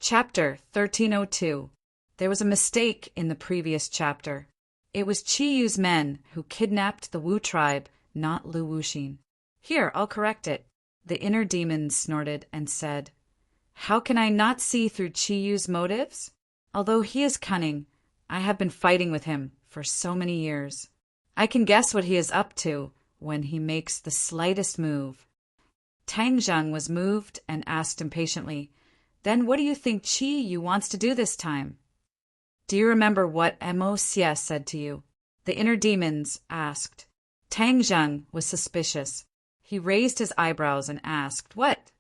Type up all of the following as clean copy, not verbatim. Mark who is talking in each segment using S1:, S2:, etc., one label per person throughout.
S1: Chapter 1302. There was a mistake in the previous chapter. It was Chi Yu's men who kidnapped the Wu tribe, not Lu Wuxin. Here, I'll correct it. The inner demons snorted and said, "How can I not see through Chi Yu's motives? Although he is cunning, I have been fighting with him for so many years. I can guess what he is up to when he makes the slightest move." Tang Zheng was moved and asked impatiently, "Then what do you think Chi Yu wants to do this time?" "Do you remember what Mo Xie said to you?" the inner demons asked. Tang Zheng was suspicious. He raised his eyebrows and asked, "What?"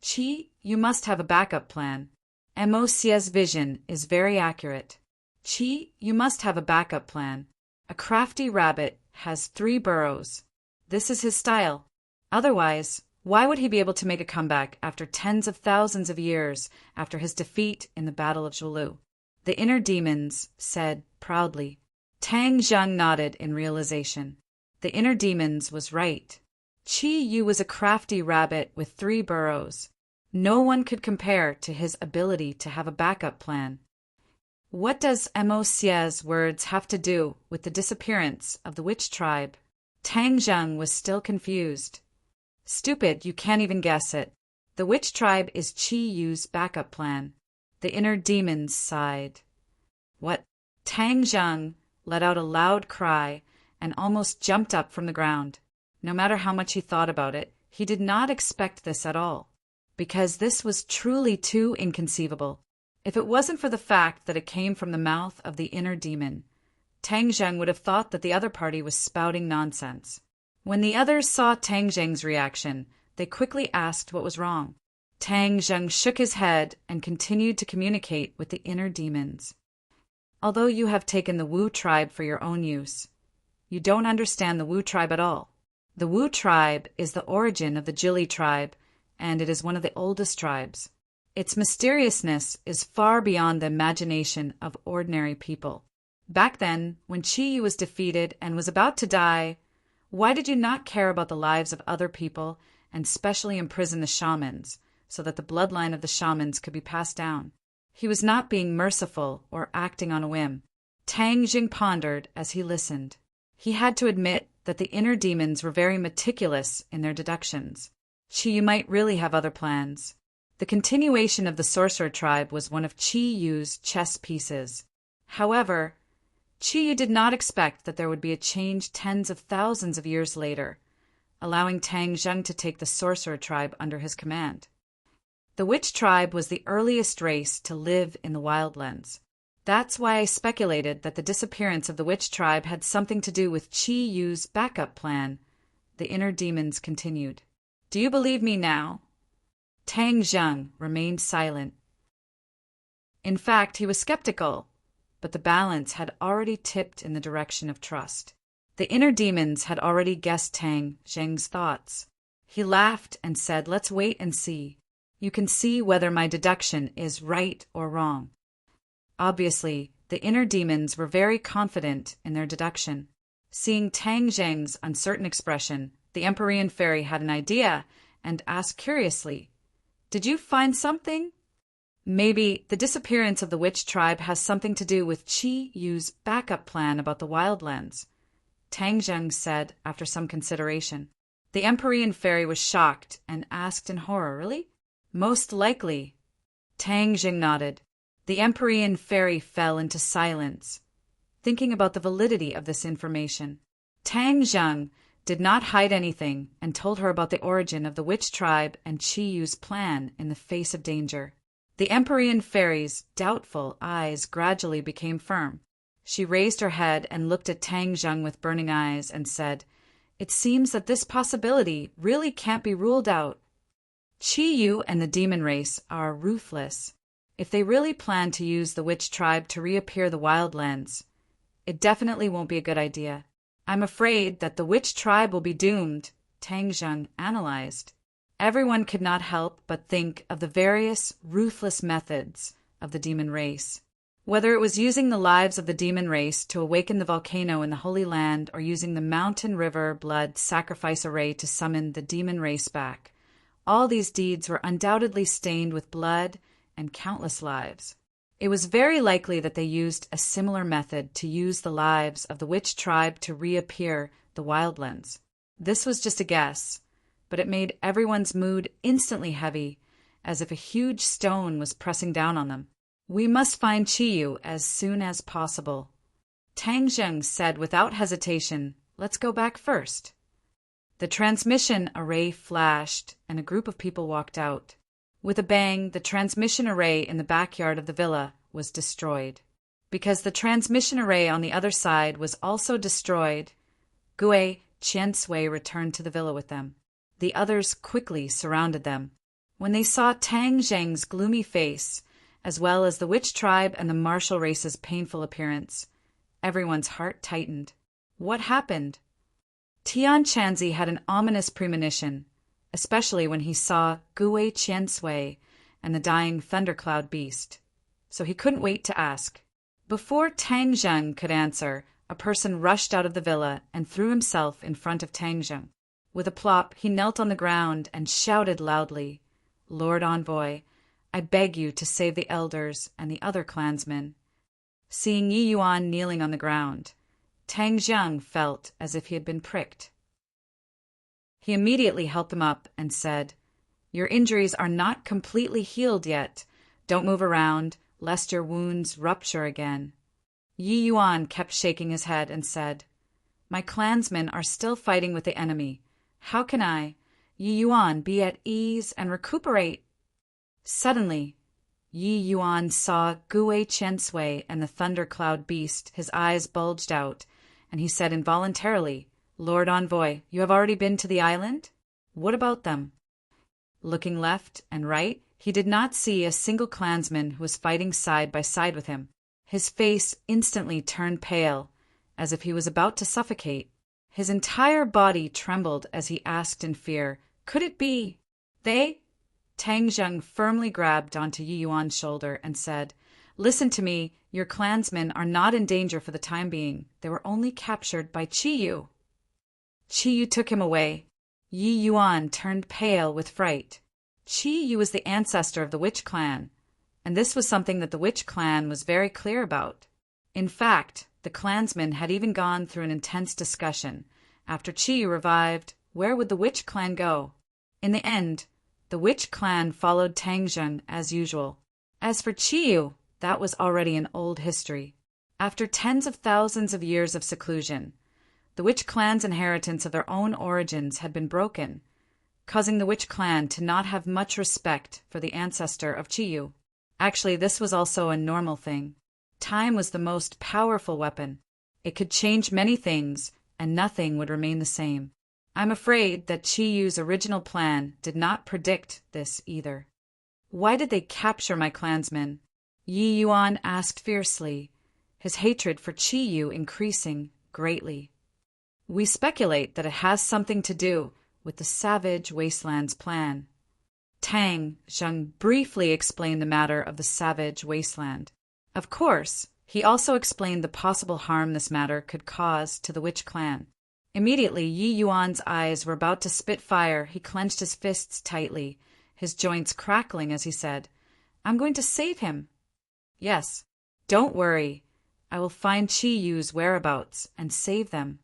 S1: "Chi, you must have a backup plan. Mo Xie's vision is very accurate. Chi, you must have a backup plan. A crafty rabbit has 3 burrows. This is his style. Otherwise, why would he be able to make a comeback after tens of thousands of years after his defeat in the Battle of Zhulu?" the inner demons said proudly. Tang Zheng nodded in realization. The inner demons was right. Chi Yu was a crafty rabbit with 3 burrows. No one could compare to his ability to have a backup plan. What does Mo Xie's words have to do with the disappearance of the witch tribe? Tang Zheng was still confused. "Stupid, you can't even guess it. The witch tribe is Chi Yu's backup plan." The inner demons sighed. "What?" Tang Zheng let out a loud cry and almost jumped up from the ground. No matter how much he thought about it, he did not expect this at all, because this was truly too inconceivable. If it wasn't for the fact that it came from the mouth of the inner demon, Tang Zheng would have thought that the other party was spouting nonsense. When the others saw Tang Zheng's reaction, they quickly asked what was wrong. Tang Zheng shook his head and continued to communicate with the inner demons. "Although you have taken the Wu tribe for your own use, you don't understand the Wu tribe at all. The Wu tribe is the origin of the Jili tribe, and it is one of the oldest tribes. Its mysteriousness is far beyond the imagination of ordinary people. Back then, when Chi Yu was defeated and was about to die, why did you not care about the lives of other people and specially imprison the shamans, so that the bloodline of the shamans could be passed down? He was not being merciful or acting on a whim." Tang Jing pondered as he listened. He had to admit that the inner demons were very meticulous in their deductions. Chi Yu might really have other plans. The continuation of the sorcerer tribe was one of Chi Yu's chess pieces. However, Chi Yu did not expect that there would be a change tens of thousands of years later, allowing Tang Zheng to take the sorcerer tribe under his command. The witch tribe was the earliest race to live in the wildlands. That's why I speculated that the disappearance of the witch tribe had something to do with Chi Yu's backup plan, the inner demons continued. "Do you believe me now?" Tang Zheng remained silent. In fact, he was skeptical, but the balance had already tipped in the direction of trust. The inner demons had already guessed Tang Zheng's thoughts. He laughed and said, "Let's wait and see. You can see whether my deduction is right or wrong." Obviously, the inner demons were very confident in their deduction. Seeing Tang Zheng's uncertain expression, the Empyrean fairy had an idea and asked curiously, "Did you find something?" "Maybe the disappearance of the witch tribe has something to do with Chi Yu's backup plan about the wildlands," Tang Zheng said after some consideration. The Empyrean fairy was shocked and asked in horror, "Really?" "Most likely." Tang Zheng nodded. The Empyrean fairy fell into silence, thinking about the validity of this information. Tang Zheng did not hide anything and told her about the origin of the witch tribe and Chi Yu's plan in the face of danger. The Empyrean fairy's doubtful eyes gradually became firm. She raised her head and looked at Tang Zheng with burning eyes and said, "It seems that this possibility really can't be ruled out. Chi Yu and the demon race are ruthless. If they really plan to use the witch tribe to reappear the wildlands, it definitely won't be a good idea. I'm afraid that the witch tribe will be doomed," Tang Zheng analyzed. Everyone could not help but think of the various ruthless methods of the demon race. Whether it was using the lives of the demon race to awaken the volcano in the Holy Land or using the mountain river blood sacrifice array to summon the demon race back, all these deeds were undoubtedly stained with blood and countless lives. It was very likely that they used a similar method to use the lives of the witch tribe to reappear the wildlands. This was just a guess, but it made everyone's mood instantly heavy, as if a huge stone was pressing down on them. "We must find Chiyu as soon as possible." Tang Zheng said without hesitation, "Let's go back first." The transmission array flashed, and a group of people walked out. With a bang, the transmission array in the backyard of the villa was destroyed. Because the transmission array on the other side was also destroyed, Gue Qiansui returned to the villa with them. The others quickly surrounded them. When they saw Tang Zheng's gloomy face, as well as the witch tribe and the martial race's painful appearance, everyone's heart tightened. What happened? Tian Chanzi had an ominous premonition, especially when he saw Gue Qiansui and the dying thundercloud beast. So he couldn't wait to ask. Before Tang Zheng could answer, a person rushed out of the villa and threw himself in front of Tang Zheng. With a plop, he knelt on the ground and shouted loudly, "Lord Envoy, I beg you to save the elders and the other clansmen." Seeing Yi Yuan kneeling on the ground, Tang Zheng felt as if he had been pricked. He immediately helped him up and said, "Your injuries are not completely healed yet. Don't move around, lest your wounds rupture again." Yi Yuan kept shaking his head and said, "My clansmen are still fighting with the enemy. How can I, Yi Yuan, be at ease and recuperate?" Suddenly, Yi Yuan saw Gue Qiansui and the thundercloud beast. His eyes bulged out, and he said involuntarily, "Lord Envoy, you have already been to the island? What about them?" Looking left and right, he did not see a single clansman who was fighting side by side with him. His face instantly turned pale, as if he was about to suffocate. His entire body trembled as he asked in fear, "Could it be they?" Tang Zheng firmly grabbed onto Yi Yuan's shoulder and said, "Listen to me, your clansmen are not in danger for the time being. They were only captured by Chiyu." Chiyu took him away. Yi Yuan turned pale with fright. Chiyu was the ancestor of the witch clan, and this was something that the witch clan was very clear about. In fact, the clansmen had even gone through an intense discussion. After Chiyu revived, where would the witch clan go? In the end, the witch clan followed Tang Zheng as usual. As for Chiyu, that was already an old history. After tens of thousands of years of seclusion, the witch clan's inheritance of their own origins had been broken, causing the witch clan to not have much respect for the ancestor of Chiyu. Actually, this was also a normal thing. Time was the most powerful weapon. It could change many things, and nothing would remain the same. I'm afraid that Chiyu's original plan did not predict this either. "Why did they capture my clansmen?" Yi Yuan asked fiercely, his hatred for Chiyu increasing greatly. "We speculate that it has something to do with the Savage Wastelands plan." Tang Zheng briefly explained the matter of the Savage Wasteland. Of course, he also explained the possible harm this matter could cause to the witch clan. Immediately, Yi Yuan's eyes were about to spit fire. He clenched his fists tightly, his joints crackling as he said, "I'm going to save him." "Yes, don't worry. I will find Chiyu's whereabouts and save them."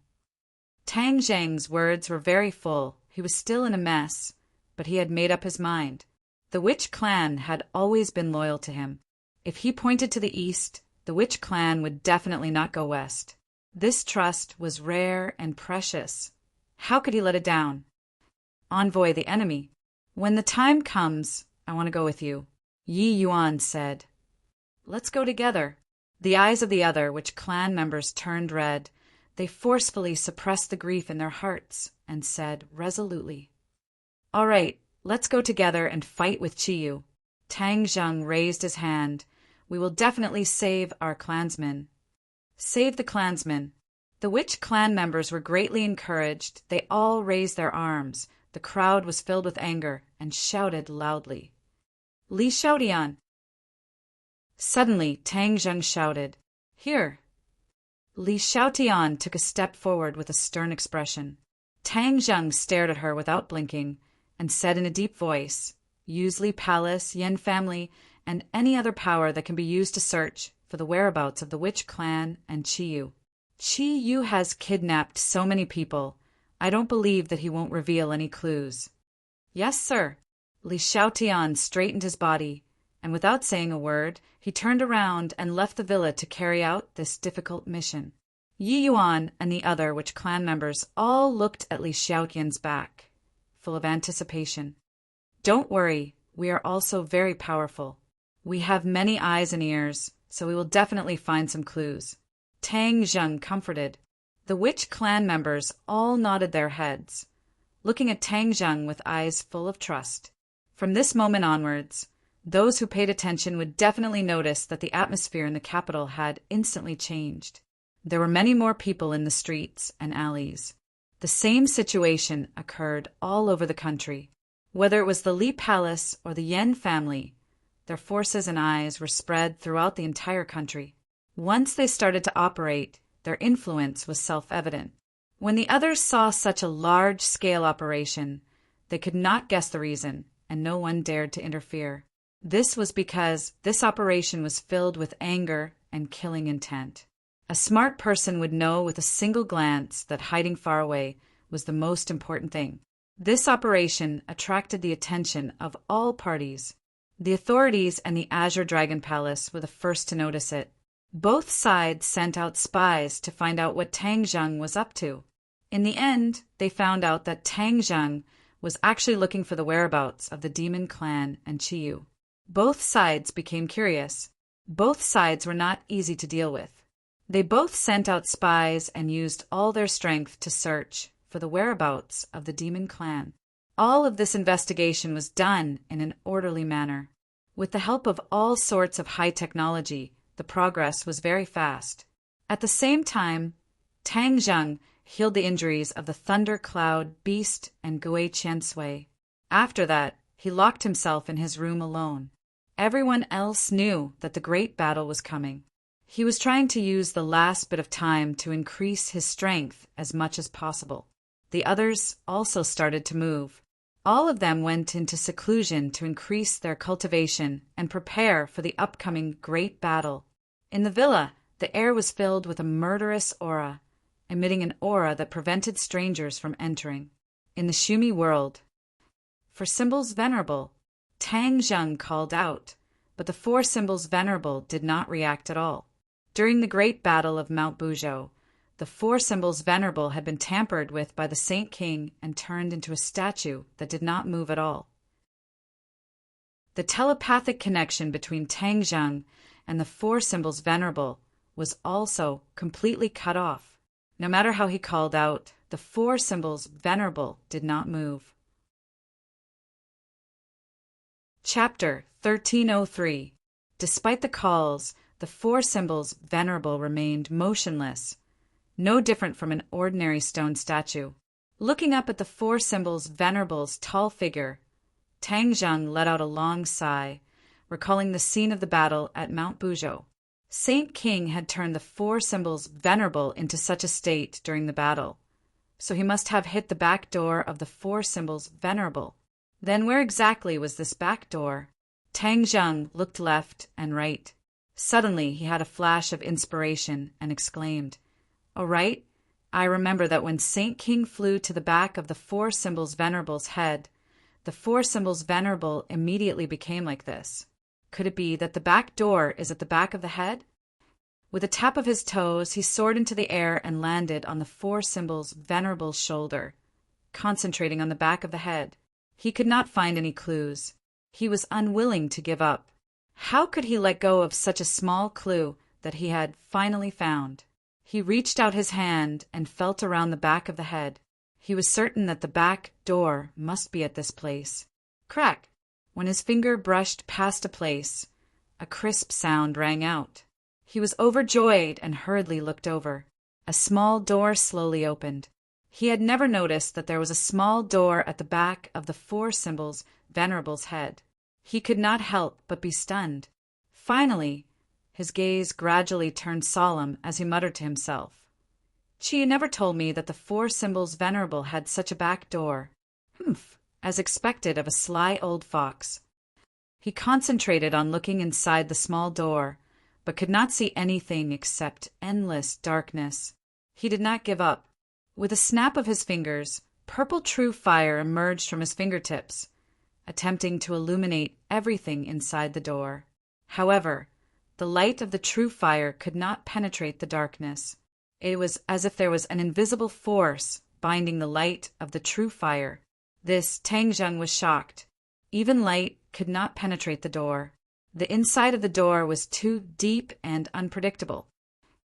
S1: Tang Zheng's words were very full. He was still in a mess, but he had made up his mind. The witch clan had always been loyal to him. If he pointed to the east, the witch clan would definitely not go west. This trust was rare and precious. How could he let it down? "Envoy the enemy. When the time comes, I want to go with you," Yi Yuan said. "Let's go together." The eyes of the other witch clan members turned red. They forcefully suppressed the grief in their hearts and said resolutely, "All right, let's go together and fight with Chiyu." Tang Zheng raised his hand. "We will definitely save our clansmen." Save the clansmen. The witch clan members were greatly encouraged. They all raised their arms. The crowd was filled with anger and shouted loudly, "Li Xiaodian!" Suddenly, Tang Zheng shouted, "Here!" Li Xiaotian took a step forward with a stern expression. Tang Zheng stared at her without blinking and said in a deep voice, "Yuezli Palace, Yen family, and any other power that can be used to search for the whereabouts of the witch clan and Chiyu. Chiyu has kidnapped so many people. I don't believe that he won't reveal any clues. Yes, sir. Li Xiaotian straightened his body, and without saying a word, he turned around and left the villa to carry out this difficult mission. Yi Yuan and the other witch clan members all looked at Li Xiaotian's back, full of anticipation. Don't worry, we are also very powerful. We have many eyes and ears, so we will definitely find some clues. Tang Zheng comforted. The witch clan members all nodded their heads, looking at Tang Zheng with eyes full of trust. From this moment onwards, those who paid attention would definitely notice that the atmosphere in the capital had instantly changed. There were many more people in the streets and alleys. The same situation occurred all over the country. Whether it was the Li Palace or the Yan family, their forces and eyes were spread throughout the entire country. Once they started to operate, their influence was self-evident. When the others saw such a large-scale operation, they could not guess the reason, and no one dared to interfere. This was because this operation was filled with anger and killing intent. A smart person would know with a single glance that hiding far away was the most important thing. This operation attracted the attention of all parties. The authorities and the Azure Dragon Palace were the first to notice it. Both sides sent out spies to find out what Tang Zheng was up to. In the end, they found out that Tang Zheng was actually looking for the whereabouts of the demon clan and Chiyu. Both sides became curious. Both sides were not easy to deal with. They both sent out spies and used all their strength to search for the whereabouts of the demon clan. All of this investigation was done in an orderly manner. With the help of all sorts of high technology, the progress was very fast. At the same time, Tang Zheng healed the injuries of the Thunder Cloud Beast and Gui Qiansui. After that, he locked himself in his room alone. Everyone else knew that the great battle was coming. He was trying to use the last bit of time to increase his strength as much as possible. The others also started to move. All of them went into seclusion to increase their cultivation and prepare for the upcoming great battle. In the villa, the air was filled with a murderous aura, emitting an aura that prevented strangers from entering. In the Shumi world, for symbols venerable, Tang Zheng called out, but the four symbols venerable did not react at all. During the great battle of Mount Buzhou, the four symbols venerable had been tampered with by the Saint King and turned into a statue that did not move at all. The telepathic connection between Tang Zheng and the four symbols venerable was also completely cut off. No matter how he called out, the four symbols venerable did not move. Chapter 1303. Despite the calls, the four symbols venerable remained motionless, no different from an ordinary stone statue. Looking up at the four symbols venerable's tall figure, Tang Zheng let out a long sigh, recalling the scene of the battle at Mount Buzhou. Saint King had turned the four symbols venerable into such a state during the battle, so he must have hit the back door of the four symbols venerable. Then where exactly was this back door? Tang Zheng looked left and right. Suddenly he had a flash of inspiration and exclaimed, "Oh, right, I remember that when Saint King flew to the back of the four symbols venerable's head, the four symbols venerable immediately became like this. Could it be that the back door is at the back of the head?" With a tap of his toes, he soared into the air and landed on the four symbols venerable's shoulder, concentrating on the back of the head. He could not find any clues. He was unwilling to give up. How could he let go of such a small clue that he had finally found? He reached out his hand and felt around the back of the head. He was certain that the back door must be at this place. Crack! When his finger brushed past a place, a crisp sound rang out. He was overjoyed and hurriedly looked over. A small door slowly opened. He had never noticed that there was a small door at the back of the four symbols venerable's head. He could not help but be stunned. Finally, his gaze gradually turned solemn as he muttered to himself, "Chi never told me that the four symbols venerable had such a back door." Humph, as expected of a sly old fox. He concentrated on looking inside the small door, but could not see anything except endless darkness. He did not give up. With a snap of his fingers, purple true fire emerged from his fingertips, attempting to illuminate everything inside the door. However, the light of the true fire could not penetrate the darkness. It was as if there was an invisible force binding the light of the true fire. This Tang Zheng was shocked. Even light could not penetrate the door. The inside of the door was too deep and unpredictable.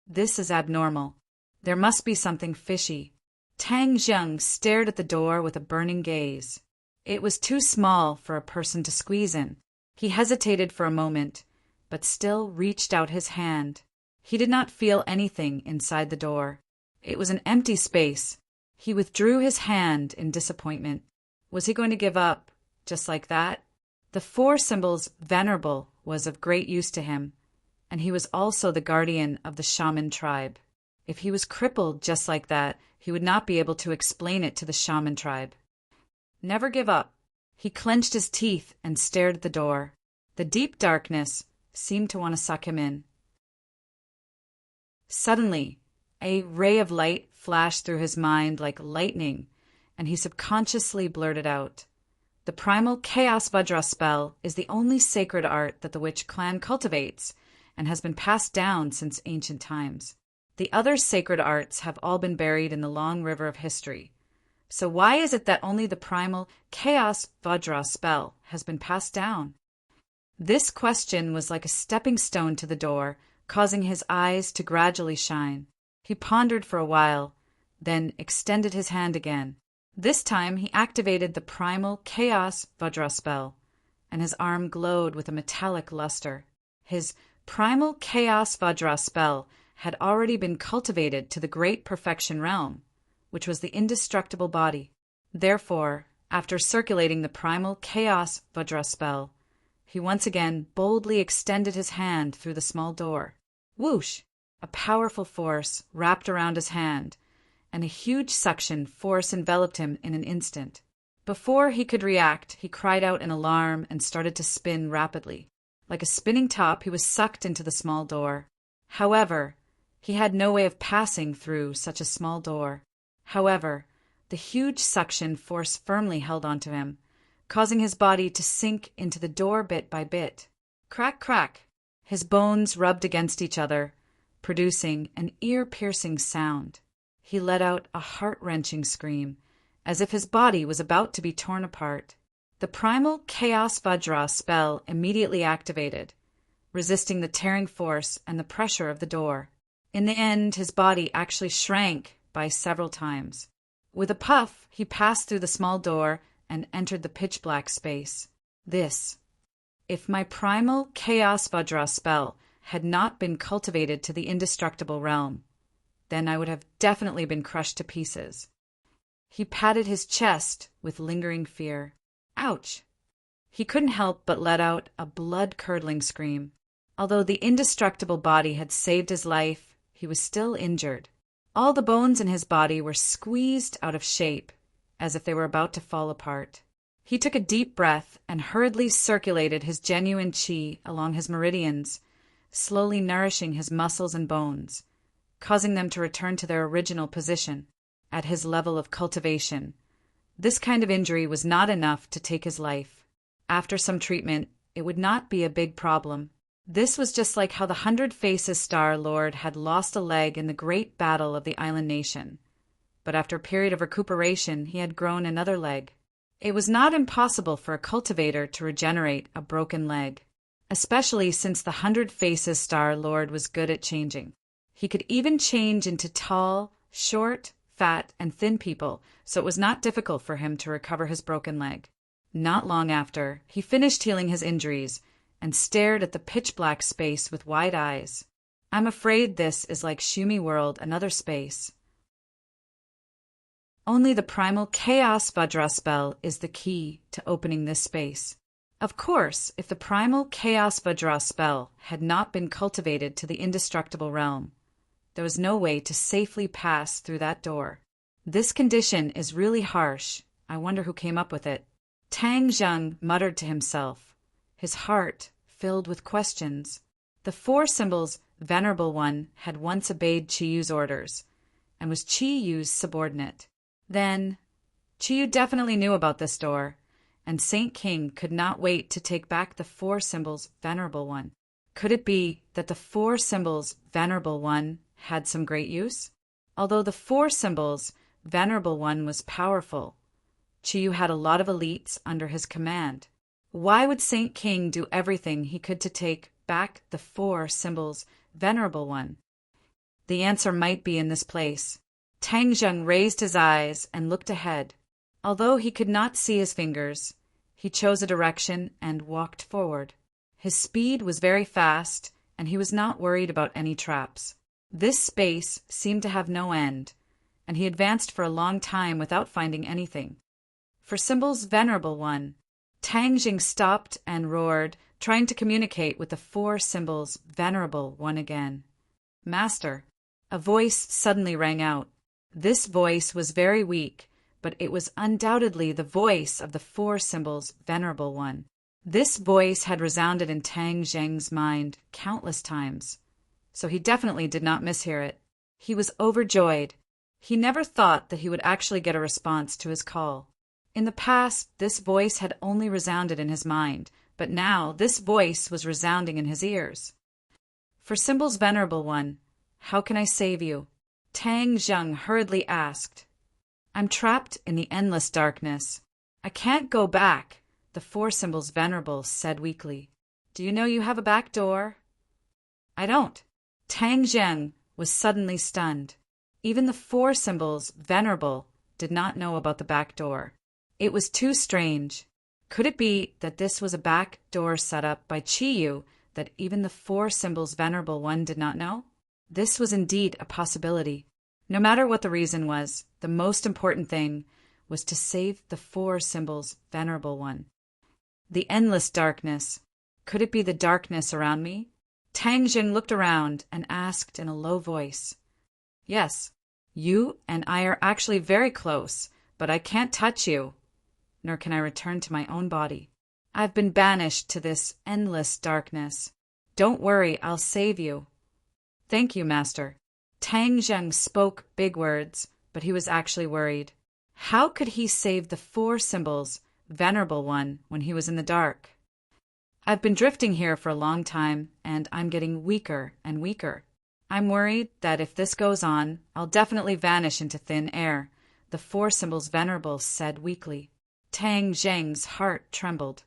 S1: This is abnormal. There must be something fishy. Tang Zheng stared at the door with a burning gaze. It was too small for a person to squeeze in. He hesitated for a moment, but still reached out his hand. He did not feel anything inside the door. It was an empty space. He withdrew his hand in disappointment. Was he going to give up, just like that? The four symbols venerable was of great use to him, and he was also the guardian of the shaman tribe. If he was crippled just like that, he would not be able to explain it to the shaman tribe. Never give up. He clenched his teeth and stared at the door. The deep darkness seemed to want to suck him in. Suddenly, a ray of light flashed through his mind like lightning, and he subconsciously blurted out, "The primal Chaos Vajra spell is the only sacred art that the witch clan cultivates and has been passed down since ancient times. The other sacred arts have all been buried in the long river of history. So why is it that only the primal Chaos Vajra spell has been passed down?" This question was like a stepping stone to the door, causing his eyes to gradually shine. He pondered for a while, then extended his hand again. This time he activated the primal Chaos Vajra spell, and his arm glowed with a metallic luster. His primal Chaos Vajra spell had already been cultivated to the great perfection realm, which was the indestructible body. Therefore, after circulating the primal Chaos Vajra spell, he once again boldly extended his hand through the small door. Whoosh! A powerful force wrapped around his hand, and a huge suction force enveloped him in an instant. Before he could react, he cried out in alarm and started to spin rapidly. Like a spinning top, he was sucked into the small door. However, he had no way of passing through such a small door. However, the huge suction force firmly held onto him, causing his body to sink into the door bit by bit. Crack, crack! His bones rubbed against each other, producing an ear-piercing sound. He let out a heart-wrenching scream, as if his body was about to be torn apart. The primal Chaos Vajra spell immediately activated, resisting the tearing force and the pressure of the door. In the end, his body actually shrank by several times. With a puff, he passed through the small door and entered the pitch-black space. If my primal Chaos Vajra spell had not been cultivated to the indestructible realm, then I would have definitely been crushed to pieces. He patted his chest with lingering fear. Ouch! He couldn't help but let out a blood-curdling scream. Although the indestructible body had saved his life, he was still injured. All the bones in his body were squeezed out of shape, as if they were about to fall apart. He took a deep breath and hurriedly circulated his genuine qi along his meridians, slowly nourishing his muscles and bones, causing them to return to their original position at his level of cultivation. This kind of injury was not enough to take his life. After some treatment, it would not be a big problem. This was just like how the 100 Faces Star Lord had lost a leg in the great battle of the island nation. But after a period of recuperation, he had grown another leg. It was not impossible for a cultivator to regenerate a broken leg, especially since the 100 Faces Star Lord was good at changing. He could even change into tall, short, fat, and thin people, so it was not difficult for him to recover his broken leg. Not long after, he finished healing his injuries and stared at the pitch-black space with wide eyes. I'm afraid this is like Shumi World, another space. Only the primal Chaos Vajra spell is the key to opening this space. Of course, if the primal Chaos Vajra spell had not been cultivated to the indestructible realm, there was no way to safely pass through that door. This condition is really harsh. I wonder who came up with it. Tang Zheng muttered to himself. his heart filled with questions. The four symbols Venerable One had once obeyed Chiyu's orders and was Chiyu's subordinate. Then, Chiyu definitely knew about this door, and Saint King could not wait to take back the four symbols Venerable One. Could it be that the four symbols Venerable One had some great use? Although the four symbols Venerable One was powerful, Chiyu had a lot of elites under his command. Why would Saint King do everything he could to take back the four symbols Venerable One? The answer might be in this place. Tang Zheng raised his eyes and looked ahead. Although he could not see his fingers, he chose a direction and walked forward. His speed was very fast, and he was not worried about any traps. This space seemed to have no end, and he advanced for a long time without finding anything. For symbols Venerable One, Tang Jing stopped and roared, trying to communicate with the four symbols Venerable One again. Master, a voice suddenly rang out. This voice was very weak, but it was undoubtedly the voice of the four symbols Venerable One. This voice had resounded in Tang Zheng's mind countless times, so he definitely did not mishear it. He was overjoyed. He never thought that he would actually get a response to his call. In the past, this voice had only resounded in his mind, but now this voice was resounding in his ears. For symbols Venerable One, how can I save you? Tang Zheng hurriedly asked. I'm trapped in the endless darkness. I can't go back, the four symbols Venerable said weakly. Do you know you have a back door? I don't. Tang Zheng was suddenly stunned. Even the four symbols Venerable did not know about the back door. It was too strange. Could it be that this was a back door set up by Chiyu that even the four symbols Venerable One did not know? This was indeed a possibility. No matter what the reason was, the most important thing was to save the four symbols Venerable One. The endless darkness. Could it be the darkness around me? Tang Jing looked around and asked in a low voice. Yes, you and I are actually very close, but I can't touch you, nor can I return to my own body. I've been banished to this endless darkness. Don't worry, I'll save you. Thank you, Master. Tang Zheng spoke big words, but he was actually worried. How could he save the four symbols Venerable One when he was in the dark? I've been drifting here for a long time, and I'm getting weaker and weaker. I'm worried that if this goes on, I'll definitely vanish into thin air, the four symbols Venerable said weakly. Tang Zheng's heart trembled.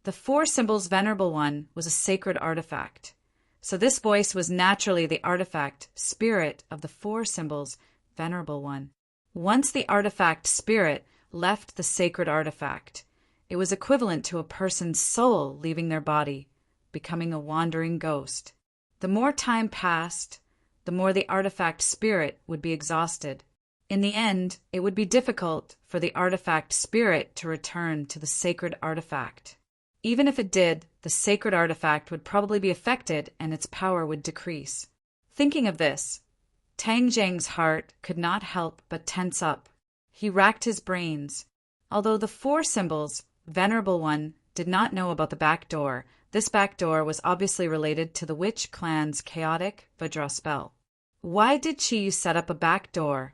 S1: The four symbols Venerable One was a sacred artifact, so this voice was naturally the artifact spirit of the four symbols Venerable One. Once the artifact spirit left the sacred artifact, it was equivalent to a person's soul leaving their body, becoming a wandering ghost. The more time passed, the more the artifact spirit would be exhausted. In the end, it would be difficult for the artifact spirit to return to the sacred artifact. Even if it did, the sacred artifact would probably be affected and its power would decrease. Thinking of this, Tang Zheng's heart could not help but tense up. He racked his brains. Although the four symbols Venerable One did not know about the back door, this back door was obviously related to the witch clan's chaotic Vajra spell. Why did Chi set up a back door,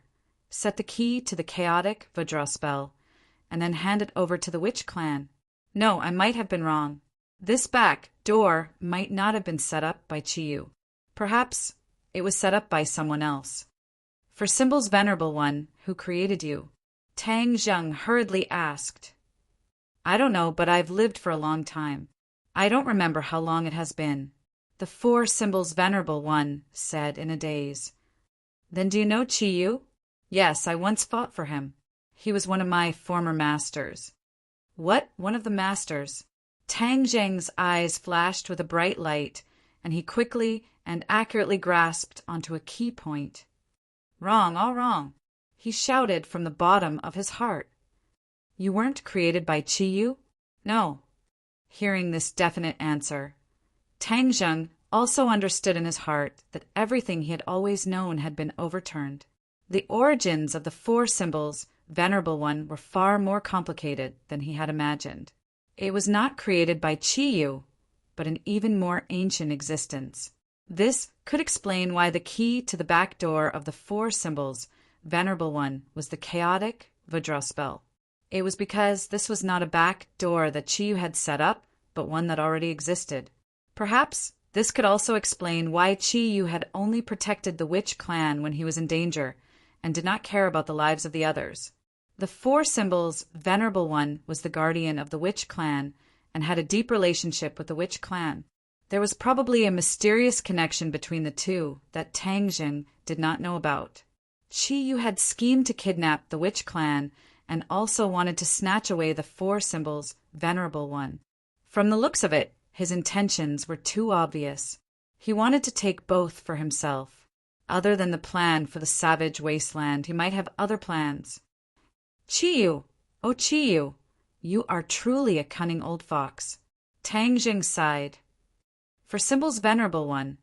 S1: set the key to the chaotic Vajra spell, and then hand it over to the witch clan? No, I might have been wrong. This back door might not have been set up by Chiyu. Perhaps it was set up by someone else. For symbols Venerable One, who created you? Tang Zheng hurriedly asked. I don't know, but I've lived for a long time. I don't remember how long it has been. The four symbols Venerable One said in a daze. Then do you know Chiyu? Yes, I once fought for him. He was one of my former masters. What? One of the masters? Tang Zheng's eyes flashed with a bright light, and he quickly and accurately grasped onto a key point. Wrong, all wrong. He shouted from the bottom of his heart. You weren't created by Chiyu? No. Hearing this definite answer, Tang Zheng also understood in his heart that everything he had always known had been overturned. The origins of the four symbols Venerable One were far more complicated than he had imagined. It was not created by Chi-Yu, but an even more ancient existence. This could explain why the key to the back door of the four symbols, Venerable One, was the chaotic Vajra spell. It was because this was not a back door that Chi-Yu had set up, but one that already existed. Perhaps this could also explain why Chi-Yu had only protected the witch clan when he was in danger, and did not care about the lives of the others. The four symbols, Venerable One was the guardian of the witch clan, and had a deep relationship with the witch clan. There was probably a mysterious connection between the two that Tang Jing did not know about. Chi-Yu had schemed to kidnap the witch clan and also wanted to snatch away the four symbols, Venerable One. From the looks of it, his intentions were too obvious. He wanted to take both for himself. Other than the plan for the savage wasteland, he might have other plans. Chi-Yu, oh Chi-Yu, you are truly a cunning old fox. Tang Jing sighed. For symbols Venerable One,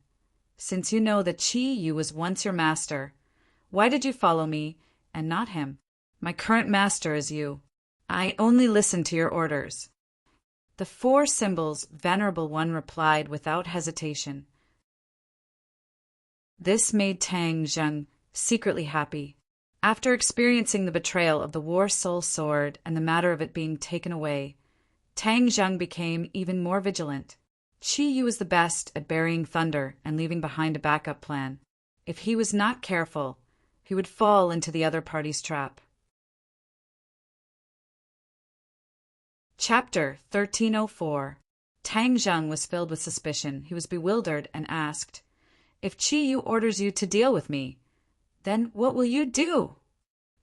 S1: since you know that Chi-Yu was once your master, why did you follow me and not him? My current master is you. I only listen to your orders. The four symbols Venerable One replied without hesitation. This made Tang Jing secretly happy. After experiencing the betrayal of the War Soul Sword and the matter of it being taken away, Tang Jing became even more vigilant. Chi-Yu was the best at burying thunder and leaving behind a backup plan. If he was not careful, he would fall into the other party's trap. Chapter 1304. Tang Jing was filled with suspicion. He was bewildered and asked, "If Chi-Yu orders you to deal with me, then what will you do?"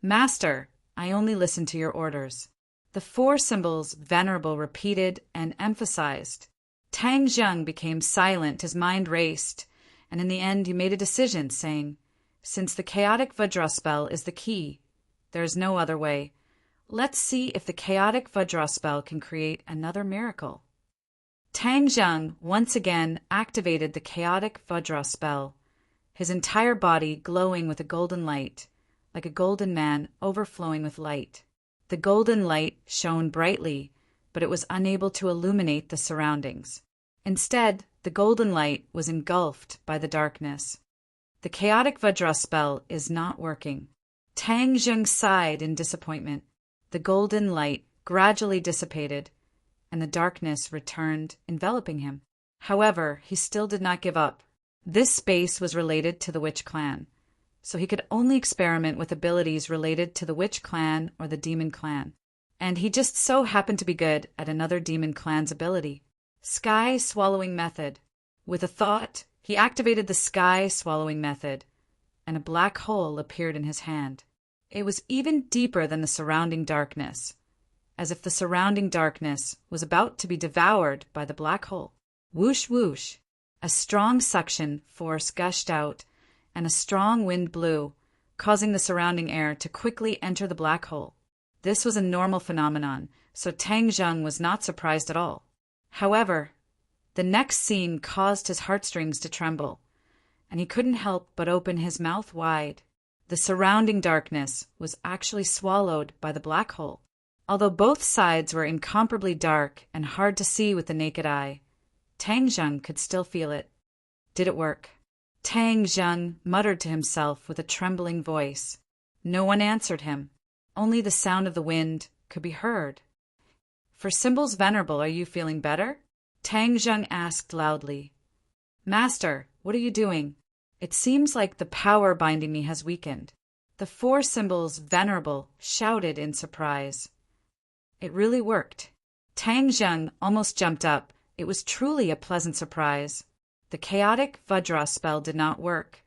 S1: "Master, I only listen to your orders." The four symbols Venerable repeated and emphasized. Tang Jing became silent, his mind raced, and in the end he made a decision, saying, "Since the chaotic Vajra spell is the key, there is no other way. Let's see if the chaotic Vajra spell can create another miracle." Tang Jing once again activated the chaotic Vajra spell, his entire body glowing with a golden light, like a golden man overflowing with light. The golden light shone brightly, but it was unable to illuminate the surroundings. Instead, the golden light was engulfed by the darkness. The chaotic Vajra spell is not working. Tang Jing sighed in disappointment. The golden light gradually dissipated, and the darkness returned, enveloping him. However, he still did not give up. This space was related to the witch clan, so he could only experiment with abilities related to the witch clan or the demon clan. And he just so happened to be good at another demon clan's ability. Sky Swallowing Method. With a thought, he activated the Sky Swallowing Method, and a black hole appeared in his hand. It was even deeper than the surrounding darkness, as if the surrounding darkness was about to be devoured by the black hole. Whoosh whoosh. A strong suction force gushed out, and a strong wind blew, causing the surrounding air to quickly enter the black hole. This was a normal phenomenon, so Tang Jing was not surprised at all. However, the next scene caused his heartstrings to tremble, and he couldn't help but open his mouth wide. The surrounding darkness was actually swallowed by the black hole. Although both sides were incomparably dark and hard to see with the naked eye, Tang Jing could still feel it. Did it work? Tang Jing muttered to himself with a trembling voice. No one answered him. Only the sound of the wind could be heard. "For symbols Venerable, are you feeling better?" Tang Jing asked loudly. "Master, what are you doing? It seems like the power binding me has weakened." The four symbols Venerable shouted in surprise. It really worked. Tang Jing almost jumped up. It was truly a pleasant surprise. The chaotic Vajra spell did not work,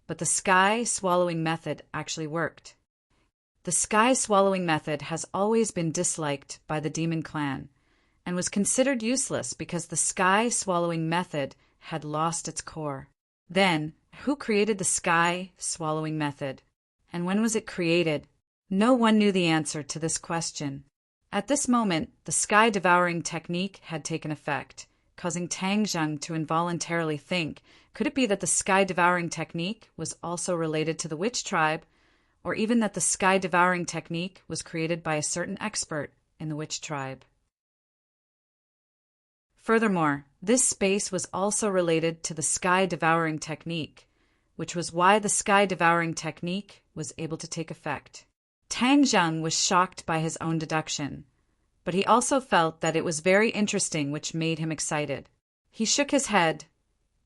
S1: but the Sky Swallowing Method actually worked. The Sky Swallowing Method has always been disliked by the Demon Clan, and was considered useless because the Sky Swallowing Method had lost its core. Then, who created the Sky Swallowing Method? And when was it created? No one knew the answer to this question. At this moment, the Sky Devouring technique had taken effect, causing Tang Jing to involuntarily think, could it be that the Sky Devouring technique was also related to the witch tribe, or even that the Sky Devouring technique was created by a certain expert in the witch tribe? Furthermore, this space was also related to the sky-devouring technique, which was why the sky-devouring technique was able to take effect. Tang Zheng was shocked by his own deduction, but he also felt that it was very interesting, which made him excited. He shook his head,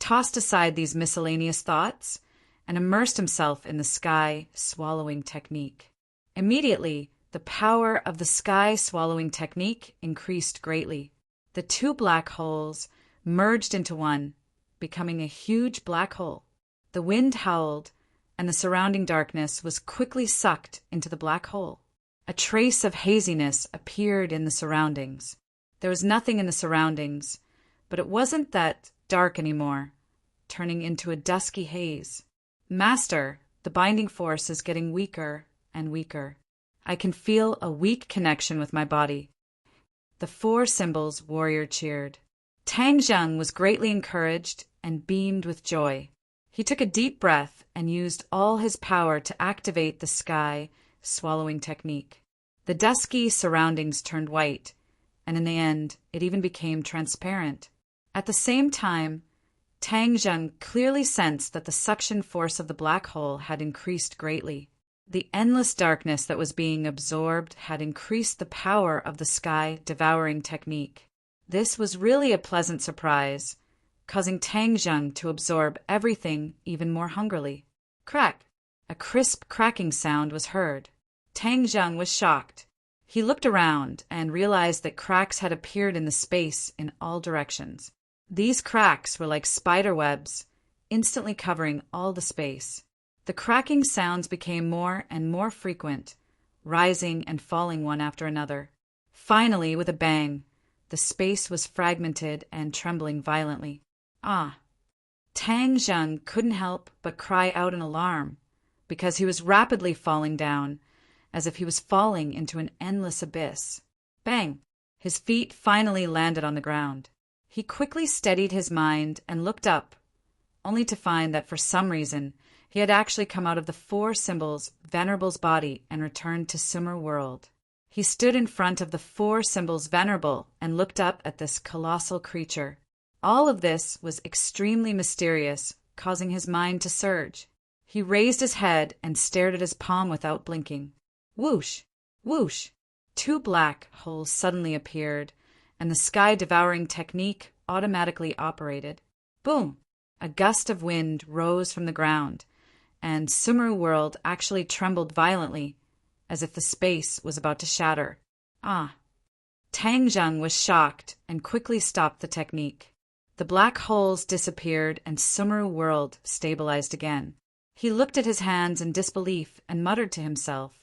S1: tossed aside these miscellaneous thoughts, and immersed himself in the sky-swallowing technique. Immediately, the power of the sky-swallowing technique increased greatly. The two black holes merged into one, becoming a huge black hole. The wind howled, and the surrounding darkness was quickly sucked into the black hole. A trace of haziness appeared in the surroundings. There was nothing in the surroundings, but it wasn't that dark anymore, turning into a dusky haze. Master, the binding force is getting weaker and weaker. I can feel a weak connection with my body. The four symbols warrior cheered. Tang Zheng was greatly encouraged and beamed with joy. He took a deep breath and used all his power to activate the sky-swallowing technique. The dusky surroundings turned white, and in the end, it even became transparent. At the same time, Tang Zheng clearly sensed that the suction force of the black hole had increased greatly. The endless darkness that was being absorbed had increased the power of the sky-devouring technique. This was really a pleasant surprise, causing Tang Zheng to absorb everything even more hungrily. Crack! A crisp cracking sound was heard. Tang Zheng was shocked. He looked around and realized that cracks had appeared in the space in all directions. These cracks were like spider webs, instantly covering all the space. The cracking sounds became more and more frequent, rising and falling one after another. Finally, with a bang, the space was fragmented and trembling violently. Ah! Tang Zheng couldn't help but cry out in alarm, because he was rapidly falling down, as if he was falling into an endless abyss. Bang! His feet finally landed on the ground. He quickly steadied his mind and looked up, only to find that for some reason he had actually come out of the four symbols' venerable's body and returned to Sumer world. He stood in front of the four symbols' venerable and looked up at this colossal creature. All of this was extremely mysterious, causing his mind to surge. He raised his head and stared at his palm without blinking. Whoosh! Whoosh! Two black holes suddenly appeared, and the sky-devouring technique automatically operated. Boom! A gust of wind rose from the ground, and Sumer world actually trembled violently, as if the space was about to shatter. Ah! Tang Zheng was shocked and quickly stopped the technique. The black holes disappeared and Sumer world stabilized again. He looked at his hands in disbelief and muttered to himself.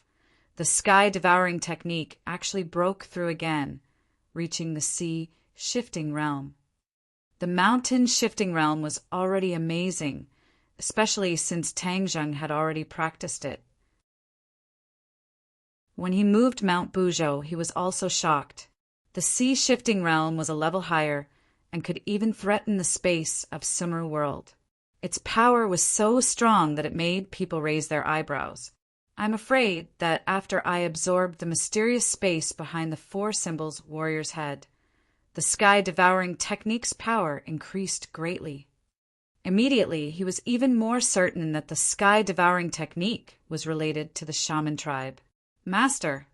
S1: The sky-devouring technique actually broke through again, reaching the sea-shifting realm. The mountain-shifting realm was already amazing, especially since Tang Zheng had already practiced it. When he moved Mount Buzhou, he was also shocked. The sea-shifting realm was a level higher and could even threaten the space of Sumer world. Its power was so strong that it made people raise their eyebrows. I'm afraid that after I absorbed the mysterious space behind the four symbols' warrior's head, the sky-devouring technique's power increased greatly. Immediately, he was even more certain that the sky-devouring technique was related to the shaman tribe. Master!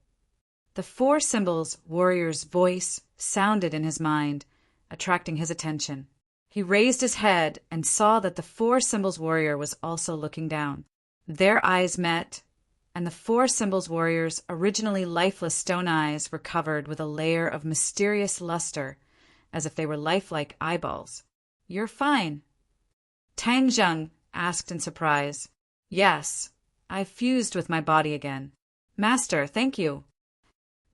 S1: The four symbols' warrior's voice sounded in his mind, attracting his attention. He raised his head and saw that the four symbols' warrior was also looking down. Their eyes met, and the four symbols' warrior's originally lifeless stone eyes were covered with a layer of mysterious luster, as if they were lifelike eyeballs. You're fine. Tang Zheng asked in surprise. Yes, I've fused with my body again. Master, thank you.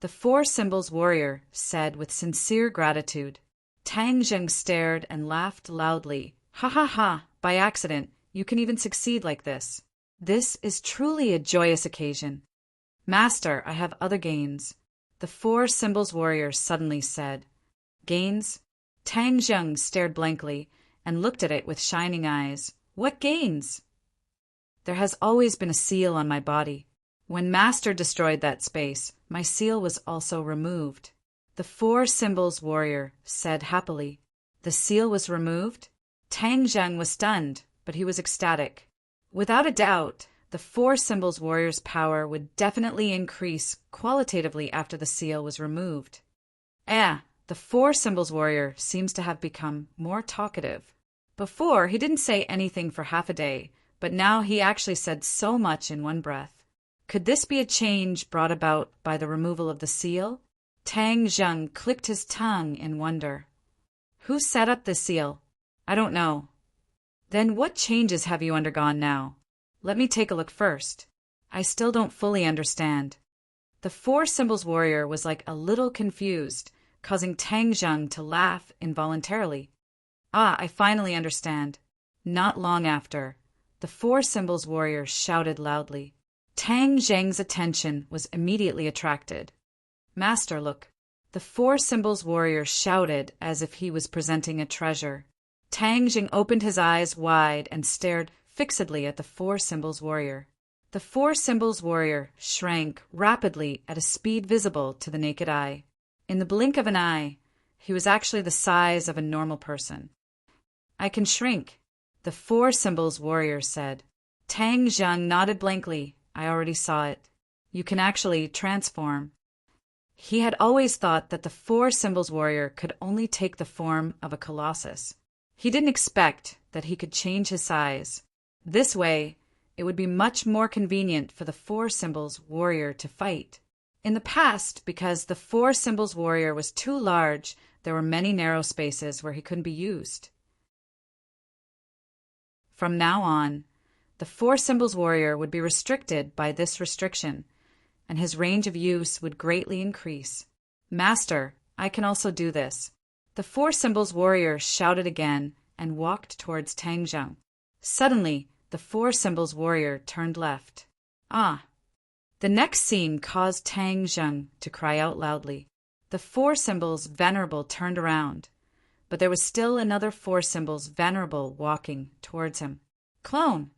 S1: The four symbols' warrior said with sincere gratitude. Tang Zheng stared and laughed loudly. Ha ha ha, by accident, you can even succeed like this. This is truly a joyous occasion. Master, I have other gains. The four symbols' warrior suddenly said. Gains? Tang Zheng stared blankly and looked at it with shining eyes. What gains? There has always been a seal on my body. When Master destroyed that space, my seal was also removed. The four symbols' warrior said happily. The seal was removed? Tang Zheng was stunned, but he was ecstatic. Without a doubt, the Four Symbols Warrior's power would definitely increase qualitatively after the seal was removed. The Four Symbols Warrior seems to have become more talkative. Before, he didn't say anything for half a day, but now he actually said so much in one breath. Could this be a change brought about by the removal of the seal? Tang Zheng clicked his tongue in wonder. Who set up this seal? I don't know. Then what changes have you undergone now? Let me take a look first. I still don't fully understand. The Four Symbols Warrior was like a little confused, causing Tang Zheng to laugh involuntarily. I finally understand. Not long after, the Four Symbols Warrior shouted loudly. Tang Zheng's attention was immediately attracted. Master, look. The Four Symbols Warrior shouted as if he was presenting a treasure. Tang Zheng opened his eyes wide and stared fixedly at the Four Symbols Warrior. The Four Symbols Warrior shrank rapidly at a speed visible to the naked eye. In the blink of an eye, he was actually the size of a normal person. I can shrink, the Four Symbols Warrior said. Tang Zheng nodded blankly. I already saw it. You can actually transform. He had always thought that the Four Symbols Warrior could only take the form of a colossus. He didn't expect that he could change his size. This way, it would be much more convenient for the Four Symbols Warrior to fight. In the past, because the Four Symbols Warrior was too large, there were many narrow spaces where he couldn't be used. From now on, the Four Symbols Warrior would be restricted by this restriction, and his range of use would greatly increase. Master, I can also do this. The Four Symbols Warrior shouted again and walked towards Tang Zheng. Suddenly, the Four Symbols Warrior turned left. The next scene caused Tang Zheng to cry out loudly. The Four Symbols Venerable turned around, but there was still another Four Symbols Venerable walking towards him. Clone!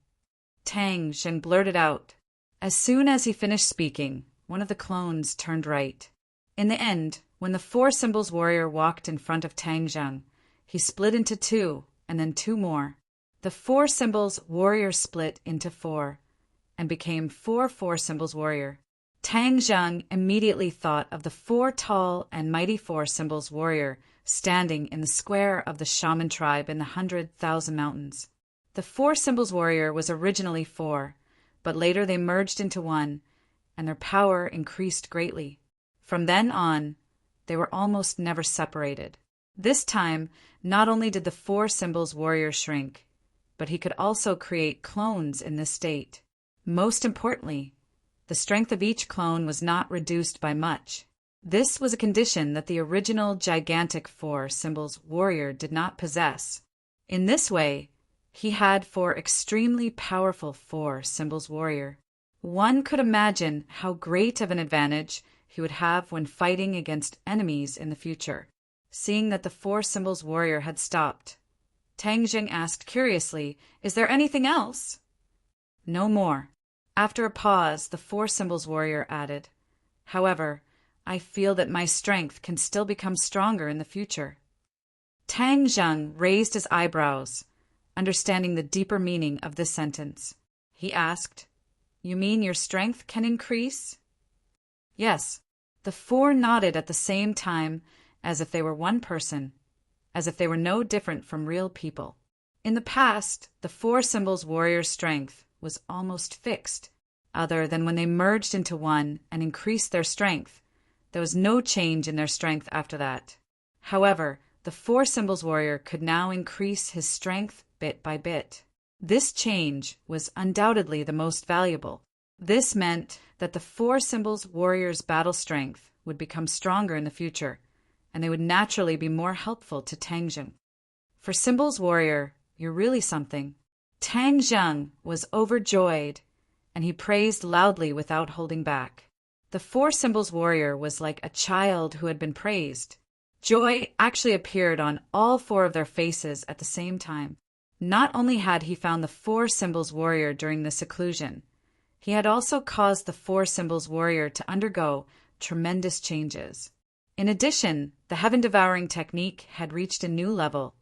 S1: Tang Zheng blurted out. As soon as he finished speaking, one of the clones turned right. In the end, when the Four Symbols Warrior walked in front of Tang Zheng, he split into two, and then two more. The Four Symbols Warrior split into four, and became Four Symbols Warrior. Tang Zheng immediately thought of the four tall and mighty Four Symbols Warrior standing in the square of the shaman tribe in the 100,000 mountains. The Four Symbols Warrior was originally four, but later they merged into one, and their power increased greatly. From then on, they were almost never separated. This time, not only did the Four Symbols Warrior shrink, but he could also create clones in this state. Most importantly, the strength of each clone was not reduced by much. This was a condition that the original gigantic Four Symbols Warrior did not possess. In this way, he had four extremely powerful Four Symbols Warrior. One could imagine how great of an advantage he would have when fighting against enemies in the future. Seeing that the Four Symbols Warrior had stopped, Tang Zheng asked curiously, "Is there anything else?" "No more." After a pause, the Four Symbols Warrior added, "However, I feel that my strength can still become stronger in the future." Tang Zheng raised his eyebrows, understanding the deeper meaning of this sentence. He asked, "You mean your strength can increase?" Yes. The four nodded at the same time, as if they were one person, as if they were no different from real people. In the past, the Four Symbols Warrior's strength was almost fixed. Other than when they merged into one and increased their strength, there was no change in their strength after that. However, the Four Symbols Warrior could now increase his strength bit by bit. This change was undoubtedly the most valuable. This meant that the Four Symbols Warrior's battle strength would become stronger in the future, and they would naturally be more helpful to Tang Zheng. For Symbols Warrior, you're really something. Tang Zheng was overjoyed, and he praised loudly without holding back. The Four Symbols Warrior was like a child who had been praised. Joy actually appeared on all four of their faces at the same time. Not only had he found the Four Symbols Warrior during the seclusion, he had also caused the Four Symbols Warrior to undergo tremendous changes. In addition, the heaven-devouring technique had reached a new level,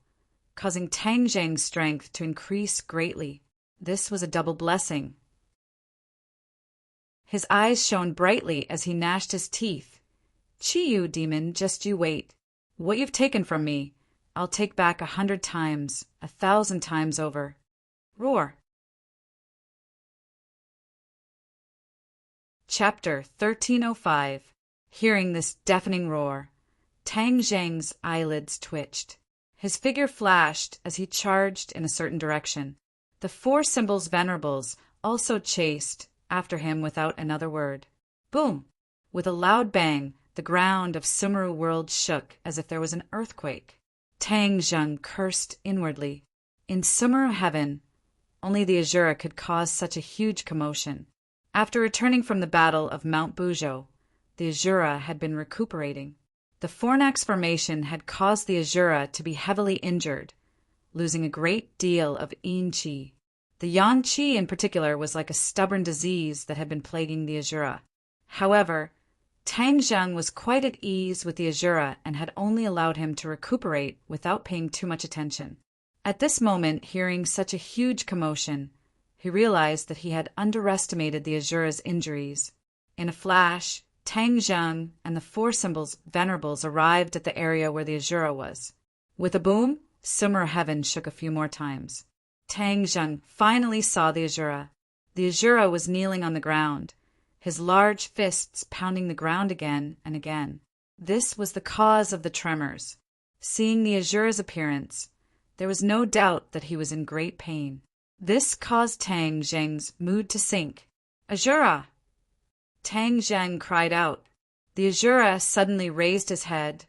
S1: causing Tang Zheng's strength to increase greatly. This was a double blessing. His eyes shone brightly as he gnashed his teeth. "Chi-Yu, demon, just you wait. What you've taken from me, I'll take back 100 times, 1,000 times over." Roar. Chapter 1305. Hearing this deafening roar, Tang Zheng's eyelids twitched. His figure flashed as he charged in a certain direction. The four symbols venerables also chased after him without another word. Boom! With a loud bang, the ground of Sumeru world shook as if there was an earthquake. Tang Zheng cursed inwardly. In Sumeru heaven, only the Azura could cause such a huge commotion. After returning from the battle of Mount Buzhou, the Azura had been recuperating. The Fornax formation had caused the Azura to be heavily injured, losing a great deal of Yin Qi. The Yang Qi in particular was like a stubborn disease that had been plaguing the Azura. However, Tang Zheng was quite at ease with the Azura and had only allowed him to recuperate without paying too much attention. At this moment, hearing such a huge commotion, he realized that he had underestimated the Azura's injuries. In a flash, Tang Zheng and the four symbols venerables arrived at the area where the Azura was. With a boom, Sumeru heaven shook a few more times. Tang Zheng finally saw the Azura. The Azura was kneeling on the ground, his large fists pounding the ground again and again. This was the cause of the tremors. Seeing the Azura's appearance, there was no doubt that he was in great pain. This caused Tang Zheng's mood to sink. "Azura!" Tang Zheng cried out. The Azura suddenly raised his head,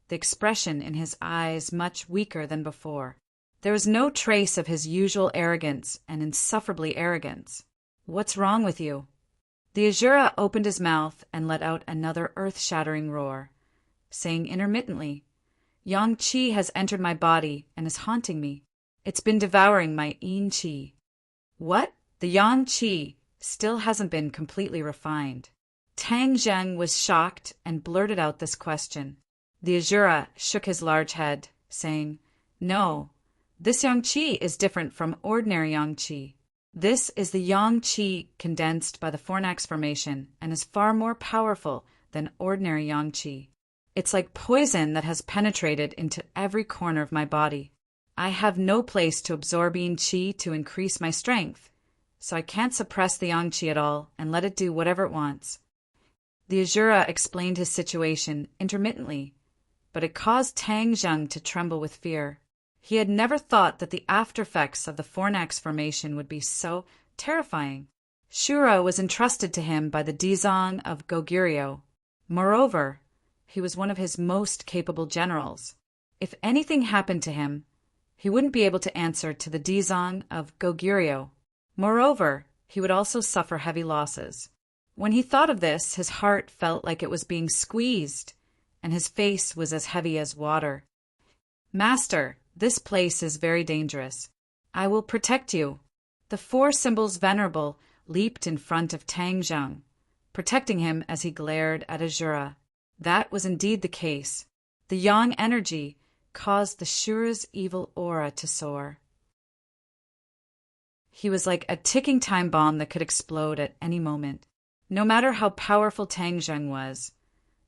S1: the expression in his eyes much weaker than before. There was no trace of his usual arrogance and insufferably arrogance. "What's wrong with you?" The Azura opened his mouth and let out another earth-shattering roar, saying intermittently, "Yang Qi has entered my body and is haunting me. It's been devouring my Yin Qi." "What? The Yang Qi still hasn't been completely refined." Tang Zheng was shocked and blurted out this question. The Azura shook his large head, saying, "No, this Yang Qi is different from ordinary Yang Qi. This is the Yang Qi condensed by the Fornax formation and is far more powerful than ordinary Yang Qi. It's like poison that has penetrated into every corner of my body. I have no place to absorb Yin Qi to increase my strength, so I can't suppress the Yang Qi at all and let it do whatever it wants." The Azura explained his situation intermittently, but it caused Tang Zheng to tremble with fear. He had never thought that the after-effects of the Fornax formation would be so terrifying. Shura was entrusted to him by the Dizang of Goguryeo. Moreover, he was one of his most capable generals. If anything happened to him, he wouldn't be able to answer to the Dizang of Goguryeo. Moreover, he would also suffer heavy losses. When he thought of this, his heart felt like it was being squeezed, and his face was as heavy as water. "Master, this place is very dangerous. I will protect you." The four symbols venerable leaped in front of Tang Zheng, protecting him as he glared at Azura. That was indeed the case. The yang energy caused the Shura's evil aura to soar. He was like a ticking time bomb that could explode at any moment. No matter how powerful Tang Zheng was,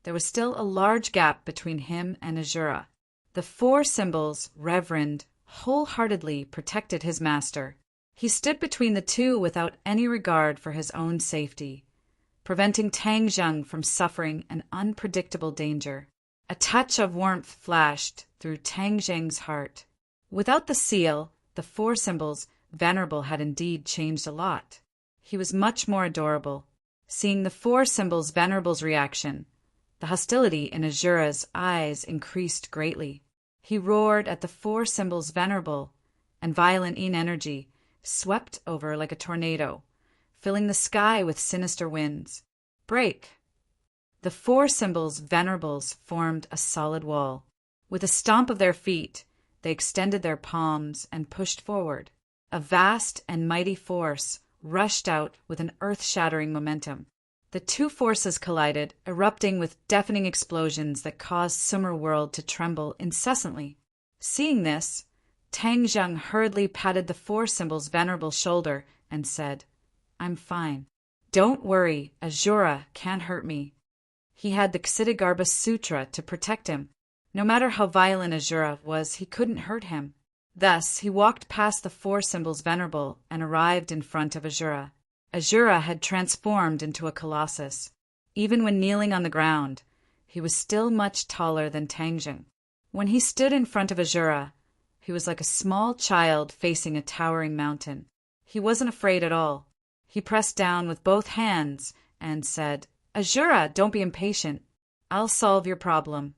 S1: there was still a large gap between him and Azura. The four symbols, reverend, wholeheartedly protected his master. He stood between the two without any regard for his own safety, preventing Tang Zheng from suffering an unpredictable danger. A touch of warmth flashed through Tang Zheng's heart. Without the seal, the four symbols venerable had indeed changed a lot. He was much more adorable. Seeing the four symbols venerable's reaction, the hostility in Azura's eyes increased greatly. He roared at the four symbols venerable, and violent Yin energy swept over like a tornado, filling the sky with sinister winds. "Break!" The four symbols venerables formed a solid wall. With a stomp of their feet, they extended their palms and pushed forward. A vast and mighty force rushed out with an earth-shattering momentum. The two forces collided, erupting with deafening explosions that caused Sumer World to tremble incessantly. Seeing this, Tang Zheng hurriedly patted the four symbol's venerable shoulder and said, "I'm fine. Don't worry, Azura can't hurt me." He had the Ksitigarbha Sutra to protect him. No matter how violent Azura was, he couldn't hurt him. Thus, he walked past the four symbols venerable and arrived in front of Azura. Azura had transformed into a colossus. Even when kneeling on the ground, he was still much taller than Tangjung. When he stood in front of Azura, he was like a small child facing a towering mountain. He wasn't afraid at all. He pressed down with both hands and said, "Azura, don't be impatient. I'll solve your problem.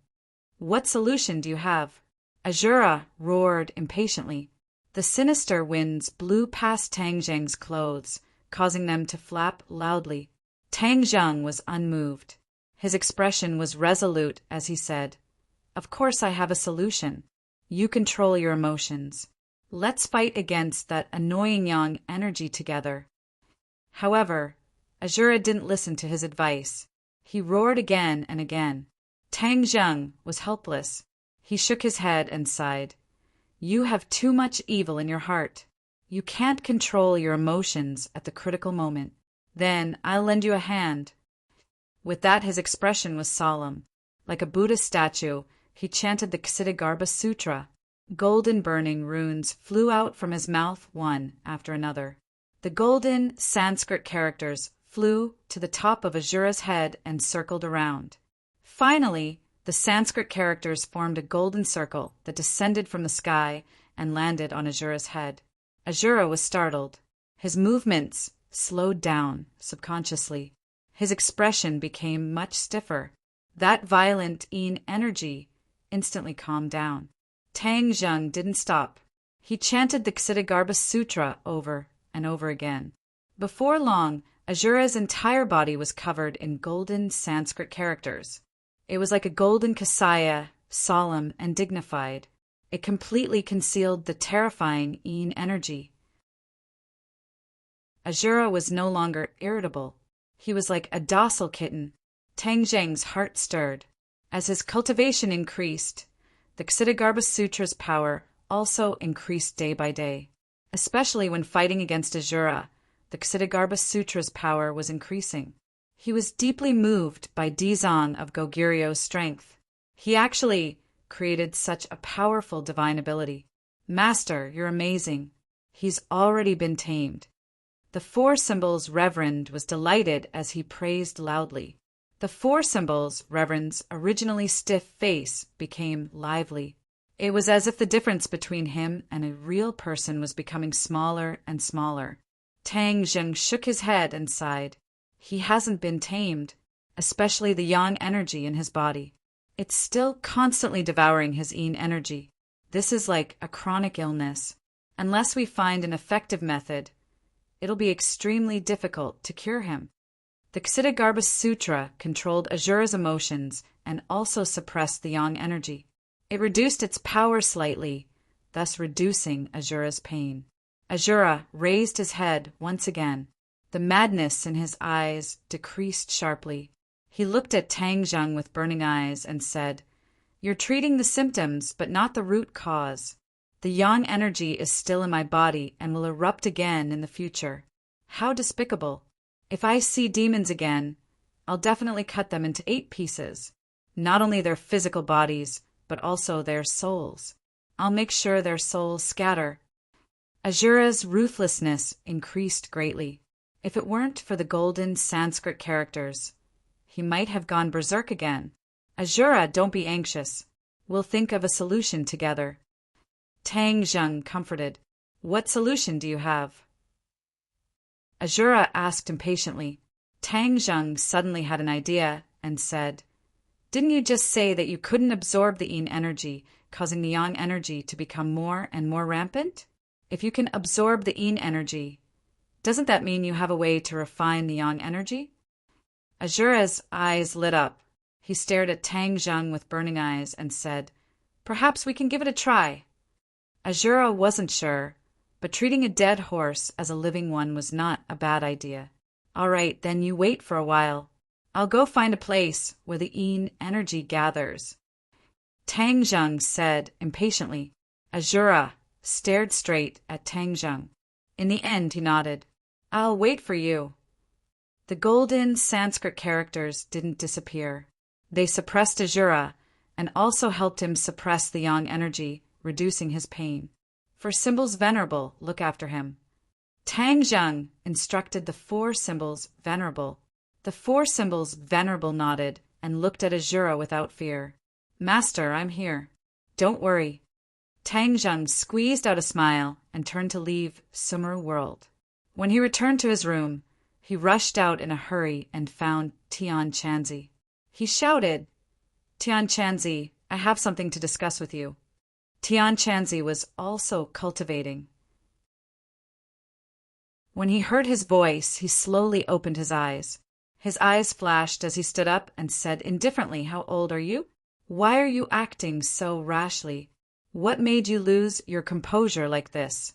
S1: What solution do you have?" Azura roared impatiently. The sinister winds blew past Tang Zheng's clothes, causing them to flap loudly. Tang Zheng was unmoved. His expression was resolute as he said, "Of course I have a solution. You control your emotions. Let's fight against that annoying yang energy together." However, Azura didn't listen to his advice. He roared again and again. Tang Zheng was helpless. He shook his head and sighed. "You have too much evil in your heart. You can't control your emotions at the critical moment. Then I'll lend you a hand." With that, his expression was solemn. Like a Buddhist statue, he chanted the Ksitigarbha Sutra. Golden burning runes flew out from his mouth one after another. The golden Sanskrit characters flew to the top of Azura's head and circled around. Finally, the Sanskrit characters formed a golden circle that descended from the sky and landed on Azura's head. Azura was startled. His movements slowed down subconsciously. His expression became much stiffer. That violent yin energy instantly calmed down. Tang Zheng didn't stop. He chanted the Ksitigarbha Sutra over and over again. Before long, Azura's entire body was covered in golden Sanskrit characters. It was like a golden kasaya, solemn and dignified. It completely concealed the terrifying yin energy. Azura was no longer irritable. He was like a docile kitten. Tang Zheng's heart stirred. As his cultivation increased, the Ksitigarbha Sutra's power also increased day by day. Especially when fighting against Azura, the Ksitigarbha Sutra's power was increasing. He was deeply moved by Dizang of Gogirio's strength. He actually created such a powerful divine ability. "Master, you're amazing. He's already been tamed." The four symbols' reverend was delighted as he praised loudly. The four symbols' reverend's originally stiff face became lively. It was as if the difference between him and a real person was becoming smaller and smaller. Tang Zheng shook his head and sighed. He hasn't been tamed, especially the yang energy in his body. It's still constantly devouring his yin energy. This is like a chronic illness. Unless we find an effective method, it'll be extremely difficult to cure him. The Ksitigarbha Sutra controlled Azura's emotions and also suppressed the yang energy. It reduced its power slightly, thus reducing Azura's pain. Azura raised his head once again. The madness in his eyes decreased sharply. He looked at Tang Zheng with burning eyes and said, "You're treating the symptoms, but not the root cause. The yang energy is still in my body and will erupt again in the future. How despicable. If I see demons again, I'll definitely cut them into 8 pieces. Not only their physical bodies, but also their souls. I'll make sure their souls scatter." Azura's ruthlessness increased greatly. If it weren't for the golden Sanskrit characters, he might have gone berserk again. "Azura, don't be anxious. We'll think of a solution together." Tang Zheng comforted. "What solution do you have?" Azura asked impatiently. Tang Zheng suddenly had an idea and said, "Didn't you just say that you couldn't absorb the yin energy, causing the yang energy to become more and more rampant? If you can absorb the yin energy, doesn't that mean you have a way to refine the yang energy?" Azura's eyes lit up. He stared at Tang Zheng with burning eyes and said, "Perhaps we can give it a try." Azura wasn't sure, but treating a dead horse as a living one was not a bad idea. All right, then you wait for a while. I'll go find a place where the yin energy gathers. Tang Zheng said impatiently. Azura stared straight at Tang Zheng. In the end, he nodded. I'll wait for you. The golden Sanskrit characters didn't disappear. They suppressed Azura and also helped him suppress the yang energy, reducing his pain. For symbols venerable, look after him. Tang Zheng instructed the four symbols venerable. The four symbols venerable nodded and looked at Azura without fear. Master, I'm here. Don't worry. Tang Zheng squeezed out a smile and turned to leave Sumeru world. When he returned to his room, he rushed out in a hurry and found Tian Chanzi. He shouted, Tian Chanzi, I have something to discuss with you. Tian Chanzi was also cultivating. When he heard his voice, he slowly opened his eyes. His eyes flashed as he stood up and said indifferently, How old are you? Why are you acting so rashly? What made you lose your composure like this?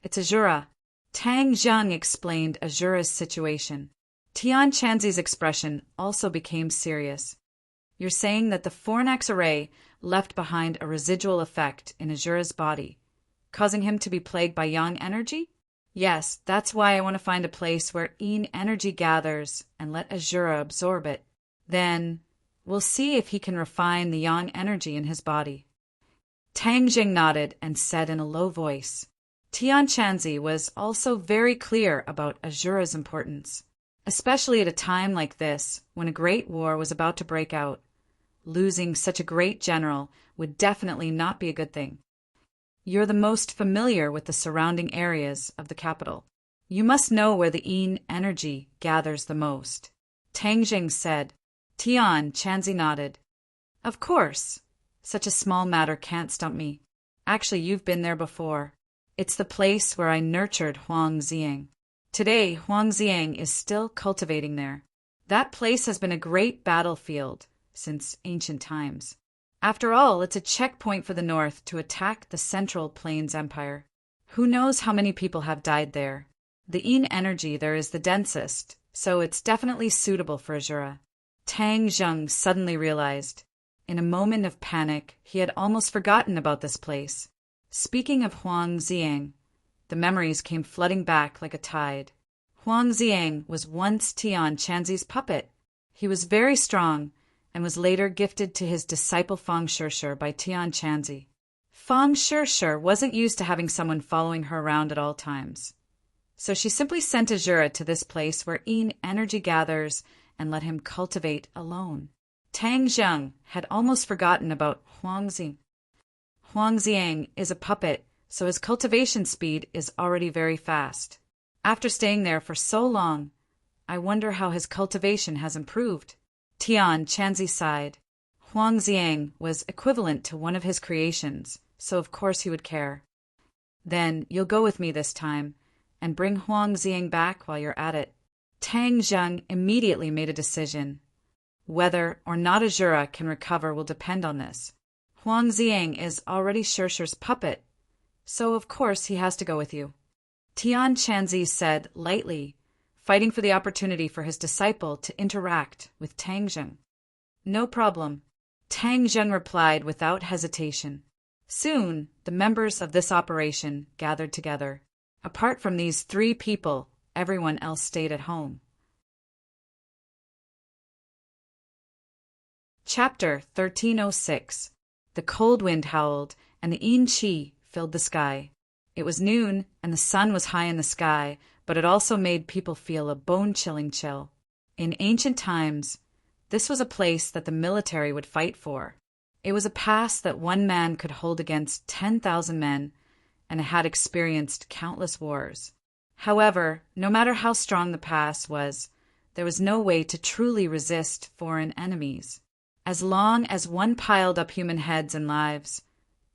S1: It's Azura. Tang Zheng explained Azura's situation. Tian Chanzi's expression also became serious. You're saying that the Fornax array left behind a residual effect in Azura's body, causing him to be plagued by yang energy? Yes, that's why I want to find a place where yin energy gathers and let Azura absorb it. Then we'll see if he can refine the yang energy in his body. Tang Jing nodded and said in a low voice. Tian Chanzi was also very clear about Azura's importance, especially at a time like this when a great war was about to break out. Losing such a great general would definitely not be a good thing. You're the most familiar with the surrounding areas of the capital. You must know where the yin energy gathers the most. Tang Jing said. Tian Chanzi nodded. Of course. Such a small matter can't stump me. Actually, you've been there before. It's the place where I nurtured Huang Ziang. Today, Huang Ziang is still cultivating there. That place has been a great battlefield since ancient times. After all, it's a checkpoint for the North to attack the Central Plains Empire. Who knows how many people have died there? The yin energy there is the densest, so it's definitely suitable for Azura. Tang Zheng suddenly realized. In a moment of panic, he had almost forgotten about this place. Speaking of Huang Ziang, the memories came flooding back like a tide. Huang Ziang was once Tian Chanzi's puppet. He was very strong and was later gifted to his disciple Fang Shishir by Tian Chanzi. Fang Shishir wasn't used to having someone following her around at all times. So she simply sent Azura to this place where yin energy gathers and let him cultivate alone. Tang Zheng had almost forgotten about Huang Ziang. Huang Ziang is a puppet, so his cultivation speed is already very fast. After staying there for so long, I wonder how his cultivation has improved. Tian Chanzi sighed. Huang Ziang was equivalent to one of his creations, so of course he would care. Then you'll go with me this time, and bring Huang Ziang back while you're at it. Tang Zheng immediately made a decision. Whether or not Azura can recover will depend on this. Huang Ziang is already Shishir's puppet, so of course he has to go with you. Tian Chanzi said lightly, fighting for the opportunity for his disciple to interact with Tang Zheng. No problem, Tang Zheng replied without hesitation. Soon, the members of this operation gathered together. Apart from these three people, everyone else stayed at home. Chapter 1306. The cold wind howled, and the yin qi filled the sky. It was noon, and the sun was high in the sky, but it also made people feel a bone-chilling chill. In ancient times, this was a place that the military would fight for. It was a pass that one man could hold against 10,000 men, and it had experienced countless wars. However, no matter how strong the pass was, there was no way to truly resist foreign enemies. As long as one piled up human heads and lives,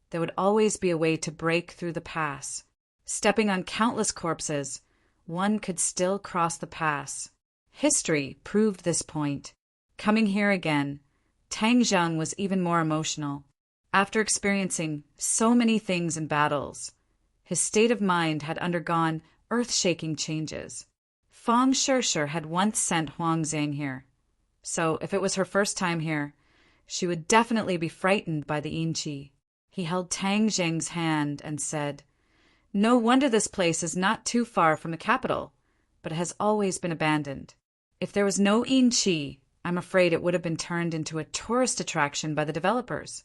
S1: there would always be a way to break through the pass. Stepping on countless corpses, one could still cross the pass. History proved this point. Coming here again, Tang Zheng was even more emotional. After experiencing so many things in battles, his state of mind had undergone earth-shaking changes. Feng Shisher had once sent Huang Zhang here, so if it was her first time here, she would definitely be frightened by the Yinqi. He held Tang Zheng's hand and said, "No wonder this place is not too far from the capital, but it has always been abandoned. If there was no Yinqi, I'm afraid it would have been turned into a tourist attraction by the developers."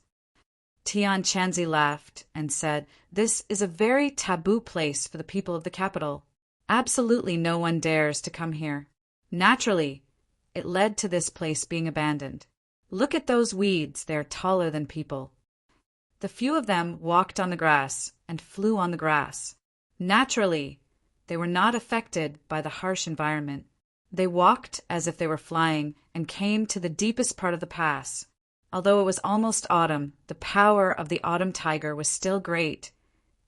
S1: Tian Chanzi laughed and said, "This is a very taboo place for the people of the capital. Absolutely no one dares to come here. Naturally, it led to this place being abandoned. Look at those weeds, they're taller than people." The few of them walked on the grass and flew on the grass. Naturally, they were not affected by the harsh environment. They walked as if they were flying and came to the deepest part of the pass. Although it was almost autumn, the power of the autumn tiger was still great,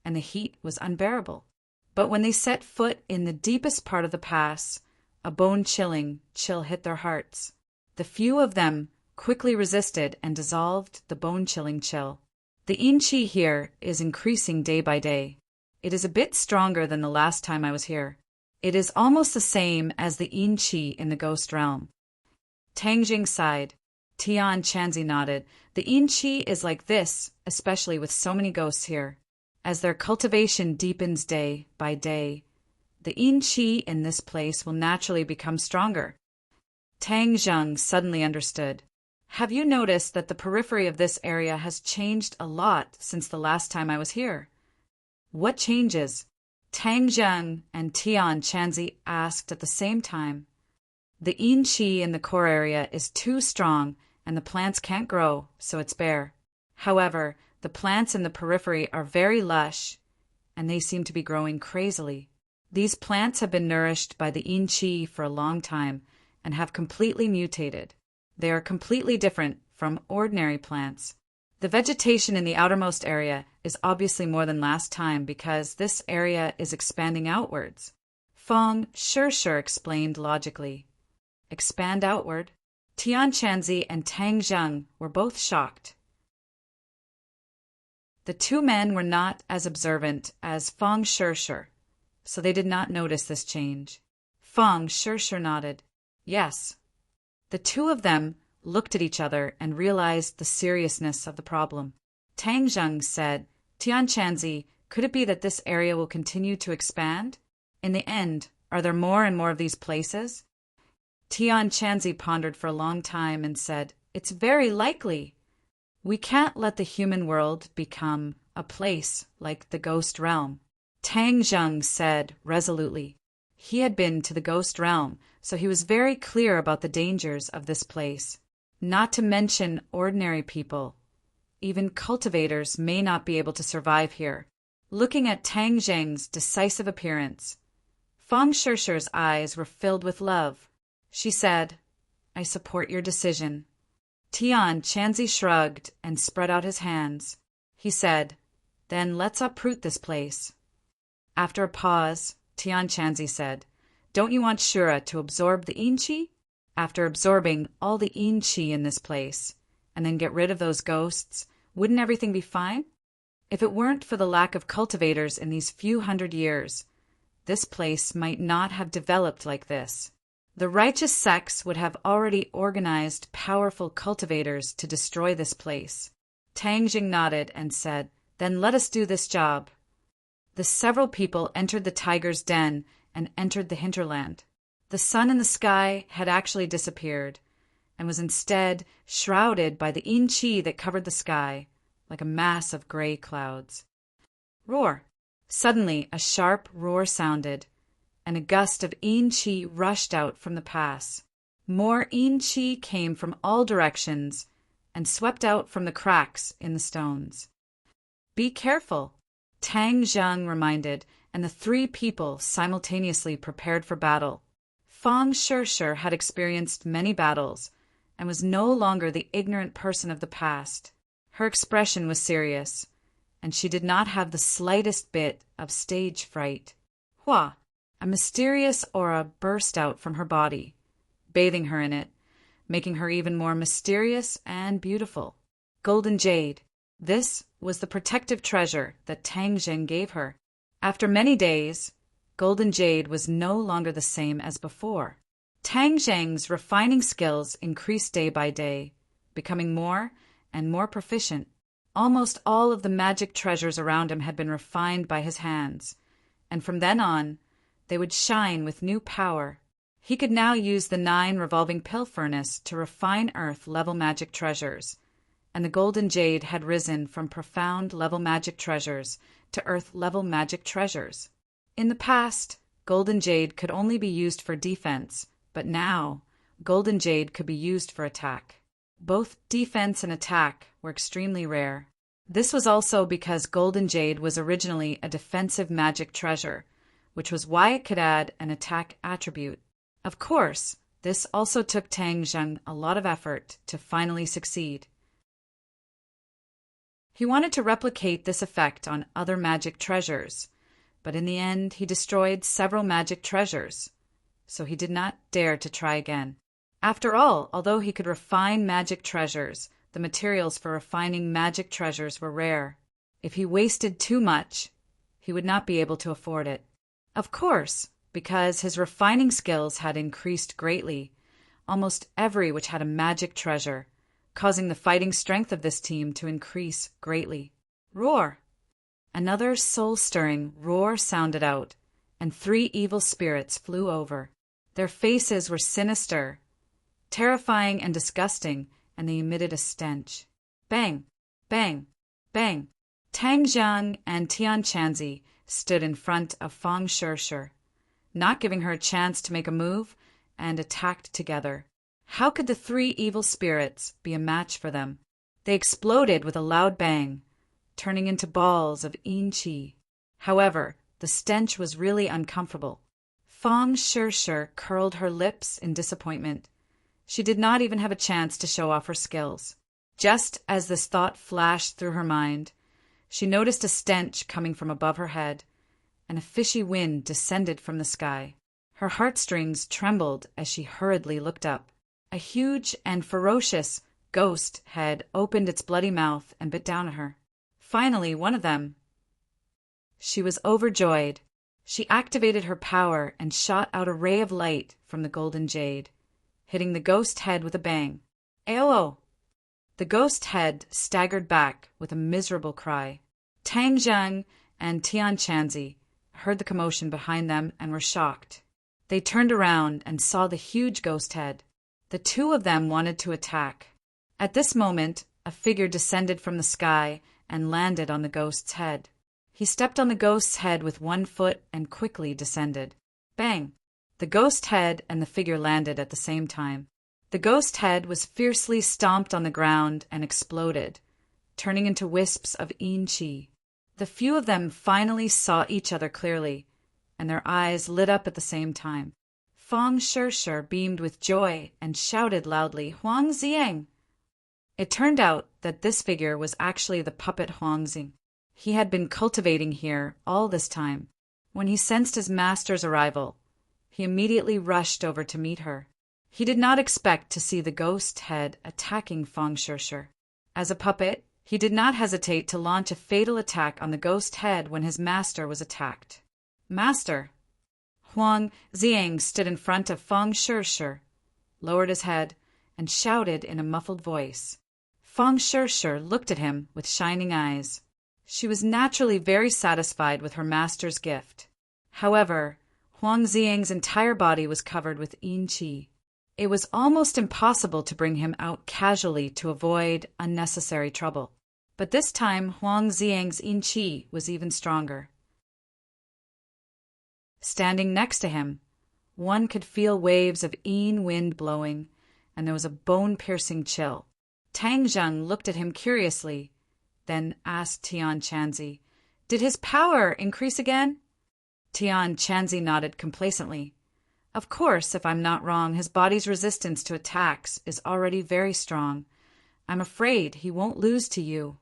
S1: and the heat was unbearable. But when they set foot in the deepest part of the pass, a bone-chilling chill hit their hearts. The few of them quickly resisted and dissolved the bone-chilling chill. The Yinqi here is increasing day by day. It is a bit stronger than the last time I was here. It is almost the same as the Yinqi in the ghost realm. Tang Jing sighed. Tian Chanzi nodded. The Yinqi is like this, especially with so many ghosts here. As their cultivation deepens day by day, the Yinqi in this place will naturally become stronger. Tang Zheng suddenly understood. Have you noticed that the periphery of this area has changed a lot since the last time I was here? What changes? Tang Zheng and Tian Chanzi asked at the same time. The Yinqi in the core area is too strong and the plants can't grow, so it's bare. However, the plants in the periphery are very lush and they seem to be growing crazily. These plants have been nourished by the Yinqi for a long time and have completely mutated. They are completely different from ordinary plants. The vegetation in the outermost area is obviously more than last time because this area is expanding outwards. Feng Shisher explained logically. Expand outward? Tian Chanzi and Tang Zheng were both shocked. The two men were not as observant as Feng Shisher, so they did not notice this change. Feng Shisher nodded. Yes. The two of them looked at each other and realized the seriousness of the problem. Tang Zheng said, Tian Chanzi, could it be that this area will continue to expand? In the end, are there more and more of these places? Tian Chanzi pondered for a long time and said, It's very likely. We can't let the human world become a place like the ghost realm. Tang Zheng said resolutely. He had been to the ghost realm, so he was very clear about the dangers of this place. Not to mention ordinary people. Even cultivators may not be able to survive here. Looking at Tang Zheng's decisive appearance, Feng Shisher's eyes were filled with love. She said, I support your decision. Tian Chanzi shrugged and spread out his hands. He said, Then let's uproot this place. After a pause, Tian Chanzi said, Don't you want Shura to absorb the Yinqi? After absorbing all the Yinqi in this place, and then get rid of those ghosts, wouldn't everything be fine? If it weren't for the lack of cultivators in these few hundred years, this place might not have developed like this. The righteous sects would have already organized powerful cultivators to destroy this place. Tang Jing nodded and said, Then let us do this job. The several people entered the tiger's den and entered the hinterland. The sun in the sky had actually disappeared and was instead shrouded by the Yinqi that covered the sky like a mass of gray clouds. Roar! Suddenly a sharp roar sounded, and a gust of Yinqi rushed out from the pass. More Yinqi came from all directions and swept out from the cracks in the stones. Be careful, Tang Zheng reminded, and the three people simultaneously prepared for battle. Feng Shisher had experienced many battles and was no longer the ignorant person of the past. Her expression was serious, and she did not have the slightest bit of stage fright. Hua! A mysterious aura burst out from her body, bathing her in it, making her even more mysterious and beautiful. Golden jade. This was the protective treasure that Tang Jing gave her. After many days, Golden Jade was no longer the same as before. Tang Zhang's refining skills increased day by day, becoming more and more proficient. Almost all of the magic treasures around him had been refined by his hands, and from then on, they would shine with new power. He could now use the 9 revolving pill furnace to refine Earth-level magic treasures, and the Golden Jade had risen from profound-level magic treasures to Earth-level magic treasures. In the past, Golden Jade could only be used for defense, but now, Golden Jade could be used for attack. Both defense and attack were extremely rare. This was also because Golden Jade was originally a defensive magic treasure, which was why it could add an attack attribute. Of course, this also took Tang Zhang a lot of effort to finally succeed. He wanted to replicate this effect on other magic treasures, but in the end he destroyed several magic treasures, so he did not dare to try again. After all, although he could refine magic treasures, the materials for refining magic treasures were rare. If he wasted too much, he would not be able to afford it. Of course, because his refining skills had increased greatly, almost every which had a magic treasure, causing the fighting strength of this team to increase greatly. Roar! Another soul-stirring roar sounded out, and 3 evil spirits flew over. Their faces were sinister, terrifying and disgusting, and they emitted a stench. Bang! Bang! Bang! Tang Zhang and Tian Chanzi stood in front of Fang Shishir, not giving her a chance to make a move, and attacked together. How could the 3 evil spirits be a match for them? They exploded with a loud bang, turning into balls of yin qi. However, the stench was really uncomfortable. Fang Shishir curled her lips in disappointment. She did not even have a chance to show off her skills. Just as this thought flashed through her mind, she noticed a stench coming from above her head, and a fishy wind descended from the sky. Her heartstrings trembled as she hurriedly looked up. A huge and ferocious ghost head opened its bloody mouth and bit down at her. Finally, one of them. She was overjoyed. She activated her power and shot out a ray of light from the Golden Jade, hitting the ghost head with a bang. Ayo! The ghost head staggered back with a miserable cry. Tang Zhang and Tian Chanzi heard the commotion behind them and were shocked. They turned around and saw the huge ghost head. The 2 of them wanted to attack. At this moment, a figure descended from the sky and landed on the ghost's head. He stepped on the ghost's head with 1 foot and quickly descended. Bang! The ghost head and the figure landed at the same time. The ghost head was fiercely stomped on the ground and exploded, turning into wisps of yin qi. The few of them finally saw each other clearly, and their eyes lit up at the same time. Fang Shishir beamed with joy and shouted loudly, "Huang Ziang!" It turned out that this figure was actually the puppet Huang Zing. He had been cultivating here all this time. When he sensed his master's arrival, he immediately rushed over to meet her. He did not expect to see the ghost head attacking Fang Shishir. As a puppet, he did not hesitate to launch a fatal attack on the ghost head when his master was attacked. Master! Huang Ziang stood in front of Fang Shishir, lowered his head, and shouted in a muffled voice. Fang Shishir looked at him with shining eyes. She was naturally very satisfied with her master's gift. However, Huang Ziang's entire body was covered with yin qi. It was almost impossible to bring him out casually to avoid unnecessary trouble. But this time, Huang Ziang's yin qi was even stronger. Standing next to him, one could feel waves of yin wind blowing, and there was a bone-piercing chill. Tang Zhang looked at him curiously, then asked Tian Chanzi, "Did his power increase again?" Tian Chanzi nodded complacently. "Of course, if I'm not wrong, his body's resistance to attacks is already very strong. I'm afraid he won't lose to you."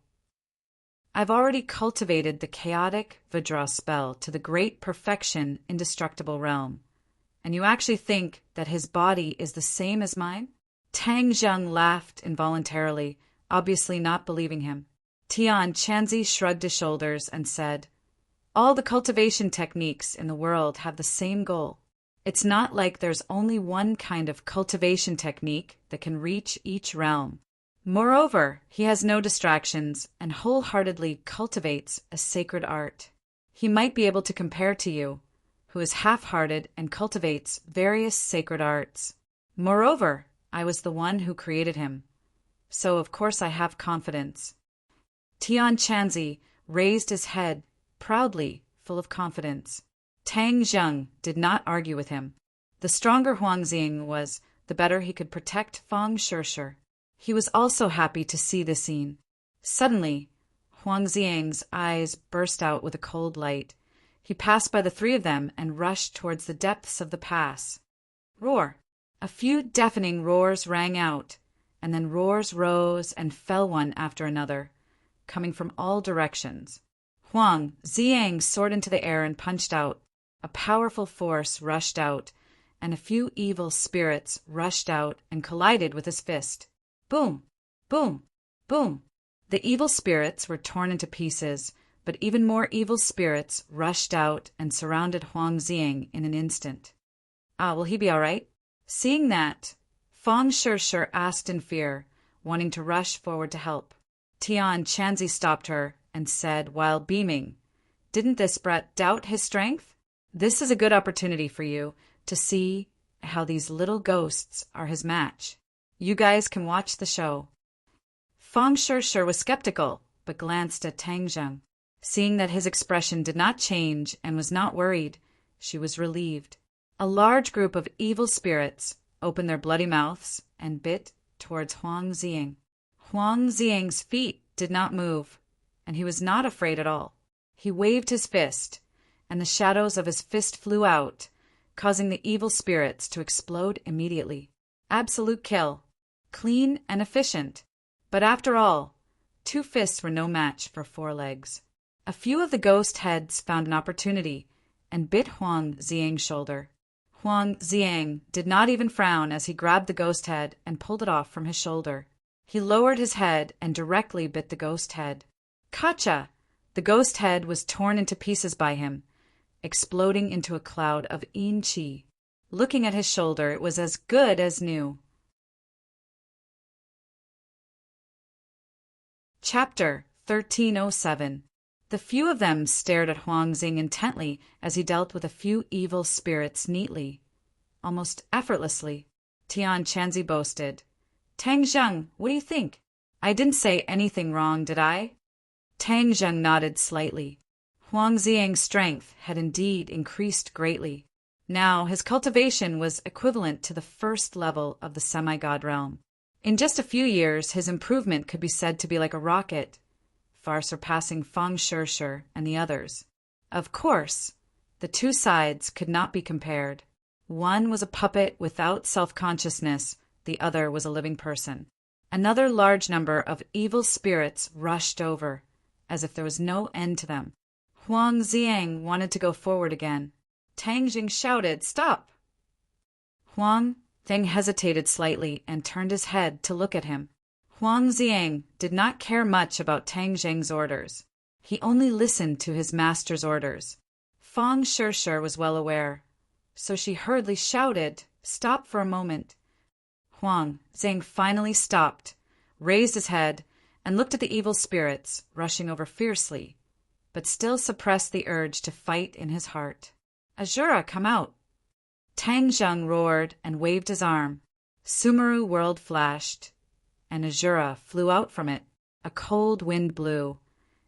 S1: "I've already cultivated the chaotic Vajra spell to the great perfection indestructible realm. And you actually think that his body is the same as mine?" Tang Zhang laughed involuntarily, obviously not believing him. Tian Chanzi shrugged his shoulders and said, All the cultivation techniques in the world have the same goal. It's not like there's only one kind of cultivation technique that can reach each realm. Moreover, he has no distractions and wholeheartedly cultivates a sacred art. He might be able to compare to you, who is half-hearted and cultivates various sacred arts. Moreover, I was the one who created him, so of course I have confidence. Tian Chanzi raised his head, proudly, full of confidence. Tang Zheng did not argue with him. The stronger Huang Xing was, the better he could protect Fang Shirshir. He was also happy to see the scene. Suddenly, Huang Xiang's eyes burst out with a cold light. He passed by the three of them and rushed towards the depths of the pass. Roar! A few deafening roars rang out, and then roars rose and fell one after another, coming from all directions. Huang Xiang soared into the air and punched out. A powerful force rushed out, and a few evil spirits rushed out and collided with his fist. Boom! Boom! Boom! The evil spirits were torn into pieces, but even more evil spirits rushed out and surrounded Huang Xiang in an instant. Will he be all right? Seeing that, Fang Shirshir asked in fear, wanting to rush forward to help. Tian Chanzi stopped her and said while beaming, "Didn't this brat doubt his strength? This is a good opportunity for you to see how these little ghosts are his match. You guys can watch the show." Fang Shirshir was skeptical, but glanced at Tang Zheng. Seeing that his expression did not change and was not worried, she was relieved. A large group of evil spirits opened their bloody mouths and bit towards Huang Xiang. Huang Xiang's feet did not move, and he was not afraid at all. He waved his fist, and the shadows of his fist flew out, causing the evil spirits to explode immediately. Absolute kill. Clean and efficient. But after all, 2 fists were no match for 4 legs. A few of the ghost heads found an opportunity and bit Huang Xiang's shoulder. Huang Xiang did not even frown as he grabbed the ghost head and pulled it off from his shoulder. He lowered his head and directly bit the ghost head. Kacha! The ghost head was torn into pieces by him, exploding into a cloud of yin qi. Looking at his shoulder, it was as good as new. Chapter 1307. The few of them stared at Huang Xing intently as he dealt with a few evil spirits neatly, almost effortlessly. Tian Chanzi boasted, "Tang Zheng, what do you think? I didn't say anything wrong, did I?" Tang Zheng nodded slightly. Huang Xiang's strength had indeed increased greatly. Now his cultivation was equivalent to the first level of the semi-god realm. In just a few years, his improvement could be said to be like a rocket, far surpassing Fang Shirshir and the others. Of course, the 2 sides could not be compared. One was a puppet without self-consciousness, the other was a living person. Another large number of evil spirits rushed over, as if there was no end to them. Huang Xiang wanted to go forward again. Tang Jing shouted, "Stop!" Huang Thing hesitated slightly and turned his head to look at him. Huang Xiang did not care much about Tang Jing's orders. He only listened to his master's orders. Fang Shirshir was well aware, so she hurriedly shouted, "Stop for a moment." Huang Xiang finally stopped, raised his head, and looked at the evil spirits rushing over fiercely, but still suppressed the urge to fight in his heart. "Azura, come out!" Tang Zheng roared and waved his arm. Sumeru world flashed, and Azura flew out from it. A cold wind blew,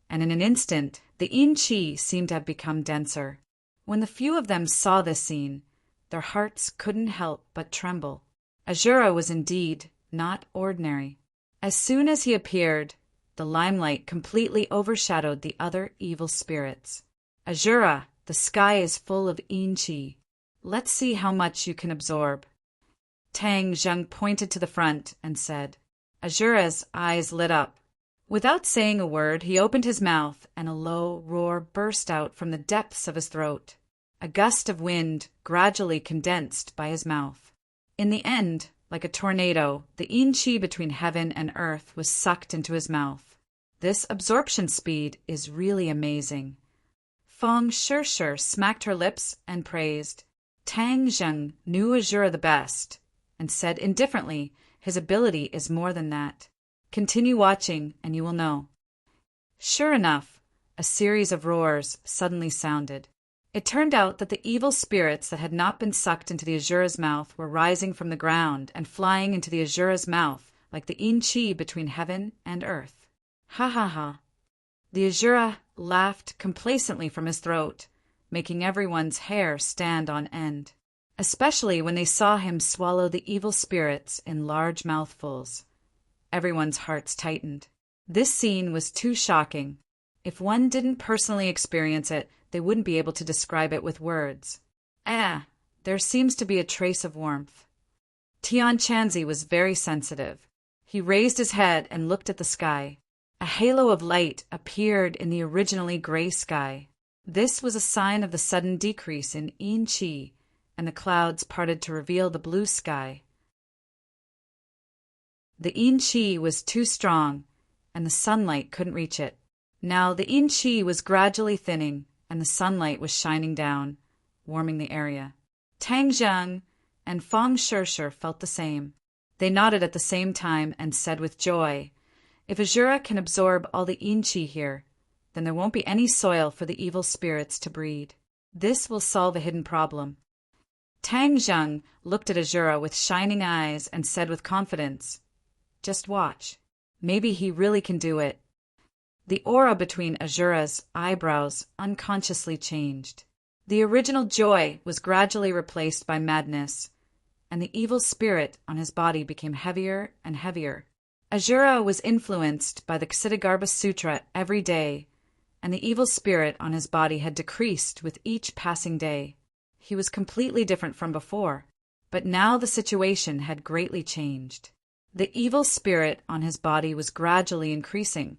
S1: and in an instant the yin qi seemed to have become denser. When the few of them saw this scene, their hearts couldn't help but tremble. Azura was indeed not ordinary. As soon as he appeared, the limelight completely overshadowed the other evil spirits. "Azura, the sky is full of yin qi. Let's see how much you can absorb." Tang Zheng pointed to the front and said. Azura's eyes lit up. Without saying a word, he opened his mouth, and a low roar burst out from the depths of his throat. A gust of wind gradually condensed by his mouth. In the end, like a tornado, the yin qi between heaven and earth was sucked into his mouth. This absorption speed is really amazing. Fong Shirshir smacked her lips and praised. Tang Zheng knew Azura the best and said indifferently, his ability is more than that. Continue watching and you will know. Sure enough, a series of roars suddenly sounded. It turned out that the evil spirits that had not been sucked into the Azura's mouth were rising from the ground and flying into the Azura's mouth like the yin chi between heaven and earth. Ha ha ha. The Azura laughed complacently from his throat, making everyone's hair stand on end, especially when they saw him swallow the evil spirits in large mouthfuls. Everyone's hearts tightened. This scene was too shocking. If one didn't personally experience it, they wouldn't be able to describe it with words. There seems to be a trace of warmth. Tian Chanzi was very sensitive. He raised his head and looked at the sky. A halo of light appeared in the originally gray sky. This was a sign of the sudden decrease in yin chi, and the clouds parted to reveal the blue sky. The yin chi was too strong, and the sunlight couldn't reach it. Now the yin chi was gradually thinning, and the sunlight was shining down, warming the area. Tang Zheng and Fong Shirshir felt the same. They nodded at the same time and said with joy, if Azura can absorb all the yin chi here, then there won't be any soil for the evil spirits to breed. This will solve a hidden problem. Tang Zheng looked at Azura with shining eyes and said with confidence, just watch. Maybe he really can do it. The aura between Azura's eyebrows unconsciously changed. The original joy was gradually replaced by madness, and the evil spirit on his body became heavier and heavier. Azura was influenced by the Ksitigarbha Sutra every day, and the evil spirit on his body had decreased with each passing day. He was completely different from before, but now the situation had greatly changed. The evil spirit on his body was gradually increasing,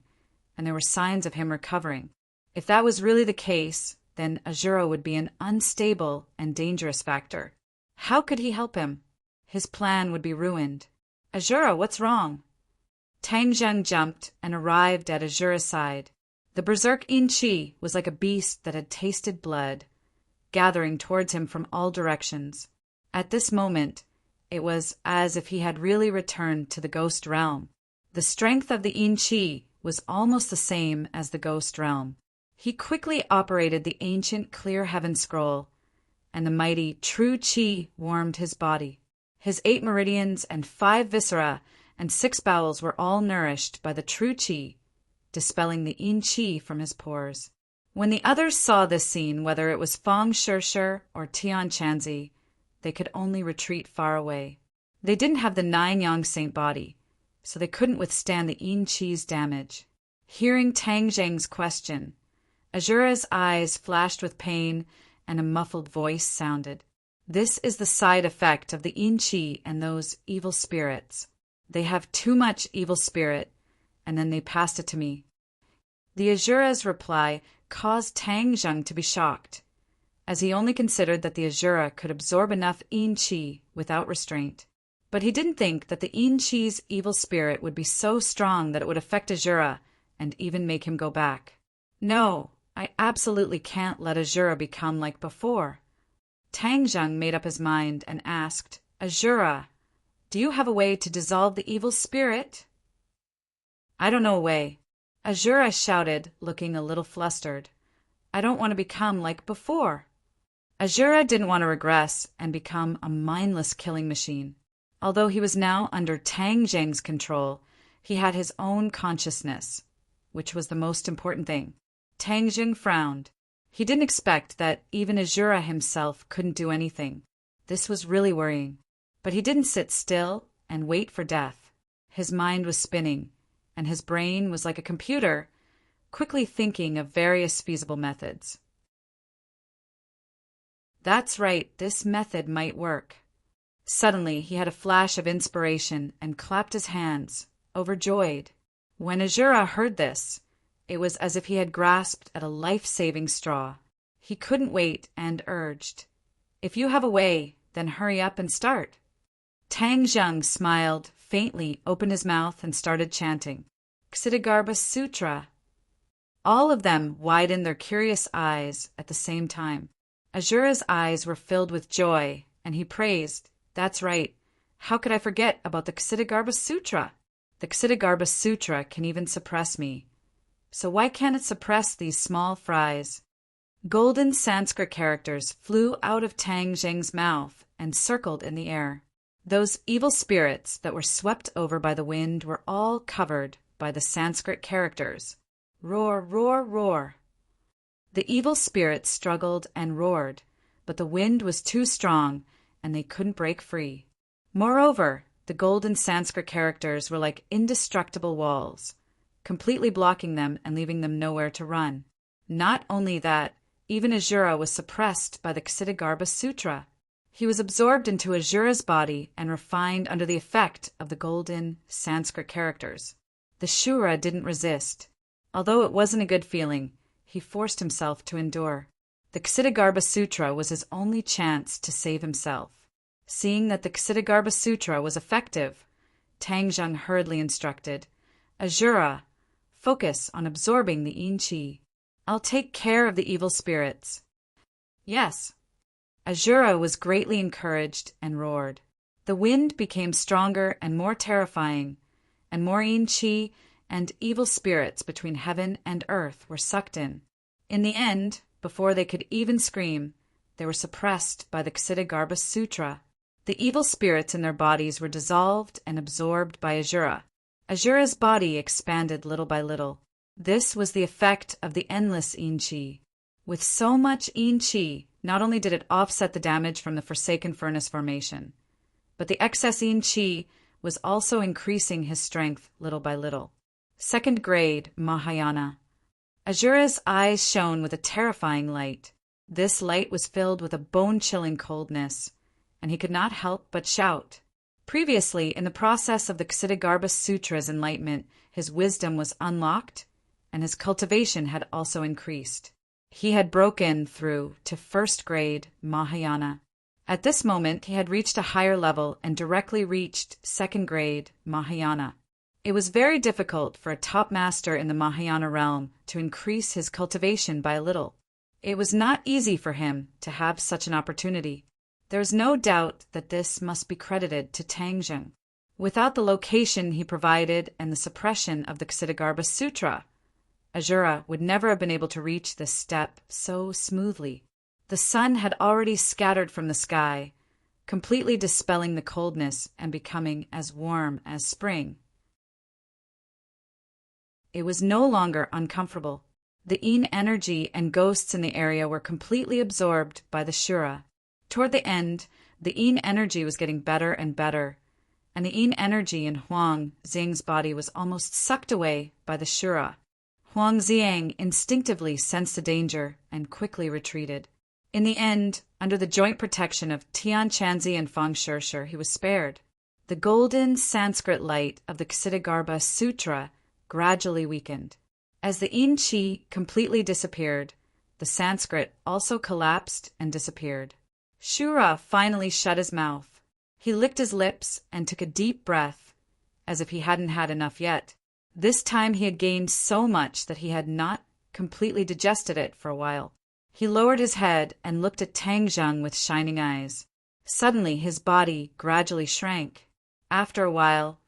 S1: and there were signs of him recovering. If that was really the case, then Azura would be an unstable and dangerous factor. How could he help him? His plan would be ruined. Azura, what's wrong? Tang Zheng jumped and arrived at Azura's side. The berserk yin chi was like a beast that had tasted blood, gathering towards him from all directions. At this moment, it was as if he had really returned to the ghost realm. The strength of the yin chi was almost the same as the ghost realm. He quickly operated the ancient clear heaven scroll, and the mighty true chi warmed his body. His 8 meridians and 5 viscera and 6 bowels were all nourished by the true chi, dispelling the yin chi from his pores. When the others saw this scene, whether it was Fong Shirshir or Tian Chanzi, they could only retreat far away. They didn't have the 9 yang saint body, so they couldn't withstand the yin chi's damage. Hearing Tang Zheng's question, Azura's eyes flashed with pain and a muffled voice sounded. This is the side effect of the yin chi and those evil spirits. They have too much evil spirit, and then they passed it to me. The Azura's reply caused Tang Zheng to be shocked, as he only considered that the Azura could absorb enough yin chi without restraint. But he didn't think that the yin chi's evil spirit would be so strong that it would affect Azura and even make him go back. No, I absolutely can't let Azura become like before. Tang Zheng made up his mind and asked, Azura, do you have a way to dissolve the evil spirit? I don't know a way. Azura shouted, looking a little flustered. I don't want to become like before. Azura didn't want to regress and become a mindless killing machine. Although he was now under Tang Zheng's control, he had his own consciousness, which was the most important thing. Tang Zheng frowned. He didn't expect that even Azura himself couldn't do anything. This was really worrying. But he didn't sit still and wait for death. His mind was spinning, and his brain was like a computer, quickly thinking of various feasible methods. That's right, this method might work. Suddenly, he had a flash of inspiration and clapped his hands, overjoyed. When Azura heard this, it was as if he had grasped at a life-saving straw. He couldn't wait and urged, If you have a way, then hurry up and start. Tang Zheng smiled, faintly opened his mouth and started chanting, Ksitigarbha Sutra. All of them widened their curious eyes at the same time. Ajura's eyes were filled with joy, and he praised. That's right. How could I forget about the Ksitigarbha Sutra? The Ksitigarbha Sutra can even suppress me. So why can't it suppress these small fries? Golden Sanskrit characters flew out of Tang Zheng's mouth and circled in the air. Those evil spirits that were swept over by the wind were all covered by the Sanskrit characters. Roar, roar, roar. The evil spirits struggled and roared, but the wind was too strong and they couldn't break free. Moreover, the golden Sanskrit characters were like indestructible walls, completely blocking them and leaving them nowhere to run. Not only that, even Ajura was suppressed by the Ksitigarbha Sutra. He was absorbed into Ajura's body and refined under the effect of the golden Sanskrit characters. The Shura didn't resist. Although it wasn't a good feeling, he forced himself to endure. The Ksitigarbha Sutra was his only chance to save himself. Seeing that the Ksitigarbha Sutra was effective, Tang Zheng hurriedly instructed, Ajura, focus on absorbing the Yin Qi. I'll take care of the evil spirits. Yes. Ajura was greatly encouraged and roared. The wind became stronger and more terrifying, and more Yin Qi and evil spirits between heaven and earth were sucked in. In the end, before they could even scream, they were suppressed by the Ksitigarbha Sutra. The evil spirits in their bodies were dissolved and absorbed by Ajura. Ajura's body expanded little by little. This was the effect of the endless Yin Qi. With so much Yin Qi, not only did it offset the damage from the Forsaken Furnace formation, but the excess Yin Qi was also increasing his strength little by little. Second grade Mahayana. Ajura's eyes shone with a terrifying light. This light was filled with a bone-chilling coldness, and he could not help but shout. Previously, in the process of the Ksitigarbha Sutra's enlightenment, his wisdom was unlocked, and his cultivation had also increased. He had broken through to first grade Mahayana. At this moment, he had reached a higher level and directly reached second grade Mahayana. It was very difficult for a top master in the Mahayana realm to increase his cultivation by a little. It was not easy for him to have such an opportunity. There is no doubt that this must be credited to Tang Zheng. Without the location he provided and the suppression of the Ksitigarbha Sutra, Ajura would never have been able to reach this step so smoothly. The sun had already scattered from the sky, completely dispelling the coldness and becoming as warm as spring. It was no longer uncomfortable. The Yin energy and ghosts in the area were completely absorbed by the Shura. Toward the end, the Yin energy was getting better and better, and the Yin energy in Huang Zing's body was almost sucked away by the Shura. Huang Ziang instinctively sensed the danger and quickly retreated. In the end, under the joint protection of Tian Chanzi and Fang Shirshir, he was spared. The golden Sanskrit light of the Ksitigarbha Sutra gradually weakened. As the Yin Qi completely disappeared, the Sanskrit also collapsed and disappeared. Shura finally shut his mouth. He licked his lips and took a deep breath, as if he hadn't had enough yet. This time he had gained so much that he had not completely digested it for a while. He lowered his head and looked at Tang Zheng with shining eyes. Suddenly his body gradually shrank. After a while,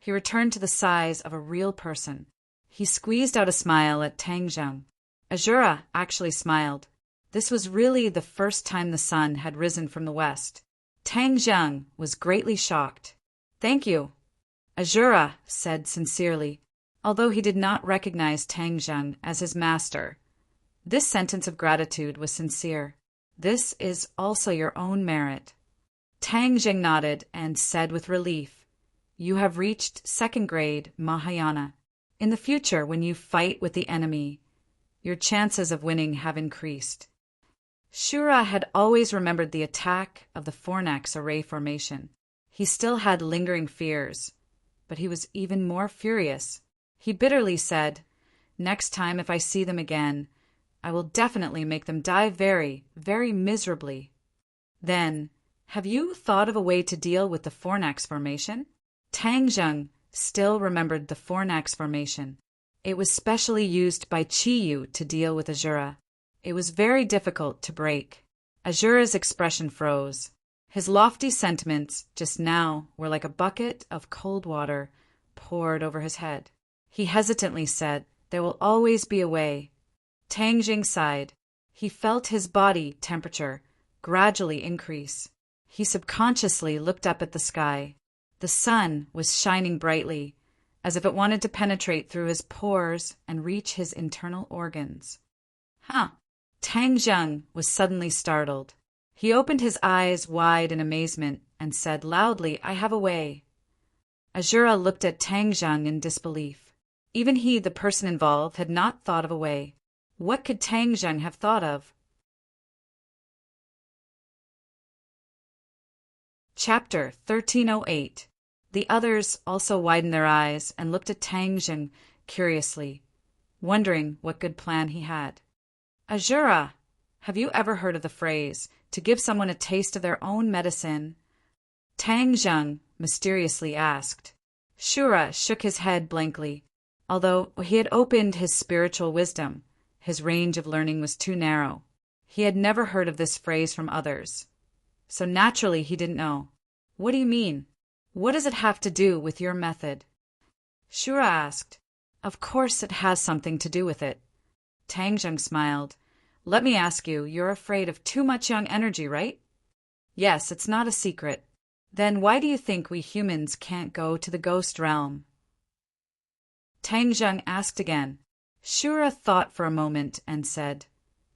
S1: he returned to the size of a real person. He squeezed out a smile at Tang Zheng. Ajura actually smiled. This was really the first time the sun had risen from the west. Tang Zheng was greatly shocked. "Thank you," Ajura said sincerely, although he did not recognize Tang Zheng as his master. This sentence of gratitude was sincere. "This is also your own merit." Tang Zheng nodded and said with relief, "You have reached second grade Mahayana. In the future, when you fight with the enemy, your chances of winning have increased." Shura had always remembered the attack of the Fornax array formation. He still had lingering fears, but he was even more furious. He bitterly said, "Next time if I see them again, I will definitely make them die very, very miserably." Then, "Have you thought of a way to deal with the Fornax formation?" Tang Zheng still remembered the Fornax formation. It was specially used by Chiyu to deal with Azura. It was very difficult to break. Azura's expression froze. His lofty sentiments just now were like a bucket of cold water poured over his head. He hesitantly said, "There will always be a way." Tang Jing sighed. He felt his body temperature gradually increase. He subconsciously looked up at the sky. The sun was shining brightly, as if it wanted to penetrate through his pores and reach his internal organs. Huh! Tang Jing was suddenly startled. He opened his eyes wide in amazement and said loudly, "I have a way." Azura looked at Tang Jing in disbelief. Even he, the person involved, had not thought of a way. What could Tang Jing have thought of? Chapter 1308. The others also widened their eyes and looked at Tang Jing curiously, wondering what good plan he had. "Azura, have you ever heard of the phrase, to give someone a taste of their own medicine?" Tang Jing mysteriously asked. Shura shook his head blankly. Although he had opened his spiritual wisdom, his range of learning was too narrow. He had never heard of this phrase from others. So naturally he didn't know. "What do you mean? What does it have to do with your method?" Shura asked. "Of course it has something to do with it." Tang Jing smiled. "Let me ask you, you're afraid of too much young energy, right?" "Yes, it's not a secret." "Then why do you think we humans can't go to the ghost realm?" Tang Jing asked again. Shura thought for a moment and said,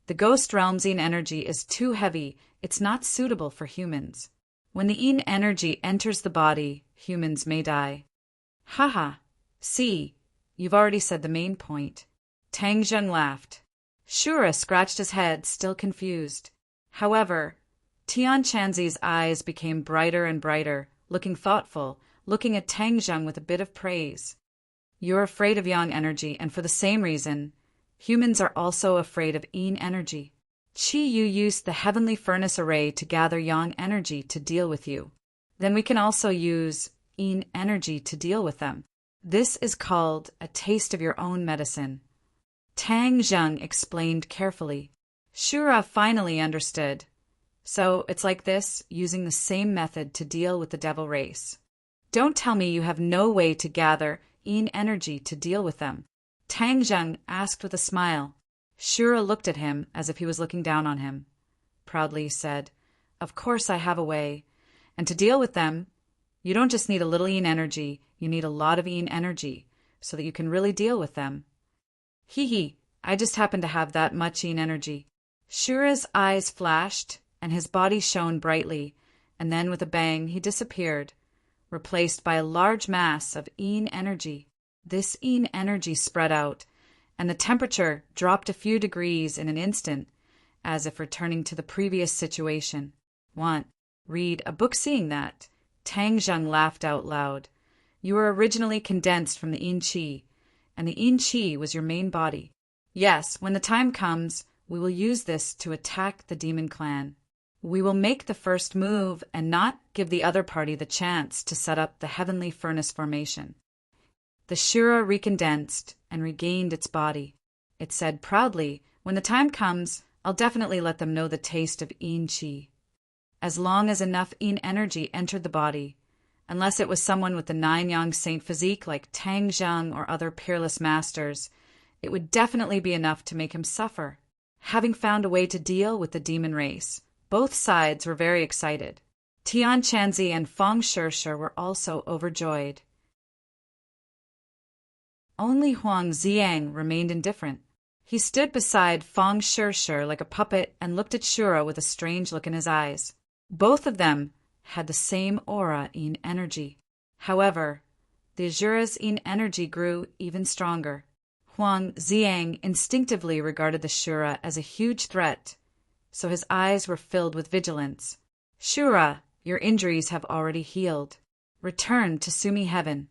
S1: "The ghost realm's yin energy is too heavy. It's not suitable for humans. When the yin energy enters the body, humans may die." "Haha. See, you've already said the main point." Tang Jing laughed. Shura scratched his head, still confused. However, Tian Chanzi's eyes became brighter and brighter, looking thoughtful, looking at Tang Jing with a bit of praise. "You're afraid of yang energy, and for the same reason, humans are also afraid of yin energy. Qi Yu used the heavenly furnace array to gather yang energy to deal with you. Then we can also use yin energy to deal with them. This is called a taste of your own medicine." Tang Jing explained carefully. Shura finally understood. "So it's like this, using the same method to deal with the devil race. Don't tell me you have no way to gather yin energy to deal with them." Tang Jing asked with a smile. Shura looked at him as if he was looking down on him. Proudly said, "Of course I have a way. And to deal with them, you don't just need a little yin energy, you need a lot of yin energy, so that you can really deal with them." "Hee, I just happen to have that much yin energy." Shura's eyes flashed, and his body shone brightly, and then with a bang he disappeared, replaced by a large mass of yin energy. This yin energy spread out, and the temperature dropped a few degrees in an instant, as if returning to the previous situation. Read a book seeing that. Tang Jing laughed out loud. "You were originally condensed from the yin qi, and the yin qi was your main body. Yes, when the time comes, we will use this to attack the demon clan. We will make the first move and not give the other party the chance to set up the heavenly furnace formation." The Shura recondensed and regained its body. It said proudly, "When the time comes, I'll definitely let them know the taste of yin qi." As long as enough yin energy entered the body, unless it was someone with the 9-yang saint physique like Tang Jing or other peerless masters, it would definitely be enough to make him suffer. Having found a way to deal with the demon race, both sides were very excited. Tian Chanzi and Feng Shirshir were also overjoyed. Only Huang Xiang remained indifferent. He stood beside Feng Shirshir like a puppet and looked at Shura with a strange look in his eyes. Both of them had the same aura in energy. However, the Azura's in energy grew even stronger. Huang Xiang instinctively regarded the Shura as a huge threat, so his eyes were filled with vigilance. "Shura, your injuries have already healed. Return to Sumi Heaven."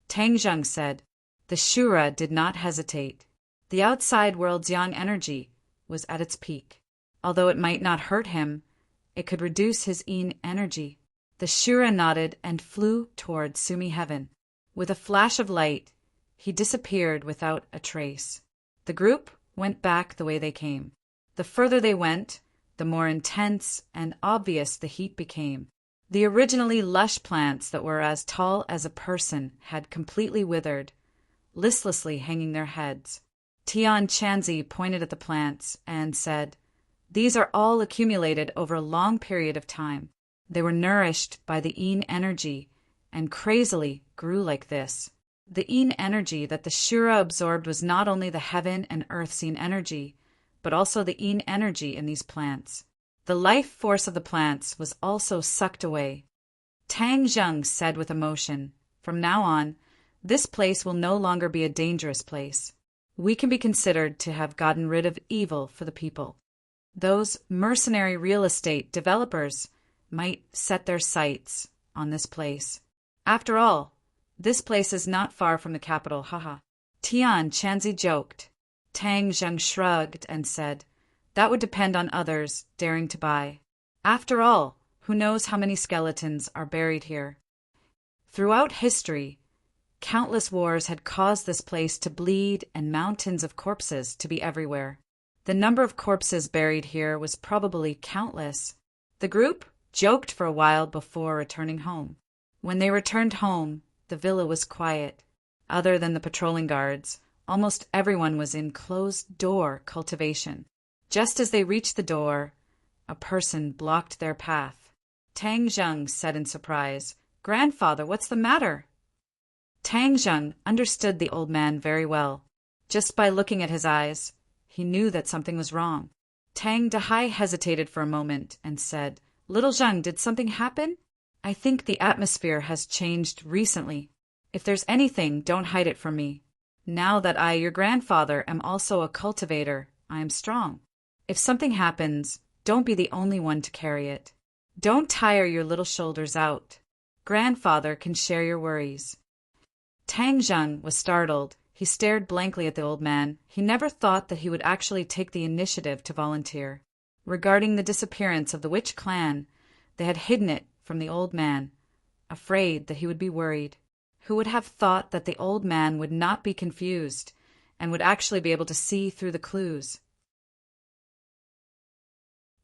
S1: Tang Jing said. The Shura did not hesitate. The outside world's yang energy was at its peak. Although it might not hurt him, it could reduce his yin energy. The Shura nodded and flew toward Sumi Heaven. With a flash of light, he disappeared without a trace. The group went back the way they came. The further they went, the more intense and obvious the heat became. The originally lush plants that were as tall as a person had completely withered, listlessly hanging their heads. Tian Chanzi pointed at the plants and said, "These are all accumulated over a long period of time. They were nourished by the yin energy and crazily grew like this." The yin energy that the Shura absorbed was not only the heaven and earth's yin energy, but also the yin energy in these plants. The life force of the plants was also sucked away. Tang Zheng said with emotion, "From now on, this place will no longer be a dangerous place. We can be considered to have gotten rid of evil for the people. Those mercenary real estate developers might set their sights on this place. After all, this place is not far from the capital, haha." Tian Chanzi joked. Tang Zheng shrugged and said, "That would depend on others daring to buy. After all, who knows how many skeletons are buried here?" Throughout history, countless wars had caused this place to bleed and mountains of corpses to be everywhere. The number of corpses buried here was probably countless. The group joked for a while before returning home. When they returned home, the villa was quiet. Other than the patrolling guards, almost everyone was in closed-door cultivation. Just as they reached the door, a person blocked their path. Tang Zheng said in surprise, "Grandfather, what's the matter?" Tang Zheng understood the old man very well. Just by looking at his eyes, he knew that something was wrong. Tang Dahai hesitated for a moment and said, "Little Zheng, did something happen? I think the atmosphere has changed recently. If there's anything, don't hide it from me. Now that I, your grandfather, am also a cultivator, I am strong. If something happens, don't be the only one to carry it. Don't tire your little shoulders out. Grandfather can share your worries." Tang Zheng was startled. He stared blankly at the old man. He never thought that he would actually take the initiative to volunteer. Regarding the disappearance of the witch clan, they had hidden it from the old man, afraid that he would be worried. Who would have thought that the old man would not be confused and would actually be able to see through the clues?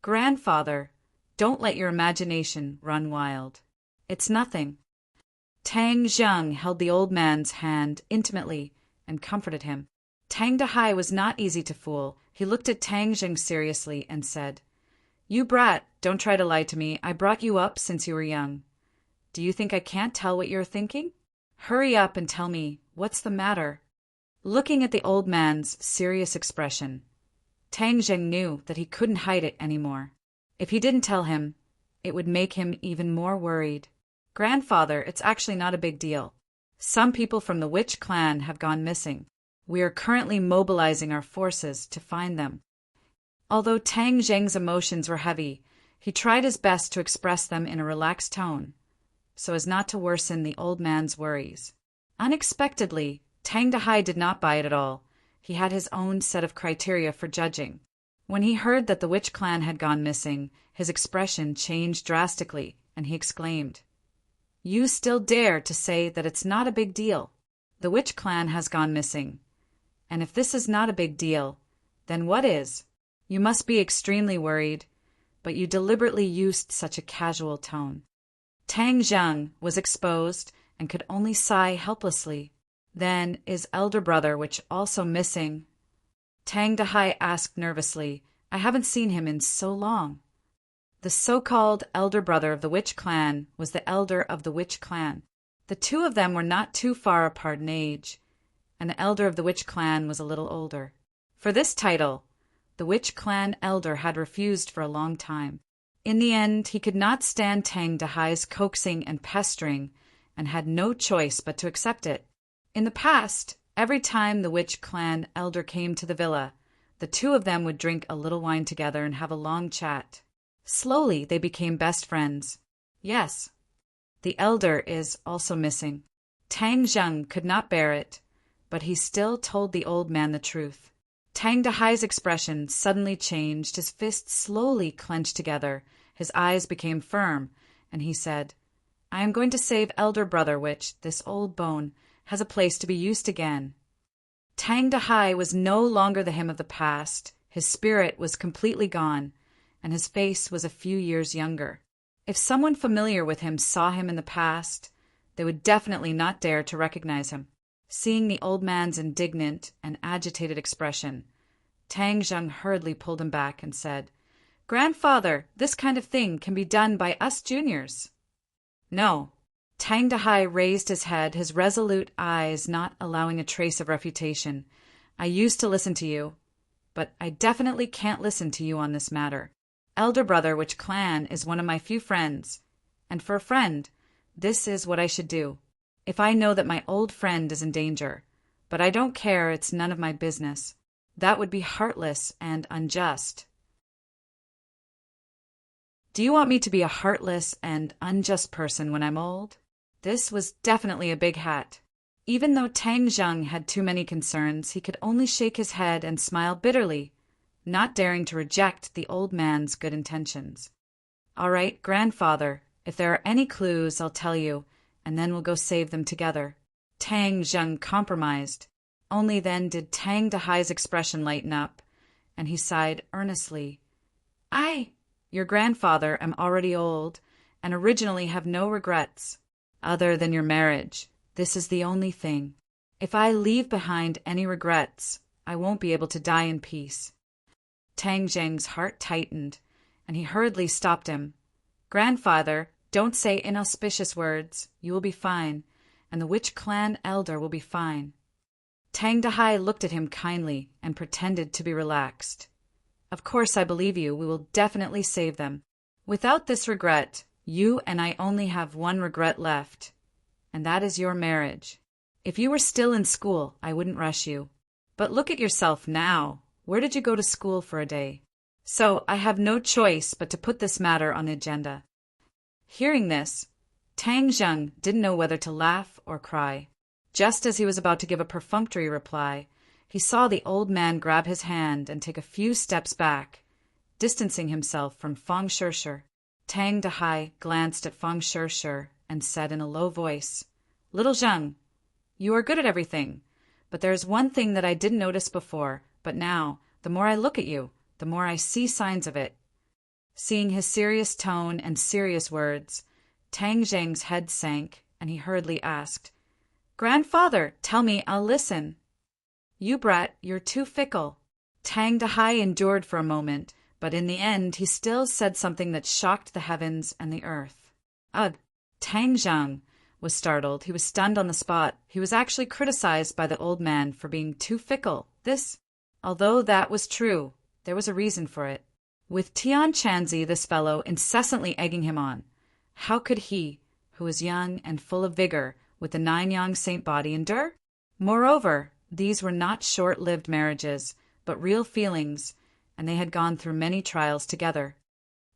S1: "Grandfather, don't let your imagination run wild. It's nothing." Tang Zheng held the old man's hand intimately and comforted him. Tang Dahai was not easy to fool. He looked at Tang Zheng seriously and said, "You brat, don't try to lie to me. I brought you up since you were young. Do you think I can't tell what you're thinking? Hurry up and tell me, what's the matter?" Looking at the old man's serious expression, Tang Zheng knew that he couldn't hide it anymore. If he didn't tell him, it would make him even more worried. "Grandfather, it's actually not a big deal. Some people from the witch clan have gone missing. We are currently mobilizing our forces to find them." Although Tang Zheng's emotions were heavy, he tried his best to express them in a relaxed tone, so as not to worsen the old man's worries. Unexpectedly, Tang Dahai did not buy it at all. He had his own set of criteria for judging. When he heard that the witch clan had gone missing, his expression changed drastically, and he exclaimed, "You still dare to say that it's not a big deal? The witch clan has gone missing. And if this is not a big deal, then what is? You must be extremely worried, but you deliberately used such a casual tone." Tang Zheng was exposed and could only sigh helplessly. "Then is elder brother which also missing?" Tang Dahai asked nervously. "I haven't seen him in so long." The so-called elder brother of the witch clan was the elder of the witch clan. The two of them were not too far apart in age, and the elder of the witch clan was a little older. For this title, the witch clan elder had refused for a long time. In the end, he could not stand Tang Dahai's coaxing and pestering, and had no choice but to accept it. In the past, every time the witch clan elder came to the villa, the two of them would drink a little wine together and have a long chat. Slowly, they became best friends. Yes, the elder is also missing. Tang Zheng could not bear it, but he still told the old man the truth. Tang Dahai's expression suddenly changed. His fists slowly clenched together. His eyes became firm, and he said, "I am going to save elder brother Witch, this old bone, has a place to be used again. Tang Dahai was no longer the him of the past. His spirit was completely gone, and his face was a few years younger. If someone familiar with him saw him in the past, they would definitely not dare to recognize him. Seeing the old man's indignant and agitated expression, Tang Zheng hurriedly pulled him back and said, "Grandfather, this kind of thing can be done by us juniors." "No." Tang Dahai raised his head, his resolute eyes not allowing a trace of refutation. "I used to listen to you, but I definitely can't listen to you on this matter. Elder brother, which clan is one of my few friends, and for a friend, this is what I should do. If I know that my old friend is in danger, but I don't care, it's none of my business. That would be heartless and unjust." Do you want me to be a heartless and unjust person when I'm old? This was definitely a big hat. Even though Tang Zheng had too many concerns, he could only shake his head and smile bitterly, not daring to reject the old man's good intentions. "All right, grandfather, if there are any clues, I'll tell you, and then we'll go save them together." Tang Zheng compromised. Only then did Tang Dahai's expression lighten up, and he sighed earnestly. Your grandfather, am already old, and originally have no regrets, other than your marriage. This is the only thing. If I leave behind any regrets, I won't be able to die in peace." Tang Zheng's heart tightened, and he hurriedly stopped him. "Grandfather, don't say inauspicious words. You will be fine, and the witch clan elder will be fine." Tang Dahai looked at him kindly and pretended to be relaxed. "Of course I believe you. We will definitely save them. Without this regret, you and I only have one regret left, and that is your marriage. If you were still in school, I wouldn't rush you. But look at yourself now. Where did you go to school for a day? So I have no choice but to put this matter on the agenda." Hearing this, Tang Zheng didn't know whether to laugh or cry. Just as he was about to give a perfunctory reply, he saw the old man grab his hand and take a few steps back, distancing himself from Fang Shirshir. Tang Dahai glanced at Fang Shirshir and said in a low voice, "Little Zheng, you are good at everything, but there is one thing that I didn't notice before, but now, the more I look at you, the more I see signs of it." Seeing his serious tone and serious words, Tang Zheng's head sank, and he hurriedly asked, "Grandfather, tell me, I'll listen." "You brat, you're too fickle." Tang Dahai endured for a moment, but in the end he still said something that shocked the heavens and the earth. "Ugh!" Tang Zheng was startled. He was stunned on the spot. He was actually criticized by the old man for being too fickle. Although that was true, there was a reason for it. With Tian Chanzi, this fellow, incessantly egging him on, how could he, who was young and full of vigor, with the 9-yang saint body, endure? Moreover, these were not short-lived marriages, but real feelings, and they had gone through many trials together.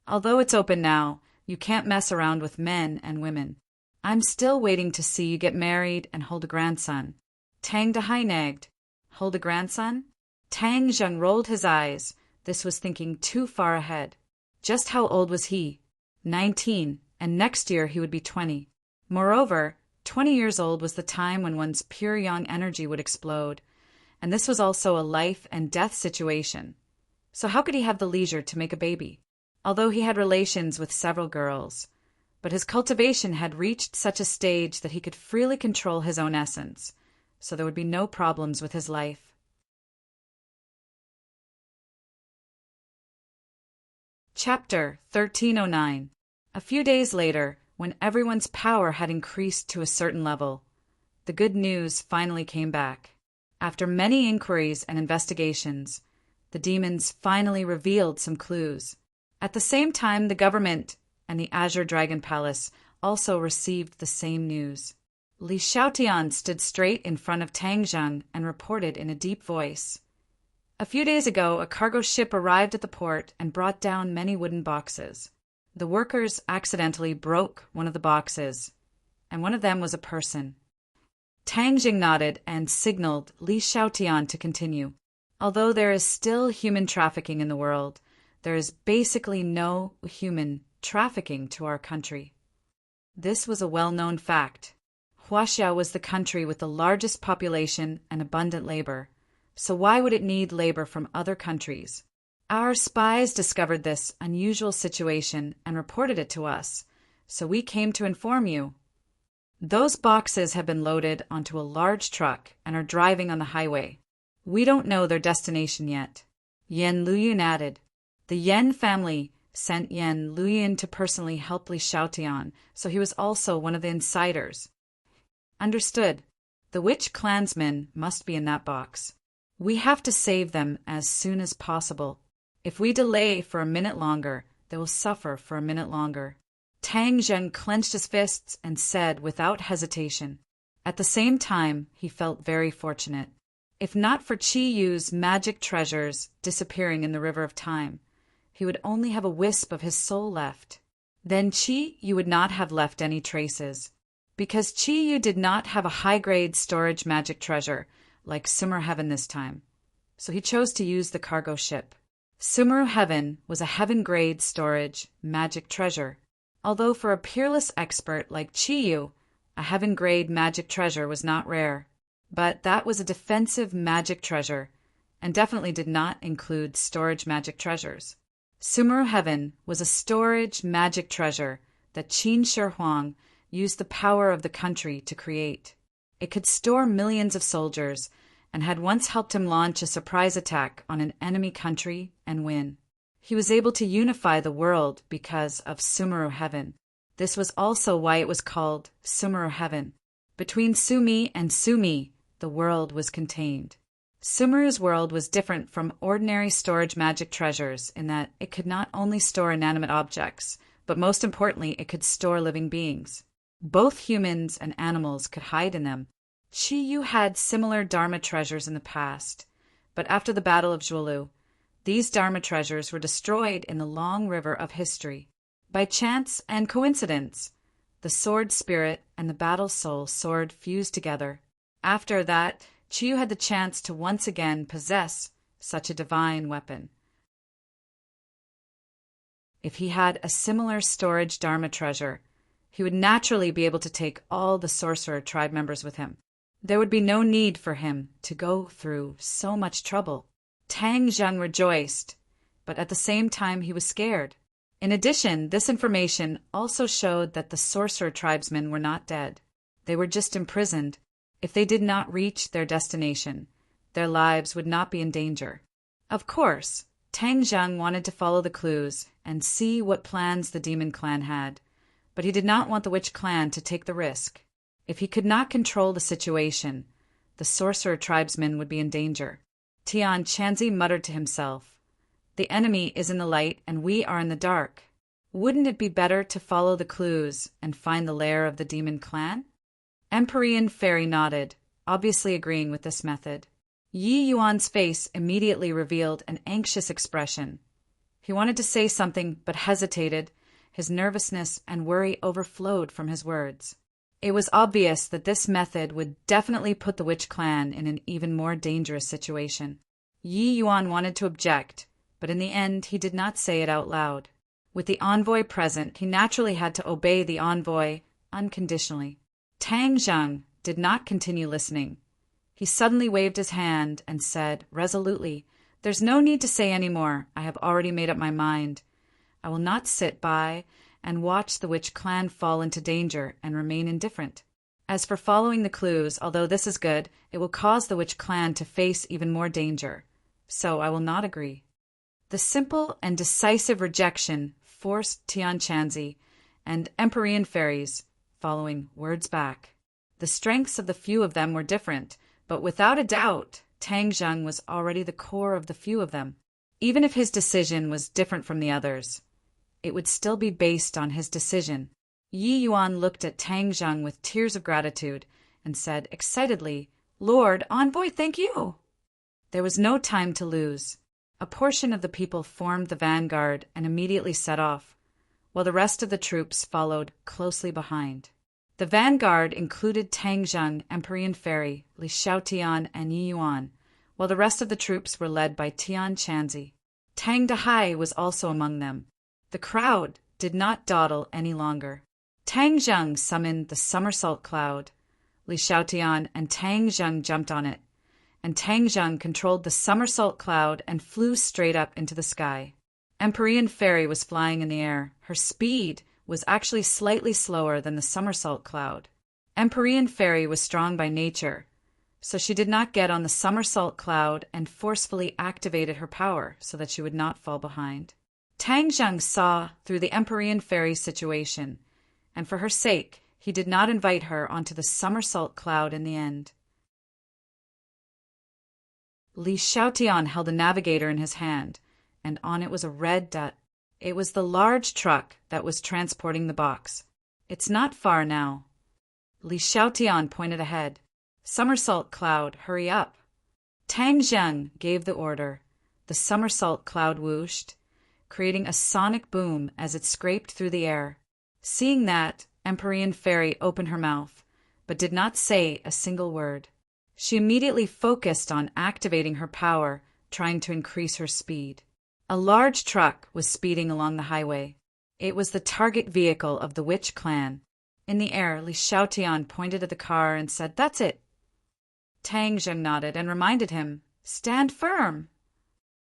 S1: Although it's open now, you can't mess around with men and women. I'm still waiting to see you get married and hold a grandson." Tang Dahai nagged. "Hold a grandson?" Tang Zheng rolled his eyes. This was thinking too far ahead. Just how old was he? 19, and next year he would be 20. Moreover, 20 years old was the time when one's pure young energy would explode, and this was also a life and death situation. So how could he have the leisure to make a baby? Although he had relations with several girls, but his cultivation had reached such a stage that he could freely control his own essence, so there would be no problems with his life. Chapter 1309. A few days later, when everyone's power had increased to a certain level, the good news finally came back. After many inquiries and investigations, the demons finally revealed some clues. At the same time, the government and the Azure Dragon Palace also received the same news. Li Xiaotian stood straight in front of Tang Zheng and reported in a deep voice. A few days ago, a cargo ship arrived at the port and brought down many wooden boxes. The workers accidentally broke one of the boxes, and one of them was a person. Tang Jing nodded and signaled Li Xiaotian to continue. Although there is still human trafficking in the world, there is basically no human trafficking to our country. This was a well-known fact. Huaxia was the country with the largest population and abundant labor, so why would it need labor from other countries? Our spies discovered this unusual situation and reported it to us, so we came to inform you. Those boxes have been loaded onto a large truck and are driving on the highway. We don't know their destination yet. Yan Luyun added. The Yan family sent Yan Luyun to personally help Li Xiaotian, so he was also one of the insiders. Understood. The witch clansmen must be in that box. We have to save them as soon as possible. If we delay for a minute longer, they will suffer for a minute longer. Tang Zheng clenched his fists and said without hesitation. At the same time, he felt very fortunate. If not for Qi Yu's magic treasures disappearing in the river of time, he would only have a wisp of his soul left. Then Qi Yu would not have left any traces. Because Qi Yu did not have a high-grade storage magic treasure, like Sumeru Heaven this time, so he chose to use the cargo ship. Sumeru Heaven was a heaven-grade storage magic treasure, although for a peerless expert like Qi Yu, a heaven-grade magic treasure was not rare. But that was a defensive magic treasure, and definitely did not include storage magic treasures. Sumeru Heaven was a storage magic treasure that Qin Shi Huang used the power of the country to create. It could store millions of soldiers, and had once helped him launch a surprise attack on an enemy country and win. He was able to unify the world because of Sumeru Heaven. This was also why it was called Sumeru Heaven. Between Sumi and Sumi, the world was contained. Sumeru's world was different from ordinary storage magic treasures in that it could not only store inanimate objects, but most importantly, it could store living beings. Both humans and animals could hide in them. Qi Yu had similar Dharma treasures in the past, but after the Battle of Zhuolu, these Dharma treasures were destroyed in the long river of history. By chance and coincidence, the sword spirit and the battle soul sword fused together. After that, Qi Yu had the chance to once again possess such a divine weapon. If he had a similar storage Dharma treasure, he would naturally be able to take all the sorcerer tribe members with him. There would be no need for him to go through so much trouble. Tang Zheng rejoiced, but at the same time he was scared. In addition, this information also showed that the sorcerer tribesmen were not dead. They were just imprisoned. If they did not reach their destination, their lives would not be in danger. Of course, Tang Zheng wanted to follow the clues and see what plans the demon clan had, but he did not want the witch clan to take the risk. If he could not control the situation, the sorcerer tribesmen would be in danger. Tian Chanzi muttered to himself, "The enemy is in the light and we are in the dark. Wouldn't it be better to follow the clues and find the lair of the demon clan?" Empyrean Fairy nodded, obviously agreeing with this method. Yi Yuan's face immediately revealed an anxious expression. He wanted to say something but hesitated. His nervousness and worry overflowed from his words. It was obvious that this method would definitely put the witch clan in an even more dangerous situation. Yi Yuan wanted to object, but in the end he did not say it out loud. With the envoy present, he naturally had to obey the envoy unconditionally. Tang Zheng did not continue listening. He suddenly waved his hand and said resolutely, "There's no need to say any more. I have already made up my mind. I will not sit by and watch the witch clan fall into danger and remain indifferent. As for following the clues, although this is good, it will cause the witch clan to face even more danger. So I will not agree." The simple and decisive rejection forced Tian Chanzi and Empyrean fairies following words back. The strengths of the few of them were different, but without a doubt, Tang Zheng was already the core of the few of them. Even if his decision was different from the others, it would still be based on his decision. Yi Yuan looked at Tang Zheng with tears of gratitude and said excitedly, "Lord, envoy, thank you!" There was no time to lose. A portion of the people formed the vanguard and immediately set off, while the rest of the troops followed closely behind. The vanguard included Tang Zheng, Empyrean Fairy, Li Xiaotian, and Yi Yuan, while the rest of the troops were led by Tian Chanzi. Tang Dahai was also among them. The crowd did not dawdle any longer. Tang Zheng summoned the somersault cloud, Li Xiaotian and Tang Zheng jumped on it, and Tang Zheng controlled the somersault cloud and flew straight up into the sky. Empyrean Fairy was flying in the air. Her speed was actually slightly slower than the somersault cloud. Empyrean Fairy was strong by nature, so she did not get on the somersault cloud and forcefully activated her power so that she would not fall behind. Tang Zheng saw through the Empyrean Fairy's situation, and for her sake, he did not invite her onto the somersault cloud in the end. Li Xiaotian held a navigator in his hand, and on it was a red dot. It was the large truck that was transporting the box. It's not far now. Li Xiaotian pointed ahead. Somersault cloud, hurry up. Tang Zheng gave the order. The somersault cloud whooshed, creating a sonic boom as it scraped through the air. Seeing that, Empyrean Fairy opened her mouth, but did not say a single word. She immediately focused on activating her power, trying to increase her speed. A large truck was speeding along the highway. It was the target vehicle of the witch clan. In the air, Li Xiaotian pointed at the car and said, "That's it." Tang Zheng nodded and reminded him, "Stand firm."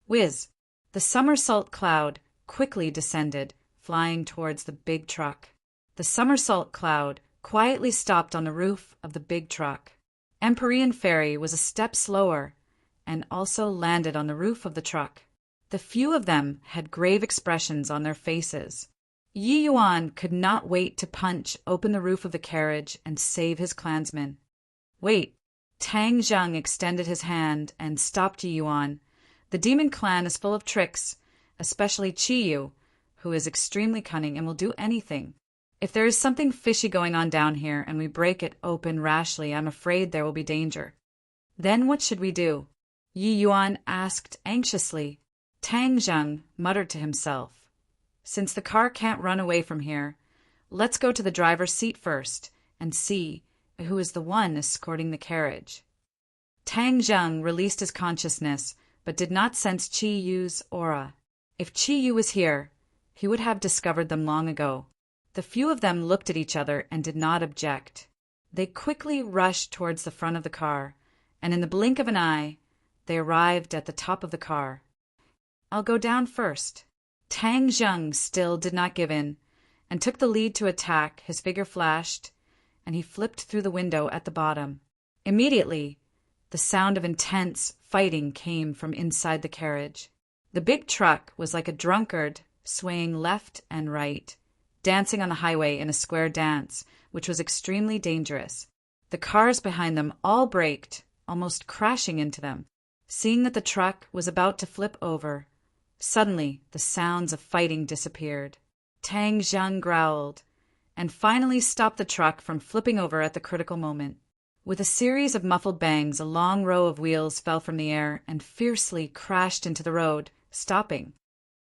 S1: Whiz! The somersault cloud quickly descended, flying towards the big truck. The somersault cloud quietly stopped on the roof of the big truck. Empyrean Fairy was a step slower and also landed on the roof of the truck. The few of them had grave expressions on their faces. Yi Yuan could not wait to punch open the roof of the carriage and save his clansmen. "Wait." Tang Zheng extended his hand and stopped Yi Yuan. "The demon clan is full of tricks, especially Qiyu, who is extremely cunning and will do anything. If there is something fishy going on down here and we break it open rashly, I'm afraid there will be danger." "Then what should we do?" Yi Yuan asked anxiously. Tang Zheng muttered to himself, "Since the car can't run away from here, let's go to the driver's seat first and see who is the one escorting the carriage." Tang Zheng released his consciousness, but did not sense Qi Yu's aura. If Qi Yu was here, he would have discovered them long ago. The few of them looked at each other and did not object. They quickly rushed towards the front of the car, and in the blink of an eye, they arrived at the top of the car. "I'll go down first." Tang Zheng still did not give in, and took the lead to attack. His figure flashed, and he flipped through the window at the bottom. Immediately, the sound of intense fighting came from inside the carriage. The big truck was like a drunkard, swaying left and right, dancing on the highway in a square dance, which was extremely dangerous. The cars behind them all braked, almost crashing into them. Seeing that the truck was about to flip over, suddenly the sounds of fighting disappeared. Tang Zheng growled, and finally stopped the truck from flipping over at the critical moment. With a series of muffled bangs, a long row of wheels fell from the air and fiercely crashed into the road, stopping.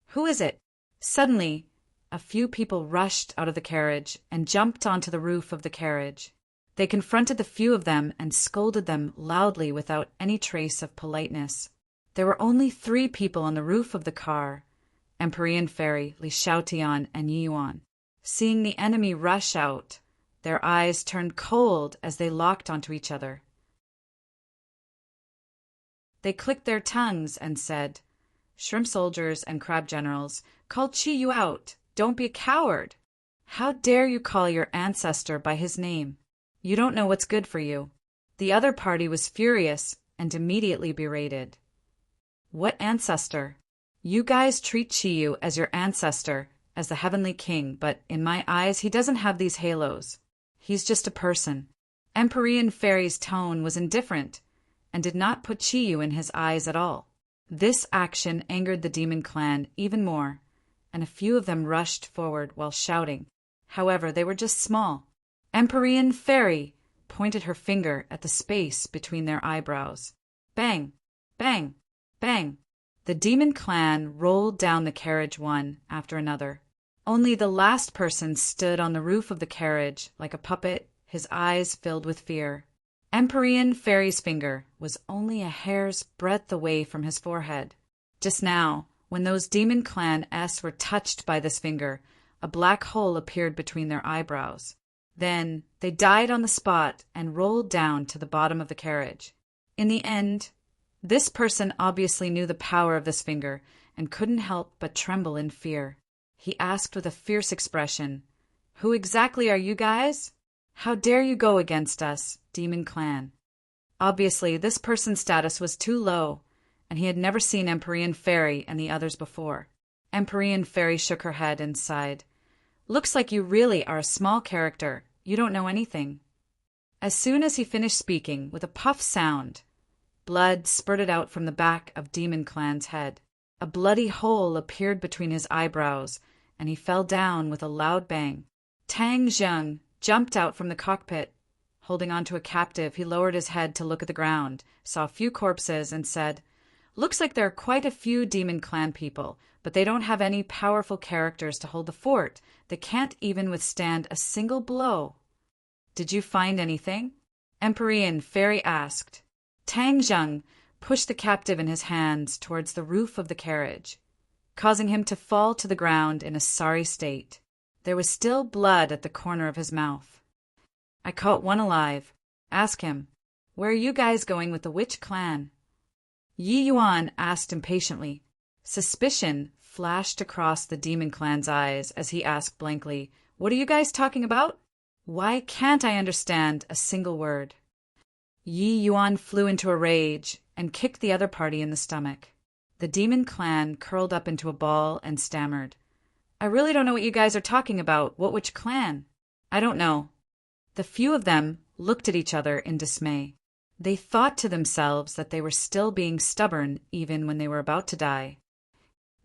S1: "Who is it?" Suddenly, a few people rushed out of the carriage and jumped onto the roof of the carriage. They confronted the few of them and scolded them loudly without any trace of politeness. There were only 3 people on the roof of the car: Empyrean Fairy, Li Xiaotian, and Yi Yuan. Seeing the enemy rush out, their eyes turned cold as they locked onto each other. They clicked their tongues and said, "Shrimp soldiers and crab generals, call Qi Yu out. Don't be a coward. How dare you call your ancestor by his name? You don't know what's good for you." The other party was furious and immediately berated. "What ancestor? You guys treat Qi Yu as your ancestor, as the Heavenly King, but in my eyes he doesn't have these halos. He's just a person." Empyrean Fairy's tone was indifferent and did not put Qi Yu in his eyes at all. This action angered the demon clan even more, and a few of them rushed forward while shouting. However, they were just small. Empyrean Fairy pointed her finger at the space between their eyebrows. Bang! Bang! Bang! The demon clan rolled down the carriage one after another. Only the last person stood on the roof of the carriage like a puppet, his eyes filled with fear. Empyrean Fairy's finger was only a hair's breadth away from his forehead. Just now, when those demon clan S were touched by this finger, a black hole appeared between their eyebrows. Then they died on the spot and rolled down to the bottom of the carriage. In the end, this person obviously knew the power of this finger and couldn't help but tremble in fear. He asked with a fierce expression, "Who exactly are you guys? How dare you go against us, demon clan?" Obviously, this person's status was too low, and he had never seen Empyrean Fairy and the others before. Empyrean Fairy shook her head and sighed. "Looks like you really are a small character. You don't know anything." As soon as he finished speaking, with a puff sound, blood spurted out from the back of Demon Clan's head. A bloody hole appeared between his eyebrows, and he fell down with a loud bang. Tang Zheng jumped out from the cockpit. Holding on to a captive, he lowered his head to look at the ground, saw a few corpses, and said, "Looks like there are quite a few Demon Clan people, but they don't have any powerful characters to hold the fort. They can't even withstand a single blow." "Did you find anything?" Empyrean Fairy asked. Tang Zheng pushed the captive in his hands towards the roof of the carriage, causing him to fall to the ground in a sorry state. There was still blood at the corner of his mouth. "I caught one alive. Ask him, where are you guys going with the witch clan?" Yi Yuan asked impatiently. Suspicion flashed across the demon clan's eyes as he asked blankly, "What are you guys talking about? Why can't I understand a single word?" Yi Yuan flew into a rage and kicked the other party in the stomach. The demon clan curled up into a ball and stammered, "I really don't know what you guys are talking about. What which clan?" "I don't know." The few of them looked at each other in dismay. They thought to themselves that they were still being stubborn even when they were about to die.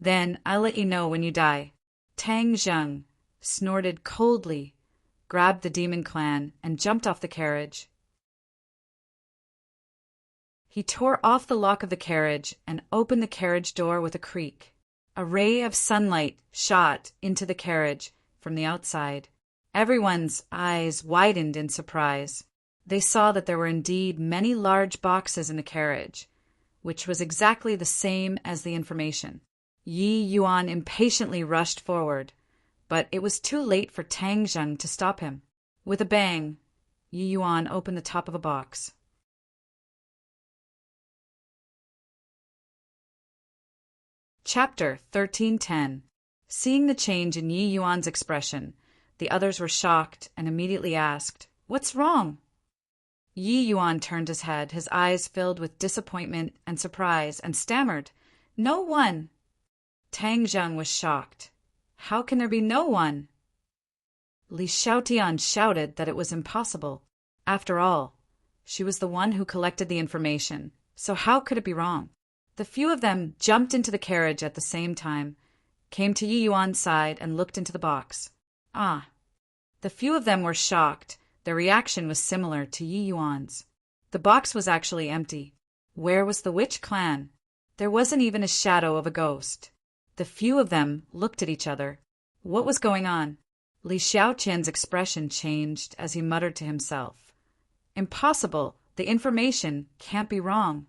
S1: "Then I'll let you know when you die." Tang Zheng snorted coldly, grabbed the demon clan, and jumped off the carriage. He tore off the lock of the carriage and opened the carriage door with a creak. A ray of sunlight shot into the carriage from the outside. Everyone's eyes widened in surprise. They saw that there were indeed many large boxes in the carriage, which was exactly the same as the information. Yi Yuan impatiently rushed forward, but it was too late for Tang Zheng to stop him. With a bang, Yi Yuan opened the top of a box. Chapter 1310. Seeing the change in Yi Yuan's expression, the others were shocked and immediately asked, "What's wrong?" Yi Yuan turned his head, his eyes filled with disappointment and surprise, and stammered, "No one." Tang Zheng was shocked. "How can there be no one?" Li Xiaotian shouted that it was impossible. After all, she was the one who collected the information, so how could it be wrong? The few of them jumped into the carriage at the same time, came to Yi Yuan's side, and looked into the box. Ah! The few of them were shocked. Their reaction was similar to Yi Yuan's. The box was actually empty. Where was the witch clan? There wasn't even a shadow of a ghost. The few of them looked at each other. What was going on? Li Xiaoqian's expression changed as he muttered to himself, "Impossible! The information can't be wrong."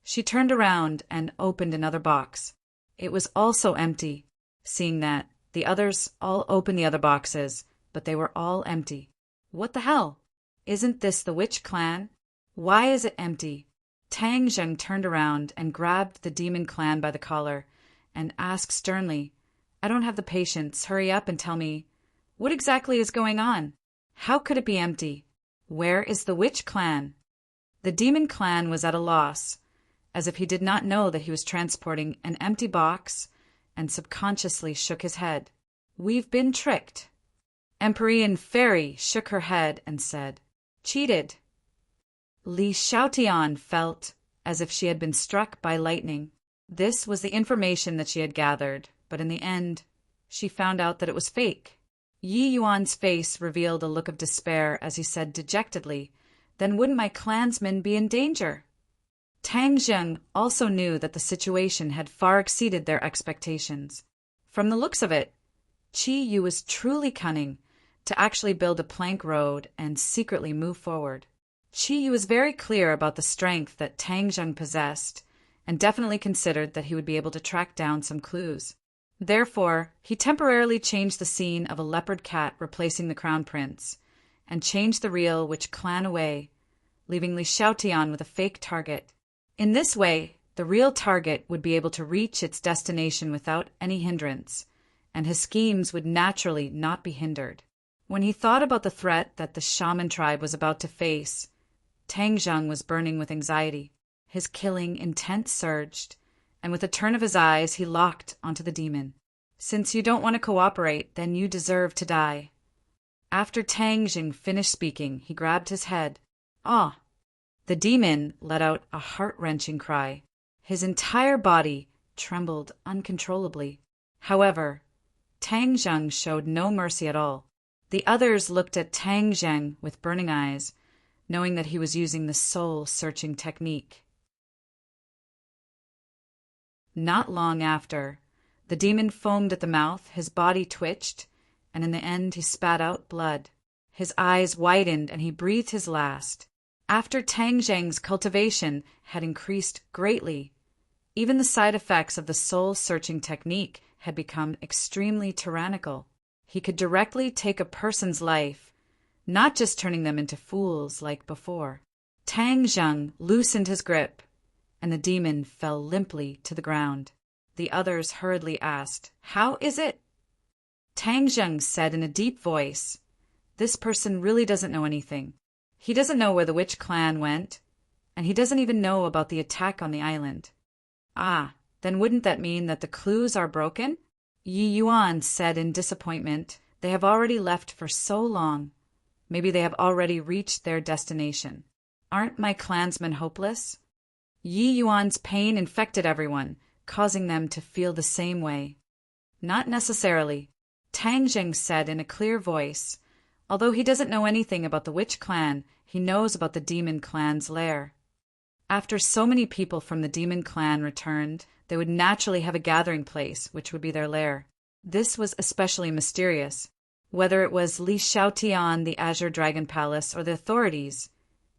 S1: She turned around and opened another box. It was also empty. Seeing that, the others all opened the other boxes, but they were all empty. What the hell? Isn't this the witch clan? Why is it empty? Tang Zheng turned around and grabbed the demon clan by the collar and asked sternly, "I don't have the patience. Hurry up and tell me, what exactly is going on? How could it be empty? Where is the witch clan?" The demon clan was at a loss, as if he did not know that he was transporting an empty box, and subconsciously shook his head. "We've been tricked." Empyrean Fairy shook her head and said, "Cheated." Li Xiaotian felt as if she had been struck by lightning. This was the information that she had gathered, but in the end, she found out that it was fake. Yi Yuan's face revealed a look of despair as he said dejectedly, "Then wouldn't my clansmen be in danger?" Tang Zheng also knew that the situation had far exceeded their expectations. From the looks of it, Qi Yu was truly cunning to actually build a plank road and secretly move forward. Qi Yu was very clear about the strength that Tang Zheng possessed and definitely considered that he would be able to track down some clues. Therefore, he temporarily changed the scene of a leopard cat replacing the crown prince and change the real Witch Clan away, leaving Li Xiaotian with a fake target. In this way, the real target would be able to reach its destination without any hindrance, and his schemes would naturally not be hindered. When he thought about the threat that the shaman tribe was about to face, Tang Zheng was burning with anxiety. His killing intent surged, and with a turn of his eyes he locked onto the demon. "Since you don't want to cooperate, then you deserve to die." After Tang Zheng finished speaking, he grabbed his head. "Ah!" The demon let out a heart-wrenching cry. His entire body trembled uncontrollably. However, Tang Zheng showed no mercy at all. The others looked at Tang Zheng with burning eyes, knowing that he was using the soul-searching technique. Not long after, the demon foamed at the mouth, his body twitched, and in the end he spat out blood. His eyes widened and he breathed his last. After Tang Zheng's cultivation had increased greatly, even the side effects of the soul-searching technique had become extremely tyrannical. He could directly take a person's life, not just turning them into fools like before. Tang Zheng loosened his grip, and the demon fell limply to the ground. The others hurriedly asked, "How is it?" Tang Zheng said in a deep voice, "This person really doesn't know anything. He doesn't know where the Witch Clan went, and he doesn't even know about the attack on the island." "Ah, then wouldn't that mean that the clues are broken?" Yi Yuan said in disappointment. "They have already left for so long. Maybe they have already reached their destination. Aren't my clansmen hopeless?" Yi Yuan's pain infected everyone, causing them to feel the same way. "Not necessarily," Tang Zheng said in a clear voice. "Although he doesn't know anything about the Witch Clan, he knows about the Demon Clan's lair. After so many people from the Demon Clan returned, they would naturally have a gathering place, which would be their lair. This was especially mysterious. Whether it was Li Xiaotian, the Azure Dragon Palace, or the authorities,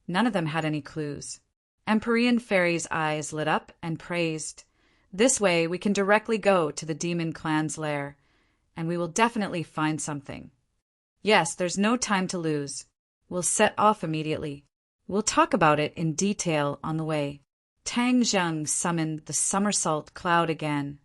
S1: none of them had any clues. Empyrean Fairy's eyes lit up and praised. "This way we can directly go to the Demon Clan's lair, and we will definitely find something. Yes, there's no time to lose. We'll set off immediately. We'll talk about it in detail on the way." Tang Zheng summoned the somersault cloud again.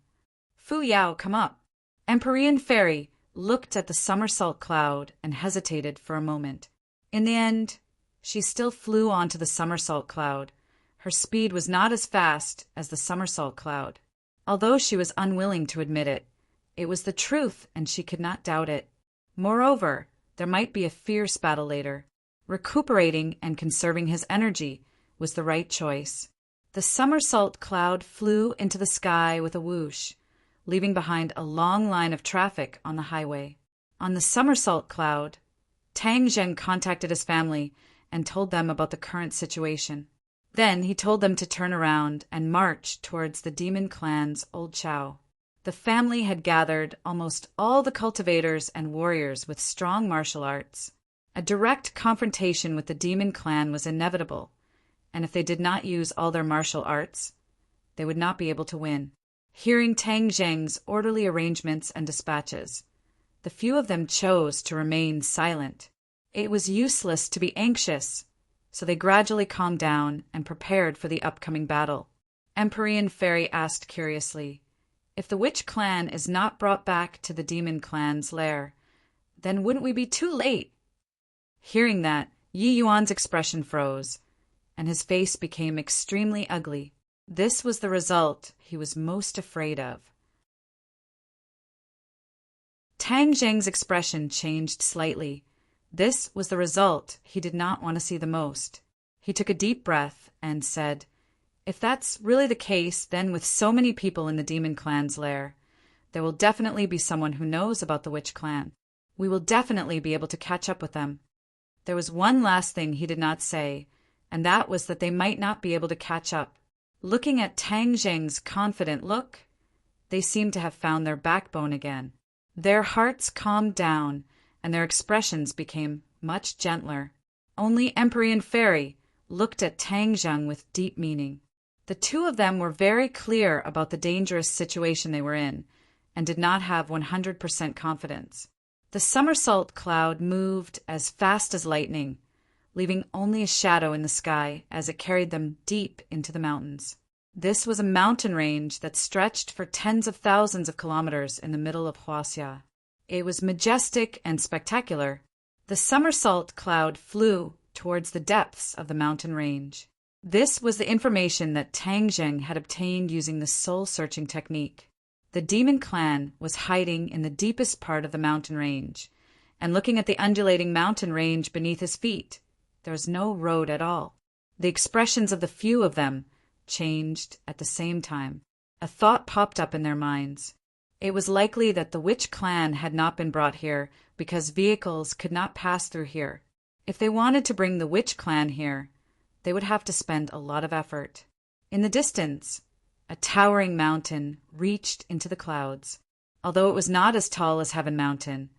S1: "Fu Yao, come up." Empyrean Fairy looked at the somersault cloud and hesitated for a moment. In the end, she still flew onto the somersault cloud. Her speed was not as fast as the somersault cloud. Although she was unwilling to admit it, it was the truth and she could not doubt it. Moreover, there might be a fierce battle later. Recuperating and conserving his energy was the right choice. The somersault cloud flew into the sky with a whoosh, leaving behind a long line of traffic on the highway. On the somersault cloud, Tang Zheng contacted his family and told them about the current situation. Then he told them to turn around and march towards the Demon Clan's old chow. The family had gathered almost all the cultivators and warriors with strong martial arts. A direct confrontation with the Demon Clan was inevitable, and if they did not use all their martial arts, they would not be able to win. Hearing Tang Zheng's orderly arrangements and dispatches, the few of them chose to remain silent. It was useless to be anxious, so they gradually calmed down and prepared for the upcoming battle. Empyrean Fairy asked curiously, "If the Witch Clan is not brought back to the Demon Clan's lair, then wouldn't we be too late?" Hearing that, Yi Yuan's expression froze, and his face became extremely ugly. This was the result he was most afraid of. Tang Zheng's expression changed slightly. This was the result he did not want to see the most. He took a deep breath and said, "If that's really the case, then with so many people in the Demon Clan's lair, there will definitely be someone who knows about the Witch Clan. We will definitely be able to catch up with them." There was one last thing he did not say, and that was that they might not be able to catch up. Looking at Tang Zheng's confident look, they seemed to have found their backbone again. Their hearts calmed down, and their expressions became much gentler. Only Empyrean Fairy looked at Tang Zheng with deep meaning. The two of them were very clear about the dangerous situation they were in, and did not have 100% confidence. The somersault cloud moved as fast as lightning, leaving only a shadow in the sky as it carried them deep into the mountains. This was a mountain range that stretched for tens of thousands of kilometers in the middle of Huaxia. It was majestic and spectacular. The somersault cloud flew towards the depths of the mountain range. This was the information that Tang Zheng had obtained using the soul-searching technique. The demon clan was hiding in the deepest part of the mountain range, and looking at the undulating mountain range beneath his feet, there was no road at all. The expressions of the few of them changed at the same time. A thought popped up in their minds. It was likely that the witch clan had not been brought here because vehicles could not pass through here. If they wanted to bring the witch clan here, they would have to spend a lot of effort. In the distance, a towering mountain reached into the clouds. Although it was not as tall as Heaven Mountain,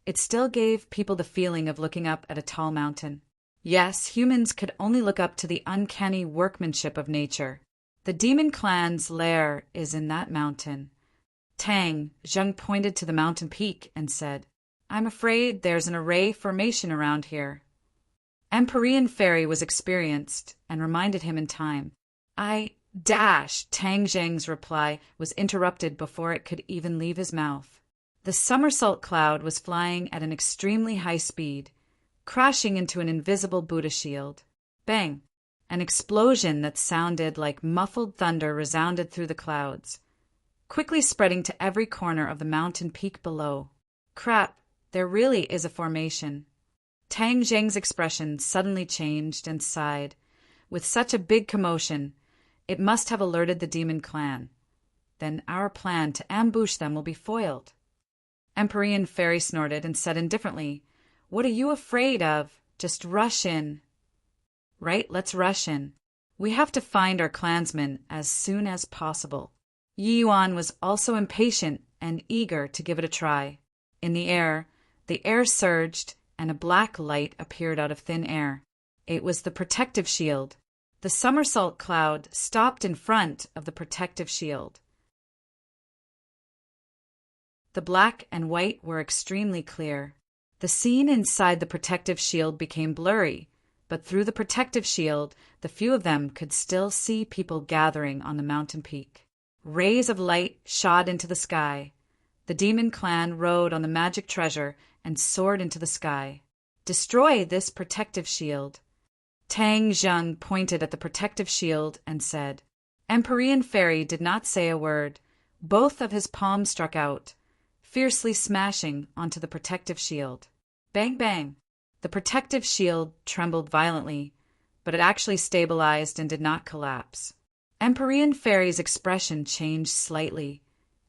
S1: it still gave people the feeling of looking up at a tall mountain. Yes, humans could only look up to the uncanny workmanship of nature. The demon clan's lair is in that mountain. Tang Zheng pointed to the mountain peak and said, "I'm afraid there's an array formation around here." Empyrean Fairy was experienced and reminded him in time. Tang Zheng's reply was interrupted before it could even leave his mouth. The somersault cloud was flying at an extremely high speed, crashing into an invisible Buddha shield. Bang! An explosion that sounded like muffled thunder resounded through the clouds, quickly spreading to every corner of the mountain peak below. Crap, there really is a formation. Tang Zheng's expression suddenly changed and sighed. With such a big commotion, it must have alerted the demon clan. Then our plan to ambush them will be foiled. Empyrean Fairy snorted and said indifferently, "What are you afraid of? Just rush in." "Right, let's rush in. We have to find our clansmen as soon as possible." Yi Yuan was also impatient and eager to give it a try. In the air surged, and a black light appeared out of thin air. It was the protective shield. The somersault cloud stopped in front of the protective shield. The black and white were extremely clear. The scene inside the protective shield became blurry, but through the protective shield, the few of them could still see people gathering on the mountain peak. Rays of light shot into the sky. The demon clan rode on the magic treasure and soared into the sky. "Destroy this protective shield." Tang Zheng pointed at the protective shield and said. Empyrean Fairy did not say a word. Both of his palms struck out, fiercely smashing onto the protective shield. Bang, bang! The protective shield trembled violently, but it actually stabilized and did not collapse. Empyrean Fairy's expression changed slightly,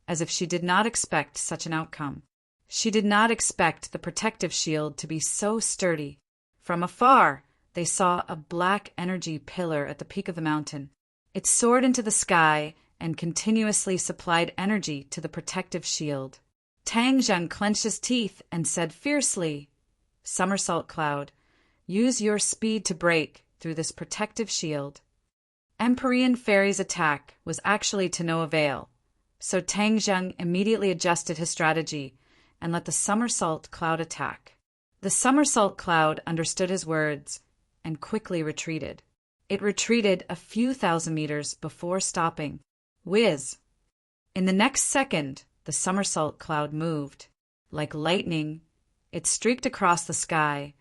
S1: as if she did not expect such an outcome. She did not expect the protective shield to be so sturdy. From afar, they saw a black energy pillar at the peak of the mountain. It soared into the sky and continuously supplied energy to the protective shield. Tang Zheng clenched his teeth and said fiercely, "Somersault Cloud, use your speed to break through this protective shield." Empyrean Fairy's attack was actually to no avail, so Tang Zheng immediately adjusted his strategy and let the somersault cloud attack. The somersault cloud understood his words and quickly retreated. It retreated a few thousand meters before stopping. Whiz! In the next second, the somersault cloud moved. Like lightning, it streaked across the sky,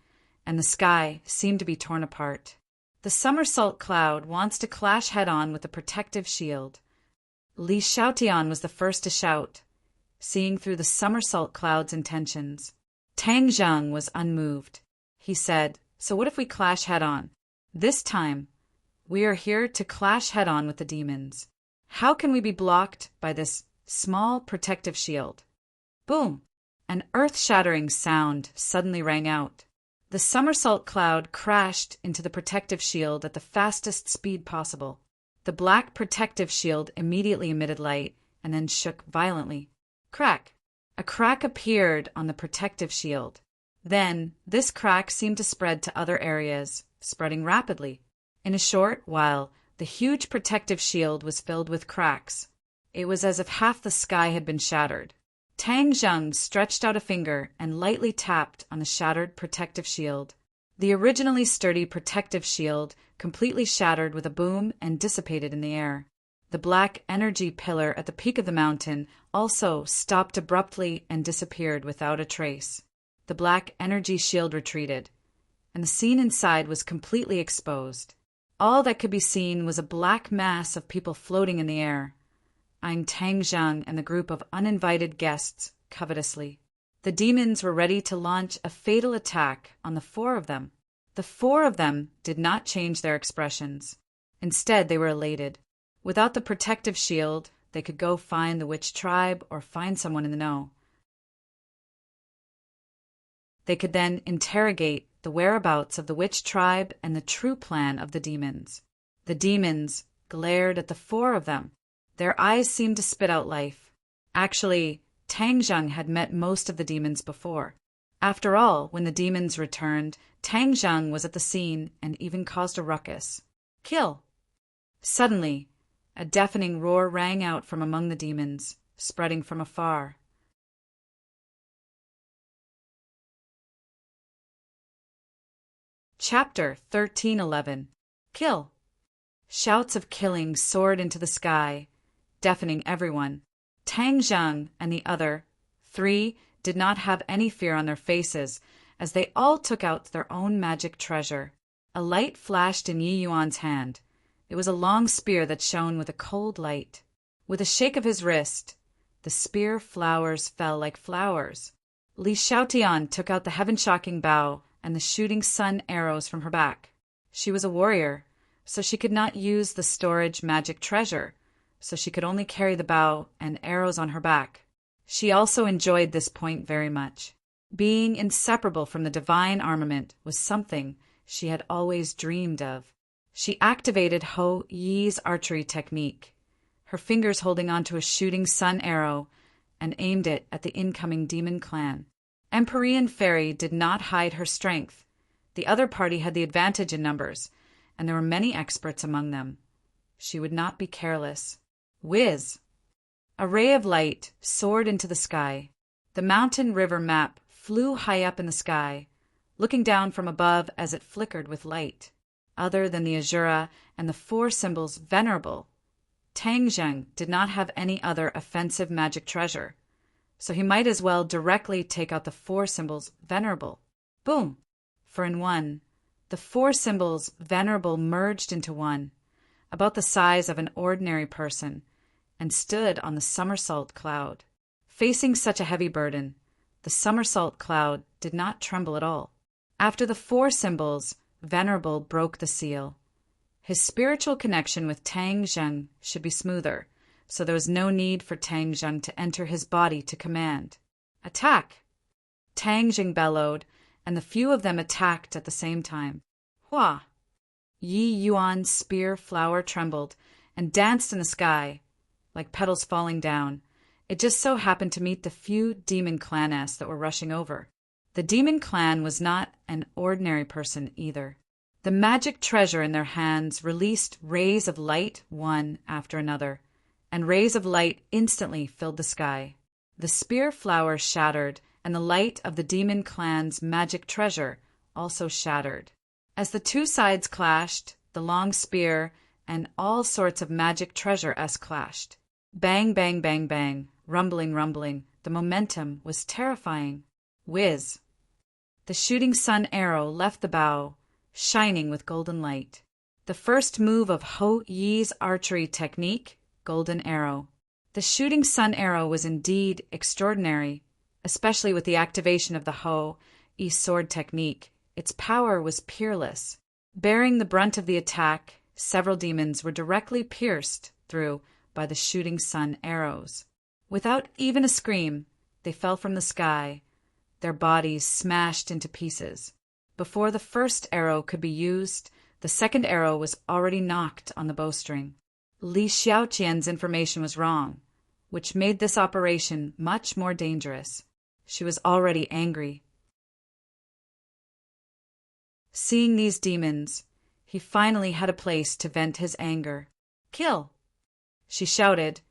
S1: and the sky seemed to be torn apart. The somersault cloud wants to clash head-on with the protective shield. Li Xiaotian was the first to shout, seeing through the somersault cloud's intentions. Tang Zheng was unmoved. He said, "So what if we clash head-on? This time, we are here to clash head-on with the demons. How can we be blocked by this small protective shield?" Boom! An earth-shattering sound suddenly rang out. The somersault cloud crashed into the protective shield at the fastest speed possible. The black protective shield immediately emitted light and then shook violently. Crack! A crack appeared on the protective shield. Then, this crack seemed to spread to other areas, spreading rapidly. In a short while, the huge protective shield was filled with cracks. It was as if half the sky had been shattered. Tang Zheng stretched out a finger and lightly tapped on the shattered protective shield. The originally sturdy protective shield completely shattered with a boom and dissipated in the air. The black energy pillar at the peak of the mountain also stopped abruptly and disappeared without a trace. The black energy shield retreated, and the scene inside was completely exposed. All that could be seen was a black mass of people floating in the air, eyeing Tang Zheng and the group of uninvited guests covetously. The demons were ready to launch a fatal attack on the four of them. The four of them did not change their expressions. Instead, they were elated. Without the protective shield, they could go find the witch tribe or find someone in the know. They could then interrogate the whereabouts of the witch tribe and the true plan of the demons. The demons glared at the four of them. Their eyes seemed to spit out life. Actually, Tang Zheng had met most of the demons before. After all, when the demons returned, Tang Zheng was at the scene and even caused a ruckus. Kill! Suddenly, a deafening roar rang out from among the demons, spreading from afar. Chapter 13:11. Kill! Shouts of killing soared into the sky, deafening everyone. Tang Zheng and the other three did not have any fear on their faces, as they all took out their own magic treasure. A light flashed in Yi Yuan's hand. It was a long spear that shone with a cold light. With a shake of his wrist, the spear flowers fell like flowers. Li Xiaotian took out the heaven-shocking bow and the shooting sun arrows from her back. She was a warrior, so she could not use the storage magic treasure, so she could only carry the bow and arrows on her back. She also enjoyed this point very much. Being inseparable from the divine armament was something she had always dreamed of. She activated Ho Yi's archery technique, her fingers holding onto a shooting sun arrow, and aimed it at the incoming demon clan. Empyrean Fairy did not hide her strength. The other party had the advantage in numbers, and there were many experts among them. She would not be careless. Whiz! A ray of light soared into the sky. The mountain river map flew high up in the sky, looking down from above as it flickered with light. Other than the Azura and the four symbols venerable, Tang Zheng did not have any other offensive magic treasure, so he might as well directly take out the four symbols venerable. Boom! For in one, the four symbols venerable merged into one, about the size of an ordinary person, and stood on the somersault cloud. Facing such a heavy burden, the somersault cloud did not tremble at all. After the four symbols, Venerable broke the seal. His spiritual connection with Tang Zheng should be smoother, so there was no need for Tang Zheng to enter his body to command. Attack! Tang Zheng bellowed, and the few of them attacked at the same time. Hua! Yi Yuan's spear flower trembled and danced in the sky, like petals falling down. It just so happened to meet the few demon clanettes that were rushing over. The demon clan was not an ordinary person either. The magic treasure in their hands released rays of light one after another, and rays of light instantly filled the sky. The spear flower shattered, and the light of the demon clan's magic treasure also shattered. As the two sides clashed, the long spear and all sorts of magic treasure-esque clashed. Bang, bang, bang, bang, rumbling, rumbling. The momentum was terrifying. Whiz! The shooting sun arrow left the bow, shining with golden light. The first move of Ho Yi's archery technique, golden arrow. The shooting sun arrow was indeed extraordinary, especially with the activation of the Ho Yi sword technique. Its power was peerless. Bearing the brunt of the attack, several demons were directly pierced through by the shooting sun arrows. Without even a scream, they fell from the sky, their bodies smashed into pieces. Before the first arrow could be used, the second arrow was already knocked on the bowstring. Li Xiaoqian's information was wrong, which made this operation much more dangerous. She was already angry. Seeing these demons, he finally had a place to vent his anger. Kill! She shouted,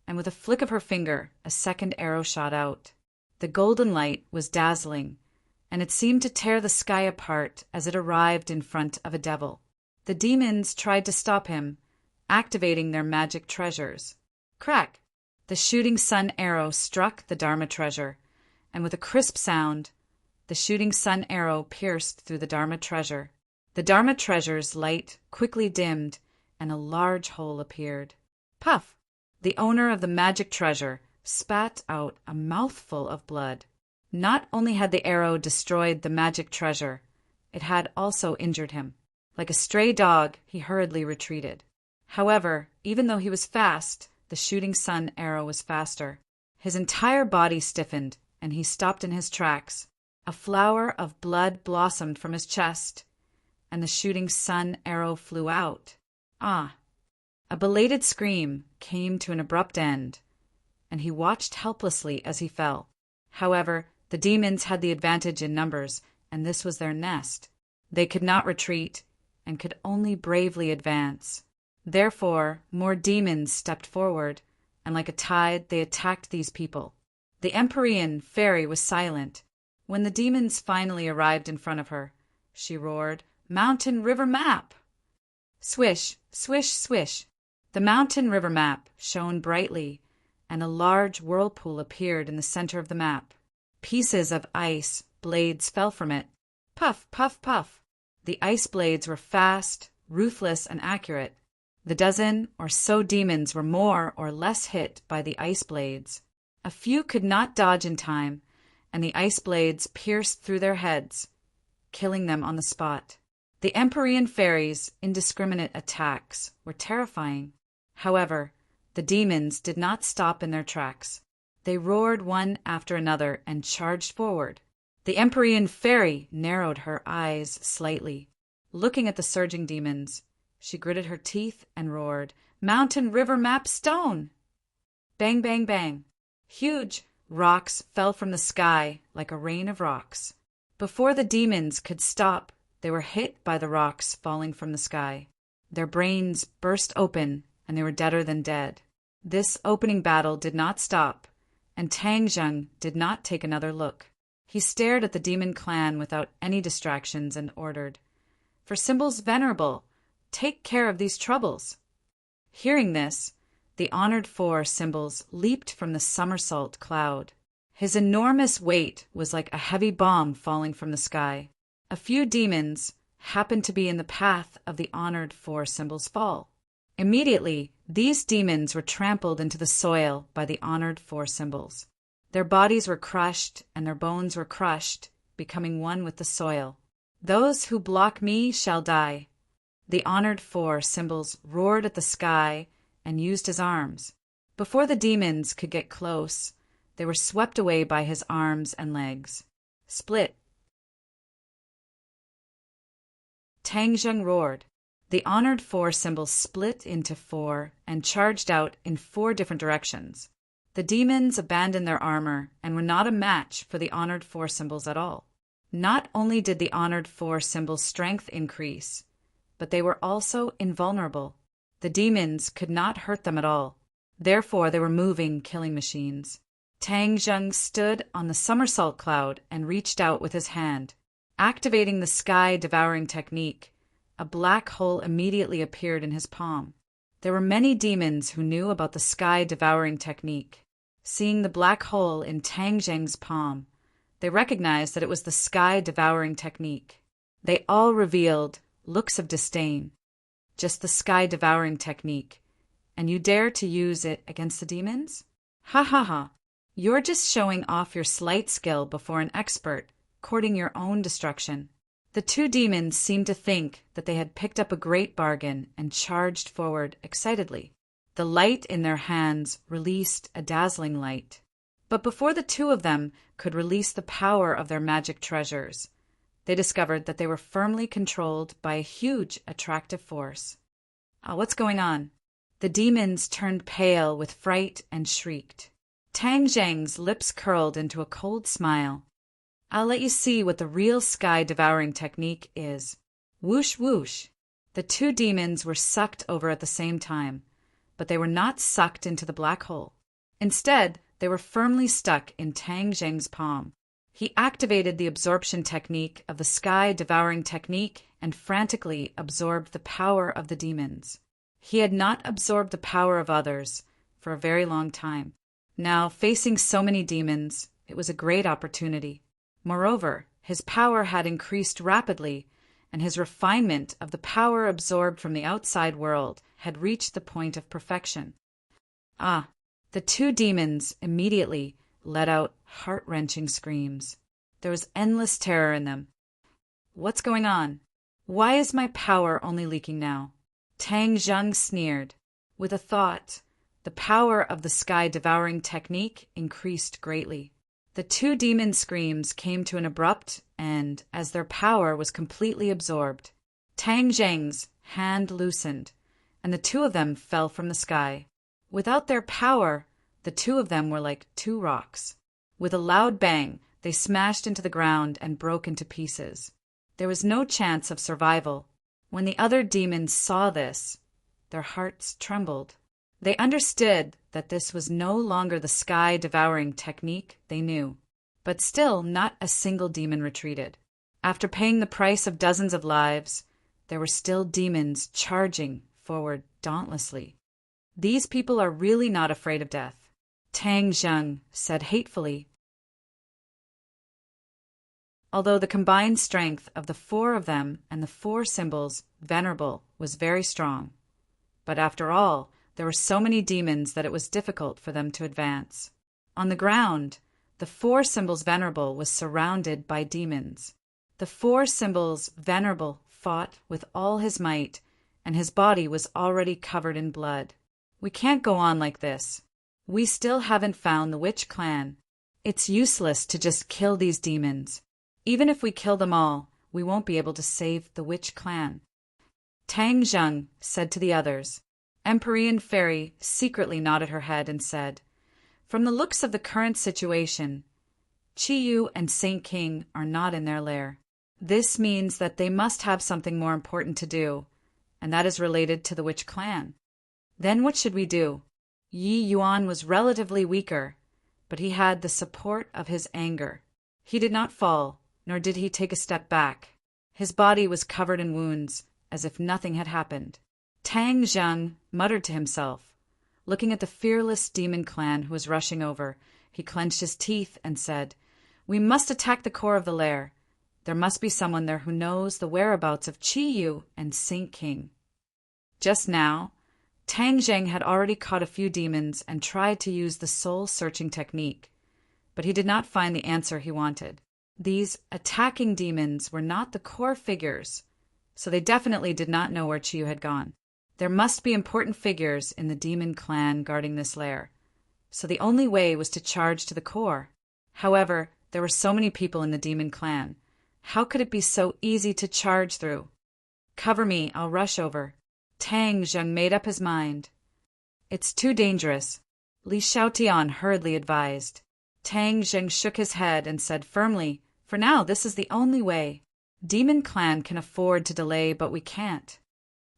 S1: and with a flick of her finger, a second arrow shot out. The golden light was dazzling, and it seemed to tear the sky apart as it arrived in front of a devil. The demons tried to stop him, activating their magic treasures. Crack! The shooting sun arrow struck the Dharma treasure, and with a crisp sound, the shooting sun arrow pierced through the Dharma treasure. The Dharma treasure's light quickly dimmed, and a large hole appeared. Puff! The owner of the magic treasure spat out a mouthful of blood. Not only had the arrow destroyed the magic treasure, it had also injured him. Like a stray dog, he hurriedly retreated. However, even though he was fast, the shooting sun arrow was faster. His entire body stiffened, and he stopped in his tracks. A flower of blood blossomed from his chest, and the shooting sun arrow flew out. Ah! A belated scream came to an abrupt end, and he watched helplessly as he fell. However, the demons had the advantage in numbers, and this was their nest. They could not retreat, and could only bravely advance. Therefore, more demons stepped forward, and like a tide they attacked these people. The Empyrean fairy was silent. When the demons finally arrived in front of her, she roared, "Mountain River Map!" Swish, swish, swish. The mountain river map shone brightly, and a large whirlpool appeared in the center of the map. Pieces of ice blades fell from it. Puff, puff, puff. The ice blades were fast, ruthless, and accurate. The dozen or so demons were more or less hit by the ice blades. A few could not dodge in time, and the ice blades pierced through their heads, killing them on the spot. The Empyrean fairies' indiscriminate attacks were terrifying. However, the demons did not stop in their tracks. They roared one after another and charged forward. The Empyrean fairy narrowed her eyes slightly. Looking at the surging demons, she gritted her teeth and roared, "Mountain River Map Stone!" Bang, bang, bang. Huge rocks fell from the sky like a rain of rocks. Before the demons could stop, they were hit by the rocks falling from the sky. Their brains burst open, and they were deader than dead. This opening battle did not stop, and Tang Zheng did not take another look. He stared at the demon clan without any distractions and ordered, "For Symbols Venerable, take care of these troubles." Hearing this, the honored four Symbols leaped from the somersault cloud. His enormous weight was like a heavy bomb falling from the sky. A few demons happened to be in the path of the honored four Symbols' fall. Immediately, these demons were trampled into the soil by the honored four Symbols. Their bodies were crushed, and their bones were crushed, becoming one with the soil. "Those who block me shall die." The honored four Symbols roared at the sky and used his arms. Before the demons could get close, they were swept away by his arms and legs. Split. Tang Zheng roared. The honored four Symbols split into four and charged out in four different directions. The demons abandoned their armor and were not a match for the honored four Symbols at all. Not only did the honored four Symbols' strength increase, but they were also invulnerable. The demons could not hurt them at all. Therefore, they were moving killing machines. Tang Zheng stood on the somersault cloud and reached out with his hand. Activating the sky-devouring technique, a black hole immediately appeared in his palm. There were many demons who knew about the sky-devouring technique. Seeing the black hole in Tang Zheng's palm, they recognized that it was the sky-devouring technique. They all revealed looks of disdain. Just the sky-devouring technique, and you dare to use it against the demons? Ha ha ha! You're just showing off your slight skill before an expert, courting your own destruction. The two demons seemed to think that they had picked up a great bargain and charged forward excitedly. The light in their hands released a dazzling light. But before the two of them could release the power of their magic treasures, they discovered that they were firmly controlled by a huge attractive force. What's going on? The demons turned pale with fright and shrieked. Tang Zheng's lips curled into a cold smile. "I'll let you see what the real sky-devouring technique is." Whoosh, whoosh. The two demons were sucked over at the same time, but they were not sucked into the black hole. Instead, they were firmly stuck in Tang Zheng's palm. He activated the absorption technique of the sky-devouring technique and frantically absorbed the power of the demons. He had not absorbed the power of others for a very long time. Now, facing so many demons, it was a great opportunity. Moreover, his power had increased rapidly, and his refinement of the power absorbed from the outside world had reached the point of perfection. The two demons immediately let out heart-wrenching screams. There was endless terror in them. What's going on? Why is my power only leaking now? Tang Zheng sneered. With a thought, the power of the sky-devouring technique increased greatly. The two demon screams came to an abrupt end as their power was completely absorbed. Tang Zheng's hand loosened, and the two of them fell from the sky. Without their power, the two of them were like two rocks. With a loud bang, they smashed into the ground and broke into pieces. There was no chance of survival. When the other demons saw this, their hearts trembled. They understood that this was no longer the sky-devouring technique they knew. But still, not a single demon retreated. After paying the price of dozens of lives, there were still demons charging forward dauntlessly. These people are really not afraid of death, Tang Zheng said hatefully. Although the combined strength of the four of them and the four symbols venerable was very strong. But after all, there were so many demons that it was difficult for them to advance. On the ground, the four symbols venerable was surrounded by demons. The four symbols venerable fought with all his might, and his body was already covered in blood. We can't go on like this. We still haven't found the witch clan. It's useless to just kill these demons. Even if we kill them all, we won't be able to save the witch clan. Tang Zheng said to the others. Empyrean Fairy secretly nodded her head and said, "From the looks of the current situation, Qi Yu and Saint King are not in their lair. This means that they must have something more important to do, and that is related to the witch clan. Then what should we do?" Yi Yuan was relatively weaker, but he had the support of his anger. He did not fall, nor did he take a step back. His body was covered in wounds, as if nothing had happened. Tang Zheng muttered to himself. Looking at the fearless demon clan who was rushing over, he clenched his teeth and said, "We must attack the core of the lair. There must be someone there who knows the whereabouts of Qi Yu and Saint King." Just now, Tang Zheng had already caught a few demons and tried to use the soul-searching technique, but he did not find the answer he wanted. These attacking demons were not the core figures, so they definitely did not know where Qi Yu had gone. There must be important figures in the demon clan guarding this lair, so the only way was to charge to the core. However, there were so many people in the demon clan. How could it be so easy to charge through? "Cover me, I'll rush over." Tang Zheng made up his mind. "It's too dangerous," Li Xiaotian hurriedly advised. Tang Zheng shook his head and said firmly, "For now, this is the only way. Demon clan can afford to delay, but we can't."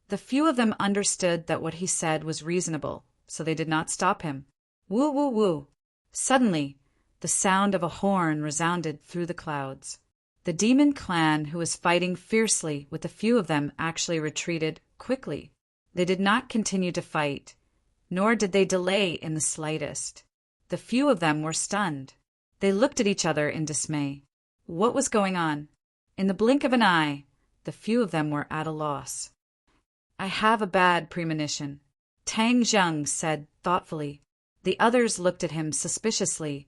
S1: The few of them understood that what he said was reasonable, so they did not stop him. Woo, woo, woo. Suddenly, the sound of a horn resounded through the clouds. The demon clan who was fighting fiercely with a few of them actually retreated quickly. They did not continue to fight, nor did they delay in the slightest. The few of them were stunned. They looked at each other in dismay. What was going on? In the blink of an eye, the few of them were at a loss. "I have a bad premonition," Tang Zheng said thoughtfully. The others looked at him suspiciously,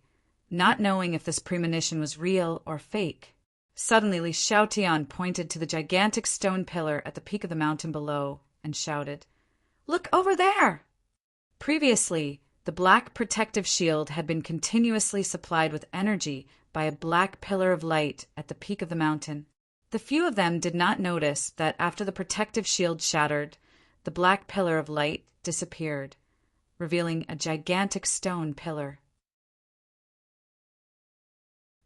S1: not knowing if this premonition was real or fake. Suddenly Li Xiaotian pointed to the gigantic stone pillar at the peak of the mountain below and shouted, "Look over there!" Previously, the black protective shield had been continuously supplied with energy by a black pillar of light at the peak of the mountain. The few of them did not notice that after the protective shield shattered, the black pillar of light disappeared, revealing a gigantic stone pillar.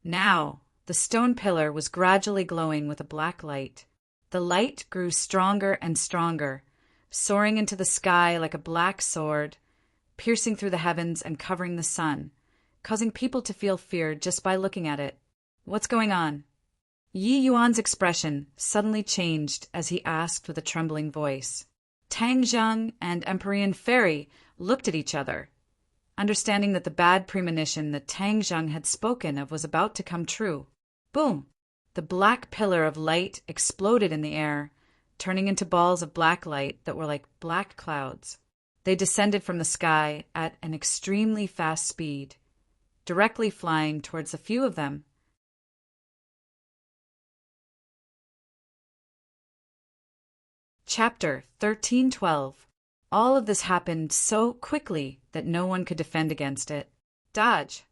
S1: Now, the stone pillar was gradually glowing with a black light. The light grew stronger and stronger, soaring into the sky like a black sword, piercing through the heavens and covering the sun, causing people to feel fear just by looking at it. What's going on? Yi Yuan's expression suddenly changed as he asked with a trembling voice. Tang Zheng and Empyrean Fairy looked at each other, understanding that the bad premonition that Tang Zheng had spoken of was about to come true. Boom! The black pillar of light exploded in the air, turning into balls of black light that were like black clouds. They descended from the sky at an extremely fast speed, directly flying towards a few of them. Chapter 1312. All of this happened so quickly that no one could defend against it. Dodge!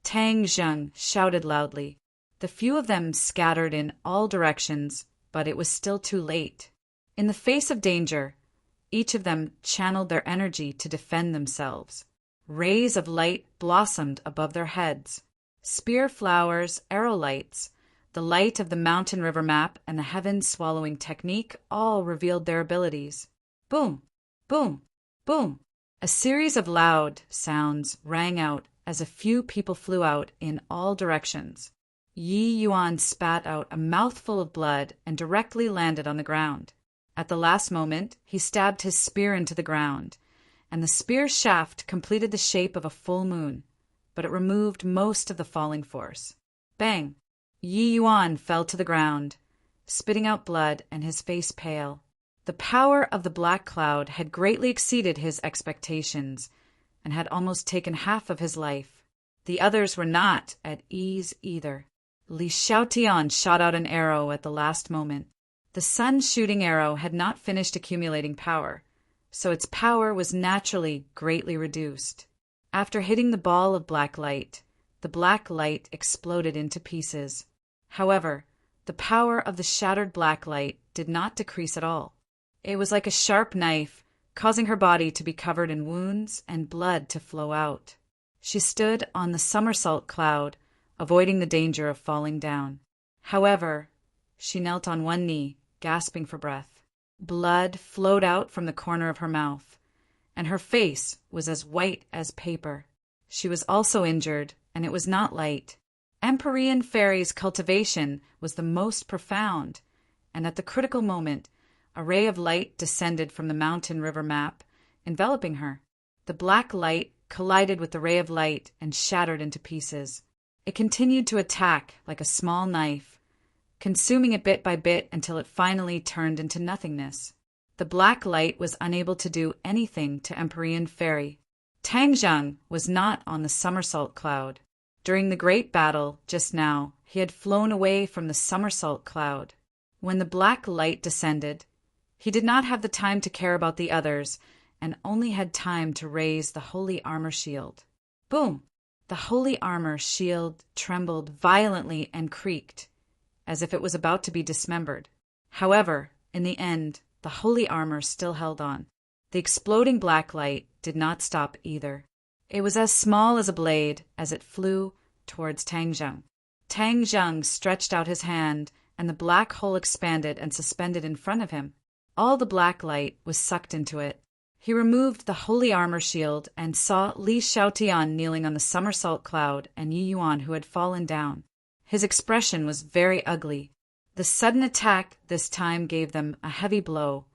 S1: Tang Zheng shouted loudly. The few of them scattered in all directions, but it was still too late. In the face of danger, each of them channeled their energy to defend themselves. Rays of light blossomed above their heads. Spear flowers, arrow lights, the light of the mountain river map, and the heaven-swallowing technique all revealed their abilities. Boom! Boom! Boom! A series of loud sounds rang out as a few people flew out in all directions. Yi Yuan spat out a mouthful of blood and directly landed on the ground. At the last moment, he stabbed his spear into the ground, and the spear shaft completed the shape of a full moon, but it removed most of the falling force. Bang! Yi Yuan fell to the ground, spitting out blood and his face pale. The power of the black cloud had greatly exceeded his expectations and had almost taken half of his life. The others were not at ease either. Li Xiaotian shot out an arrow at the last moment. The sun-shooting arrow had not finished accumulating power, so its power was naturally greatly reduced. After hitting the ball of black light, the black light exploded into pieces. However, the power of the shattered black light did not decrease at all. It was like a sharp knife, causing her body to be covered in wounds and blood to flow out. She stood on the somersault cloud, avoiding the danger of falling down. However, she knelt on one knee, gasping for breath. Blood flowed out from the corner of her mouth, and her face was as white as paper. She was also injured, and it was not light. Empyrean Fairy's cultivation was the most profound, and at the critical moment, a ray of light descended from the mountain river map, enveloping her. The black light collided with the ray of light and shattered into pieces. It continued to attack like a small knife, consuming it bit by bit until it finally turned into nothingness. The black light was unable to do anything to Empyrean Fairy. Tang Zheng was not on the somersault cloud. During the great battle just now, he had flown away from the somersault cloud. When the black light descended, he did not have the time to care about the others and only had time to raise the holy armor shield. Boom! The holy armor shield trembled violently and creaked, as if it was about to be dismembered. However, in the end, the holy armor still held on. The exploding black light did not stop either. It was as small as a blade as it flew towards Tang Zheng. Tang Zheng stretched out his hand, and the black hole expanded and suspended in front of him. All the black light was sucked into it. He removed the holy armor shield and saw Li Xiaotian kneeling on the somersault cloud and Yi Yuan who had fallen down. His expression was very ugly. The sudden attack this time gave them a heavy blow,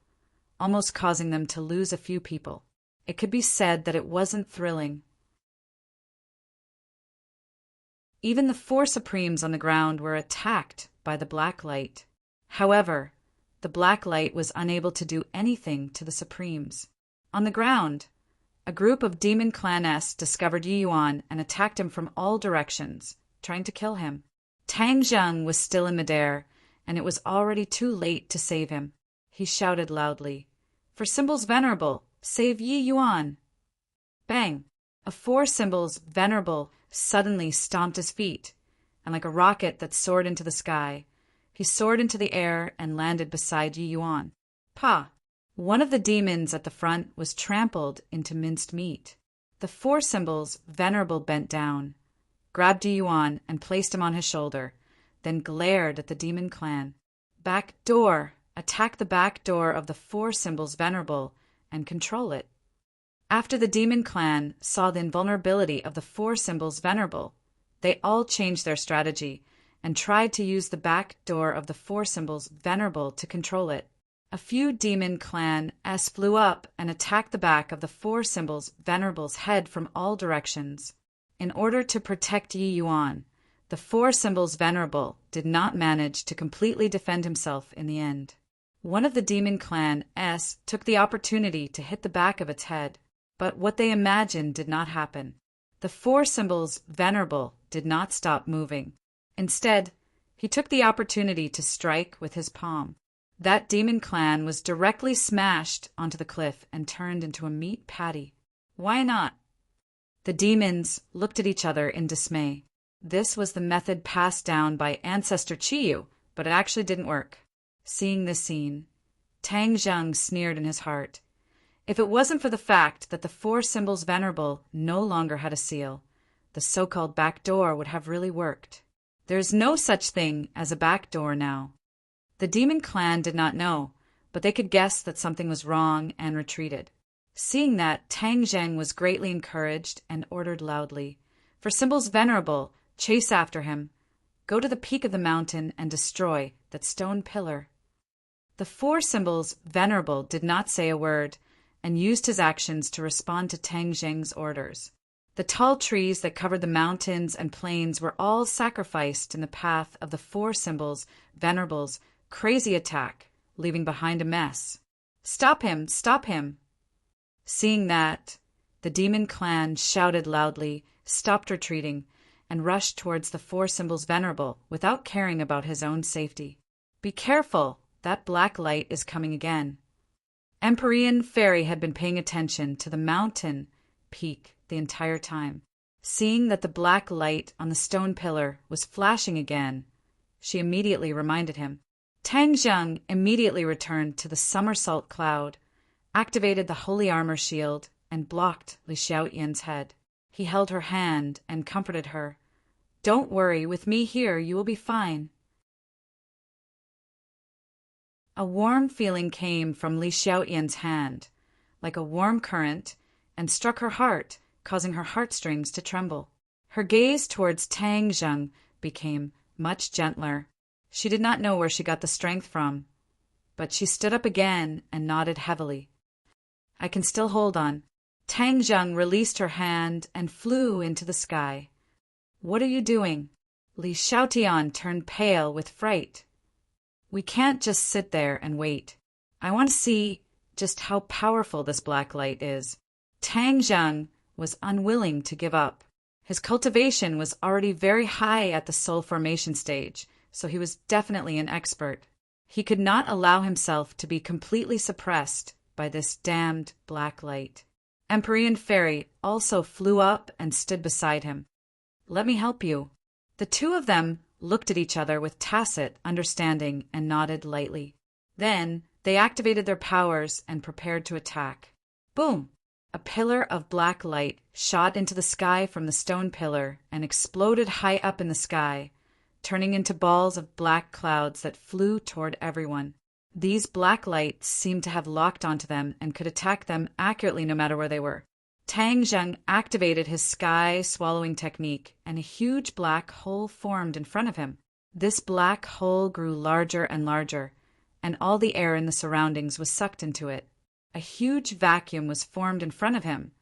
S1: almost causing them to lose a few people. It could be said that it wasn't thrilling. Even the four Supremes on the ground were attacked by the black light. However, the black light was unable to do anything to the Supremes. On the ground, a group of demon clanests discovered Yi Yuan and attacked him from all directions, trying to kill him. Tang Zheng was still in midair, and it was already too late to save him. He shouted loudly, "For Symbols Venerable, save Yi Yuan!" Bang! A four Symbols Venerable suddenly stomped his feet, and like a rocket that soared into the sky, he soared into the air and landed beside Yi Yuan. Pa! One of the demons at the front was trampled into minced meat. The four Symbols Venerable bent down, grabbed Yi Yuan and placed him on his shoulder, then glared at the demon clan. Back door! Attack the back door of the four Symbols Venerable and control it. After the demon clan saw the invulnerability of the four symbols venerable, they all changed their strategy and tried to use the back door of the four symbols venerable to control it. A few demon clan s flew up and attacked the back of the four symbols venerable's head from all directions. In order to protect Yi Yuan, the four symbols venerable did not manage to completely defend himself in the end. One of the demon clan s took the opportunity to hit the back of its head, but what they imagined did not happen. The four symbols venerable did not stop moving. Instead, he took the opportunity to strike with his palm. That demon clan was directly smashed onto the cliff and turned into a meat patty. Why not? The demons looked at each other in dismay. This was the method passed down by ancestor Chiyu, but it actually didn't work. Seeing this scene, Tang Zheng sneered in his heart. If it wasn't for the fact that the four symbols venerable no longer had a seal, the so-called back door would have really worked. There is no such thing as a back door now. The demon clan did not know, but they could guess that something was wrong and retreated. Seeing that, Tang Zheng was greatly encouraged and ordered loudly, "For symbols venerable, chase after him. Go to the peak of the mountain and destroy that stone pillar." The four symbols venerable did not say a word and used his actions to respond to Tang Zheng's orders. The tall trees that covered the mountains and plains were all sacrificed in the path of the four symbols venerable's crazy attack, leaving behind a mess. "Stop him! Stop him!" Seeing that, the demon clan shouted loudly, stopped retreating, and rushed towards the four symbols venerable without caring about his own safety. "Be careful! That black light is coming again." Empyrean Fairy had been paying attention to the mountain peak the entire time. Seeing that the black light on the stone pillar was flashing again, she immediately reminded him. Tang Zheng immediately returned to the somersault cloud, activated the holy armor shield, and blocked Li Xiaoyan's head. He held her hand and comforted her. "Don't worry, with me here you will be fine." A warm feeling came from Li Xiaoyan's hand, like a warm current, and struck her heart, causing her heartstrings to tremble. Her gaze towards Tang Zheng became much gentler. She did not know where she got the strength from, but she stood up again and nodded heavily. "I can still hold on." Tang Zheng released her hand and flew into the sky. "What are you doing?" Li Xiaotian turned pale with fright. "We can't just sit there and wait. I want to see just how powerful this black light is." Tang Zheng was unwilling to give up. His cultivation was already very high at the soul formation stage, so he was definitely an expert. He could not allow himself to be completely suppressed by this damned black light. Empyrean Fairy also flew up and stood beside him. "Let me help you." The two of them looked at each other with tacit understanding and nodded lightly. Then they activated their powers and prepared to attack. Boom! A pillar of black light shot into the sky from the stone pillar and exploded high up in the sky, turning into balls of black clouds that flew toward everyone. These black lights seemed to have locked onto them and could attack them accurately no matter where they were. Tang Zheng activated his sky-swallowing technique, and a huge black hole formed in front of him. This black hole grew larger and larger, and all the air in the surroundings was sucked into it. A huge vacuum was formed in front of him,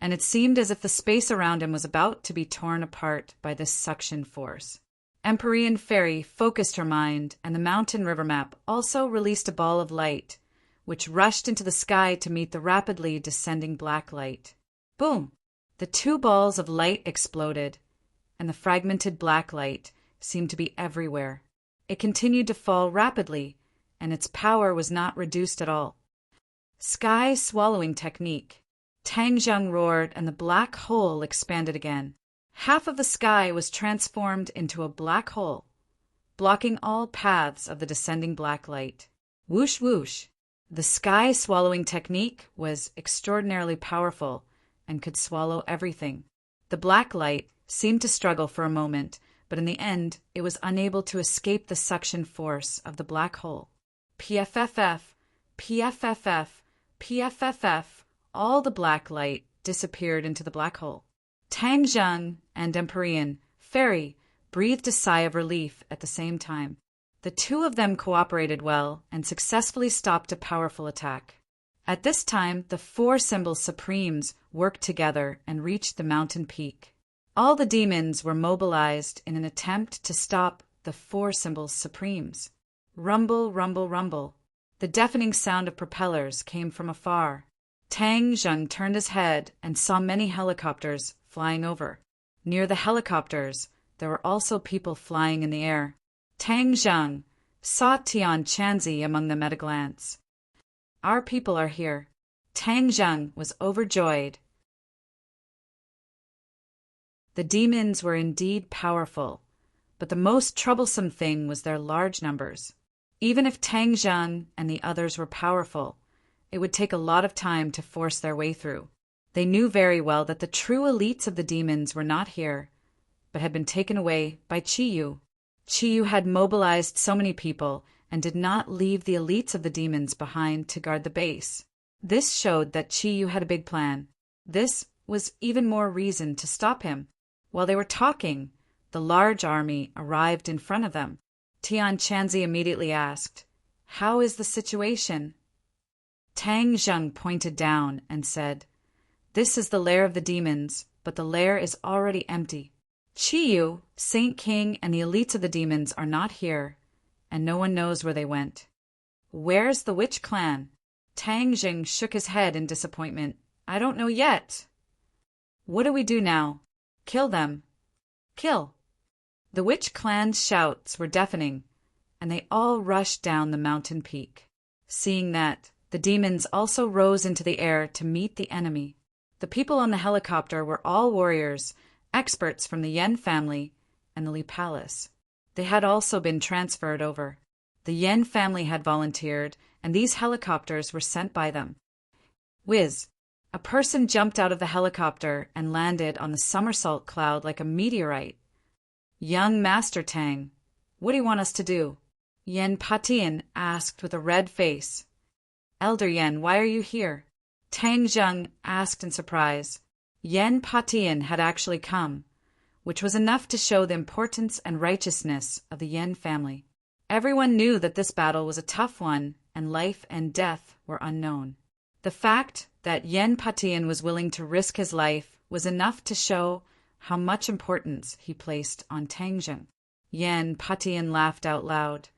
S1: and it seemed as if the space around him was about to be torn apart by this suction force. Empyrean Fairy focused her mind, and the mountain river map also released a ball of light, which rushed into the sky to meet the rapidly descending black light. Boom! The two balls of light exploded, and the fragmented black light seemed to be everywhere. It continued to fall rapidly, and its power was not reduced at all. Sky swallowing technique. Tang Zheng roared, and the black hole expanded again. Half of the sky was transformed into a black hole, blocking all paths of the descending black light. Whoosh whoosh! The sky swallowing technique was extraordinarily powerful and could swallow everything. The black light seemed to struggle for a moment, but in the end it was unable to escape the suction force of the black hole. PFFF, PFFF, PFFF, all the black light disappeared into the black hole. Tang Zheng and Empyrean Fairy breathed a sigh of relief at the same time. The two of them cooperated well and successfully stopped a powerful attack. At this time, the four symbols supremes worked together and reached the mountain peak. All the demons were mobilized in an attempt to stop the four symbols supremes. Rumble, rumble, rumble. The deafening sound of propellers came from afar. Tang Zheng turned his head and saw many helicopters flying over. Near the helicopters, there were also people flying in the air. Tang Zheng saw Tian Chanzi among them at a glance. Our people are here. Tang Zheng was overjoyed. The demons were indeed powerful, but the most troublesome thing was their large numbers. Even if Tang Zheng and the others were powerful, it would take a lot of time to force their way through. They knew very well that the true elites of the demons were not here, but had been taken away by Qiyu. Qiyu had mobilized so many people and did not leave the elites of the demons behind to guard the base. This showed that Qiyu had a big plan. This was even more reason to stop him. While they were talking, the large army arrived in front of them. Tian Chanzi immediately asked, "How is the situation?" Tang Zheng pointed down and said, "This is the lair of the demons, but the lair is already empty. Qiyu, Saint King, and the elites of the demons are not here, and no one knows where they went." "Where's the witch clan?" Tang Zheng shook his head in disappointment. "I don't know yet." "What do we do now?" "Kill them." "Kill." The witch clan's shouts were deafening, and they all rushed down the mountain peak. Seeing that, the demons also rose into the air to meet the enemy. The people on the helicopter were all warriors, experts from the Yen family and the Li Palace. They had also been transferred over. The Yen family had volunteered, and these helicopters were sent by them. Whiz! A person jumped out of the helicopter and landed on the somersault cloud like a meteorite. "Young Master Tang, what do you want us to do?" Yen Patian asked with a red face. "Elder Yen, why are you here?" Tang Zheng asked in surprise. Yen Patian had actually come, which was enough to show the importance and righteousness of the Yen family. Everyone knew that this battle was a tough one, and life and death were unknown. The fact that Yen Patian was willing to risk his life was enough to show how much importance he placed on Tang Zheng. Yen Patian laughed out loud.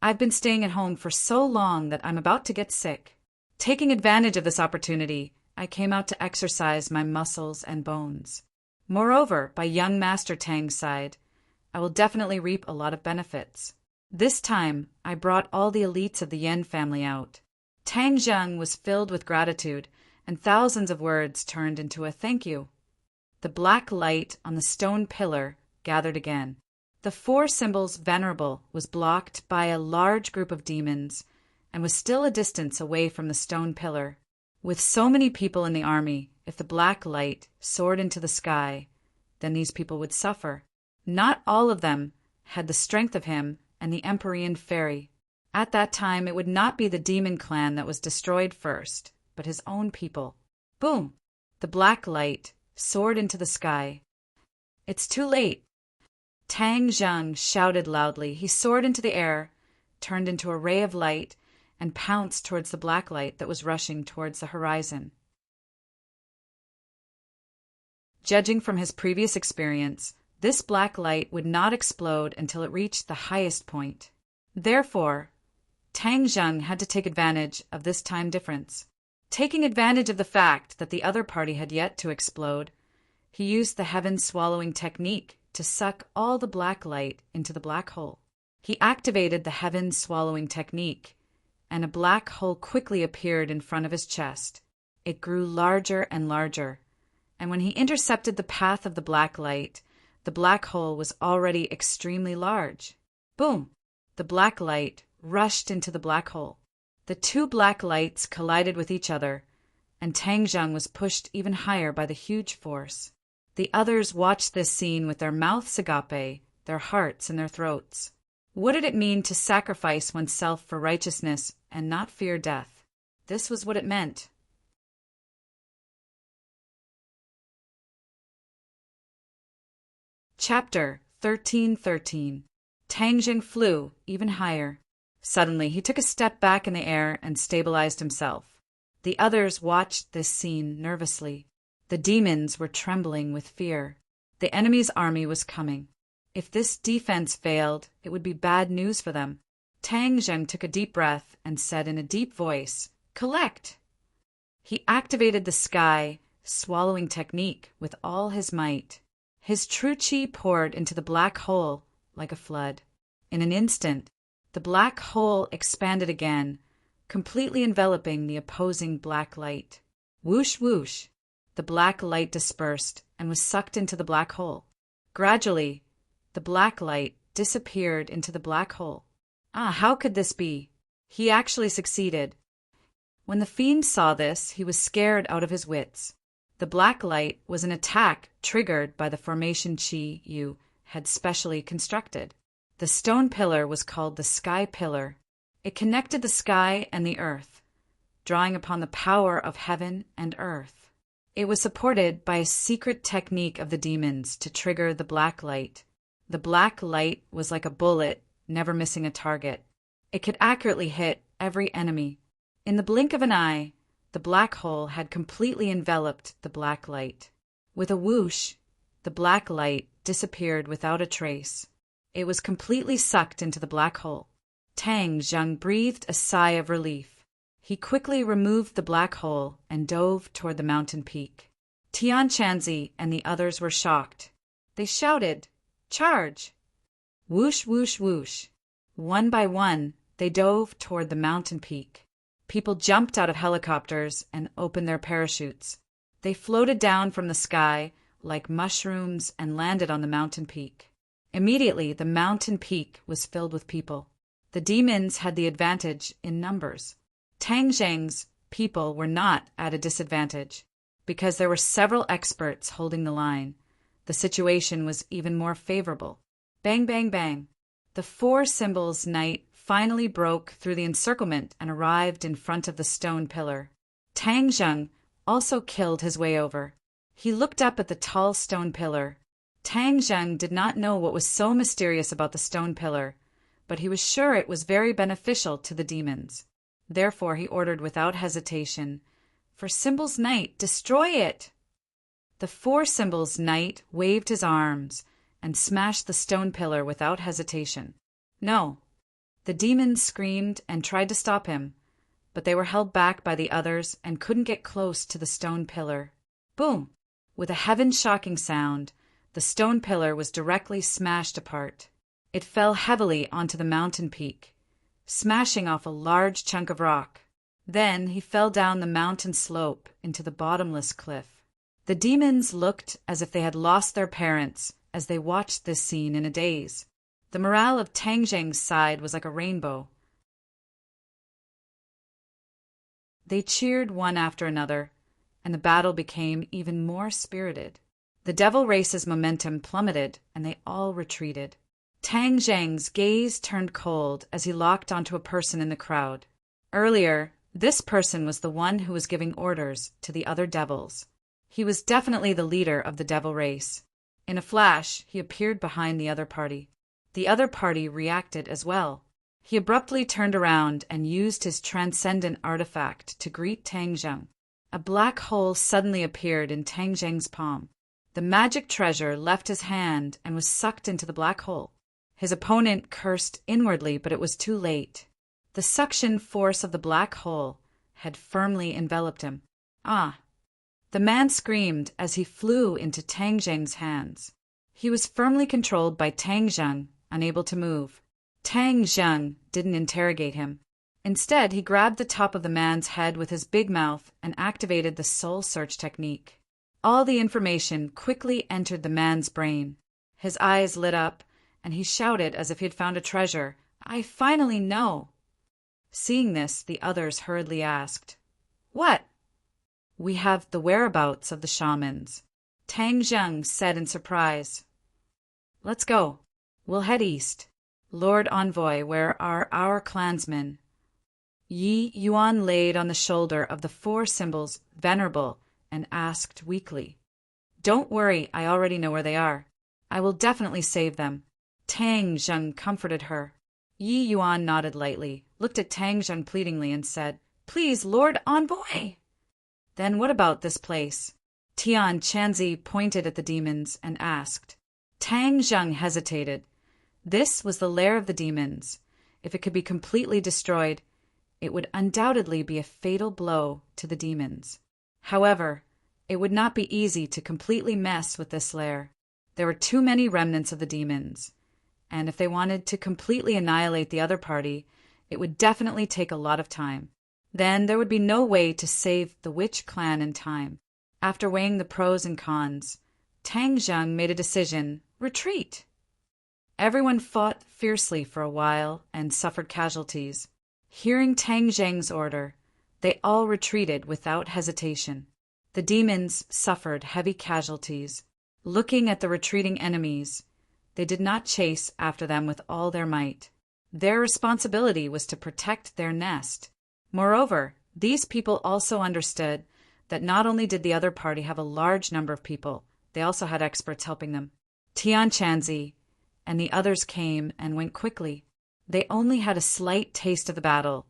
S1: "I've been staying at home for so long that I'm about to get sick. Taking advantage of this opportunity, I came out to exercise my muscles and bones. Moreover, by young Master Tang's side, I will definitely reap a lot of benefits. This time, I brought all the elites of the Yen family out." Tang Zheng was filled with gratitude, and thousands of words turned into a thank you. The black light on the stone pillar gathered again. The four symbols venerable was blocked by a large group of demons and was still a distance away from the stone pillar. With so many people in the army, if the black light soared into the sky, then these people would suffer. Not all of them had the strength of him and the Empyrean Fairy. At that time, it would not be the demon clan that was destroyed first, but his own people. Boom! The black light soared into the sky. "It's too late!" Tang Zheng shouted loudly. He soared into the air, turned into a ray of light, and pounced towards the black light that was rushing towards the horizon. Judging from his previous experience, this black light would not explode until it reached the highest point. Therefore, Tang Zheng had to take advantage of this time difference. Taking advantage of the fact that the other party had yet to explode, he used the heaven-swallowing technique to suck all the black light into the black hole. He activated the heaven-swallowing technique, and a black hole quickly appeared in front of his chest. It grew larger and larger, and when he intercepted the path of the black light, the black hole was already extremely large. Boom! The black light rushed into the black hole. The two black lights collided with each other, and Tang Zheng was pushed even higher by the huge force. The others watched this scene with their mouths agape, their hearts in their throats. What did it mean to sacrifice oneself for righteousness and not fear death? This was what it meant. Chapter 13:13. Tang Jing flew even higher. Suddenly, he took a step back in the air and stabilized himself. The others watched this scene nervously. The demons were trembling with fear. The enemy's army was coming. If this defense failed, it would be bad news for them. Tang Jing took a deep breath and said in a deep voice, "Collect!" He activated the sky, swallowing technique with all his might. His true chi poured into the black hole like a flood. In an instant, the black hole expanded again, completely enveloping the opposing black light. Whoosh, whoosh! The black light dispersed and was sucked into the black hole. Gradually, the black light disappeared into the black hole. How could this be? He actually succeeded. When the fiend saw this, he was scared out of his wits. The black light was an attack triggered by the formation chi Yu had specially constructed. The stone pillar was called the Sky Pillar. It connected the sky and the earth, drawing upon the power of heaven and earth. It was supported by a secret technique of the demons to trigger the black light. The black light was like a bullet, never missing a target. It could accurately hit every enemy. In the blink of an eye, the black hole had completely enveloped the black light. With a whoosh, the black light disappeared without a trace. It was completely sucked into the black hole. Tang Jing breathed a sigh of relief. He quickly removed the black hole and dove toward the mountain peak. Tian Chanzi and the others were shocked. They shouted, "Charge!" Whoosh, whoosh, whoosh. One by one, they dove toward the mountain peak. People jumped out of helicopters and opened their parachutes. They floated down from the sky like mushrooms and landed on the mountain peak. Immediately, the mountain peak was filled with people. The demons had the advantage in numbers. Tang Jing's people were not at a disadvantage. Because there were several experts holding the line, the situation was even more favorable. Bang, bang, bang. The four symbols knight finally broke through the encirclement and arrived in front of the stone pillar. Tang Jing also killed his way over. He looked up at the tall stone pillar. Tang Jing did not know what was so mysterious about the stone pillar, but he was sure it was very beneficial to the demons. Therefore, he ordered without hesitation, "For Symbol's Knight, destroy it!" The four Symbol's Knight waved his arms and smashed the stone pillar without hesitation. No. The demons screamed and tried to stop him, but they were held back by the others and couldn't get close to the stone pillar. Boom! With a heaven-shocking sound, the stone pillar was directly smashed apart. It fell heavily onto the mountain peak, smashing off a large chunk of rock. Then he fell down the mountain slope into the bottomless cliff. The demons looked as if they had lost their parents as they watched this scene in a daze. The morale of Tang Jing's side was like a rainbow. They cheered one after another, and the battle became even more spirited. The devil race's momentum plummeted, and they all retreated. Tang Jing's gaze turned cold as he locked onto a person in the crowd. Earlier, this person was the one who was giving orders to the other devils. He was definitely the leader of the devil race. In a flash, he appeared behind the other party. The other party reacted as well. He abruptly turned around and used his transcendent artifact to greet Tang Jing. A black hole suddenly appeared in Tang Jing's palm. The magic treasure left his hand and was sucked into the black hole. His opponent cursed inwardly, but it was too late. The suction force of the black hole had firmly enveloped him. The man screamed as he flew into Tang Jing's hands. He was firmly controlled by Tang Jing, unable to move. Tang Jing didn't interrogate him. Instead, he grabbed the top of the man's head with his big mouth and activated the soul search technique. All the information quickly entered the man's brain. His eyes lit up, and he shouted as if he had found a treasure, "I finally know!" Seeing this, the others hurriedly asked, "What?" "We have the whereabouts of the shamans," Tang Jing said in surprise. "Let's go. We'll head east. Lord Envoy, where are our clansmen?" Yi Yuan laid on the shoulder of the four symbols, venerable, and asked weakly, "Don't worry, I already know where they are. I will definitely save them. Tang Zheng comforted her. Yi Yuan nodded lightly, looked at Tang Zheng pleadingly, and said, "Please, Lord Envoy." "Then what about this place?" Tian Chanzi pointed at the demons and asked. Tang Zheng hesitated. This was the lair of the demons. If it could be completely destroyed, it would undoubtedly be a fatal blow to the demons. However, it would not be easy to completely mess with this lair. There were too many remnants of the demons, and if they wanted to completely annihilate the other party, it would definitely take a lot of time. Then there would be no way to save the witch clan in time. After weighing the pros and cons, Tang Zheng made a decision: retreat. Everyone fought fiercely for a while and suffered casualties. Hearing Tang Zheng's order, they all retreated without hesitation. The demons suffered heavy casualties. Looking at the retreating enemies, they did not chase after them with all their might. Their responsibility was to protect their nest. Moreover, these people also understood that not only did the other party have a large number of people, they also had experts helping them. Tian Chanzi and the others came and went quickly. They only had a slight taste of the battle,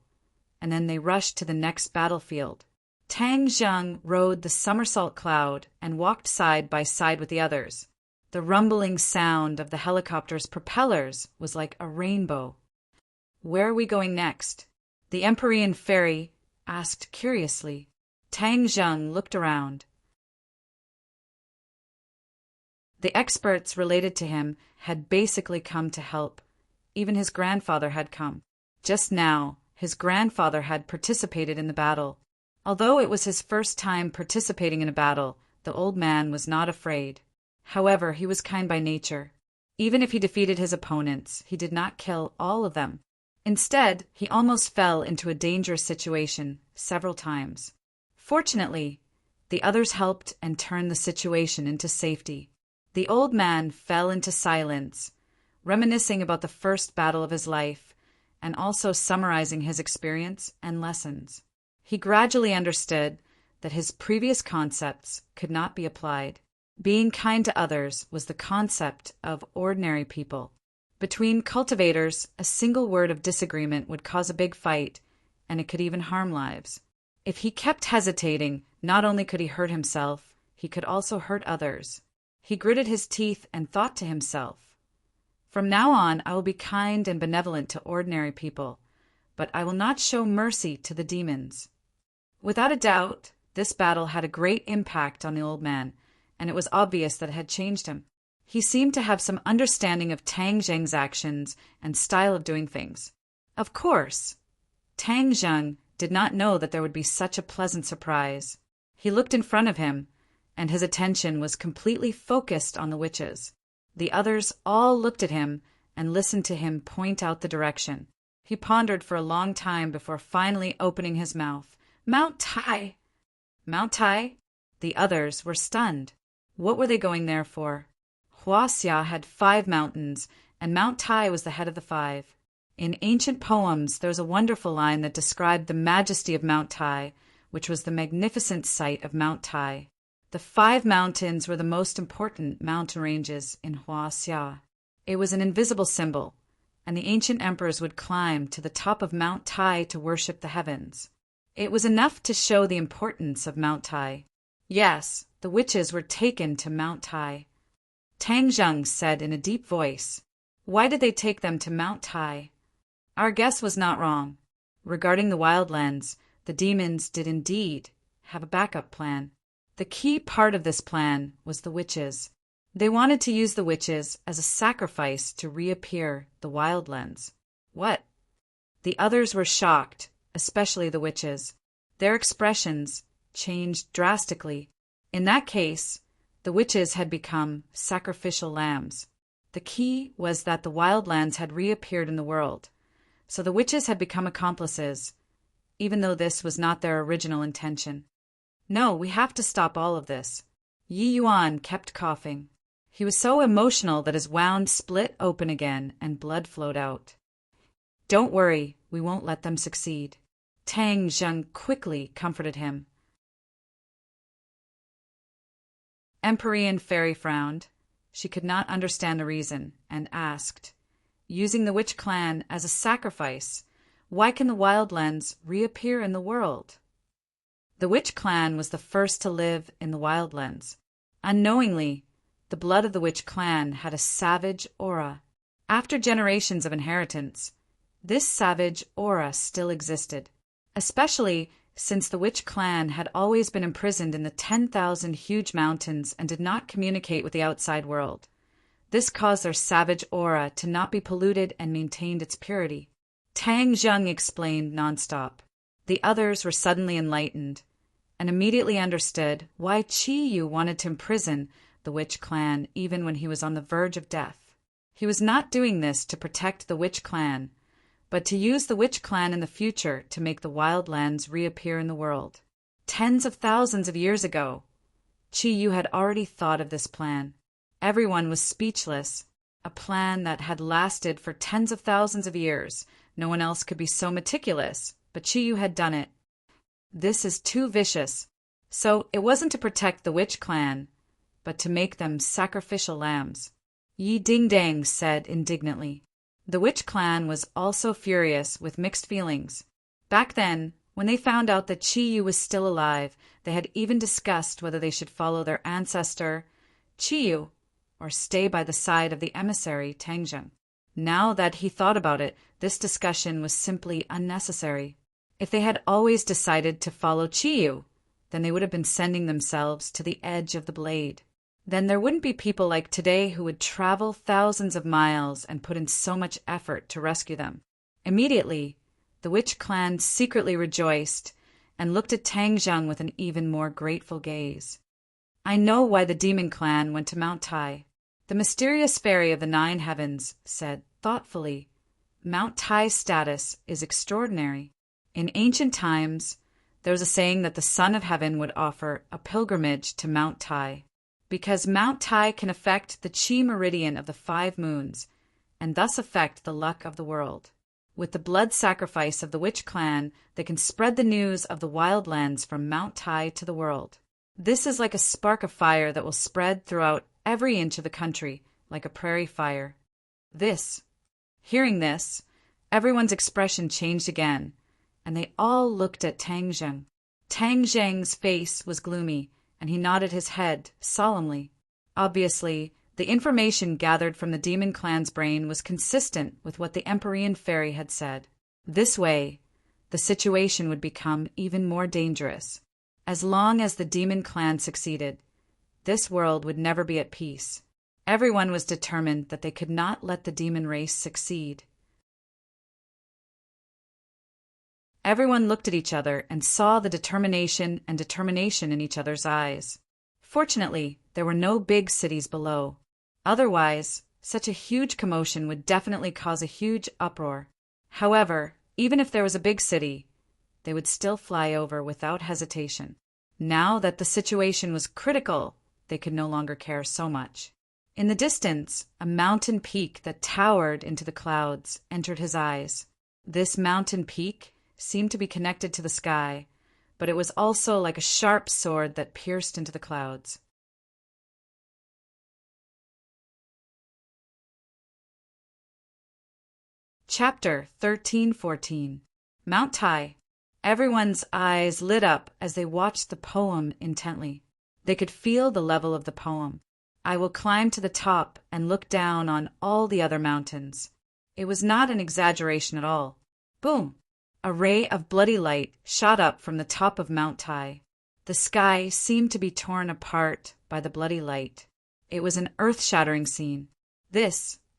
S1: and then they rushed to the next battlefield. Tang Zheng rode the somersault cloud and walked side by side with the others. The rumbling sound of the helicopter's propellers was like a rainbow. "Where are we going next?" the Empyrean fairy asked curiously. Tang Zheng looked around. The experts related to him had basically come to help. Even his grandfather had come. Just now, his grandfather had participated in the battle. Although it was his first time participating in a battle, the old man was not afraid. However, he was kind by nature. Even if he defeated his opponents, he did not kill all of them. Instead, he almost fell into a dangerous situation several times. Fortunately, the others helped and turned the situation into safety. The old man fell into silence, reminiscing about the first battle of his life, and also summarizing his experience and lessons. He gradually understood that his previous concepts could not be applied. Being kind to others was the concept of ordinary people. Between cultivators, a single word of disagreement would cause a big fight, and it could even harm lives. If he kept hesitating, not only could he hurt himself, he could also hurt others. He gritted his teeth and thought to himself, "From now on, I will be kind and benevolent to ordinary people, but I will not show mercy to the demons." Without a doubt, this battle had a great impact on the old man, and it was obvious that it had changed him. He seemed to have some understanding of Tang Zheng's actions and style of doing things. Of course, Tang Zheng did not know that there would be such a pleasant surprise. He looked in front of him, and his attention was completely focused on the witches. The others all looked at him and listened to him point out the direction. He pondered for a long time before finally opening his mouth. "Mount Tai!" Mount Tai? The others were stunned. What were they going there for? Huaxia had 5 mountains, and Mount Tai was the head of the 5. In ancient poems, there was a wonderful line that described the majesty of Mount Tai, which was the magnificent sight of Mount Tai. The 5 mountains were the most important mountain ranges in Huaxia. It was an invisible symbol, and the ancient emperors would climb to the top of Mount Tai to worship the heavens. It was enough to show the importance of Mount Tai. Yes, the witches were taken to Mount Tai. Tang Zheng said in a deep voice, "Why did they take them to Mount Tai?" Our guess was not wrong. Regarding the wildlands, the demons did indeed have a backup plan. The key part of this plan was the witches. They wanted to use the witches as a sacrifice to reappear the wildlands. What? The others were shocked, especially the witches. Their expressions changed drastically. In that case, the witches had become sacrificial lambs. The key was that the wildlands had reappeared in the world, so the witches had become accomplices, even though this was not their original intention. "No, we have to stop all of this." Yi Yuan kept coughing. He was so emotional that his wound split open again and blood flowed out. "Don't worry, we won't let them succeed." Tang Zheng quickly comforted him. Empyrean Fairy frowned. She could not understand the reason, and asked, using the witch clan as a sacrifice, why can the wildlands reappear in the world? The witch clan was the first to live in the wildlands. Unknowingly, the blood of the witch clan had a savage aura. After generations of inheritance, this savage aura still existed, especially since the witch clan had always been imprisoned in the 10,000 huge mountains and did not communicate with the outside world. This caused their savage aura to not be polluted and maintained its purity. Tang Zheng explained nonstop. The others were suddenly enlightened and immediately understood why Qi Yu wanted to imprison the witch clan even when he was on the verge of death. He was not doing this to protect the witch clan, but to use the witch clan in the future to make the wildlands reappear in the world. Tens of thousands of years ago, Qi Yu had already thought of this plan. Everyone was speechless. A plan that had lasted for tens of thousands of years. No one else could be so meticulous, but Qi Yu had done it. This is too vicious. So it wasn't to protect the witch clan, but to make them sacrificial lambs. Yi Dingdang said indignantly. The witch clan was also furious with mixed feelings. Back then, when they found out that Qi Yu was still alive, they had even discussed whether they should follow their ancestor, Qi Yu, or stay by the side of the emissary, Tang Zheng. Now that he thought about it, this discussion was simply unnecessary. If they had always decided to follow Qi Yu, then they would have been sending themselves to the edge of the blade. Then there wouldn't be people like today who would travel thousands of miles and put in so much effort to rescue them. Immediately, the witch clan secretly rejoiced and looked at Tang Zheng with an even more grateful gaze. I know why the demon clan went to Mount Tai. The mysterious fairy of the 9 heavens said thoughtfully, Mount Tai's status is extraordinary. In ancient times, there was a saying that the Son of Heaven would offer a pilgrimage to Mount Tai, because Mount Tai can affect the Qi meridian of the 5 moons, and thus affect the luck of the world. With the blood sacrifice of the witch clan, they can spread the news of the wildlands from Mount Tai to the world. This is like a spark of fire that will spread throughout every inch of the country, like a prairie fire. Hearing this, everyone's expression changed again, and they all looked at Tang Zheng. Tang Zheng's face was gloomy, and he nodded his head solemnly. Obviously, the information gathered from the demon clan's brain was consistent with what the Empyrean fairy had said. This way, the situation would become even more dangerous. As long as the demon clan succeeded, this world would never be at peace. Everyone was determined that they could not let the demon race succeed. Everyone looked at each other and saw the determination in each other's eyes. Fortunately, there were no big cities below. Otherwise, such a huge commotion would definitely cause a huge uproar. However, even if there was a big city, they would still fly over without hesitation. Now that the situation was critical, they could no longer care so much. In the distance, a mountain peak that towered into the clouds entered his eyes. This mountain peak seemed to be connected to the sky, but it was also like a sharp sword that pierced into the clouds. Chapter 13-14. Mount Tai. Everyone's eyes lit up as they watched the poem intently. They could feel the level of the poem. I will climb to the top and look down on all the other mountains. It was not an exaggeration at all. Boom! A ray of bloody light shot up from the top of Mount Tai. The sky seemed to be torn apart by the bloody light. It was an earth-shattering scene.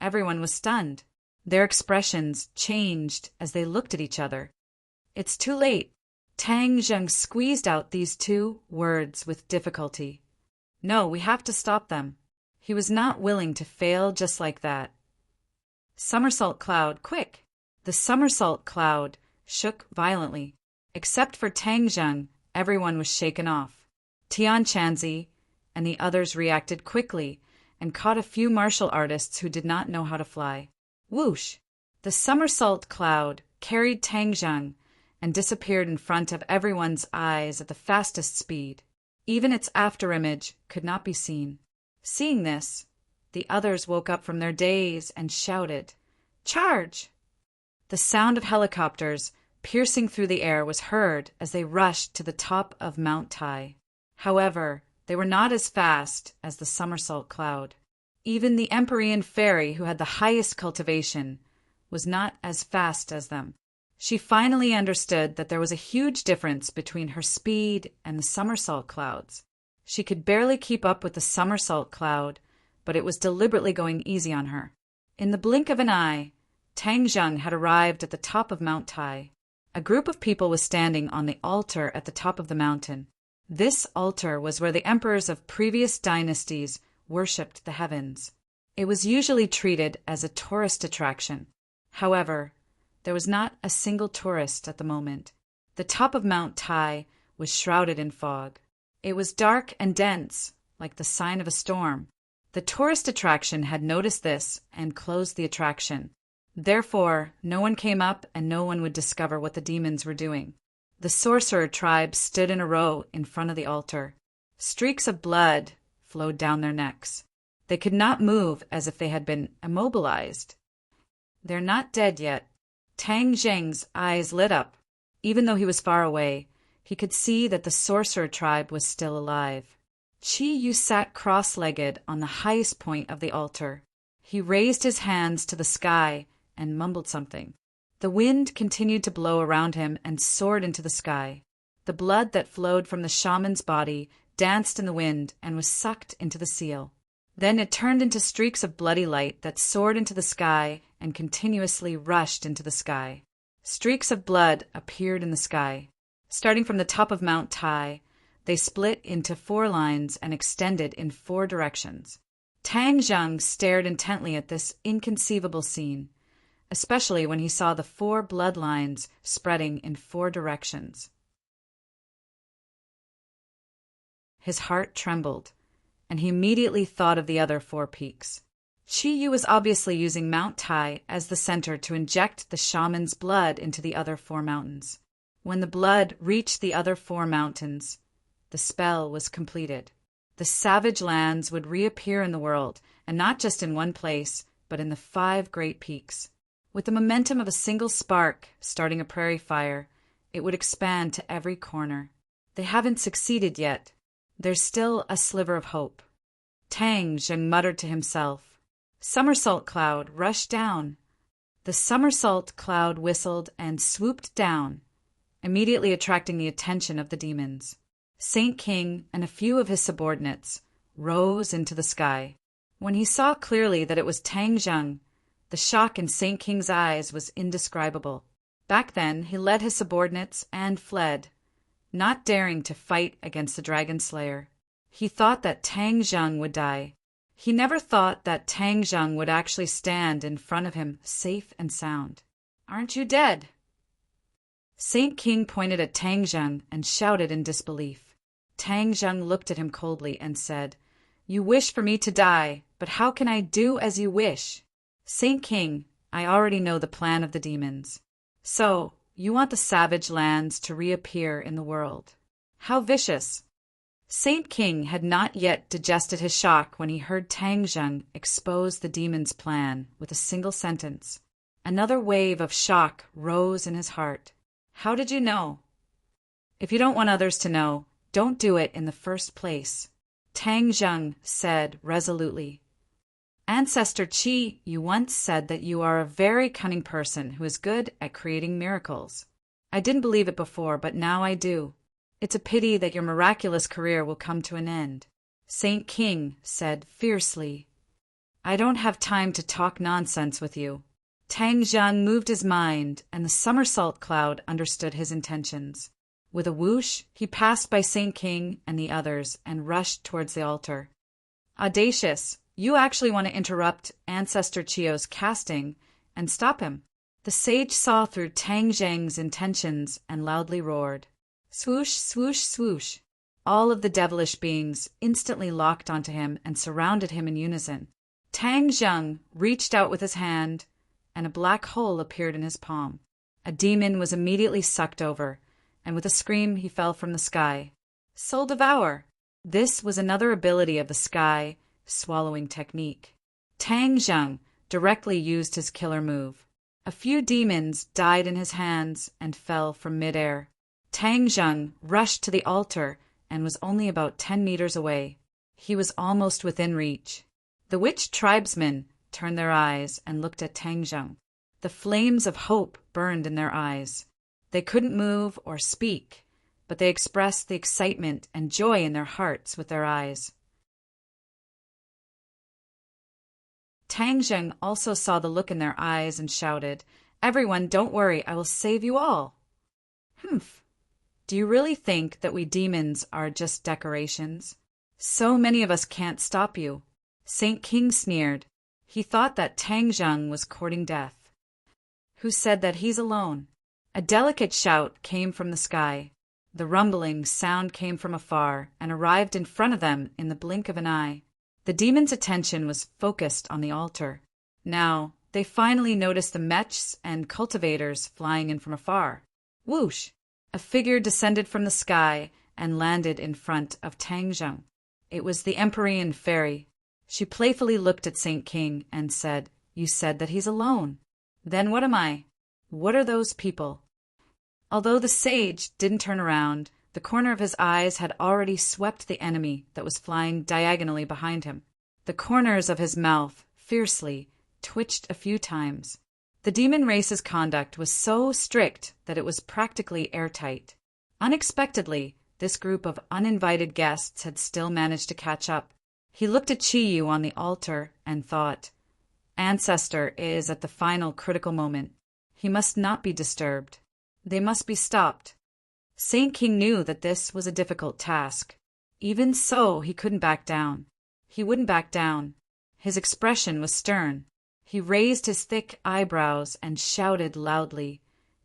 S1: Everyone was stunned. Their expressions changed as they looked at each other. It's too late. Tang Zheng squeezed out these 2 words with difficulty. No, we have to stop them. He was not willing to fail just like that. Somersault cloud, quick! The somersault cloud shook violently. Except for Tang Zheng, everyone was shaken off. Tian Chanzi and the others reacted quickly and caught a few martial artists who did not know how to fly. Whoosh! The somersault cloud carried Tang Zheng and disappeared in front of everyone's eyes at the fastest speed. Even its afterimage could not be seen. Seeing this, The others woke up from their daze and shouted, "Charge!" The sound of helicopters piercing through the air was heard as they rushed to the top of Mount Tai. However, they were not as fast as the somersault cloud. Even the Empyrean fairy, who had the highest cultivation, was not as fast as them. She finally understood that there was a huge difference between her speed and the somersault clouds. She could barely keep up with the somersault cloud, but it was deliberately going easy on her. In the blink of an eye, Tang Zheng had arrived at the top of Mount Tai. A group of people was standing on the altar at the top of the mountain. This altar was where the emperors of previous dynasties worshipped the heavens. It was usually treated as a tourist attraction. However, there was not a single tourist at the moment. The top of Mount Tai was shrouded in fog. It was dark and dense, like the sign of a storm. The tourist attraction had noticed this and closed the attraction. Therefore, no one came up and no one would discover what the demons were doing. The sorcerer tribe stood in a row in front of the altar. Streaks of blood flowed down their necks. They could not move, as if they had been immobilized. "They're not dead yet." Tang Zheng's eyes lit up. Even though he was far away, he could see that the sorcerer tribe was still alive. Qi Yu sat cross-legged on the highest point of the altar. He raised his hands to the sky and mumbled something. The wind continued to blow around him and soared into the sky. The blood that flowed from the shaman's body danced in the wind and was sucked into the seal. Then it turned into streaks of bloody light that soared into the sky and continuously rushed into the sky. Streaks of blood appeared in the sky. Starting from the top of Mount Tai, they split into 4 lines and extended in 4 directions. Tang Zheng stared intently at this inconceivable scene, especially when he saw the 4 bloodlines spreading in 4 directions. His heart trembled, and he immediately thought of the other 4 peaks. Qi Yu was obviously using Mount Tai as the center to inject the shaman's blood into the other 4 mountains. When the blood reached the other 4 mountains, the spell was completed. The savage lands would reappear in the world, and not just in one place, but in the 5 great peaks. With the momentum of a single spark starting a prairie fire, it would expand to every corner. They haven't succeeded yet. There's still a sliver of hope. Tang Zheng muttered to himself. Somersault cloud, rush down. The somersault cloud whistled and swooped down, immediately attracting the attention of the demons. Saint King and a few of his subordinates rose into the sky. When he saw clearly that it was Tang Zheng, the shock in Saint King's eyes was indescribable. Back then, he led his subordinates and fled, not daring to fight against the Dragon Slayer. He thought that Tang Zheng would die. He never thought that Tang Zheng would actually stand in front of him safe and sound. "Aren't you dead?" Saint King pointed at Tang Zheng and shouted in disbelief. Tang Zheng looked at him coldly and said, "You wish for me to die, but how can I do as you wish?" "Saint King, I already know the plan of the demons. So, you want the savage lands to reappear in the world. How vicious." Saint King had not yet digested his shock when he heard Tang Zheng expose the demon's plan with a single sentence. Another wave of shock rose in his heart. "How did you know?" "If you don't want others to know, don't do it in the first place," Tang Zheng said resolutely. "Ancestor Qi, you once said that you are a very cunning person who is good at creating miracles. I didn't believe it before, but now I do. It's a pity that your miraculous career will come to an end." Saint King said fiercely, "I don't have time to talk nonsense with you." Tang Zheng moved his mind, and the somersault cloud understood his intentions. With a whoosh, he passed by Saint King and the others and rushed towards the altar. "Audacious, you actually want to interrupt Ancestor Chio's casting and stop him." The sage saw through Tang Zheng's intentions and loudly roared. Swoosh, swoosh, swoosh. All of the devilish beings instantly locked onto him and surrounded him in unison. Tang Zheng reached out with his hand, and a black hole appeared in his palm. A demon was immediately sucked over, and with a scream he fell from the sky. Soul Devour! This was another ability of the sky swallowing technique. Tang Zheng directly used his killer move. A few demons died in his hands and fell from midair. Tang Zheng rushed to the altar and was only about 10 meters away. He was almost within reach. The witch tribesmen turned their eyes and looked at Tang Zheng. The flames of hope burned in their eyes. They couldn't move or speak, but they expressed the excitement and joy in their hearts with their eyes. Tang Zheng also saw the look in their eyes and shouted, "Everyone, don't worry, I will save you all." Humph. Do you really think that we demons are just decorations? So many of us can't stop you. Saint King sneered. He thought that Tang Zheng was courting death. Who said that he's alone? A delicate shout came from the sky. The rumbling sound came from afar and arrived in front of them in the blink of an eye. The demons' attention was focused on the altar. Now, they finally noticed the mechs and cultivators flying in from afar. Whoosh! A figure descended from the sky and landed in front of Tang Zheng. It was the Empyrean fairy. She playfully looked at Saint King and said, "You said that he's alone. Then what am I? What are those people?" Although the sage didn't turn around, the corner of his eyes had already swept the enemy that was flying diagonally behind him. The corners of his mouth, fiercely, twitched a few times. The demon race's conduct was so strict that it was practically airtight. Unexpectedly, this group of uninvited guests had still managed to catch up. He looked at Chi-Yu on the altar and thought, "Ancestor is at the final critical moment. He must not be disturbed. They must be stopped." Saint King knew that this was a difficult task. Even so, he couldn't back down. He wouldn't back down. His expression was stern. He raised his thick eyebrows and shouted loudly,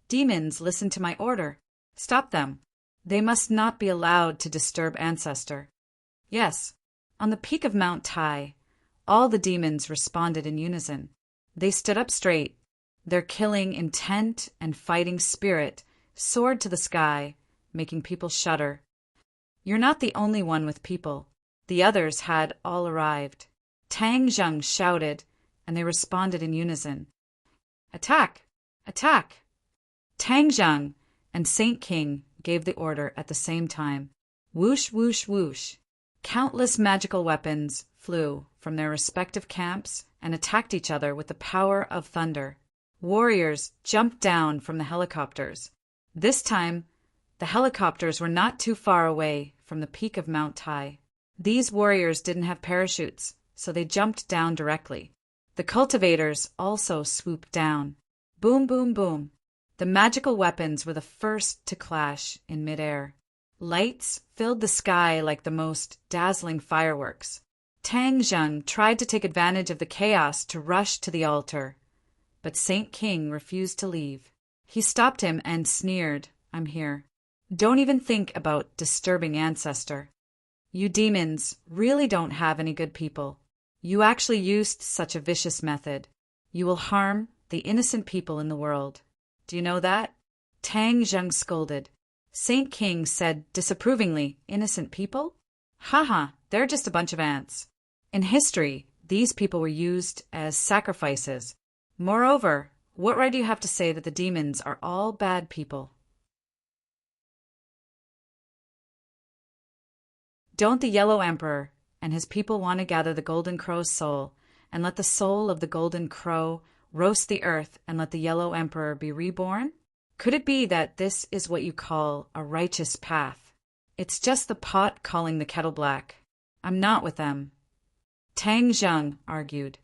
S1: "Demons, listen to my order. Stop them. They must not be allowed to disturb Ancestor." Yes, on the peak of Mount Tai, all the demons responded in unison. They stood up straight. Their killing intent and fighting spirit soared to the sky, making people shudder. You're not the only one with people. The others had all arrived. Tang Zheng shouted, and they responded in unison. "Attack! Attack!" Tang Zheng and Saint King gave the order at the same time. Whoosh, whoosh, whoosh. Countless magical weapons flew from their respective camps and attacked each other with the power of thunder. Warriors jumped down from the helicopters. This time, the helicopters were not too far away from the peak of Mount Tai. These warriors didn't have parachutes, so they jumped down directly. The cultivators also swooped down. Boom, boom, boom. The magical weapons were the first to clash in midair. Lights filled the sky like the most dazzling fireworks. Tang Zheng tried to take advantage of the chaos to rush to the altar, but Saint King refused to leave. He stopped him and sneered, "I'm here. Don't even think about disturbing Ancestor. You demons really don't have any good people. You actually used such a vicious method. You will harm the innocent people in the world. Do you know that?" Tang Zheng scolded. Saint King said disapprovingly, "Innocent people? Haha, they're just a bunch of ants." In history, these people were used as sacrifices. Moreover, what right do you have to say that the demons are all bad people? Don't the Yellow Emperor and his people want to gather the Golden Crow's soul and let the soul of the Golden Crow roast the earth and let the Yellow Emperor be reborn? Could it be that this is what you call a righteous path? It's just the pot calling the kettle black. I'm not with them. Tang Zheng argued.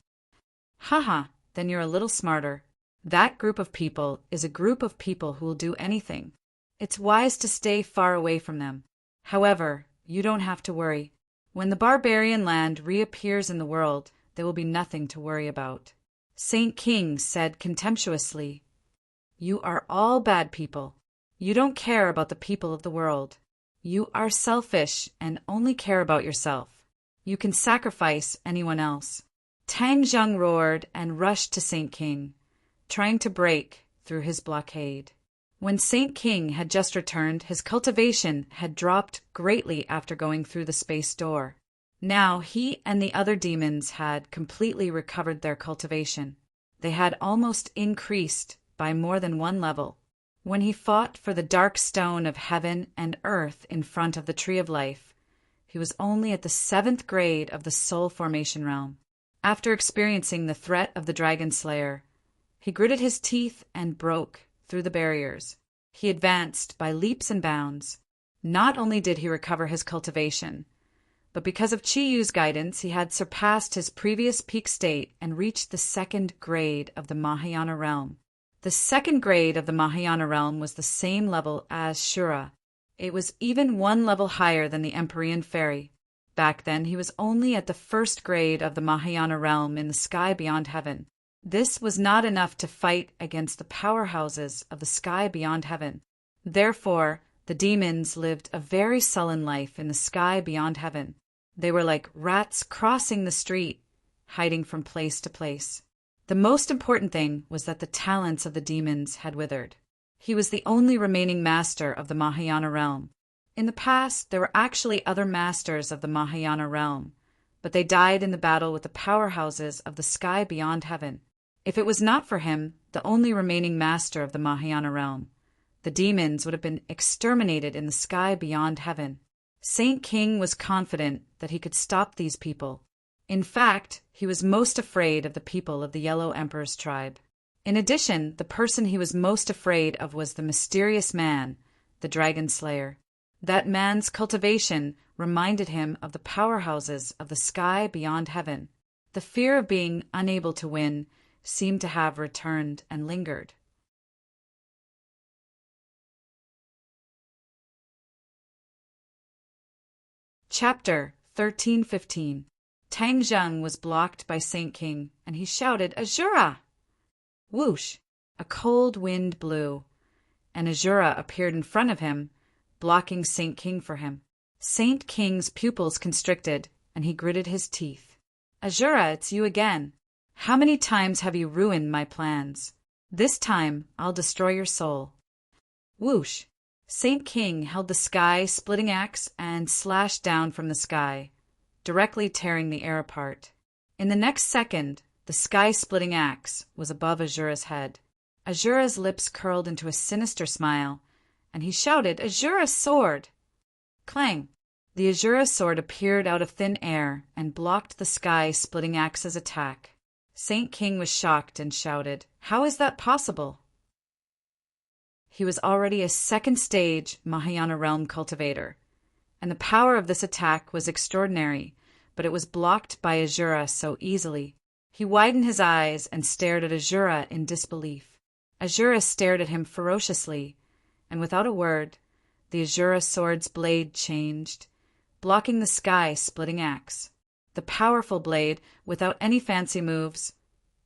S1: Haha, then you're a little smarter. That group of people is a group of people who will do anything. It's wise to stay far away from them. However, you don't have to worry. When the barbarian land reappears in the world, there will be nothing to worry about. Saint King said contemptuously, "You are all bad people. You don't care about the people of the world. You are selfish and only care about yourself. You can sacrifice anyone else." Tang Zheng roared and rushed to Saint King, trying to break through his blockade. When Saint King had just returned, his cultivation had dropped greatly after going through the space door. Now he and the other demons had completely recovered their cultivation. They had almost increased by more than one level. When he fought for the dark stone of heaven and earth in front of the tree of life, he was only at the 7th grade of the soul formation realm. After experiencing the threat of the dragon slayer, he gritted his teeth and broke through the barriers. He advanced by leaps and bounds. Not only did he recover his cultivation, but because of Chiyu's guidance, he had surpassed his previous peak state and reached the 2nd grade of the Mahayana realm. The 2nd grade of the Mahayana realm was the same level as Shura. It was even one level higher than the Empyrean fairy. Back then, he was only at the 1st grade of the Mahayana realm in the sky beyond heaven. This was not enough to fight against the powerhouses of the sky beyond heaven. Therefore, the demons lived a very sullen life in the sky beyond heaven. They were like rats crossing the street, hiding from place to place. The most important thing was that the talents of the demons had withered. He was the only remaining master of the Mahayana realm. In the past, there were actually other masters of the Mahayana realm, but they died in the battle with the powerhouses of the sky beyond heaven. If it was not for him, the only remaining master of the Mahayana realm, the demons would have been exterminated in the sky beyond heaven. Saint King was confident that he could stop these people. In fact, he was most afraid of the people of the Yellow Emperor's tribe. In addition, the person he was most afraid of was the mysterious man, the Dragon Slayer. That man's cultivation reminded him of the powerhouses of the sky beyond heaven. The fear of being unable to win seemed to have returned and lingered. Chapter 13:15. Tang Zheng was blocked by Saint King, and he shouted, "Azura!" Whoosh! A cold wind blew, and Azura appeared in front of him, blocking Saint King for him. Saint King's pupils constricted, and he gritted his teeth. "Azura, it's you again. How many times have you ruined my plans? This time, I'll destroy your soul." Whoosh! Saint King held the sky-splitting axe and slashed down from the sky, directly tearing the air apart. In the next second, the sky-splitting axe was above Azura's head. Azura's lips curled into a sinister smile, and he shouted, "Azura's sword!" Clang! The Azura sword appeared out of thin air and blocked the sky-splitting axe's attack. Saint King was shocked and shouted, "How is that possible?" He was already a 2nd stage Mahayana realm cultivator, and the power of this attack was extraordinary, but it was blocked by Azura so easily. He widened his eyes and stared at Azura in disbelief. Azura stared at him ferociously, and without a word, the Azura sword's blade changed, blocking the sky-splitting axe. The powerful blade, without any fancy moves,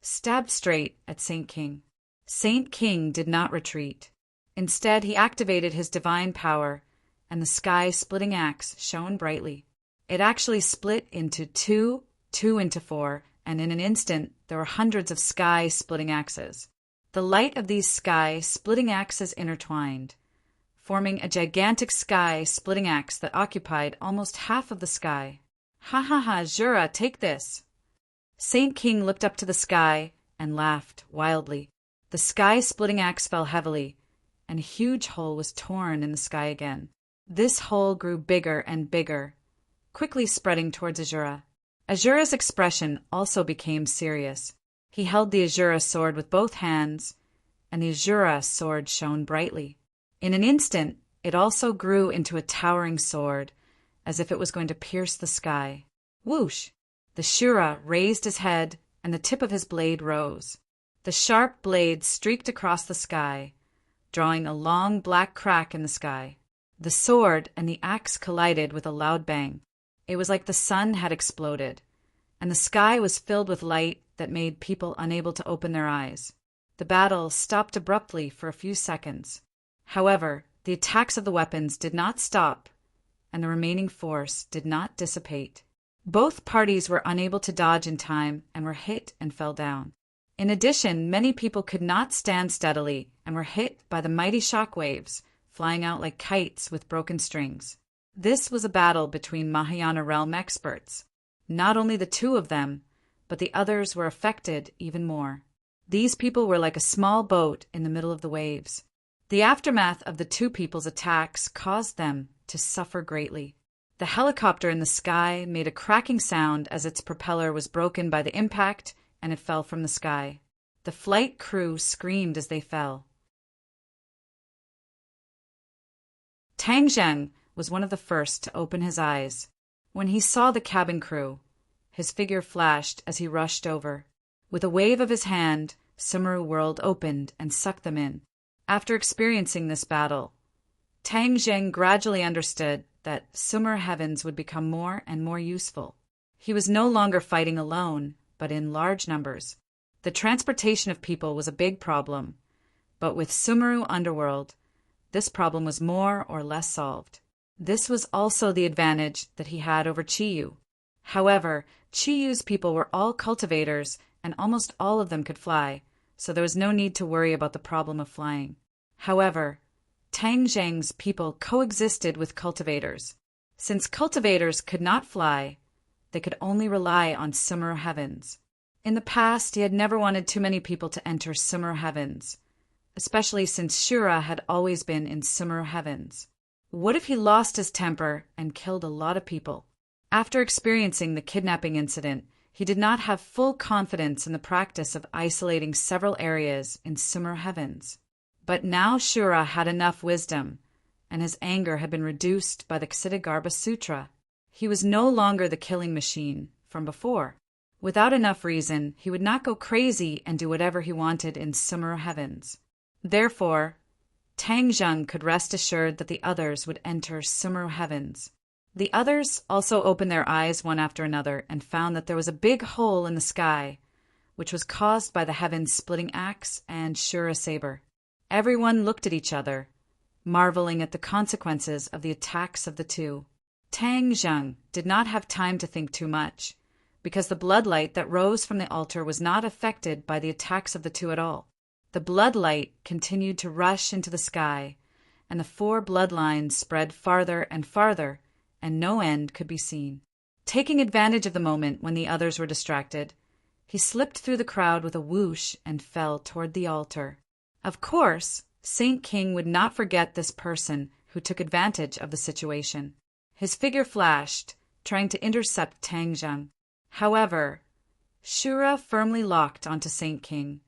S1: stabbed straight at Saint King. Saint King did not retreat. Instead, he activated his divine power, and the sky-splitting axe shone brightly. It actually split into two into 4, and in an instant there were hundreds of sky-splitting axes. The light of these sky-splitting axes intertwined, forming a gigantic sky-splitting axe that occupied almost half of the sky. "Ha ha ha, Azura, take this!" Saint King looked up to the sky and laughed wildly. The sky-splitting axe fell heavily, and a huge hole was torn in the sky again. This hole grew bigger and bigger, quickly spreading towards Azura. Azura's expression also became serious. He held the Azura sword with both hands, and the Azura sword shone brightly. In an instant, it also grew into a towering sword, as if it was going to pierce the sky. Whoosh! The Shura raised his head, and the tip of his blade rose. The sharp blade streaked across the sky, drawing a long black crack in the sky. The sword and the axe collided with a loud bang. It was like the sun had exploded, and the sky was filled with light that made people unable to open their eyes. The battle stopped abruptly for a few seconds. However, the attacks of the weapons did not stop, and the remaining force did not dissipate. Both parties were unable to dodge in time and were hit and fell down. In addition, many people could not stand steadily and were hit by the mighty shock waves, flying out like kites with broken strings. This was a battle between Mahayana realm experts. Not only the two of them, but the others were affected even more. These people were like a small boat in the middle of the waves. The aftermath of the two people's attacks caused them to suffer greatly. The helicopter in the sky made a cracking sound as its propeller was broken by the impact, and it fell from the sky. The flight crew screamed as they fell. Tang Zheng was one of the first to open his eyes. When he saw the cabin crew, his figure flashed as he rushed over. With a wave of his hand, Sumeru World opened and sucked them in. After experiencing this battle, Tang Zheng gradually understood that Sumer Heavens would become more and more useful. He was no longer fighting alone, but in large numbers. The transportation of people was a big problem, but with Sumeru Underworld, this problem was more or less solved. This was also the advantage that he had over Chiyu. However, Chiyu's people were all cultivators, and almost all of them could fly, so there was no need to worry about the problem of flying. However, Tang Zheng's people coexisted with cultivators. Since cultivators could not fly, they could only rely on Sumer Heavens. In the past, he had never wanted too many people to enter Sumer Heavens, especially since Shura had always been in Sumer Heavens. What if he lost his temper and killed a lot of people? After experiencing the kidnapping incident, he did not have full confidence in the practice of isolating several areas in Sumer Heavens. But now Shura had enough wisdom, and his anger had been reduced by the Ksitigarbha Sutra. He was no longer the killing machine from before. Without enough reason, he would not go crazy and do whatever he wanted in Sumer Heavens. Therefore, Tang Zheng could rest assured that the others would enter Sumer Heavens. The others also opened their eyes one after another and found that there was a big hole in the sky, which was caused by the Heaven's Splitting Axe and Shura Saber. Everyone looked at each other, marveling at the consequences of the attacks of the two. Tang Zheng did not have time to think too much, because the bloodlight that rose from the altar was not affected by the attacks of the two at all. The bloodlight continued to rush into the sky, and the 4 bloodlines spread farther and farther, and no end could be seen. Taking advantage of the moment when the others were distracted, he slipped through the crowd with a whoosh and fell toward the altar. Of course, Saint King would not forget this person who took advantage of the situation. His figure flashed, trying to intercept Tang Zheng. However, Shura firmly locked onto Saint King,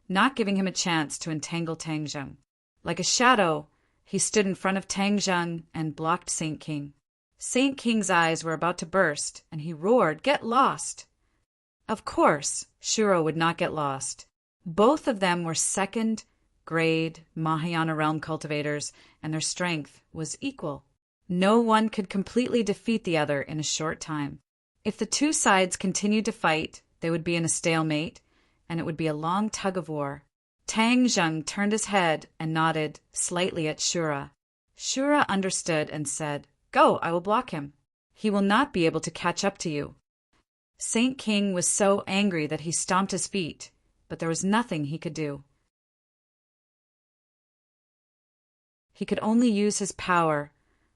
S1: not giving him a chance to entangle Tang Zheng. Like a shadow, he stood in front of Tang Zheng and blocked Saint King. Saint King's eyes were about to burst, and he roared, "Get lost!" Of course, Shura would not get lost. Both of them were second-grade Mahayana realm cultivators, and their strength was equal. No one could completely defeat the other in a short time. If the two sides continued to fight, they would be in a stalemate, and it would be a long tug-of-war. Tang Zheng turned his head and nodded slightly at Shura. Shura understood and said, "Go, I will block him. He will not be able to catch up to you." Saint King was so angry that he stomped his feet, but there was nothing he could do. He could only use his power,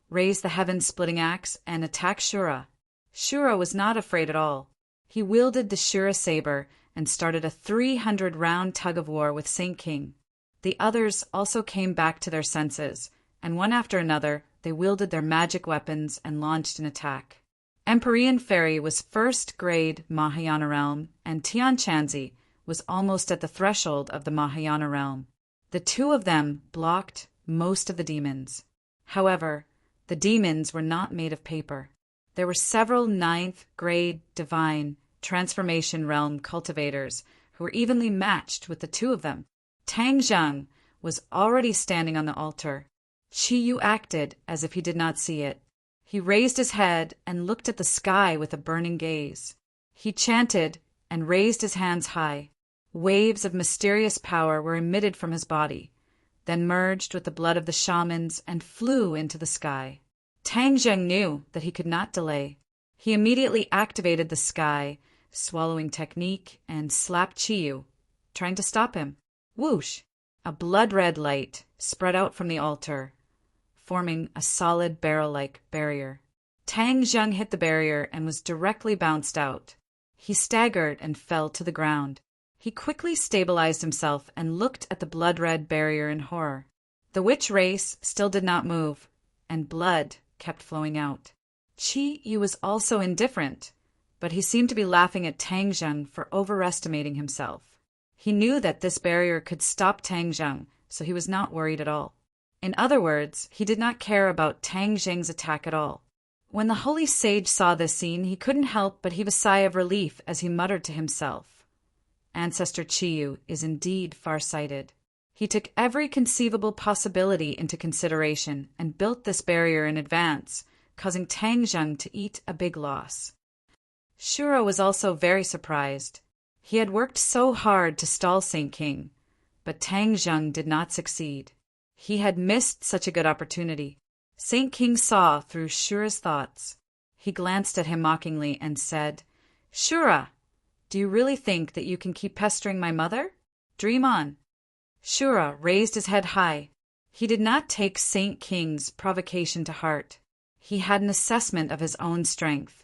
S1: raise the heaven-splitting axe, and attack Shura. Shura was not afraid at all. He wielded the Shura Saber and started a 300-round tug-of-war with Saint King. The others also came back to their senses, and one after another, they wielded their magic weapons and launched an attack. Empyrean Fairy was first-grade Mahayana realm, and Tian Chanzi was almost at the threshold of the Mahayana realm. The two of them blocked most of the demons. However, the demons were not made of paper. There were several 9th-grade divine transformation realm cultivators who were evenly matched with the two of them. Tang Zheng was already standing on the altar. Chiyu acted as if he did not see it. He raised his head and looked at the sky with a burning gaze. He chanted and raised his hands high. Waves of mysterious power were emitted from his body, then merged with the blood of the shamans and flew into the sky. Tang Zheng knew that he could not delay. He immediately activated the sky, swallowing technique, and slapped Chiyu, trying to stop him. Whoosh! A blood-red light spread out from the altar, forming a solid barrel-like barrier. Tang Zheng hit the barrier and was directly bounced out. He staggered and fell to the ground. He quickly stabilized himself and looked at the blood-red barrier in horror. The witch race still did not move, and blood kept flowing out. Qi Yu was also indifferent, but he seemed to be laughing at Tang Zheng for overestimating himself. He knew that this barrier could stop Tang Zheng, so he was not worried at all. In other words, he did not care about Tang Zheng's attack at all. When the holy sage saw this scene, he couldn't help but heave a sigh of relief as he muttered to himself, "Ancestor Qi Yu is indeed far-sighted." He took every conceivable possibility into consideration and built this barrier in advance, causing Tang Zheng to eat a big loss. Shura was also very surprised. He had worked so hard to stall Saint King, but Tang Zheng did not succeed. He had missed such a good opportunity. Saint King saw through Shura's thoughts. He glanced at him mockingly and said, "Shura, do you really think that you can keep pestering my mother? Dream on." Shura raised his head high. He did not take Saint King's provocation to heart. He had an assessment of his own strength,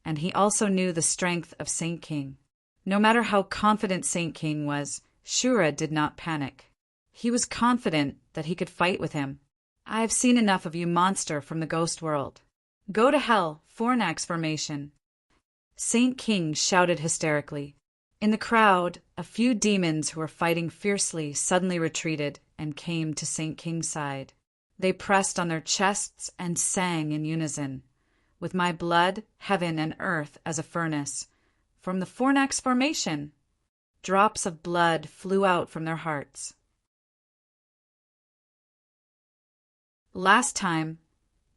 S1: and he also knew the strength of Saint King. No matter how confident Saint King was, Shura did not panic. He was confident that he could fight with him. "I have seen enough of you, monster from the ghost world. Go to hell, Fornax formation." Saint King shouted hysterically. In the crowd, a few demons who were fighting fiercely suddenly retreated and came to Saint King's side. They pressed on their chests and sang in unison, "With my blood, heaven and earth as a furnace. From the Fornax formation." Drops of blood flew out from their hearts. Last time,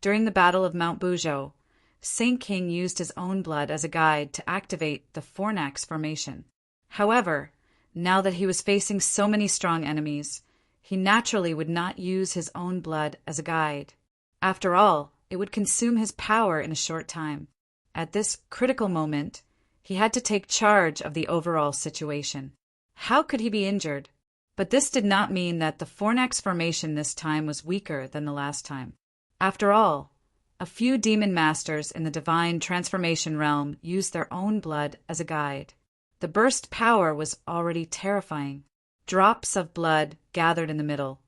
S1: during the Battle of Mount Buzhou, Saint King used his own blood as a guide to activate the Fornax formation. However, now that he was facing so many strong enemies, he naturally would not use his own blood as a guide. After all, it would consume his power in a short time. At this critical moment, he had to take charge of the overall situation. How could he be injured? But this did not mean that the Fornax formation this time was weaker than the last time. After all, a few demon masters in the divine transformation realm used their own blood as a guide. The burst power was already terrifying. Drops of blood gathered in the middle,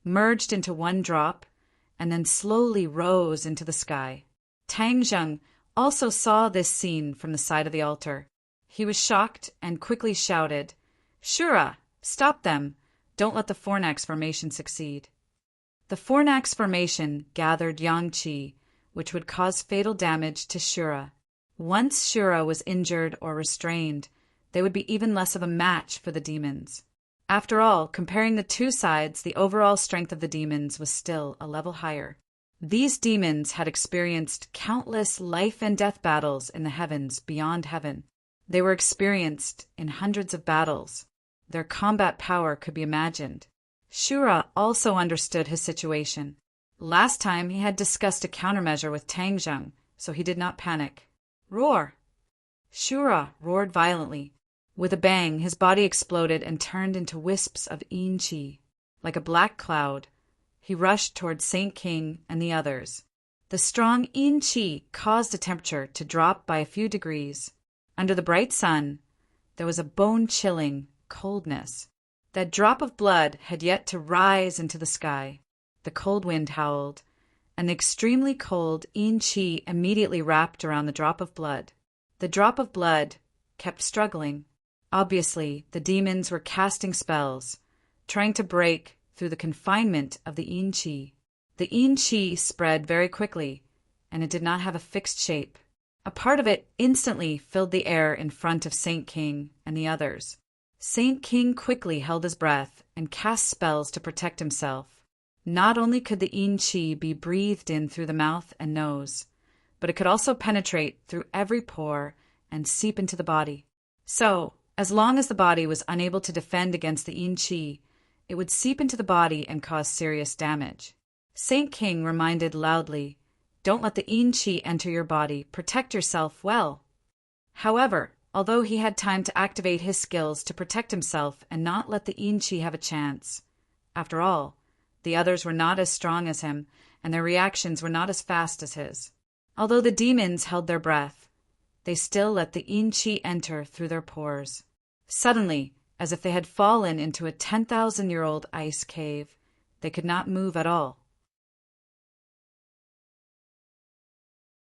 S1: merged into one drop, and then slowly rose into the sky. Tang Zheng also saw this scene from the side of the altar. He was shocked and quickly shouted, "Shura, stop them! Don't let the Fornax formation succeed." The Fornax formation gathered Yang Qi, which would cause fatal damage to Shura. Once Shura was injured or restrained, they would be even less of a match for the demons. After all, comparing the two sides, the overall strength of the demons was still a level higher. These demons had experienced countless life and death battles in the heavens beyond heaven. They were experienced in hundreds of battles. Their combat power could be imagined. Shura also understood his situation. Last time he had discussed a countermeasure with Tang Zheng, so he did not panic. "Roar!" Shura roared violently. With a bang, his body exploded and turned into wisps of Yin Qi. Like a black cloud, he rushed towards Saint King and the others. The strong Yin Qi caused the temperature to drop by a few degrees. Under the bright sun, there was a bone-chilling coldness. That drop of blood had yet to rise into the sky. The cold wind howled, and the extremely cold Yin Qi immediately wrapped around the drop of blood. The drop of blood kept struggling. Obviously, the demons were casting spells, trying to break through the confinement of the Yin Qi. The Yin Qi spread very quickly, and it did not have a fixed shape. A part of it instantly filled the air in front of Saint King and the others. Saint King quickly held his breath and cast spells to protect himself. Not only could the Yin Qi be breathed in through the mouth and nose, but it could also penetrate through every pore and seep into the body. So, as long as the body was unable to defend against the Yin Qi, it would seep into the body and cause serious damage. Saint King reminded loudly, "Don't let the Yin Qi enter your body. Protect yourself well." However, although he had time to activate his skills to protect himself and not let the Yin Qi have a chance, after all, the others were not as strong as him, and their reactions were not as fast as his. Although the demons held their breath, they still let the yin qi enter through their pores. Suddenly, as if they had fallen into a 10,000-year-old ice cave, they could not move at all.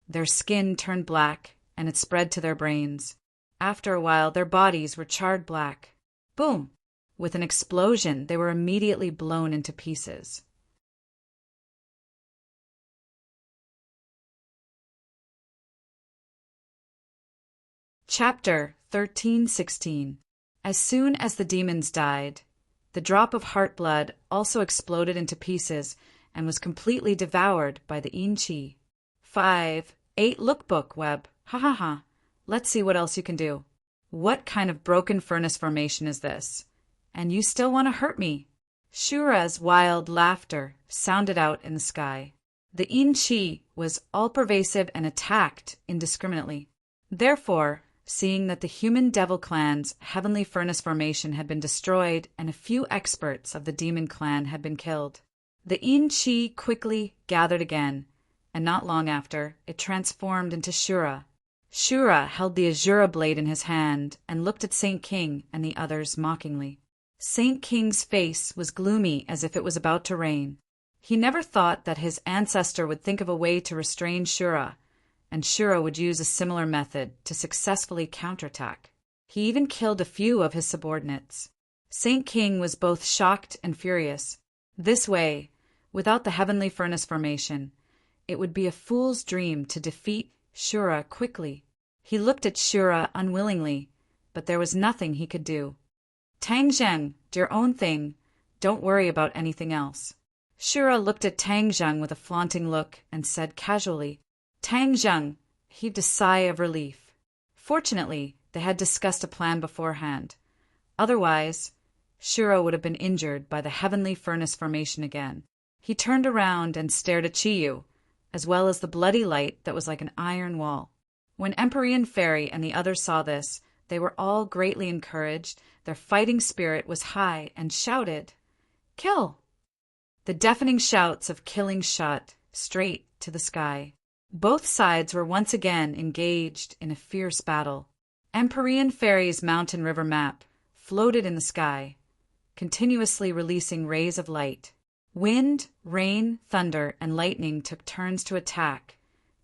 S1: Their skin turned black, and it spread to their brains. After a while, their bodies were charred black. Boom! With an explosion, they were immediately blown into pieces. Chapter 13:16. As soon as the demons died, the drop of heart blood also exploded into pieces and was completely devoured by the yin qi. 5. 8 Lookbook Web. Ha ha ha. Let's see what else you can do. What kind of broken furnace formation is this? And you still want to hurt me? Shura's wild laughter sounded out in the sky. The yin qi was all-pervasive and attacked indiscriminately. Therefore, seeing that the human devil clan's heavenly furnace formation had been destroyed and a few experts of the demon clan had been killed, the yin qi quickly gathered again, and not long after, it transformed into Shura. Shura held the Azura blade in his hand and looked at Saint King and the others mockingly. Saint King's face was gloomy as if it was about to rain. He never thought that his ancestor would think of a way to restrain Shura, and Shura would use a similar method to successfully counterattack. He even killed a few of his subordinates. Saint King was both shocked and furious. This way, without the heavenly furnace formation, it would be a fool's dream to defeat Shura quickly. He looked at Shura unwillingly, but there was nothing he could do. Tang Zheng, do your own thing. Don't worry about anything else. Shura looked at Tang Zheng with a flaunting look and said casually. Tang Zheng heaved a sigh of relief. Fortunately, they had discussed a plan beforehand. Otherwise, Shura would have been injured by the heavenly furnace formation again. He turned around and stared at Chiyu, as well as the bloody light that was like an iron wall. When Empyrean Fairy and the others saw this, they were all greatly encouraged. Their fighting spirit was high and shouted, "Kill!" The deafening shouts of killing shot straight to the sky. Both sides were once again engaged in a fierce battle. Empyrean Fairy's mountain river map floated in the sky, continuously releasing rays of light. Wind, rain, thunder, and lightning took turns to attack,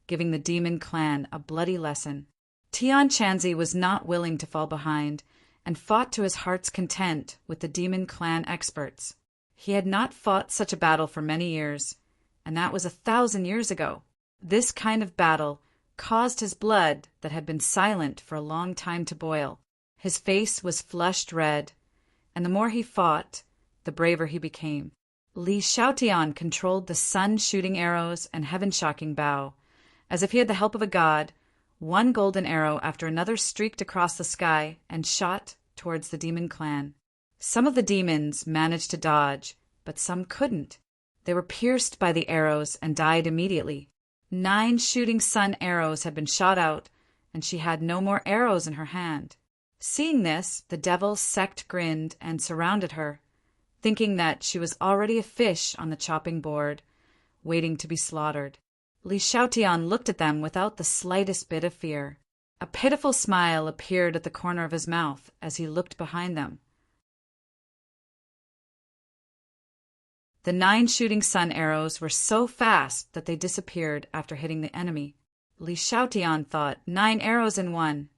S1: giving the demon clan a bloody lesson. Tian Chanzi was not willing to fall behind and fought to his heart's content with the demon clan experts. He had not fought such a battle for many years, and that was 1,000 years ago. This kind of battle caused his blood that had been silent for a long time to boil. His face was flushed red, and the more he fought, the braver he became. Li Xiaotian controlled the sun-shooting arrows and heaven-shocking bow. As if he had the help of a god, one golden arrow after another streaked across the sky and shot towards the demon clan. Some of the demons managed to dodge, but some couldn't. They were pierced by the arrows and died immediately. 9 shooting sun arrows had been shot out, and she had no more arrows in her hand. Seeing this, the devil sect grinned and surrounded her, thinking that she was already a fish on the chopping board, waiting to be slaughtered. Li Xiaotian looked at them without the slightest bit of fear. A pitiful smile appeared at the corner of his mouth as he looked behind them. The 9 shooting sun arrows were so fast that they disappeared after hitting the enemy. Li Xiaotian thought, 9 arrows in one.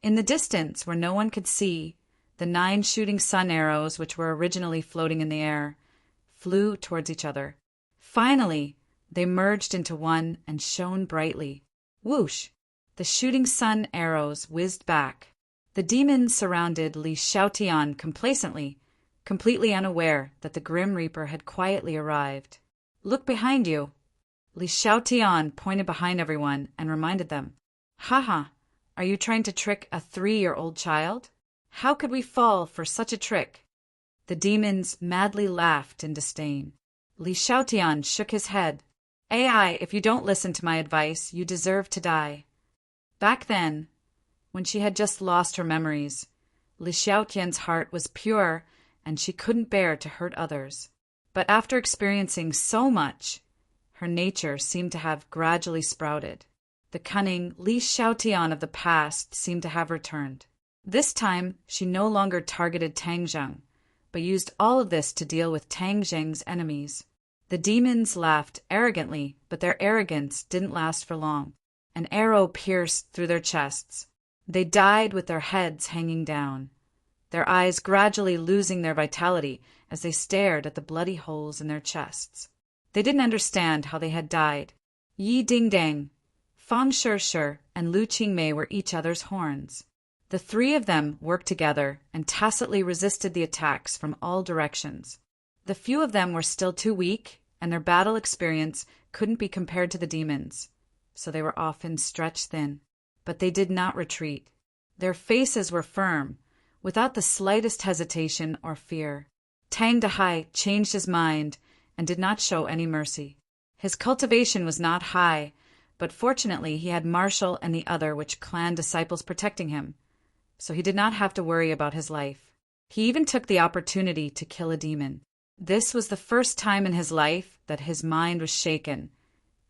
S1: In the distance, where no one could see, the 9 shooting sun arrows, which were originally floating in the air, flew towards each other. Finally, they merged into one and shone brightly. Whoosh! The shooting sun arrows whizzed back. The demons surrounded Li Xiaotian complacently, completely unaware that the Grim Reaper had quietly arrived. Look behind you. Li Xiaotian pointed behind everyone and reminded them. Haha, are you trying to trick a 3-year-old child? How could we fall for such a trick? The demons madly laughed in disdain. Li Xiaotian shook his head. AI, if you don't listen to my advice, you deserve to die. Back then, when she had just lost her memories, Li Xiaotian's heart was pure and she couldn't bear to hurt others. But after experiencing so much, Her nature seemed to have gradually sprouted. The cunning Li Xiaotian of the past seemed to have returned. This time, she no longer targeted Tang Zheng, but used all of this to deal with Tang Zheng's enemies. The demons laughed arrogantly, but their arrogance didn't last for long. An arrow pierced through their chests. They died with their heads hanging down, their eyes gradually losing their vitality as they stared at the bloody holes in their chests. They didn't understand how they had died. Yi Dingdang, Fang Shishir, and Lu Qingmei were each other's horns. The three of them worked together and tacitly resisted the attacks from all directions. The few of them were still too weak, and their battle experience couldn't be compared to the demons, so they were often stretched thin. But they did not retreat. Their faces were firm, without the slightest hesitation or fear. Tang Dahai changed his mind and did not show any mercy. His cultivation was not high, but fortunately he had Marshall and the other witch clan disciples protecting him, so he did not have to worry about his life. He even took the opportunity to kill a demon. This was the first time in his life that his mind was shaken,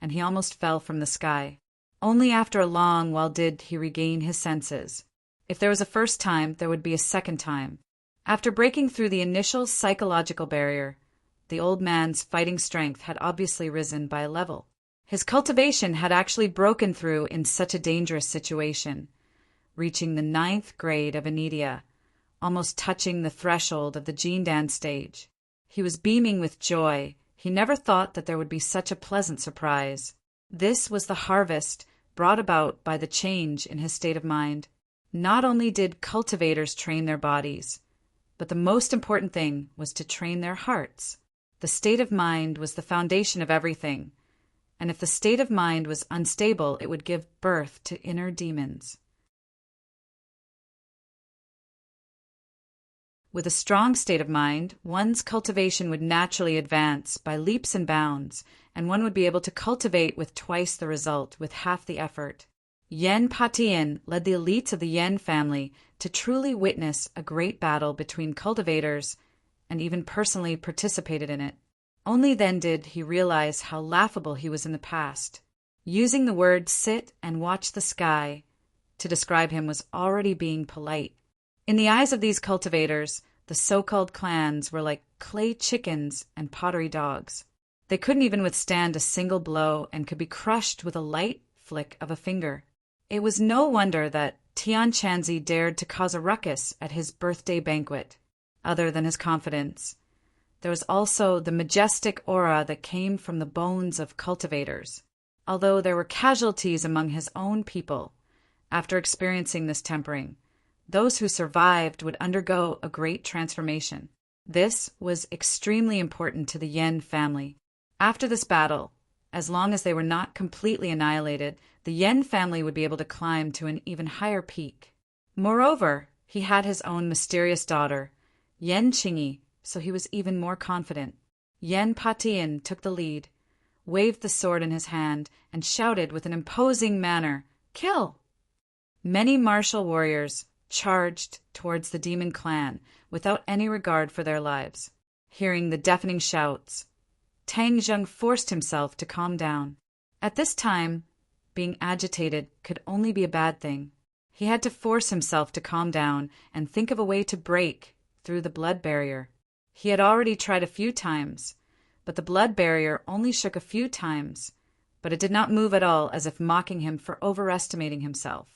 S1: and he almost fell from the sky. Only after a long while did he regain his senses. If there was a first time, there would be a second time. After breaking through the initial psychological barrier, the old man's fighting strength had obviously risen by a level. His cultivation had actually broken through in such a dangerous situation, reaching the 9th grade of Anidia, almost touching the threshold of the Jindan stage. He was beaming with joy. He never thought that there would be such a pleasant surprise. This was the harvest brought about by the change in his state of mind. Not only did cultivators train their bodies, but the most important thing was to train their hearts. The state of mind was the foundation of everything, and if the state of mind was unstable, it would give birth to inner demons. With a strong state of mind, one's cultivation would naturally advance by leaps and bounds, and one would be able to cultivate with twice the result, with half the effort. Yan Patian led the elites of the Yan family to truly witness a great battle between cultivators and even personally participated in it. Only then did he realize how laughable he was in the past. Using the word sit and watch the sky to describe him was already being polite. In the eyes of these cultivators, the so-called clans were like clay chickens and pottery dogs. They couldn't even withstand a single blow and could be crushed with a light flick of a finger. It was no wonder that Tian Chanzi dared to cause a ruckus at his birthday banquet. Other than his confidence, there was also the majestic aura that came from the bones of cultivators. Although there were casualties among his own people, after experiencing this tempering, those who survived would undergo a great transformation. This was extremely important to the Yen family. After this battle, as long as they were not completely annihilated, the Yen family would be able to climb to an even higher peak. Moreover, he had his own mysterious daughter, Yen Qingyi, so he was even more confident. Yan Patian took the lead, waved the sword in his hand, and shouted with an imposing manner, "Kill!" Many martial warriors charged towards the demon clan without any regard for their lives. Hearing the deafening shouts, Tang Zheng forced himself to calm down. At this time, being agitated could only be a bad thing. He had to force himself to calm down and think of a way to break through the blood barrier. He had already tried a few times, but the blood barrier only shook a few times, but it did not move at all, as if mocking him for overestimating himself.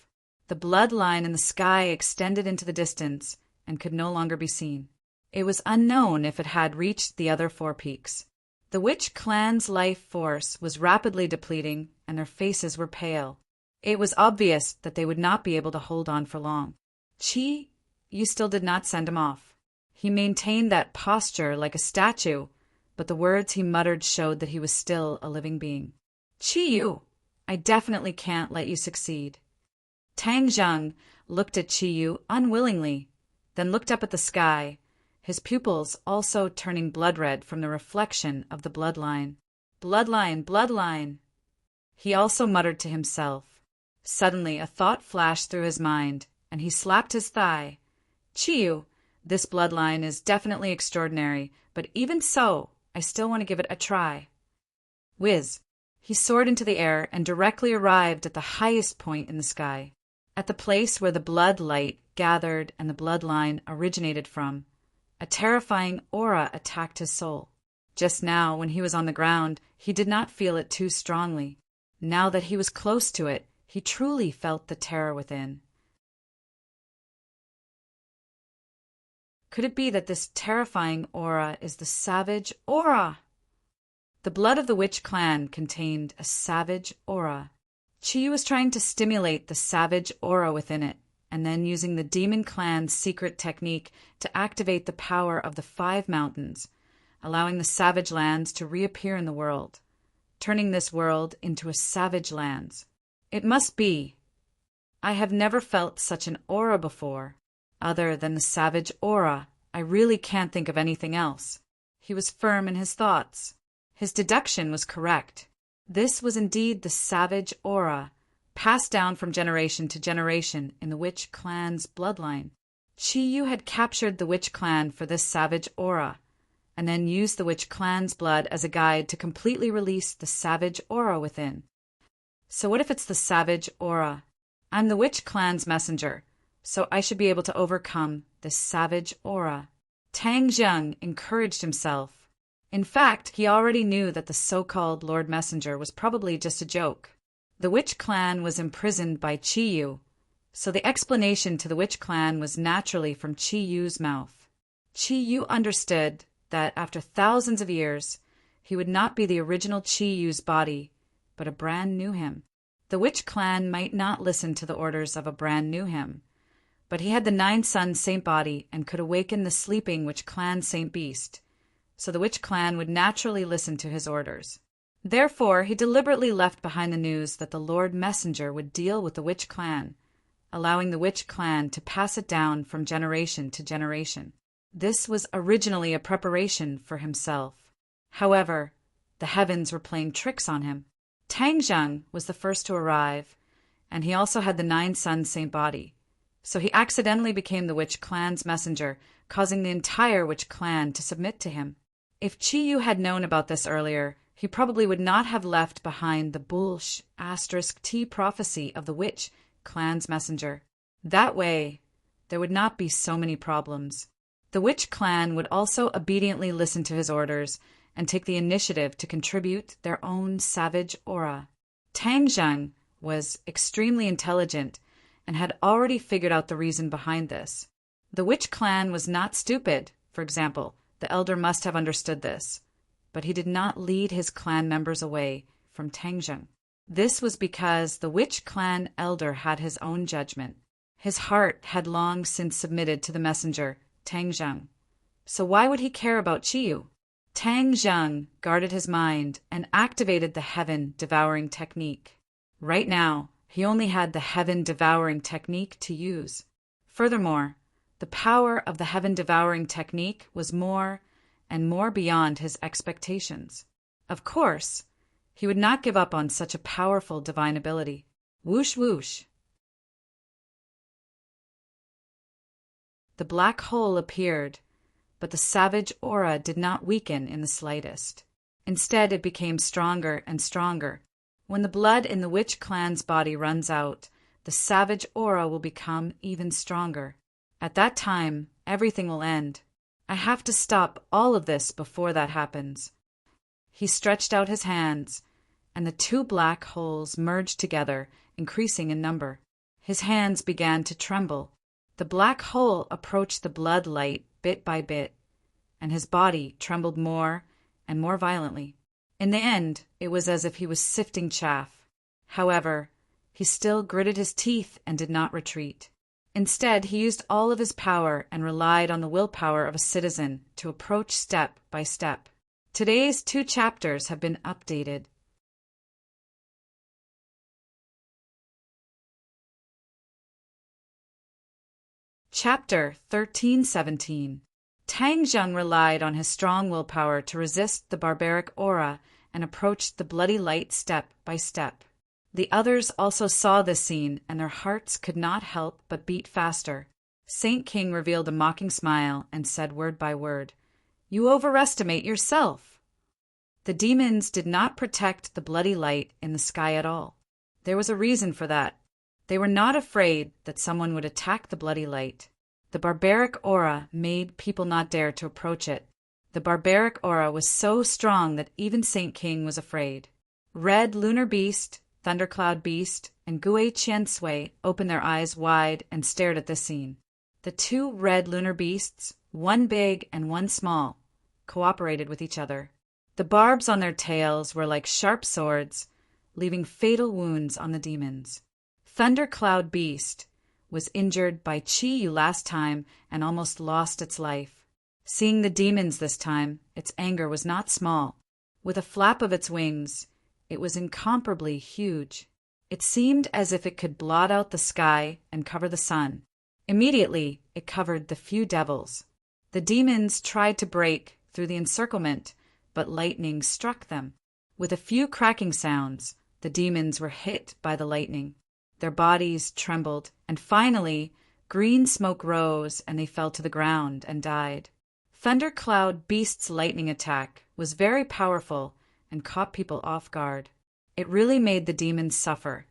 S1: The blood line in the sky extended into the distance and could no longer be seen. It was unknown if it had reached the other 4 peaks. The witch clan's life force was rapidly depleting, and their faces were pale. It was obvious that they would not be able to hold on for long. Chi, you still did not send him off. He maintained that posture like a statue, but the words he muttered showed that he was still a living being. Chi Yu, I definitely can't let you succeed. Tang Zheng looked at Chi Yu unwillingly, then looked up at the sky, his pupils also turning blood red from the reflection of the bloodline. Bloodline, bloodline! He also muttered to himself. Suddenly a thought flashed through his mind, and he slapped his thigh. Chi Yu, this bloodline is definitely extraordinary, but even so, I still want to give it a try. Whiz! He soared into the air and directly arrived at the highest point in the sky, at the place where the blood light gathered and the bloodline originated from. A terrifying aura attacked his soul. Just now, when he was on the ground, he did not feel it too strongly. Now that he was close to it, he truly felt the terror within. Could it be that this terrifying aura is the savage aura? The blood of the witch clan contained a savage aura. Chiyu was trying to stimulate the savage aura within it, and then using the demon clan's secret technique to activate the power of the 5 mountains, allowing the savage lands to reappear in the world, turning this world into a savage lands. It must be. I have never felt such an aura before. Other than the savage aura, I really can't think of anything else. He was firm in his thoughts. His deduction was correct. This was indeed the savage aura, passed down from generation to generation in the witch clan's bloodline. Chiyu had captured the witch clan for this savage aura, and then used the witch clan's blood as a guide to completely release the savage aura within. So what if it's the savage aura? I'm the witch clan's messenger, so I should be able to overcome this savage aura. Tang Zheng encouraged himself. In fact, he already knew that the so-called Lord Messenger was probably just a joke. The witch clan was imprisoned by Chiyu, so the explanation to the witch clan was naturally from Chiyu's mouth. Chiyu understood that after thousands of years, he would not be the original Chiyu's body, but a brand new him. The witch clan might not listen to the orders of a brand new him, but he had the 9 Suns Saint body and could awaken the sleeping witch clan Saint Beast, so the witch clan would naturally listen to his orders. Therefore, he deliberately left behind the news that the Lord Messenger would deal with the witch clan, allowing the witch clan to pass it down from generation to generation. This was originally a preparation for himself. However, the heavens were playing tricks on him. Tang Zheng was the first to arrive, and he also had the 9 Suns Saint body, so he accidentally became the witch clan's messenger, causing the entire witch clan to submit to him. If Chiyu had known about this earlier, he probably would not have left behind the **T prophecy of the witch clan's messenger. That way, there would not be so many problems. The witch clan would also obediently listen to his orders and take the initiative to contribute their own savage aura. Tang Zheng was extremely intelligent and had already figured out the reason behind this. The witch clan was not stupid, for example. The elder must have understood this, but he did not lead his clan members away from Tang Zheng. This was because the witch clan elder had his own judgment. His heart had long since submitted to the messenger, Tang Zheng. So why would he care about Chiyu? Tang Zheng guarded his mind and activated the heaven-devouring technique. Right now, he only had the heaven-devouring technique to use. Furthermore, the power of the heaven-devouring technique was more and more beyond his expectations. Of course, he would not give up on such a powerful divine ability. Whoosh whoosh. The black hole appeared, but the savage aura did not weaken in the slightest. Instead, it became stronger and stronger. When the blood in the witch clan's body runs out, the savage aura will become even stronger. At that time, everything will end. I have to stop all of this before that happens. He stretched out his hands, and the 2 black holes merged together, increasing in number. His hands began to tremble. The black hole approached the blood light bit by bit, and his body trembled more and more violently. In the end, it was as if he was sifting chaff. However, he still gritted his teeth and did not retreat. Instead, he used all of his power and relied on the willpower of a citizen to approach step by step. Today's 2 chapters have been updated. Chapter 1317. Tang Zheng relied on his strong willpower to resist the barbaric aura and approached the bloody light step by step. The others also saw this scene, and their hearts could not help but beat faster. Saint King revealed a mocking smile and said word by word, "You overestimate yourself." The demons did not protect the bloody light in the sky at all. There was a reason for that. They were not afraid that someone would attack the bloody light. The barbaric aura made people not dare to approach it. The barbaric aura was so strong that even Saint King was afraid. Red Lunar Beast, Thundercloud Beast, and Gui Qiansui opened their eyes wide and stared at this scene. The two red lunar beasts, one big and one small, cooperated with each other. The barbs on their tails were like sharp swords, leaving fatal wounds on the demons. Thundercloud Beast was injured by Chi Yu last time and almost lost its life. Seeing the demons this time, its anger was not small. With a flap of its wings, it was incomparably huge. It seemed as if it could blot out the sky and cover the sun. Immediately, it covered the few devils. The demons tried to break through the encirclement, but lightning struck them. With a few cracking sounds, the demons were hit by the lightning. Their bodies trembled, and finally, green smoke rose and they fell to the ground and died. Thundercloud Beast's lightning attack was very powerful and caught people off guard. It really made the demons suffer,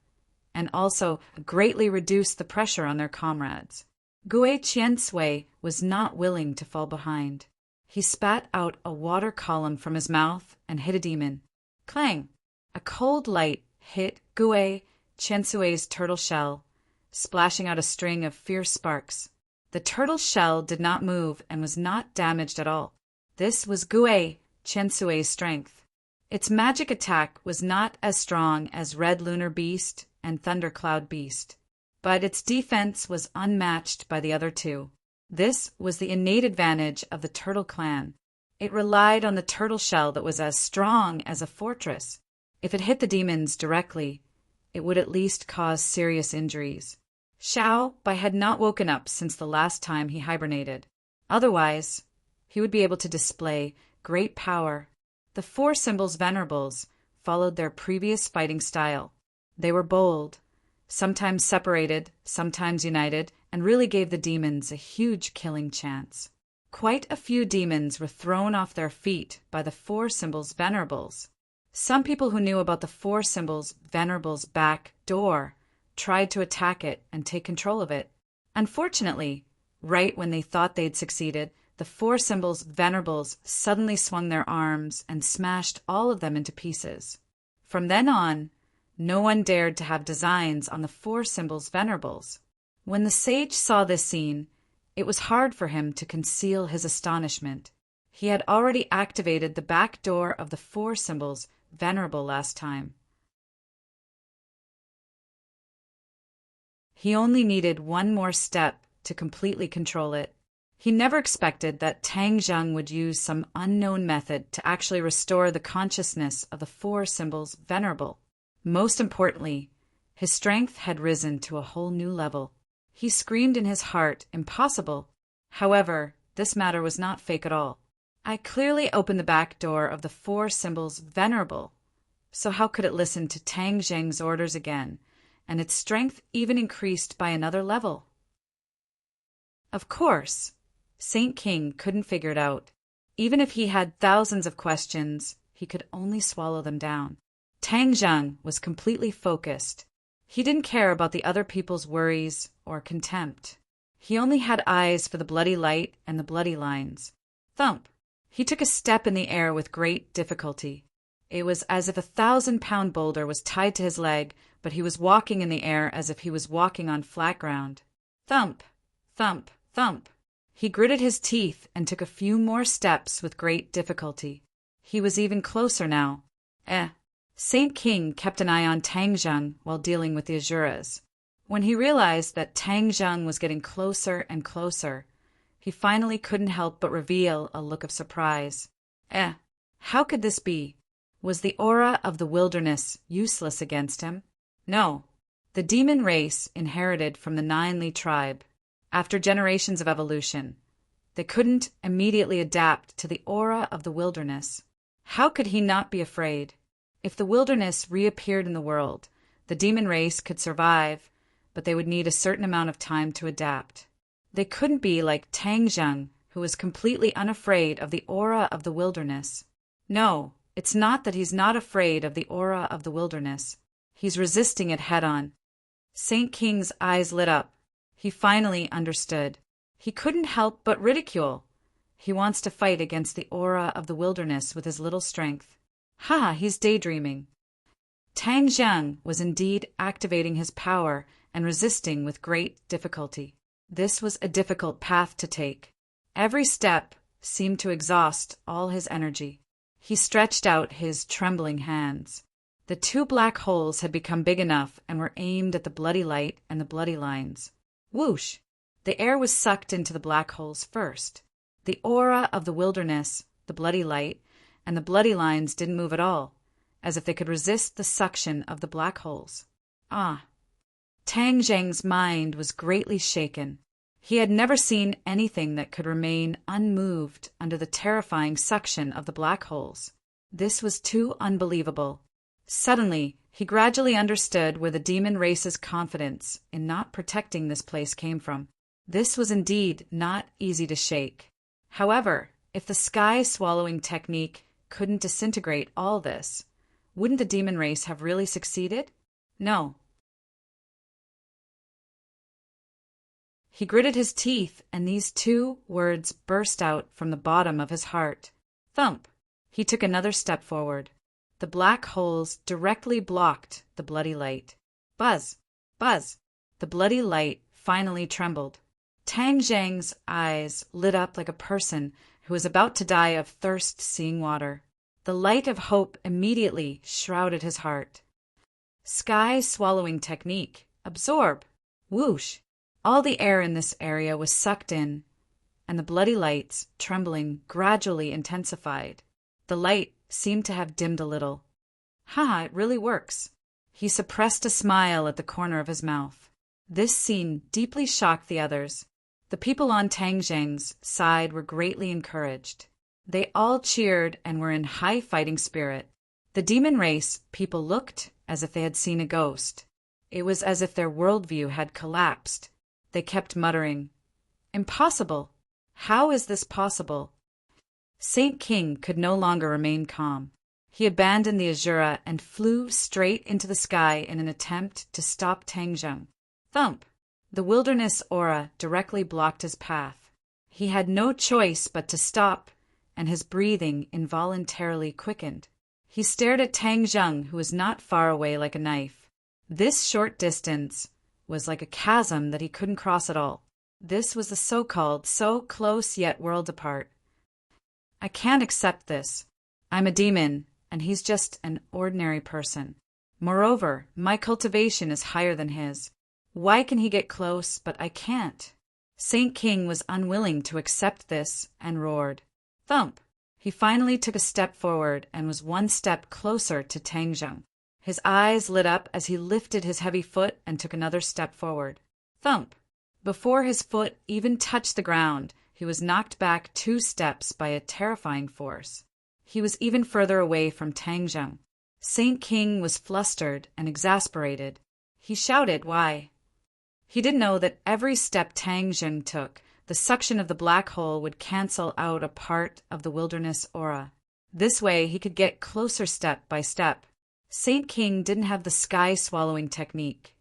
S1: and also greatly reduced the pressure on their comrades. Gui Qiansui was not willing to fall behind. He spat out a water column from his mouth and hit a demon. Clang! A cold light hit Gui Qiansui's turtle shell, splashing out a string of fierce sparks. The turtle shell did not move and was not damaged at all. This was Gui Qiansui's strength. Its magic attack was not as strong as Red Lunar Beast and Thundercloud Beast, but its defense was unmatched by the other two. This was the innate advantage of the turtle clan. It relied on the turtle shell that was as strong as a fortress. If it hit the demons directly, it would at least cause serious injuries. Xiao Bai had not woken up since the last time he hibernated. Otherwise, he would be able to display great power. The four symbols venerables followed their previous fighting style. They were bold, sometimes separated, sometimes united, and really gave the demons a huge killing chance. Quite a few demons were thrown off their feet by the four symbols venerables. Some people who knew about the four symbols venerables' back door tried to attack it and take control of it. Unfortunately, right when they thought they'd succeeded, the four symbols venerables suddenly swung their arms and smashed all of them into pieces. From then on, no one dared to have designs on the four symbols venerables. When the sage saw this scene, it was hard for him to conceal his astonishment. He had already activated the back door of the four symbols venerable last time. He only needed one more step to completely control it. He never expected that Tang Zheng would use some unknown method to actually restore the consciousness of the four symbols venerable. Most importantly, his strength had risen to a whole new level. He screamed in his heart, impossible. However, this matter was not fake at all. I clearly opened the back door of the four symbols venerable, so how could it listen to Tang Zheng's orders again, and its strength even increased by another level? Of course, Saint King couldn't figure it out. Even if he had thousands of questions, he could only swallow them down. Tang Zheng was completely focused. He didn't care about the other people's worries or contempt. He only had eyes for the bloody light and the bloody lines. Thump! He took a step in the air with great difficulty. It was as if a 1,000-pound boulder was tied to his leg, but he was walking in the air as if he was walking on flat ground. Thump! Thump! Thump! He gritted his teeth and took a few more steps with great difficulty. He was even closer now. Saint King kept an eye on Tang Zheng while dealing with the Asuras. When he realized that Tang Zheng was getting closer and closer, he finally couldn't help but reveal a look of surprise. How could this be? Was the aura of the wilderness useless against him? No. The demon race inherited from the 9 Li tribe. After generations of evolution, they couldn't immediately adapt to the aura of the wilderness. How could he not be afraid? If the wilderness reappeared in the world, the demon race could survive, but they would need a certain amount of time to adapt. They couldn't be like Tang Zheng, who was completely unafraid of the aura of the wilderness. No, It's not that he's not afraid of the aura of the wilderness. He's resisting it head-on. Saint King's eyes lit up. He finally understood. He couldn't help but ridicule. He wants to fight against the aura of the wilderness with his little strength. Ha! He's daydreaming. Tang Jiang was indeed activating his power and resisting with great difficulty. This was a difficult path to take. Every step seemed to exhaust all his energy. He stretched out his trembling hands. The two black holes had become big enough and were aimed at the bloody light and the bloody lines. Whoosh! The air was sucked into the black holes first. The aura of the wilderness, the bloody light, and the bloody lines didn't move at all, as if they could resist the suction of the black holes. Ah! Tang Jiang's mind was greatly shaken. He had never seen anything that could remain unmoved under the terrifying suction of the black holes. This was too unbelievable. Suddenly, he gradually understood where the demon race's confidence in not protecting this place came from. This was indeed not easy to shake. However, if the sky-swallowing technique couldn't disintegrate all this, wouldn't the demon race have really succeeded? No. He gritted his teeth, and these two words burst out from the bottom of his heart. Thump! He took another step forward. The black holes directly blocked the bloody light. Buzz! Buzz! The bloody light finally trembled. Tang Jiang's eyes lit up like a person who is about to die of thirst seeing water. The light of hope immediately shrouded his heart. Sky-swallowing technique. Absorb! Whoosh! All the air in this area was sucked in, and the bloody lights, trembling, gradually intensified. The light seemed to have dimmed a little. Ha! It really works. He suppressed a smile at the corner of his mouth. This scene deeply shocked the others. The people on Tang Jiang's side were greatly encouraged. They all cheered and were in high fighting spirit. The demon race people looked as if they had seen a ghost. It was as if their worldview had collapsed. They kept muttering, "Impossible! How is this possible?" Saint King could no longer remain calm. He abandoned the Azura and flew straight into the sky in an attempt to stop Tang Jiang. Thump! The wilderness aura directly blocked his path. He had no choice but to stop, and his breathing involuntarily quickened. He stared at Tang Jiang, who was not far away like a knife. This short distance was like a chasm that he couldn't cross at all. This was the so-called so close yet worlds apart. I can't accept this. I'm a demon, and he's just an ordinary person. Moreover, my cultivation is higher than his. Why can he get close, but I can't? Saint King was unwilling to accept this and roared. Thump! He finally took a step forward and was one step closer to Tang Jiang. His eyes lit up as he lifted his heavy foot and took another step forward. Thump! Before his foot even touched the ground, he was knocked back 2 steps by a terrifying force. He was even further away from Tang Jiang. Saint King was flustered and exasperated. He shouted, "Why?" He didn't know that every step Tang Jiang took, the suction of the black hole would cancel out a part of the wilderness aura. This way he could get closer step by step. Saint King didn't have the sky-swallowing technique,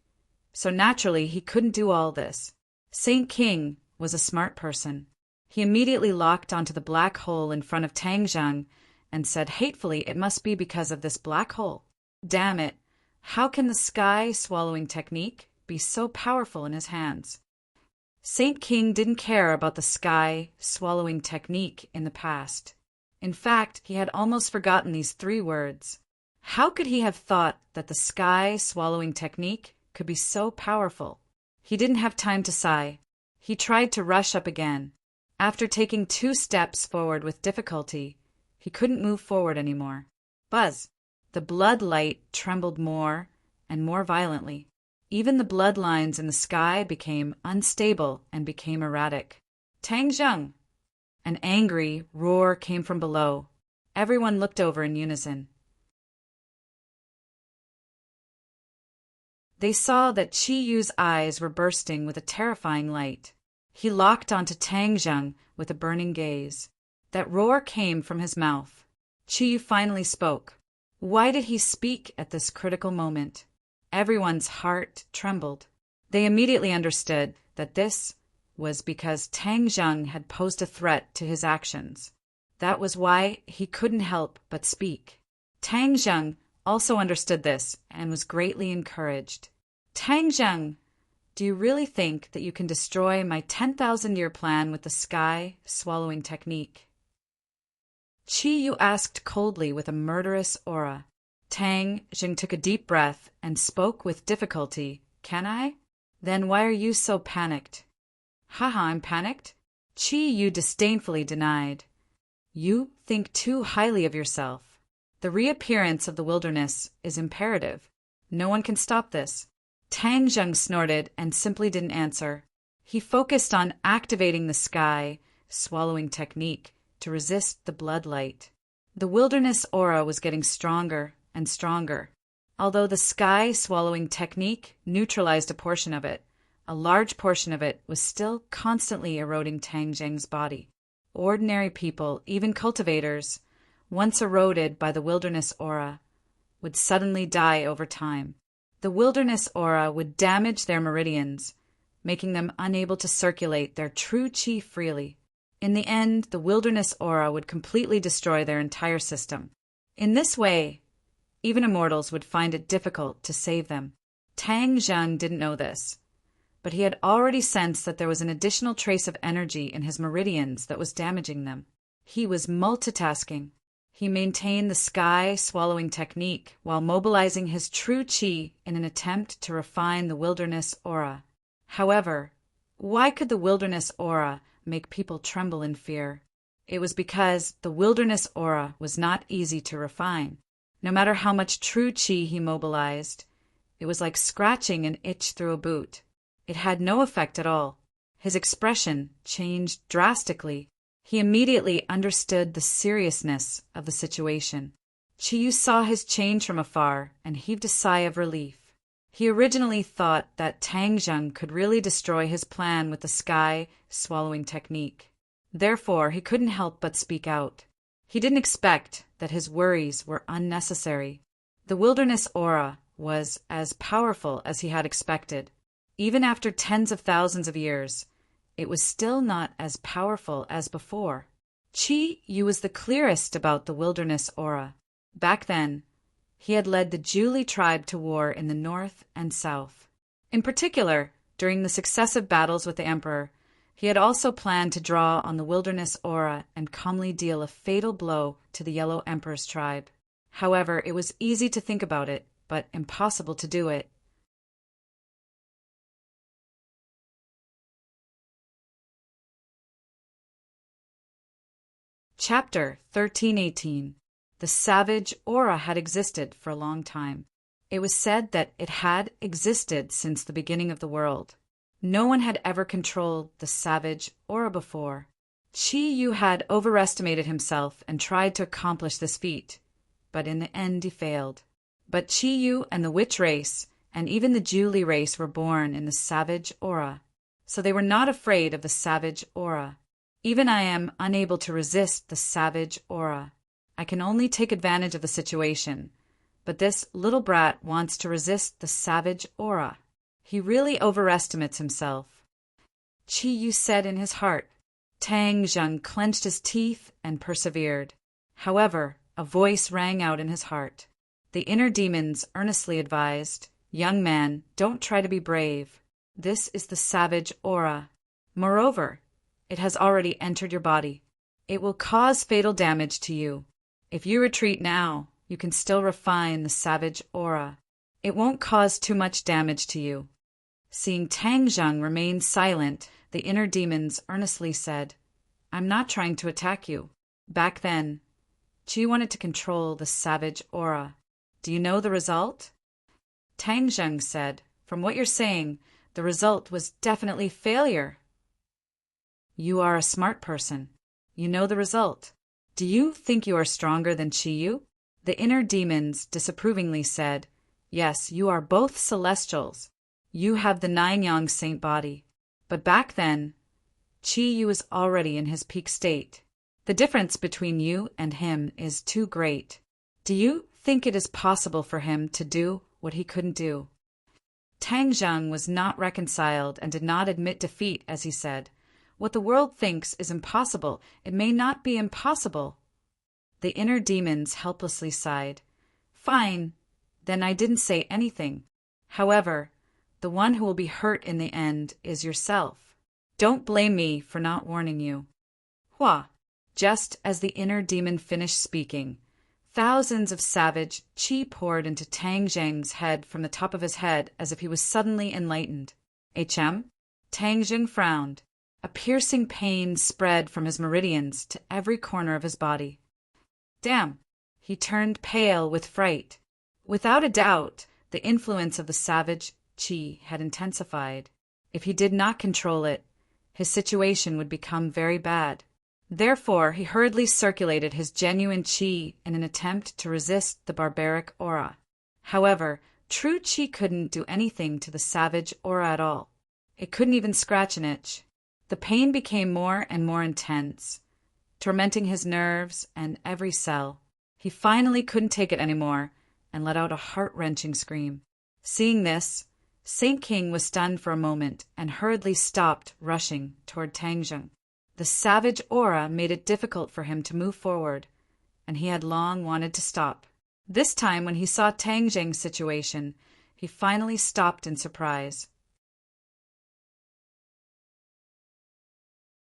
S1: so naturally he couldn't do all this. Saint King was a smart person. He immediately locked onto the black hole in front of Tang Jiang and said hatefully it must be because of this black hole. Damn it! How can the sky-swallowing technique be so powerful in his hands? Saint King didn't care about the sky-swallowing technique in the past. In fact, he had almost forgotten these 3 words. How could he have thought that the sky-swallowing technique could be so powerful? He didn't have time to sigh. He tried to rush up again. After taking 2 steps forward with difficulty, he couldn't move forward anymore. Buzz! The blood light trembled more and more violently. Even the blood lines in the sky became unstable and became erratic. Tang Jiang! An angry roar came from below. Everyone looked over in unison. They saw that Chi Yu's eyes were bursting with a terrifying light. He locked onto Tang Jiang with a burning gaze. That roar came from his mouth. Yu finally spoke. Why did he speak at this critical moment? Everyone's heart trembled. They immediately understood that this was because Tang Zheng had posed a threat to his actions. That was why he couldn't help but speak. Tang Zheng also understood this and was greatly encouraged. Tang Zheng, do you really think that you can destroy my 10,000-year plan with the sky swallowing technique? Yu asked coldly with a murderous aura. Tang Zheng took a deep breath and spoke with difficulty. Can I? Then why are you so panicked? Haha, I'm panicked? Yu disdainfully denied. You think too highly of yourself. The reappearance of the wilderness is imperative. No one can stop this. Tang Zheng snorted and simply didn't answer. He focused on activating the sky swallowing technique to resist the bloodlight. The wilderness aura was getting stronger and stronger. Although the sky swallowing technique neutralized a portion of it, a large portion of it was still constantly eroding Tang Zheng's body. Ordinary people, even cultivators, once eroded by the wilderness aura, would suddenly die over time. The wilderness aura would damage their meridians, making them unable to circulate their true qi freely. In the end, the wilderness aura would completely destroy their entire system. In this way, even immortals would find it difficult to save them. Tang Zheng didn't know this, but he had already sensed that there was an additional trace of energy in his meridians that was damaging them. He was multitasking. He maintained the sky-swallowing technique while mobilizing his true qi in an attempt to refine the wilderness aura. However, why could the wilderness aura make people tremble in fear? It was because the wilderness aura was not easy to refine. No matter how much true qi he mobilized, it was like scratching an itch through a boot. It had no effect at all. His expression changed drastically. He immediately understood the seriousness of the situation. Yu saw his change from afar and heaved a sigh of relief. He originally thought that Tang Zheng could really destroy his plan with the sky-swallowing technique. Therefore, he couldn't help but speak out. He didn't expect that his worries were unnecessary. The wilderness aura was as powerful as he had expected. Even after tens of thousands of years, it was still not as powerful as before. Yu was the clearest about the wilderness aura. Back then, he had led the Zhuli tribe to war in the north and south. In particular, during the successive battles with the emperor, he had also planned to draw on the wilderness aura and calmly deal a fatal blow to the Yellow Emperor's tribe. However, it was easy to think about it, but impossible to do it. Chapter 1318. The savage aura had existed for a long time. It was said that it had existed since the beginning of the world. No one had ever controlled the savage aura before. Yu had overestimated himself and tried to accomplish this feat, but in the end he failed. But Yu and the witch race, and even the Zhuli race, were born in the savage aura, so they were not afraid of the savage aura. Even I am unable to resist the savage aura. I can only take advantage of the situation, but this little brat wants to resist the savage aura. He really overestimates himself. Yu said in his heart. Tang Zheng clenched his teeth and persevered. However, a voice rang out in his heart. The inner demons earnestly advised, "Young man, don't try to be brave. This is the savage aura. Moreover, it has already entered your body. It will cause fatal damage to you. If you retreat now, you can still refine the savage aura. It won't cause too much damage to you." Seeing Tang Zheng remain silent, the inner demons earnestly said, "I'm not trying to attack you." Back then, Yu wanted to control the savage aura. Do you know the result? Tang Zheng said, "From what you're saying, the result was definitely failure." You are a smart person. You know the result. Do you think you are stronger than Yu? The inner demons disapprovingly said, "Yes, you are both celestials. You have the 9-yang saint body. But back then, Yu was already in his peak state. The difference between you and him is too great. Do you think it is possible for him to do what he couldn't do?" Tang Zheng was not reconciled and did not admit defeat as he said, "What the world thinks is impossible, it may not be impossible." The inner demons helplessly sighed. "Fine, then I didn't say anything. However, the one who will be hurt in the end is yourself. Don't blame me for not warning you." Hua! Just as the inner demon finished speaking, thousands of savage qi poured into Tang Zheng's head from the top of his head as if he was suddenly enlightened. "Hm?" Tang Zheng frowned. A piercing pain spread from his meridians to every corner of his body. Damn! He turned pale with fright. Without a doubt, the influence of the savage qi had intensified. If he did not control it, his situation would become very bad. Therefore, he hurriedly circulated his genuine qi in an attempt to resist the barbaric aura. However, true qi couldn't do anything to the savage aura at all. It couldn't even scratch an itch. The pain became more and more intense, tormenting his nerves and every cell. He finally couldn't take it anymore and let out a heart-wrenching scream. Seeing this, Saint King was stunned for a moment and hurriedly stopped rushing toward Tang Zheng. The savage aura made it difficult for him to move forward, and he had long wanted to stop. This time, when he saw Tang Zheng's situation, he finally stopped in surprise.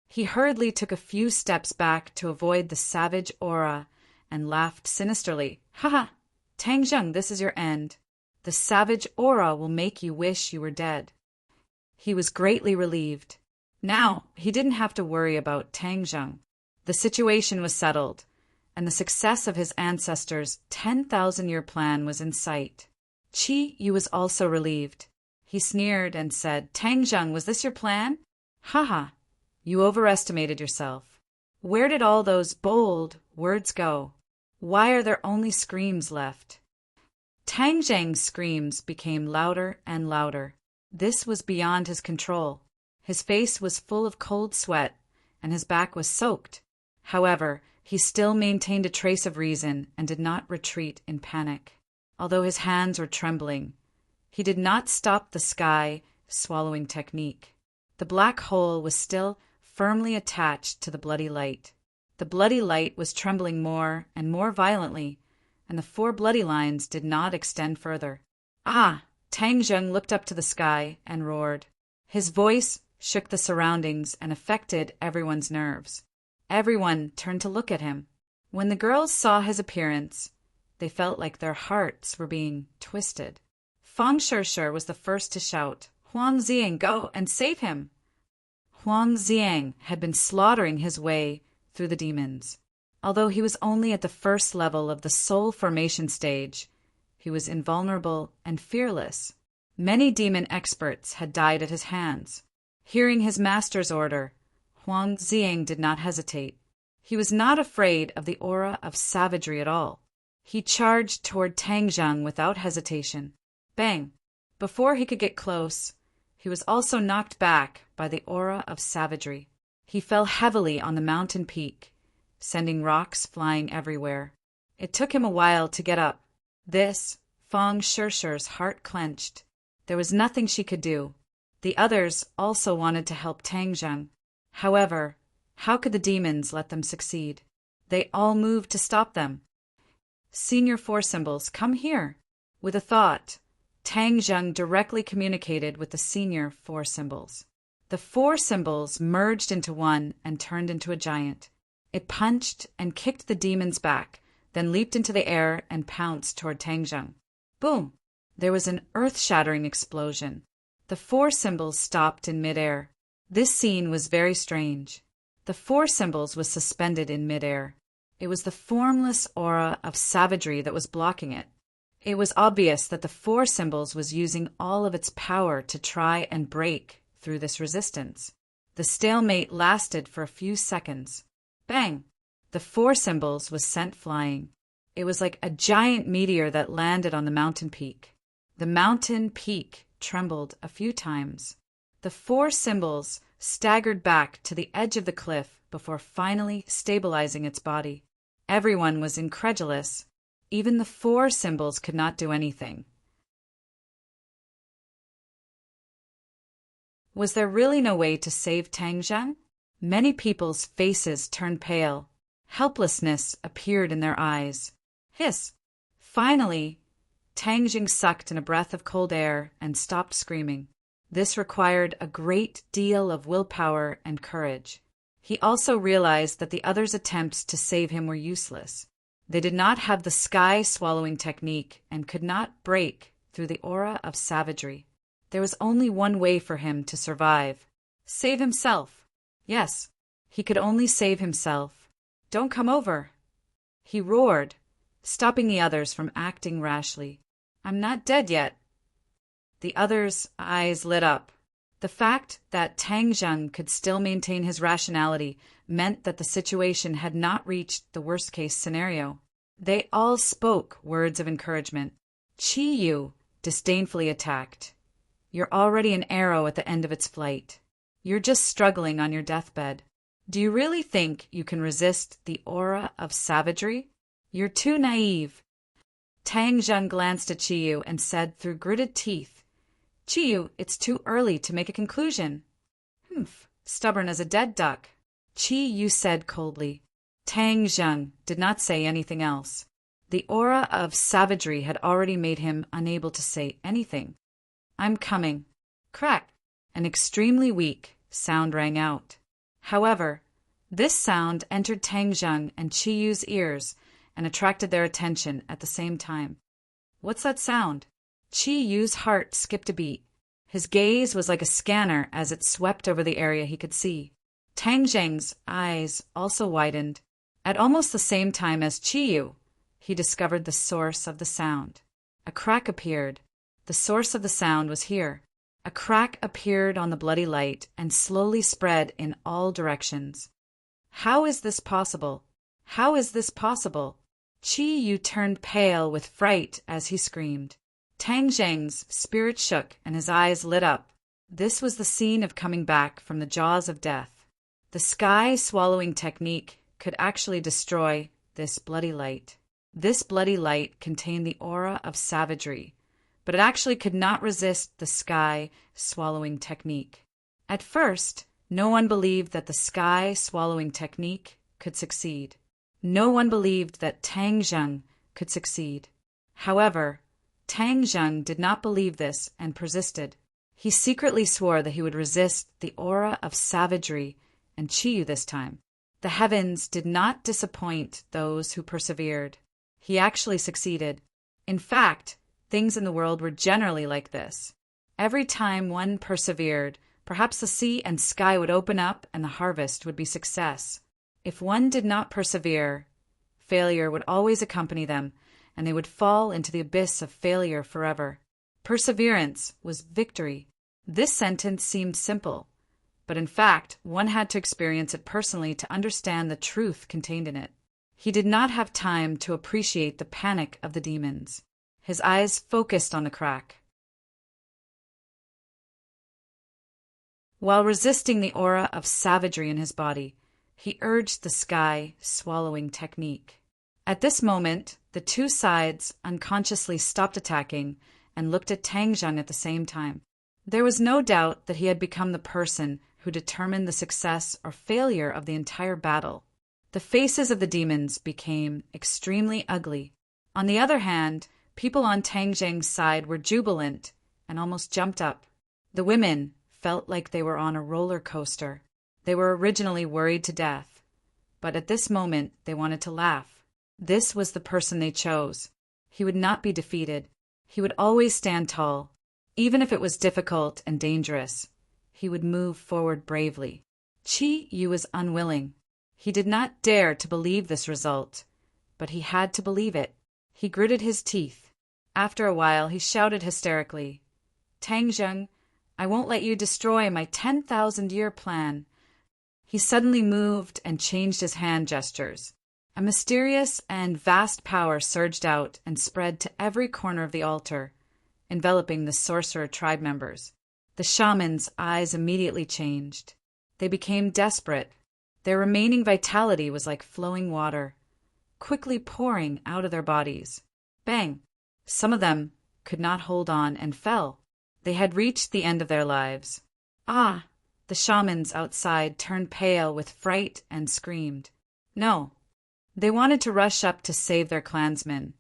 S1: He hurriedly took a few steps back to avoid the savage aura and laughed sinisterly. "Ha! Tang Zheng, this is your end. The savage aura will make you wish you were dead." He was greatly relieved. Now, he didn't have to worry about Tang Zheng. The situation was settled, and the success of his ancestors' 10,000-year plan was in sight. Qi Yu was also relieved. He sneered and said, "Tang Zheng, was this your plan? Ha! You overestimated yourself. Where did all those bold words go? Why are there only screams left?" Tang Zheng's screams became louder and louder. This was beyond his control. His face was full of cold sweat, and his back was soaked. However, he still maintained a trace of reason and did not retreat in panic. Although his hands were trembling, he did not stop the sky-swallowing technique. The black hole was still firmly attached to the bloody light. The bloody light was trembling more and more violently, and the 4 bloody lines did not extend further. "Ah!" Tang Zheng looked up to the sky and roared. His voice shook the surroundings and affected everyone's nerves. Everyone turned to look at him. When the girls saw his appearance, they felt like their hearts were being twisted. Fang Shishir was the first to shout, "Huang Xiang, go and save him!" Huang Xiang had been slaughtering his way through the demons. Although he was only at the first level of the soul formation stage, he was invulnerable and fearless. Many demon experts had died at his hands. Hearing his master's order, Huang Xiang did not hesitate. He was not afraid of the aura of savagery at all. He charged toward Tang Zheng without hesitation. Bang! Before he could get close, he was also knocked back by the aura of savagery. He fell heavily on the mountain peak, sending rocks flying everywhere. It took him a while to get up. This, Fang Shishir's heart clenched. There was nothing she could do. The others also wanted to help Tang Zheng. However, how could the demons let them succeed? They all moved to stop them. "Senior 4 symbols, come here." With a thought, Tang Zheng directly communicated with the senior 4 symbols. The 4 symbols merged into one and turned into a giant. It punched and kicked the demons back, then leaped into the air and pounced toward Tang Zheng. Boom! There was an earth-shattering explosion. The 4 symbols stopped in midair. This scene was very strange. The 4 symbols was suspended in midair. It was the formless aura of savagery that was blocking it. It was obvious that the 4 symbols was using all of its power to try and break through this resistance. The stalemate lasted for a few seconds. Bang! The 4 symbols was sent flying. It was like a giant meteor that landed on the mountain peak. The mountain peak trembled a few times. The 4 symbols staggered back to the edge of the cliff before finally stabilizing its body. Everyone was incredulous. Even the 4 symbols could not do anything. Was there really no way to save Tang Zheng? Many people's faces turned pale. Helplessness appeared in their eyes. Hiss! Finally, Tang Zheng sucked in a breath of cold air and stopped screaming. This required a great deal of willpower and courage. He also realized that the others' attempts to save him were useless. They did not have the sky-swallowing technique and could not break through the aura of savagery. There was only one way for him to survive. Save himself. Yes, he could only save himself. Don't come over, he roared, stopping the others from acting rashly. I'm not dead yet. The others' eyes lit up. The fact that Tang Zheng could still maintain his rationality meant that the situation had not reached the worst-case scenario. They all spoke words of encouragement. Chi Yu disdainfully attacked. You're already an arrow at the end of its flight. You're just struggling on your deathbed. Do you really think you can resist the aura of savagery? You're too naive. Tang Zheng glanced at Chi Yu and said through gritted teeth, Chi Yu, it's too early to make a conclusion. Humph, stubborn as a dead duck. Chi Yu said coldly. Tang Zheng did not say anything else. The aura of savagery had already made him unable to say anything. I'm coming. Crack! An extremely weak sound rang out. However, this sound entered Tang Zheng and Chi Yu's ears and attracted their attention at the same time. What's that sound? Chi Yu's heart skipped a beat. His gaze was like a scanner as it swept over the area he could see. Tang Zheng's eyes also widened. At almost the same time as Chi Yu, he discovered the source of the sound. A crack appeared. The source of the sound was here. A crack appeared on the bloody light and slowly spread in all directions. How is this possible? How is this possible? Chi Yu turned pale with fright as he screamed. Tang Zheng's spirit shook and his eyes lit up. This was the scene of coming back from the jaws of death. The sky-swallowing technique could actually destroy this bloody light. This bloody light contained the aura of savagery, but it actually could not resist the sky-swallowing technique. At first, no one believed that the sky-swallowing technique could succeed. No one believed that Tang Zheng could succeed. However, Tang Zheng did not believe this and persisted. He secretly swore that he would resist the aura of savagery and Chi Yu this time. The heavens did not disappoint those who persevered. He actually succeeded. In fact, things in the world were generally like this. Every time one persevered, perhaps the sea and sky would open up and the harvest would be success. If one did not persevere, failure would always accompany them, and they would fall into the abyss of failure forever. Perseverance was victory. This sentence seemed simple, but in fact, one had to experience it personally to understand the truth contained in it. He did not have time to appreciate the panic of the demons. His eyes focused on the crack. While resisting the aura of savagery in his body, he urged the sky-swallowing technique. At this moment, the two sides unconsciously stopped attacking and looked at Tang Zheng at the same time. There was no doubt that he had become the person who determined the success or failure of the entire battle. The faces of the demons became extremely ugly. On the other hand, people on Tang Zheng's side were jubilant and almost jumped up. The women felt like they were on a roller coaster. They were originally worried to death, but at this moment they wanted to laugh. This was the person they chose. He would not be defeated. He would always stand tall. Even if it was difficult and dangerous, he would move forward bravely. Chi Yu was unwilling. He did not dare to believe this result, but he had to believe it. He gritted his teeth. After a while, he shouted hysterically, Tang Zheng, I won't let you destroy my 10,000-year plan. He suddenly moved and changed his hand gestures. A mysterious and vast power surged out and spread to every corner of the altar, enveloping the sorcerer tribe members. The shaman's eyes immediately changed. They became desperate. Their remaining vitality was like flowing water, quickly pouring out of their bodies. Bang! Some of them could not hold on and fell. They had reached the end of their lives. Ah! The shamans outside turned pale with fright and screamed. No. They wanted to rush up to save their clansmen,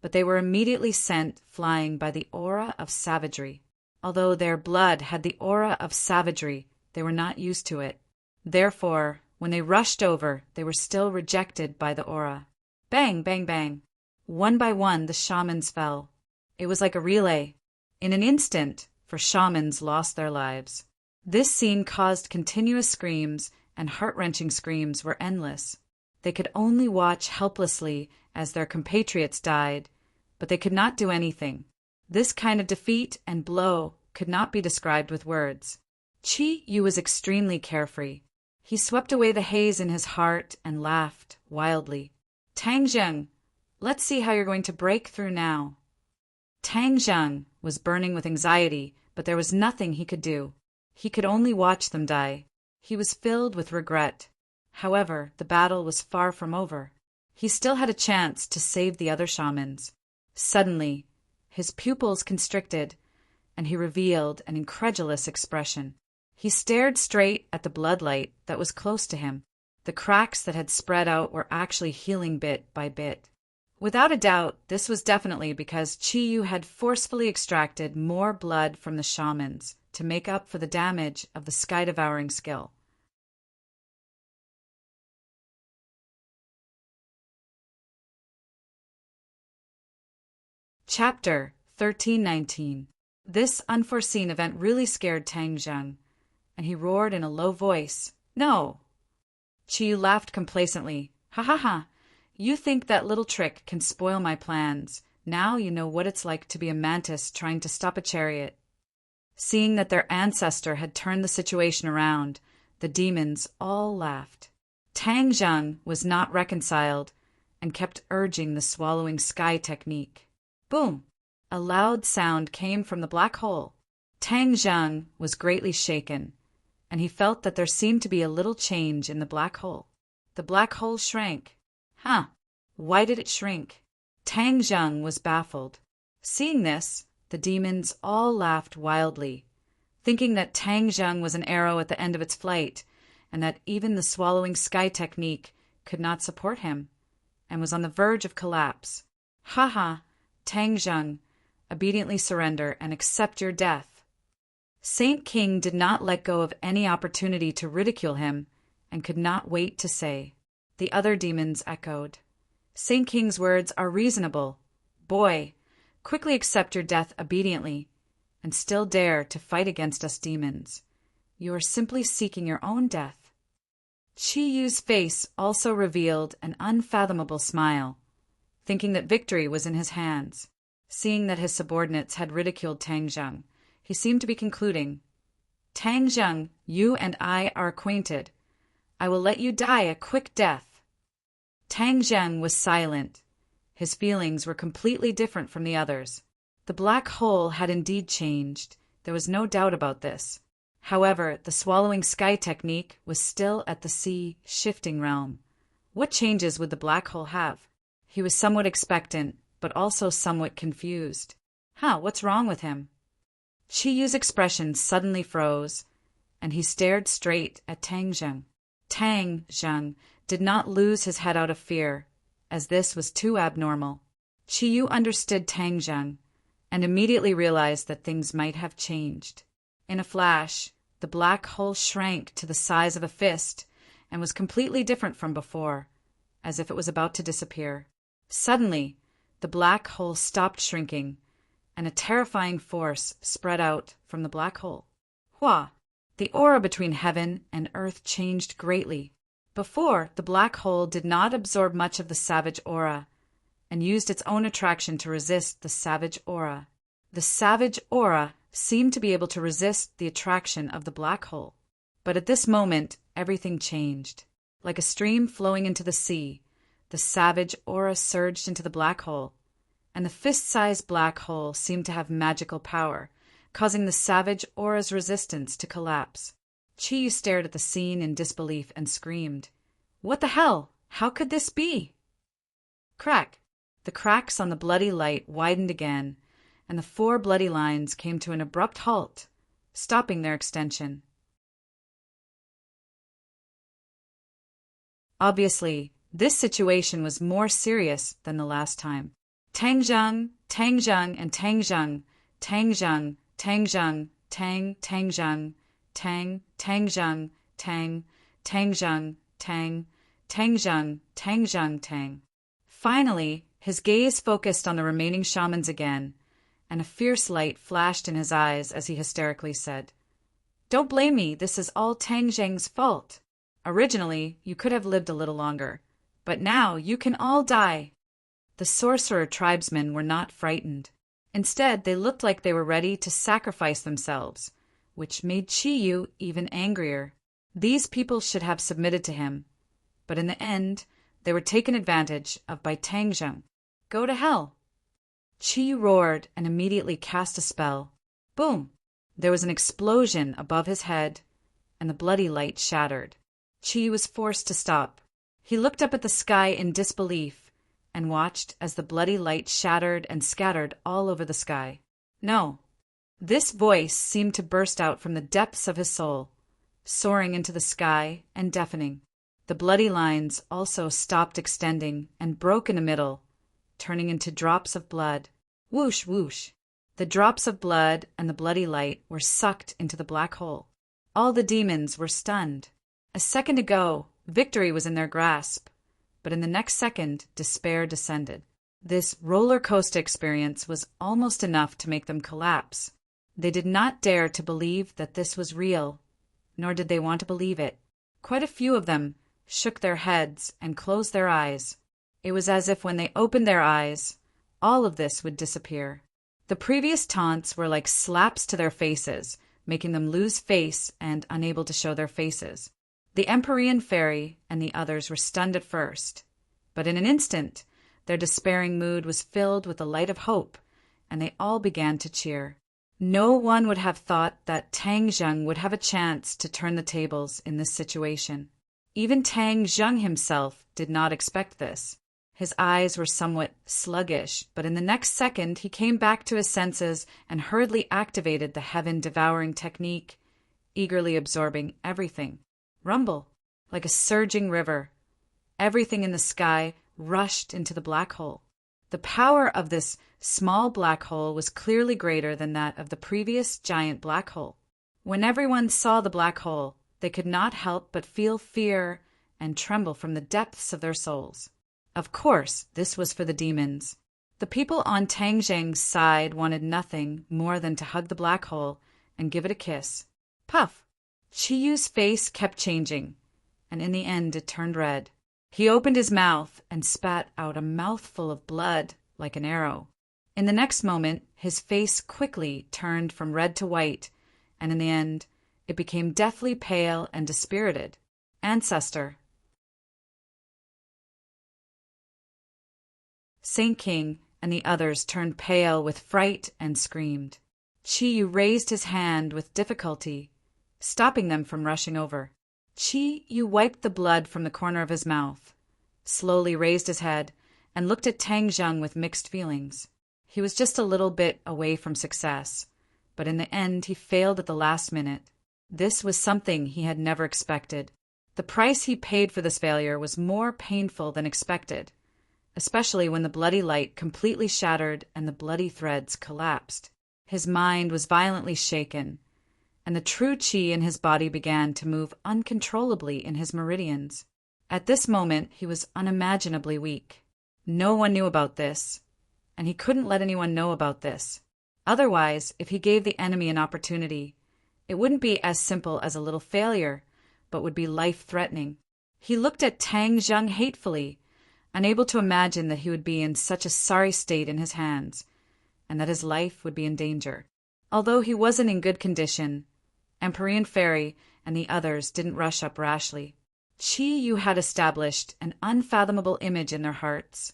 S1: but they were immediately sent flying by the aura of savagery. Although their blood had the aura of savagery, they were not used to it. Therefore, when they rushed over, they were still rejected by the aura. Bang, bang, bang. One by one, the shamans fell. It was like a relay. In an instant, for shamans lost their lives. This scene caused continuous screams, and heart-wrenching screams were endless. They could only watch helplessly as their compatriots died, but they could not do anything. This kind of defeat and blow could not be described with words. Qi Yu was extremely carefree. He swept away the haze in his heart and laughed wildly. Tang Zheng, let's see how you're going to break through now. Tang Zheng was burning with anxiety, but there was nothing he could do. He could only watch them die. He was filled with regret. However, the battle was far from over. He still had a chance to save the other shamans. Suddenly, his pupils constricted, and he revealed an incredulous expression. He stared straight at the bloodlight that was close to him. The cracks that had spread out were actually healing bit by bit. Without a doubt, this was definitely because Qi Yu had forcefully extracted more blood from the shamans to make up for the damage of the sky-devouring skill. Chapter 1319. This unforeseen event really scared Tang Zheng, and he roared in a low voice, "No!" Qi Yu laughed complacently. "Ha ha ha! You think that little trick can spoil my plans. Now you know what it's like to be a mantis trying to stop a chariot." Seeing that their ancestor had turned the situation around, the demons all laughed. Tang Zheng was not reconciled and kept urging the swallowing sky technique. Boom! A loud sound came from the black hole. Tang Zheng was greatly shaken, and he felt that there seemed to be a little change in the black hole. The black hole shrank. Huh! Why did it shrink? Tang Zheng was baffled. Seeing this, the demons all laughed wildly, thinking that Tang Zheng was an arrow at the end of its flight, and that even the swallowing sky technique could not support him, and was on the verge of collapse. Ha ha! Tang Zheng, obediently surrender and accept your death. Saint King did not let go of any opportunity to ridicule him, and could not wait to say. The other demons echoed. Saint King's words are reasonable. Boy, quickly accept your death obediently, and still dare to fight against us demons. You are simply seeking your own death. Qi Yu's face also revealed an unfathomable smile, thinking that victory was in his hands. Seeing that his subordinates had ridiculed Tang Zheng, he seemed to be concluding, Tang Zheng, you and I are acquainted. I will let you die a quick death. Tang Zheng was silent. His feelings were completely different from the others. The black hole had indeed changed. There was no doubt about this. However, the swallowing sky technique was still at the sea shifting realm. What changes would the black hole have? He was somewhat expectant, but also somewhat confused. What's wrong with him? Qi Yu's expression suddenly froze, and he stared straight at Tang Zheng. Tang Zheng did not lose his head out of fear, as this was too abnormal. Qi Yu understood Tang Zheng, and immediately realized that things might have changed. In a flash, the black hole shrank to the size of a fist, and was completely different from before, as if it was about to disappear. Suddenly, the black hole stopped shrinking, and a terrifying force spread out from the black hole. Hua! The aura between heaven and earth changed greatly. Before, the black hole did not absorb much of the savage aura, and used its own attraction to resist the savage aura. The savage aura seemed to be able to resist the attraction of the black hole. But at this moment, everything changed. Like a stream flowing into the sea, the savage aura surged into the black hole, and the fist-sized black hole seemed to have magical power, causing the savage aura's resistance to collapse. Chi stared at the scene in disbelief and screamed, "What the hell? How could this be?" Crack! The cracks on the bloody light widened again, and the 4 bloody lines came to an abrupt halt, stopping their extension. Obviously, this situation was more serious than the last time. Tang Zheng, and Tang Zheng, Tang Zheng, Tang Zheng, Tang Zheng, Tang Zheng, Tang Zheng, Tang Zheng, Tang. Finally, his gaze focused on the remaining shamans again, and a fierce light flashed in his eyes as he hysterically said, "Don't blame me, this is all Tang Zheng's fault. Originally, you could have lived a little longer, but now you can all die." The sorcerer tribesmen were not frightened. Instead, they looked like they were ready to sacrifice themselves, which made Chi even angrier. These people should have submitted to him, but in the end, they were taken advantage of by Tang Zheng. Go to hell! Chi roared and immediately cast a spell. Boom! There was an explosion above his head, and the bloody light shattered. Chi was forced to stop. He looked up at the sky in disbelief and watched as the bloody light shattered and scattered all over the sky. No. This voice seemed to burst out from the depths of his soul, soaring into the sky and deafening. The bloody lines also stopped extending and broke in the middle, turning into drops of blood. Whoosh, whoosh. The drops of blood and the bloody light were sucked into the black hole. All the demons were stunned. A second ago, victory was in their grasp, but in the next second, despair descended. This roller coaster experience was almost enough to make them collapse. They did not dare to believe that this was real, nor did they want to believe it. Quite a few of them shook their heads and closed their eyes. It was as if when they opened their eyes, all of this would disappear. The previous taunts were like slaps to their faces, making them lose face and unable to show their faces. The Empyrean fairy and the others were stunned at first, but in an instant, their despairing mood was filled with the light of hope, and they all began to cheer. No one would have thought that Tang Zheng would have a chance to turn the tables in this situation. Even Tang Zheng himself did not expect this. His eyes were somewhat sluggish, but in the next second he came back to his senses and hurriedly activated the heaven-devouring technique, eagerly absorbing everything. Rumble, like a surging river. Everything in the sky rushed into the black hole. The power of this small black hole was clearly greater than that of the previous giant black hole. When everyone saw the black hole, they could not help but feel fear and tremble from the depths of their souls. Of course, this was for the demons. The people on Tang Zheng's side wanted nothing more than to hug the black hole and give it a kiss. Puff! Chiyu's face kept changing, and in the end it turned red. He opened his mouth and spat out a mouthful of blood like an arrow. In the next moment, his face quickly turned from red to white, and in the end, it became deathly pale and dispirited. Ancestor. Saint King and the others turned pale with fright and screamed. Chiyu raised his hand with difficulty, stopping them from rushing over. Chiyu wiped the blood from the corner of his mouth, slowly raised his head, and looked at Tang Zheng with mixed feelings. He was just a little bit away from success, but in the end he failed at the last minute. This was something he had never expected. The price he paid for this failure was more painful than expected, especially when the bloody light completely shattered and the bloody threads collapsed. His mind was violently shaken, and the true chi in his body began to move uncontrollably in his meridians. At this moment, he was unimaginably weak. No one knew about this, and he couldn't let anyone know about this. Otherwise, if he gave the enemy an opportunity, it wouldn't be as simple as a little failure, but would be life-threatening. He looked at Tang Zheng hatefully, unable to imagine that he would be in such a sorry state in his hands, and that his life would be in danger. Although he wasn't in good condition, Empyrean Fairy and the others didn't rush up rashly. Chi-Yu had established an unfathomable image in their hearts,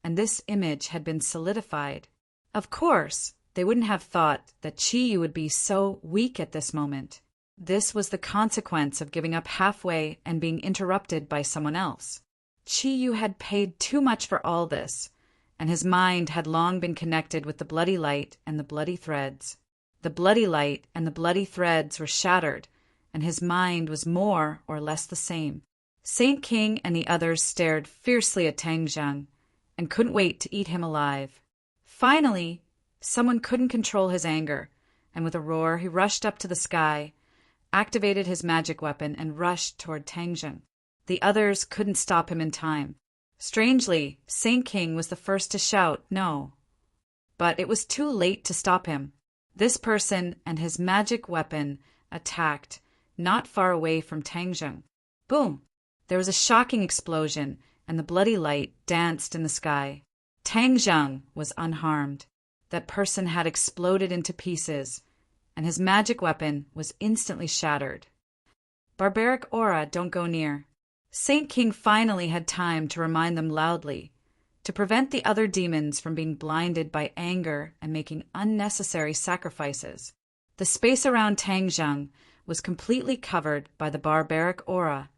S1: and this image had been solidified. Of course, they wouldn't have thought that Chi-Yu would be so weak at this moment. This was the consequence of giving up halfway and being interrupted by someone else. Qi Yu had paid too much for all this, and his mind had long been connected with the bloody light and the bloody threads. The bloody light and the bloody threads were shattered, and his mind was more or less the same. Saint King and the others stared fiercely at Tang Zhang and couldn't wait to eat him alive. Finally, someone couldn't control his anger, and with a roar he rushed up to the sky, activated his magic weapon, and rushed toward Tang Zhang. The others couldn't stop him in time. Strangely, Saint King was the first to shout, "No." But it was too late to stop him. This person and his magic weapon attacked, not far away from Tang Zhang. Boom! There was a shocking explosion, and the bloody light danced in the sky. Tang Zhang was unharmed. That person had exploded into pieces, and his magic weapon was instantly shattered. Barbaric aura, don't go near. Saint King finally had time to remind them loudly, to prevent the other demons from being blinded by anger and making unnecessary sacrifices. The space around Tang Zhang was completely covered by the barbaric aura,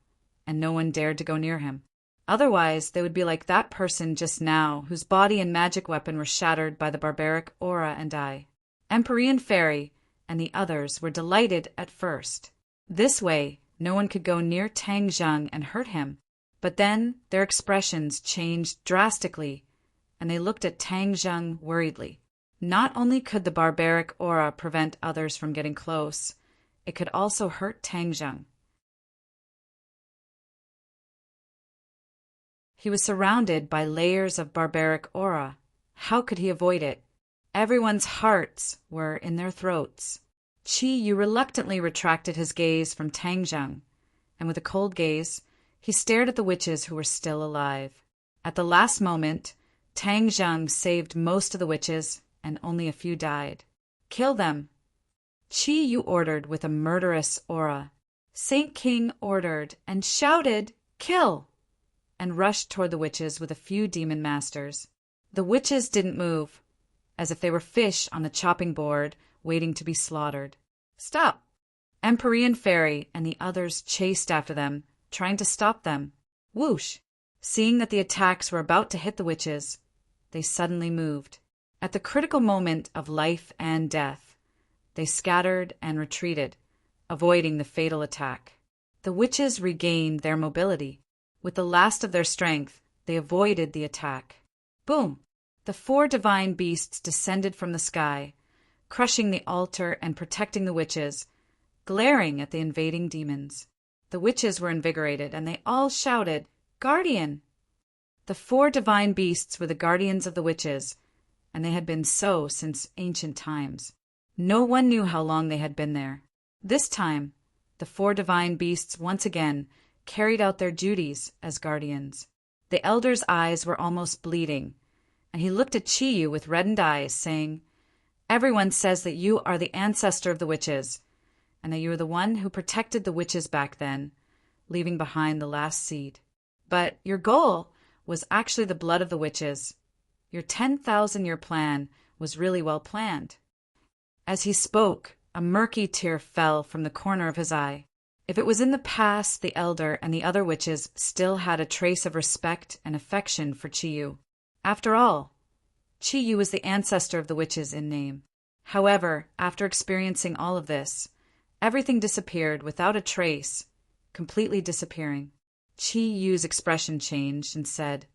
S1: and no one dared to go near him. Otherwise, they would be like that person just now, whose body and magic weapon were shattered by the barbaric aura and I. Empyrean Fairy and the others were delighted at first. This way, no one could go near Tang Zhang and hurt him. But then their expressions changed drastically, and they looked at Tang Zhang worriedly. Not only could the barbaric aura prevent others from getting close, it could also hurt Tang Zhang. He was surrounded by layers of barbaric aura. How could he avoid it? Everyone's hearts were in their throats. Qi Yu reluctantly retracted his gaze from Tang Zhang, and with a cold gaze, he stared at the witches who were still alive. At the last moment, Tang Zhang saved most of the witches, and only a few died. "Kill them," Qi Yu ordered with a murderous aura. Saint King ordered and shouted, "Kill!" and rushed toward the witches with a few demon masters. The witches didn't move, as if they were fish on the chopping board waiting to be slaughtered. "Stop!" Empyrean Fairy and the others chased after them, trying to stop them. Whoosh! Seeing that the attacks were about to hit the witches, they suddenly moved. At the critical moment of life and death, they scattered and retreated, avoiding the fatal attack. The witches regained their mobility. With the last of their strength, they avoided the attack. Boom! The 4 divine beasts descended from the sky, crushing the altar and protecting the witches, glaring at the invading demons. The witches were invigorated, and they all shouted, "Guardian!" The 4 divine beasts were the guardians of the witches, and they had been so since ancient times. No one knew how long they had been there. This time, the 4 divine beasts once again carried out their duties as guardians. The elder's eyes were almost bleeding, and he looked at Qi Yu with reddened eyes, saying, "Everyone says that you are the ancestor of the witches, and that you were the one who protected the witches back then, leaving behind the last seed. But your goal was actually the blood of the witches. Your 10,000-year plan was really well planned." As he spoke, a murky tear fell from the corner of his eye. If it was in the past, the elder and the other witches still had a trace of respect and affection for Qi Yu. After all, Qi Yu was the ancestor of the witches in name. However, after experiencing all of this, everything disappeared without a trace, completely disappearing. Qi Yu's expression changed and said,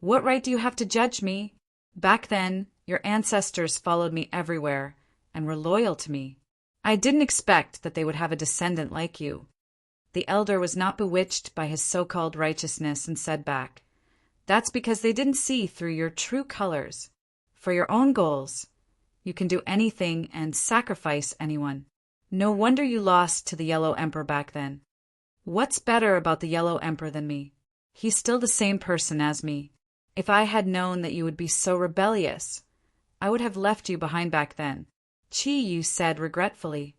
S1: "What right do you have to judge me? Back then, your ancestors followed me everywhere and were loyal to me. I didn't expect that they would have a descendant like you." The elder was not bewitched by his so-called righteousness and said back, "That's because they didn't see through your true colors. For your own goals, you can do anything and sacrifice anyone. No wonder you lost to the Yellow Emperor back then. What's better about the Yellow Emperor than me? He's still the same person as me. If I had known that you would be so rebellious, I would have left you behind back then." Qi Yu said regretfully,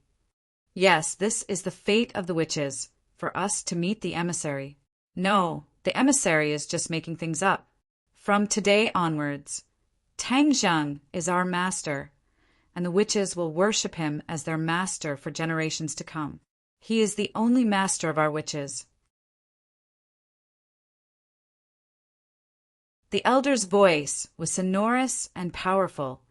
S1: "Yes, this is the fate of the witches, for us to meet the emissary. No, the emissary is just making things up. From today onwards, Tang Zhang is our master, and the witches will worship him as their master for generations to come." He is the only master of our witches. The elder's voice was sonorous and powerful,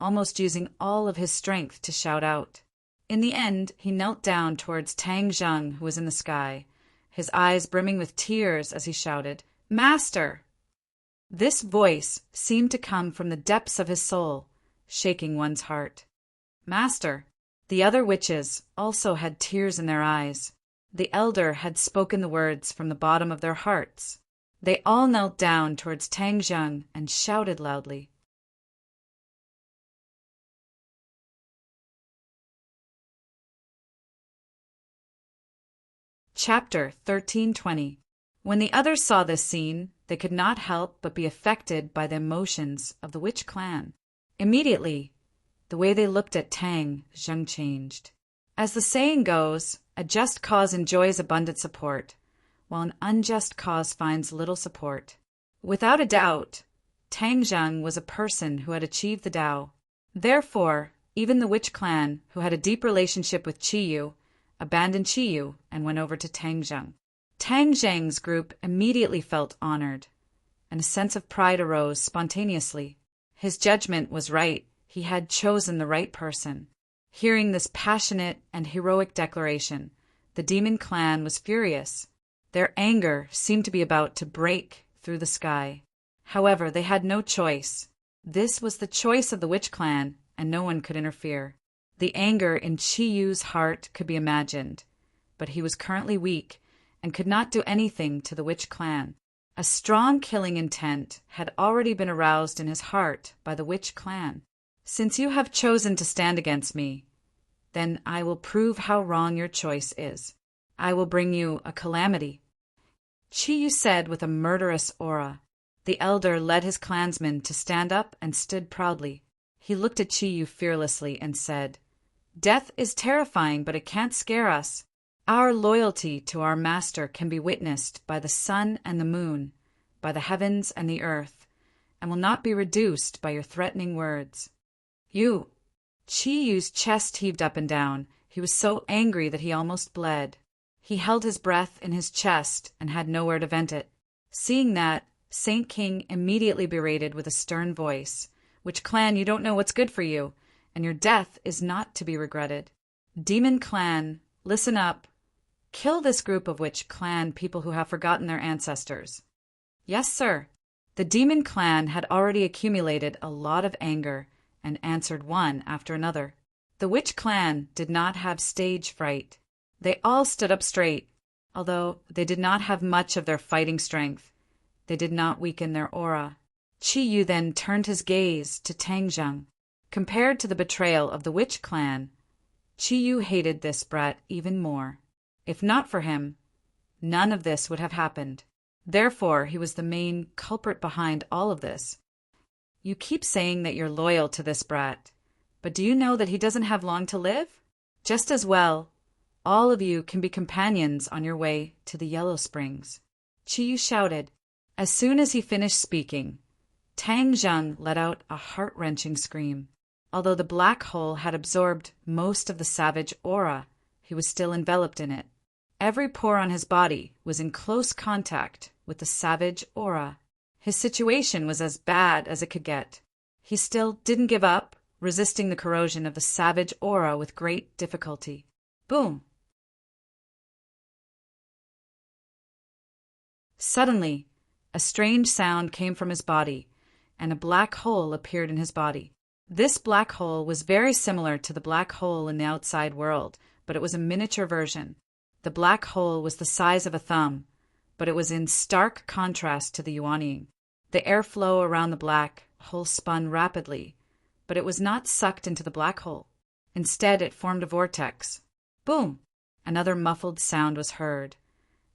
S1: almost using all of his strength to shout out. In the end, he knelt down towards Tang Zheng, who was in the sky, his eyes brimming with tears as he shouted, "Master!" This voice seemed to come from the depths of his soul, shaking one's heart. "Master!" The other witches also had tears in their eyes. The elder had spoken the words from the bottom of their hearts. They all knelt down towards Tang Zheng and shouted loudly. Chapter 1320. When the others saw this scene, they could not help but be affected by the emotions of the witch clan. Immediately, the way they looked at Tang Zheng changed. As the saying goes, a just cause enjoys abundant support, while an unjust cause finds little support. Without a doubt, Tang Zheng was a person who had achieved the Tao. Therefore, even the witch clan, who had a deep relationship with Qiyu, abandoned Qiyu and went over to Tang Zheng. Tang Zheng's group immediately felt honored, and a sense of pride arose spontaneously. His judgment was right. He had chosen the right person. Hearing this passionate and heroic declaration, the demon clan was furious. Their anger seemed to be about to break through the sky. However, they had no choice. This was the choice of the witch clan, and no one could interfere. The anger in Qiyu's heart could be imagined, but he was currently weak and could not do anything to the witch clan. A strong killing intent had already been aroused in his heart by the witch clan. "Since you have chosen to stand against me, then I will prove how wrong your choice is. I will bring you a calamity," Qiyu said with a murderous aura. The elder led his clansmen to stand up and stood proudly. He looked at Qiyu fearlessly and said, "Death is terrifying, but it can't scare us. Our loyalty to our master can be witnessed by the sun and the moon, by the heavens and the earth, and will not be reduced by your threatening words." Qiyu's chest heaved up and down. He was so angry that he almost bled. He held his breath in his chest and had nowhere to vent it. Seeing that, Saint King immediately berated with a stern voice, "Witch clan, you don't know what's good for you, and your death is not to be regretted. Demon clan, listen up. Kill this group of witch clan people who have forgotten their ancestors." "Yes, sir." The demon clan had already accumulated a lot of anger and answered one after another. The witch clan did not have stage fright. They all stood up straight. Although they did not have much of their fighting strength, they did not weaken their aura. Qiyu then turned his gaze to Tang Zheng. Compared to the betrayal of the witch clan, Qiyu hated this brat even more. If not for him, none of this would have happened. Therefore, he was the main culprit behind all of this. "You keep saying that you're loyal to this brat, but do you know that he doesn't have long to live? Just as well, all of you can be companions on your way to the Yellow Springs," Qiyu shouted. As soon as he finished speaking, Tang Zheng let out a heart-wrenching scream. Although the black hole had absorbed most of the savage aura, he was still enveloped in it. Every pore on his body was in close contact with the savage aura. His situation was as bad as it could get. He still didn't give up, resisting the corrosion of the savage aura with great difficulty. Boom! Suddenly, a strange sound came from his body, and a black hole appeared in his body. This black hole was very similar to the black hole in the outside world, but it was a miniature version. The black hole was the size of a thumb, but it was in stark contrast to the Yuanying. The airflow around the black hole spun rapidly, but it was not sucked into the black hole. Instead, it formed a vortex. Boom! Another muffled sound was heard,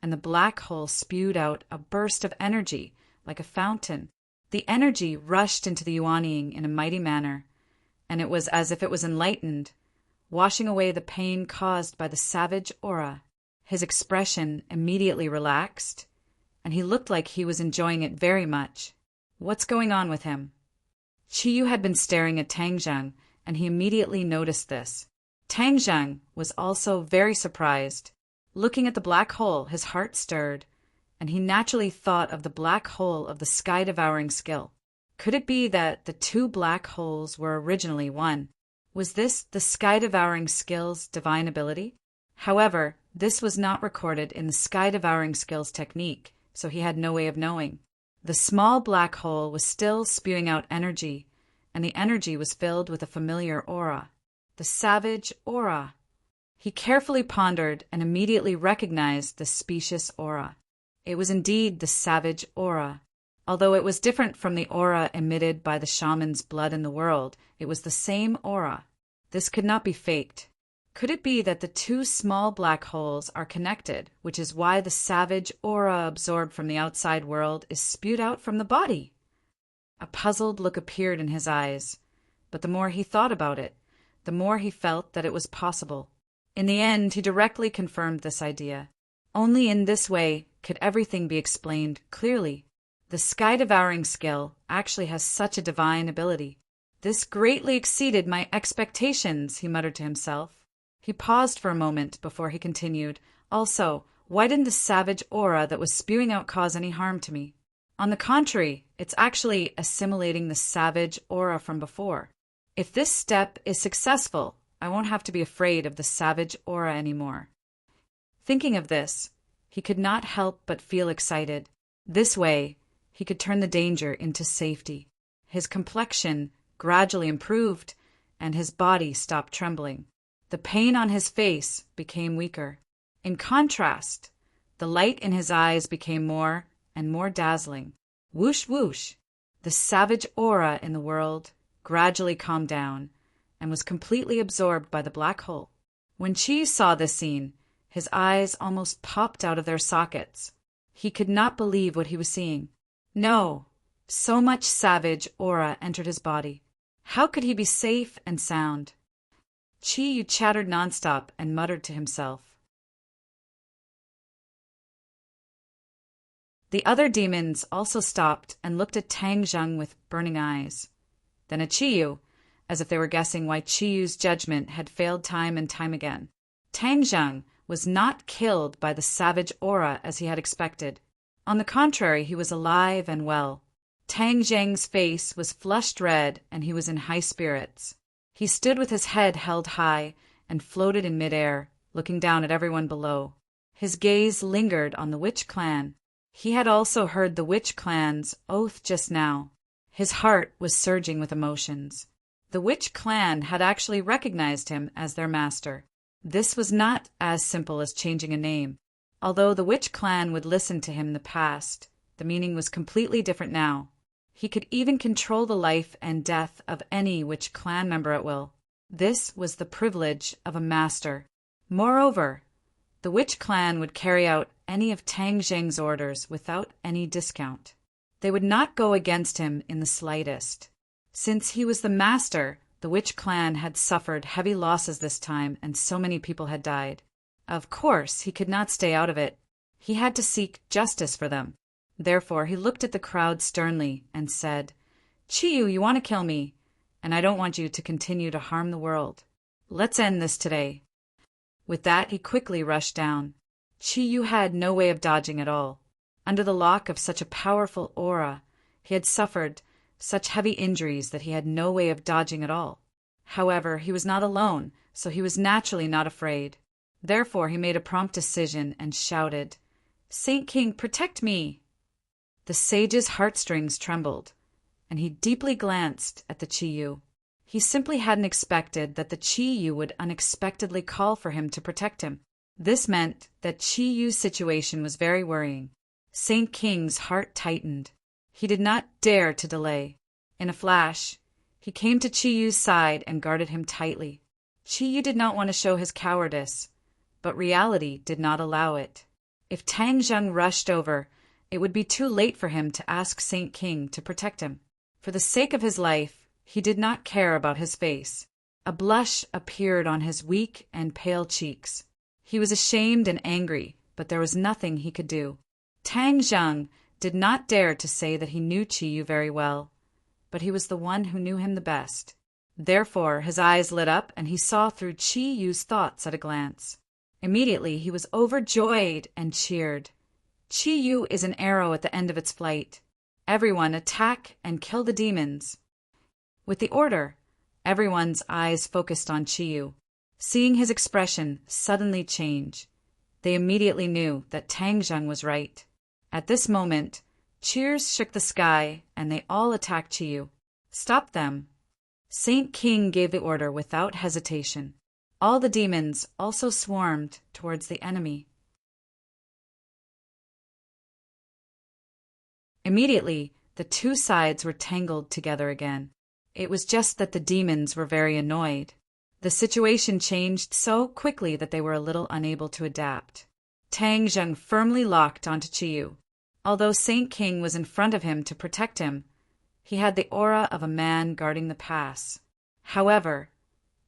S1: and the black hole spewed out a burst of energy like a fountain. The energy rushed into the Yuanying in a mighty manner, and it was as if it was enlightened, washing away the pain caused by the savage aura. His expression immediately relaxed, and he looked like he was enjoying it very much. What's going on with him? Qiyu had been staring at Tang Zheng, and he immediately noticed this. Tang Zheng was also very surprised. Looking at the black hole, his heart stirred, and he naturally thought of the black hole of the sky-devouring skill. Could it be that the two black holes were originally one? Was this the sky-devouring skill's divine ability? However, this was not recorded in the sky-devouring skill's technique, so he had no way of knowing. The small black hole was still spewing out energy, and the energy was filled with a familiar aura. The savage aura. He carefully pondered and immediately recognized the specious aura. It was indeed the savage aura. Although it was different from the aura emitted by the shaman's blood in the world, it was the same aura. This could not be faked. Could it be that the two small black holes are connected, which is why the savage aura absorbed from the outside world is spewed out from the body? A puzzled look appeared in his eyes, but the more he thought about it, the more he felt that it was possible. In the end, he directly confirmed this idea. Only in this way could everything be explained clearly. The sky-devouring skill actually has such a divine ability. This greatly exceeded my expectations, he muttered to himself. He paused for a moment before he continued. Also, why didn't the savage aura that was spewing out cause any harm to me? On the contrary, it's actually assimilating the savage aura from before. If this step is successful, I won't have to be afraid of the savage aura anymore. Thinking of this, he could not help but feel excited. This way, he could turn the danger into safety. His complexion gradually improved, and his body stopped trembling. The pain on his face became weaker. In contrast, the light in his eyes became more and more dazzling. Whoosh, whoosh! The savage aura in the world gradually calmed down and was completely absorbed by the black hole. When Chi saw this scene, his eyes almost popped out of their sockets. He could not believe what he was seeing. No, so much savage aura entered his body. How could he be safe and sound? Chi Yu chattered nonstop and muttered to himself. The other demons also stopped and looked at Tang Zheng with burning eyes. Then at Chi Yu, as if they were guessing why Chi Yu's judgment had failed time and time again. Tang Zheng was not killed by the savage aura as he had expected. On the contrary, he was alive and well. Tang Zheng's face was flushed red and he was in high spirits. He stood with his head held high and floated in midair, looking down at everyone below. His gaze lingered on the witch clan. He had also heard the witch clan's oath just now. His heart was surging with emotions. The witch clan had actually recognized him as their master. This was not as simple as changing a name. Although the witch clan would listen to him in the past, the meaning was completely different now. He could even control the life and death of any witch clan member at will. This was the privilege of a master. Moreover, the witch clan would carry out any of Tang Zheng's orders without any discount. They would not go against him in the slightest. Since he was the master, the witch clan had suffered heavy losses this time and so many people had died. Of course, he could not stay out of it. He had to seek justice for them. Therefore, he looked at the crowd sternly and said, Chi Yu, you want to kill me, and I don't want you to continue to harm the world. Let's end this today. With that, he quickly rushed down. Chi Yu had no way of dodging at all. Under the lock of such a powerful aura, he had suffered such heavy injuries that he had no way of dodging at all. However, he was not alone, so he was naturally not afraid. Therefore, he made a prompt decision and shouted, Saint King, protect me! The sage's heartstrings trembled, and he deeply glanced at the Chi Yu. He simply hadn't expected that the Chi Yu would unexpectedly call for him to protect him. This meant that Chi Yu's situation was very worrying. Saint King's heart tightened. He did not dare to delay. In a flash, he came to Chi Yu's side and guarded him tightly. Chi Yu did not want to show his cowardice, but reality did not allow it. If Tang Zheng rushed over, it would be too late for him to ask Saint King to protect him. For the sake of his life, he did not care about his face. A blush appeared on his weak and pale cheeks. He was ashamed and angry, but there was nothing he could do. Tang Zheng did not dare to say that he knew Chi Yu very well, but he was the one who knew him the best. Therefore, his eyes lit up and he saw through Qi Yu's thoughts at a glance. Immediately, he was overjoyed and cheered. Qi Yu is an arrow at the end of its flight. Everyone attack and kill the demons. With the order, everyone's eyes focused on Qi Yu. Seeing his expression suddenly change, they immediately knew that Tang Zheng was right. At this moment, cheers shook the sky and they all attacked Qi Yu. Stop them. Saint King gave the order without hesitation. All the demons also swarmed towards the enemy. Immediately, the two sides were tangled together again. It was just that the demons were very annoyed. The situation changed so quickly that they were a little unable to adapt. Tang Zheng firmly locked onto Qi Yu. Although Saint King was in front of him to protect him, he had the aura of a man guarding the pass. However,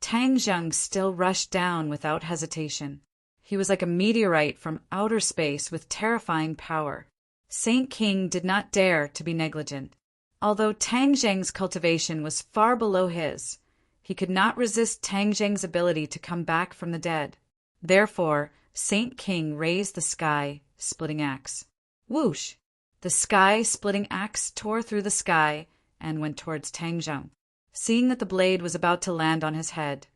S1: Tang Zheng still rushed down without hesitation. He was like a meteorite from outer space with terrifying power. Saint King did not dare to be negligent. Although Tang Zheng's cultivation was far below his, he could not resist Tang Zheng's ability to come back from the dead. Therefore, Saint King raised the sky-splitting axe. Whoosh! The sky-splitting axe tore through the sky and went towards Tang Zheng. Seeing that the blade was about to land on his head,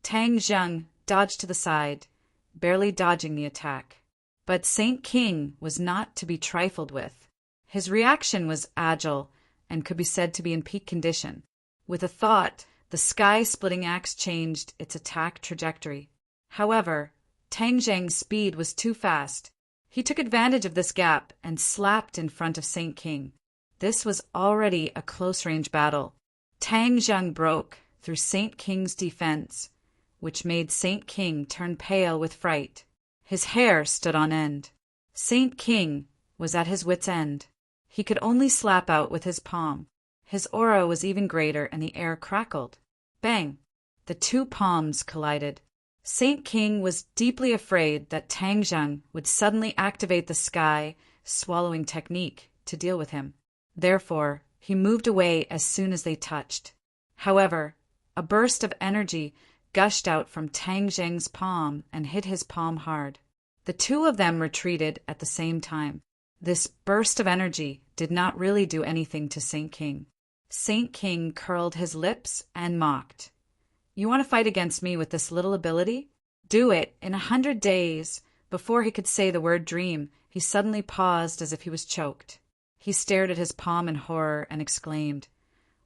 S1: Tang Zheng dodged to the side, barely dodging the attack. But Saint King was not to be trifled with. His reaction was agile and could be said to be in peak condition. With a thought, the sky-splitting axe changed its attack trajectory. However, Tang Zheng's speed was too fast. He took advantage of this gap and slapped in front of Saint King. This was already a close-range battle. Tang Zheng broke through Saint King's defense, which made Saint King turn pale with fright. His hair stood on end. Saint King was at his wit's end. He could only slap out with his palm. His aura was even greater and the air crackled. Bang! The two palms collided. Saint King was deeply afraid that Tang Zheng would suddenly activate the sky-swallowing technique to deal with him. Therefore, he moved away as soon as they touched. However, a burst of energy gushed out from Tang Zheng's palm and hit his palm hard. The two of them retreated at the same time. This burst of energy did not really do anything to Saint King. Saint King curled his lips and mocked. You want to fight against me with this little ability? Do it in 100 days. Before he could say the word dream, he suddenly paused as if he was choked. He stared at his palm in horror and exclaimed,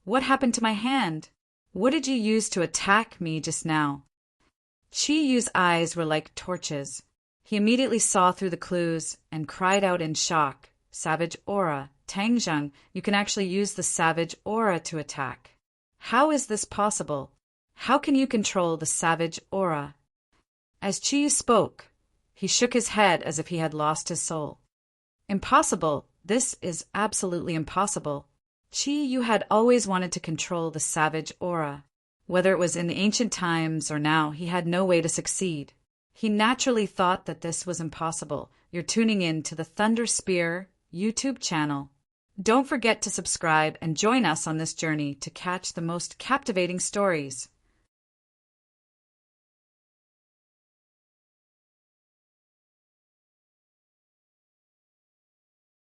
S1: What happened to my hand? What did you use to attack me just now? Qi Yu's eyes were like torches. He immediately saw through the clues and cried out in shock, Savage aura. Tang Zheng, you can actually use the savage aura to attack. How is this possible? How can you control the savage aura? As Qi Yu spoke, he shook his head as if he had lost his soul. Impossible. This is absolutely impossible. Qi Yu had always wanted to control the savage aura. Whether it was in the ancient times or now, he had no way to succeed. He naturally thought that this was impossible. You're tuning in to the Thunder Spear YouTube channel. Don't forget to subscribe and join us on this journey to catch the most captivating stories.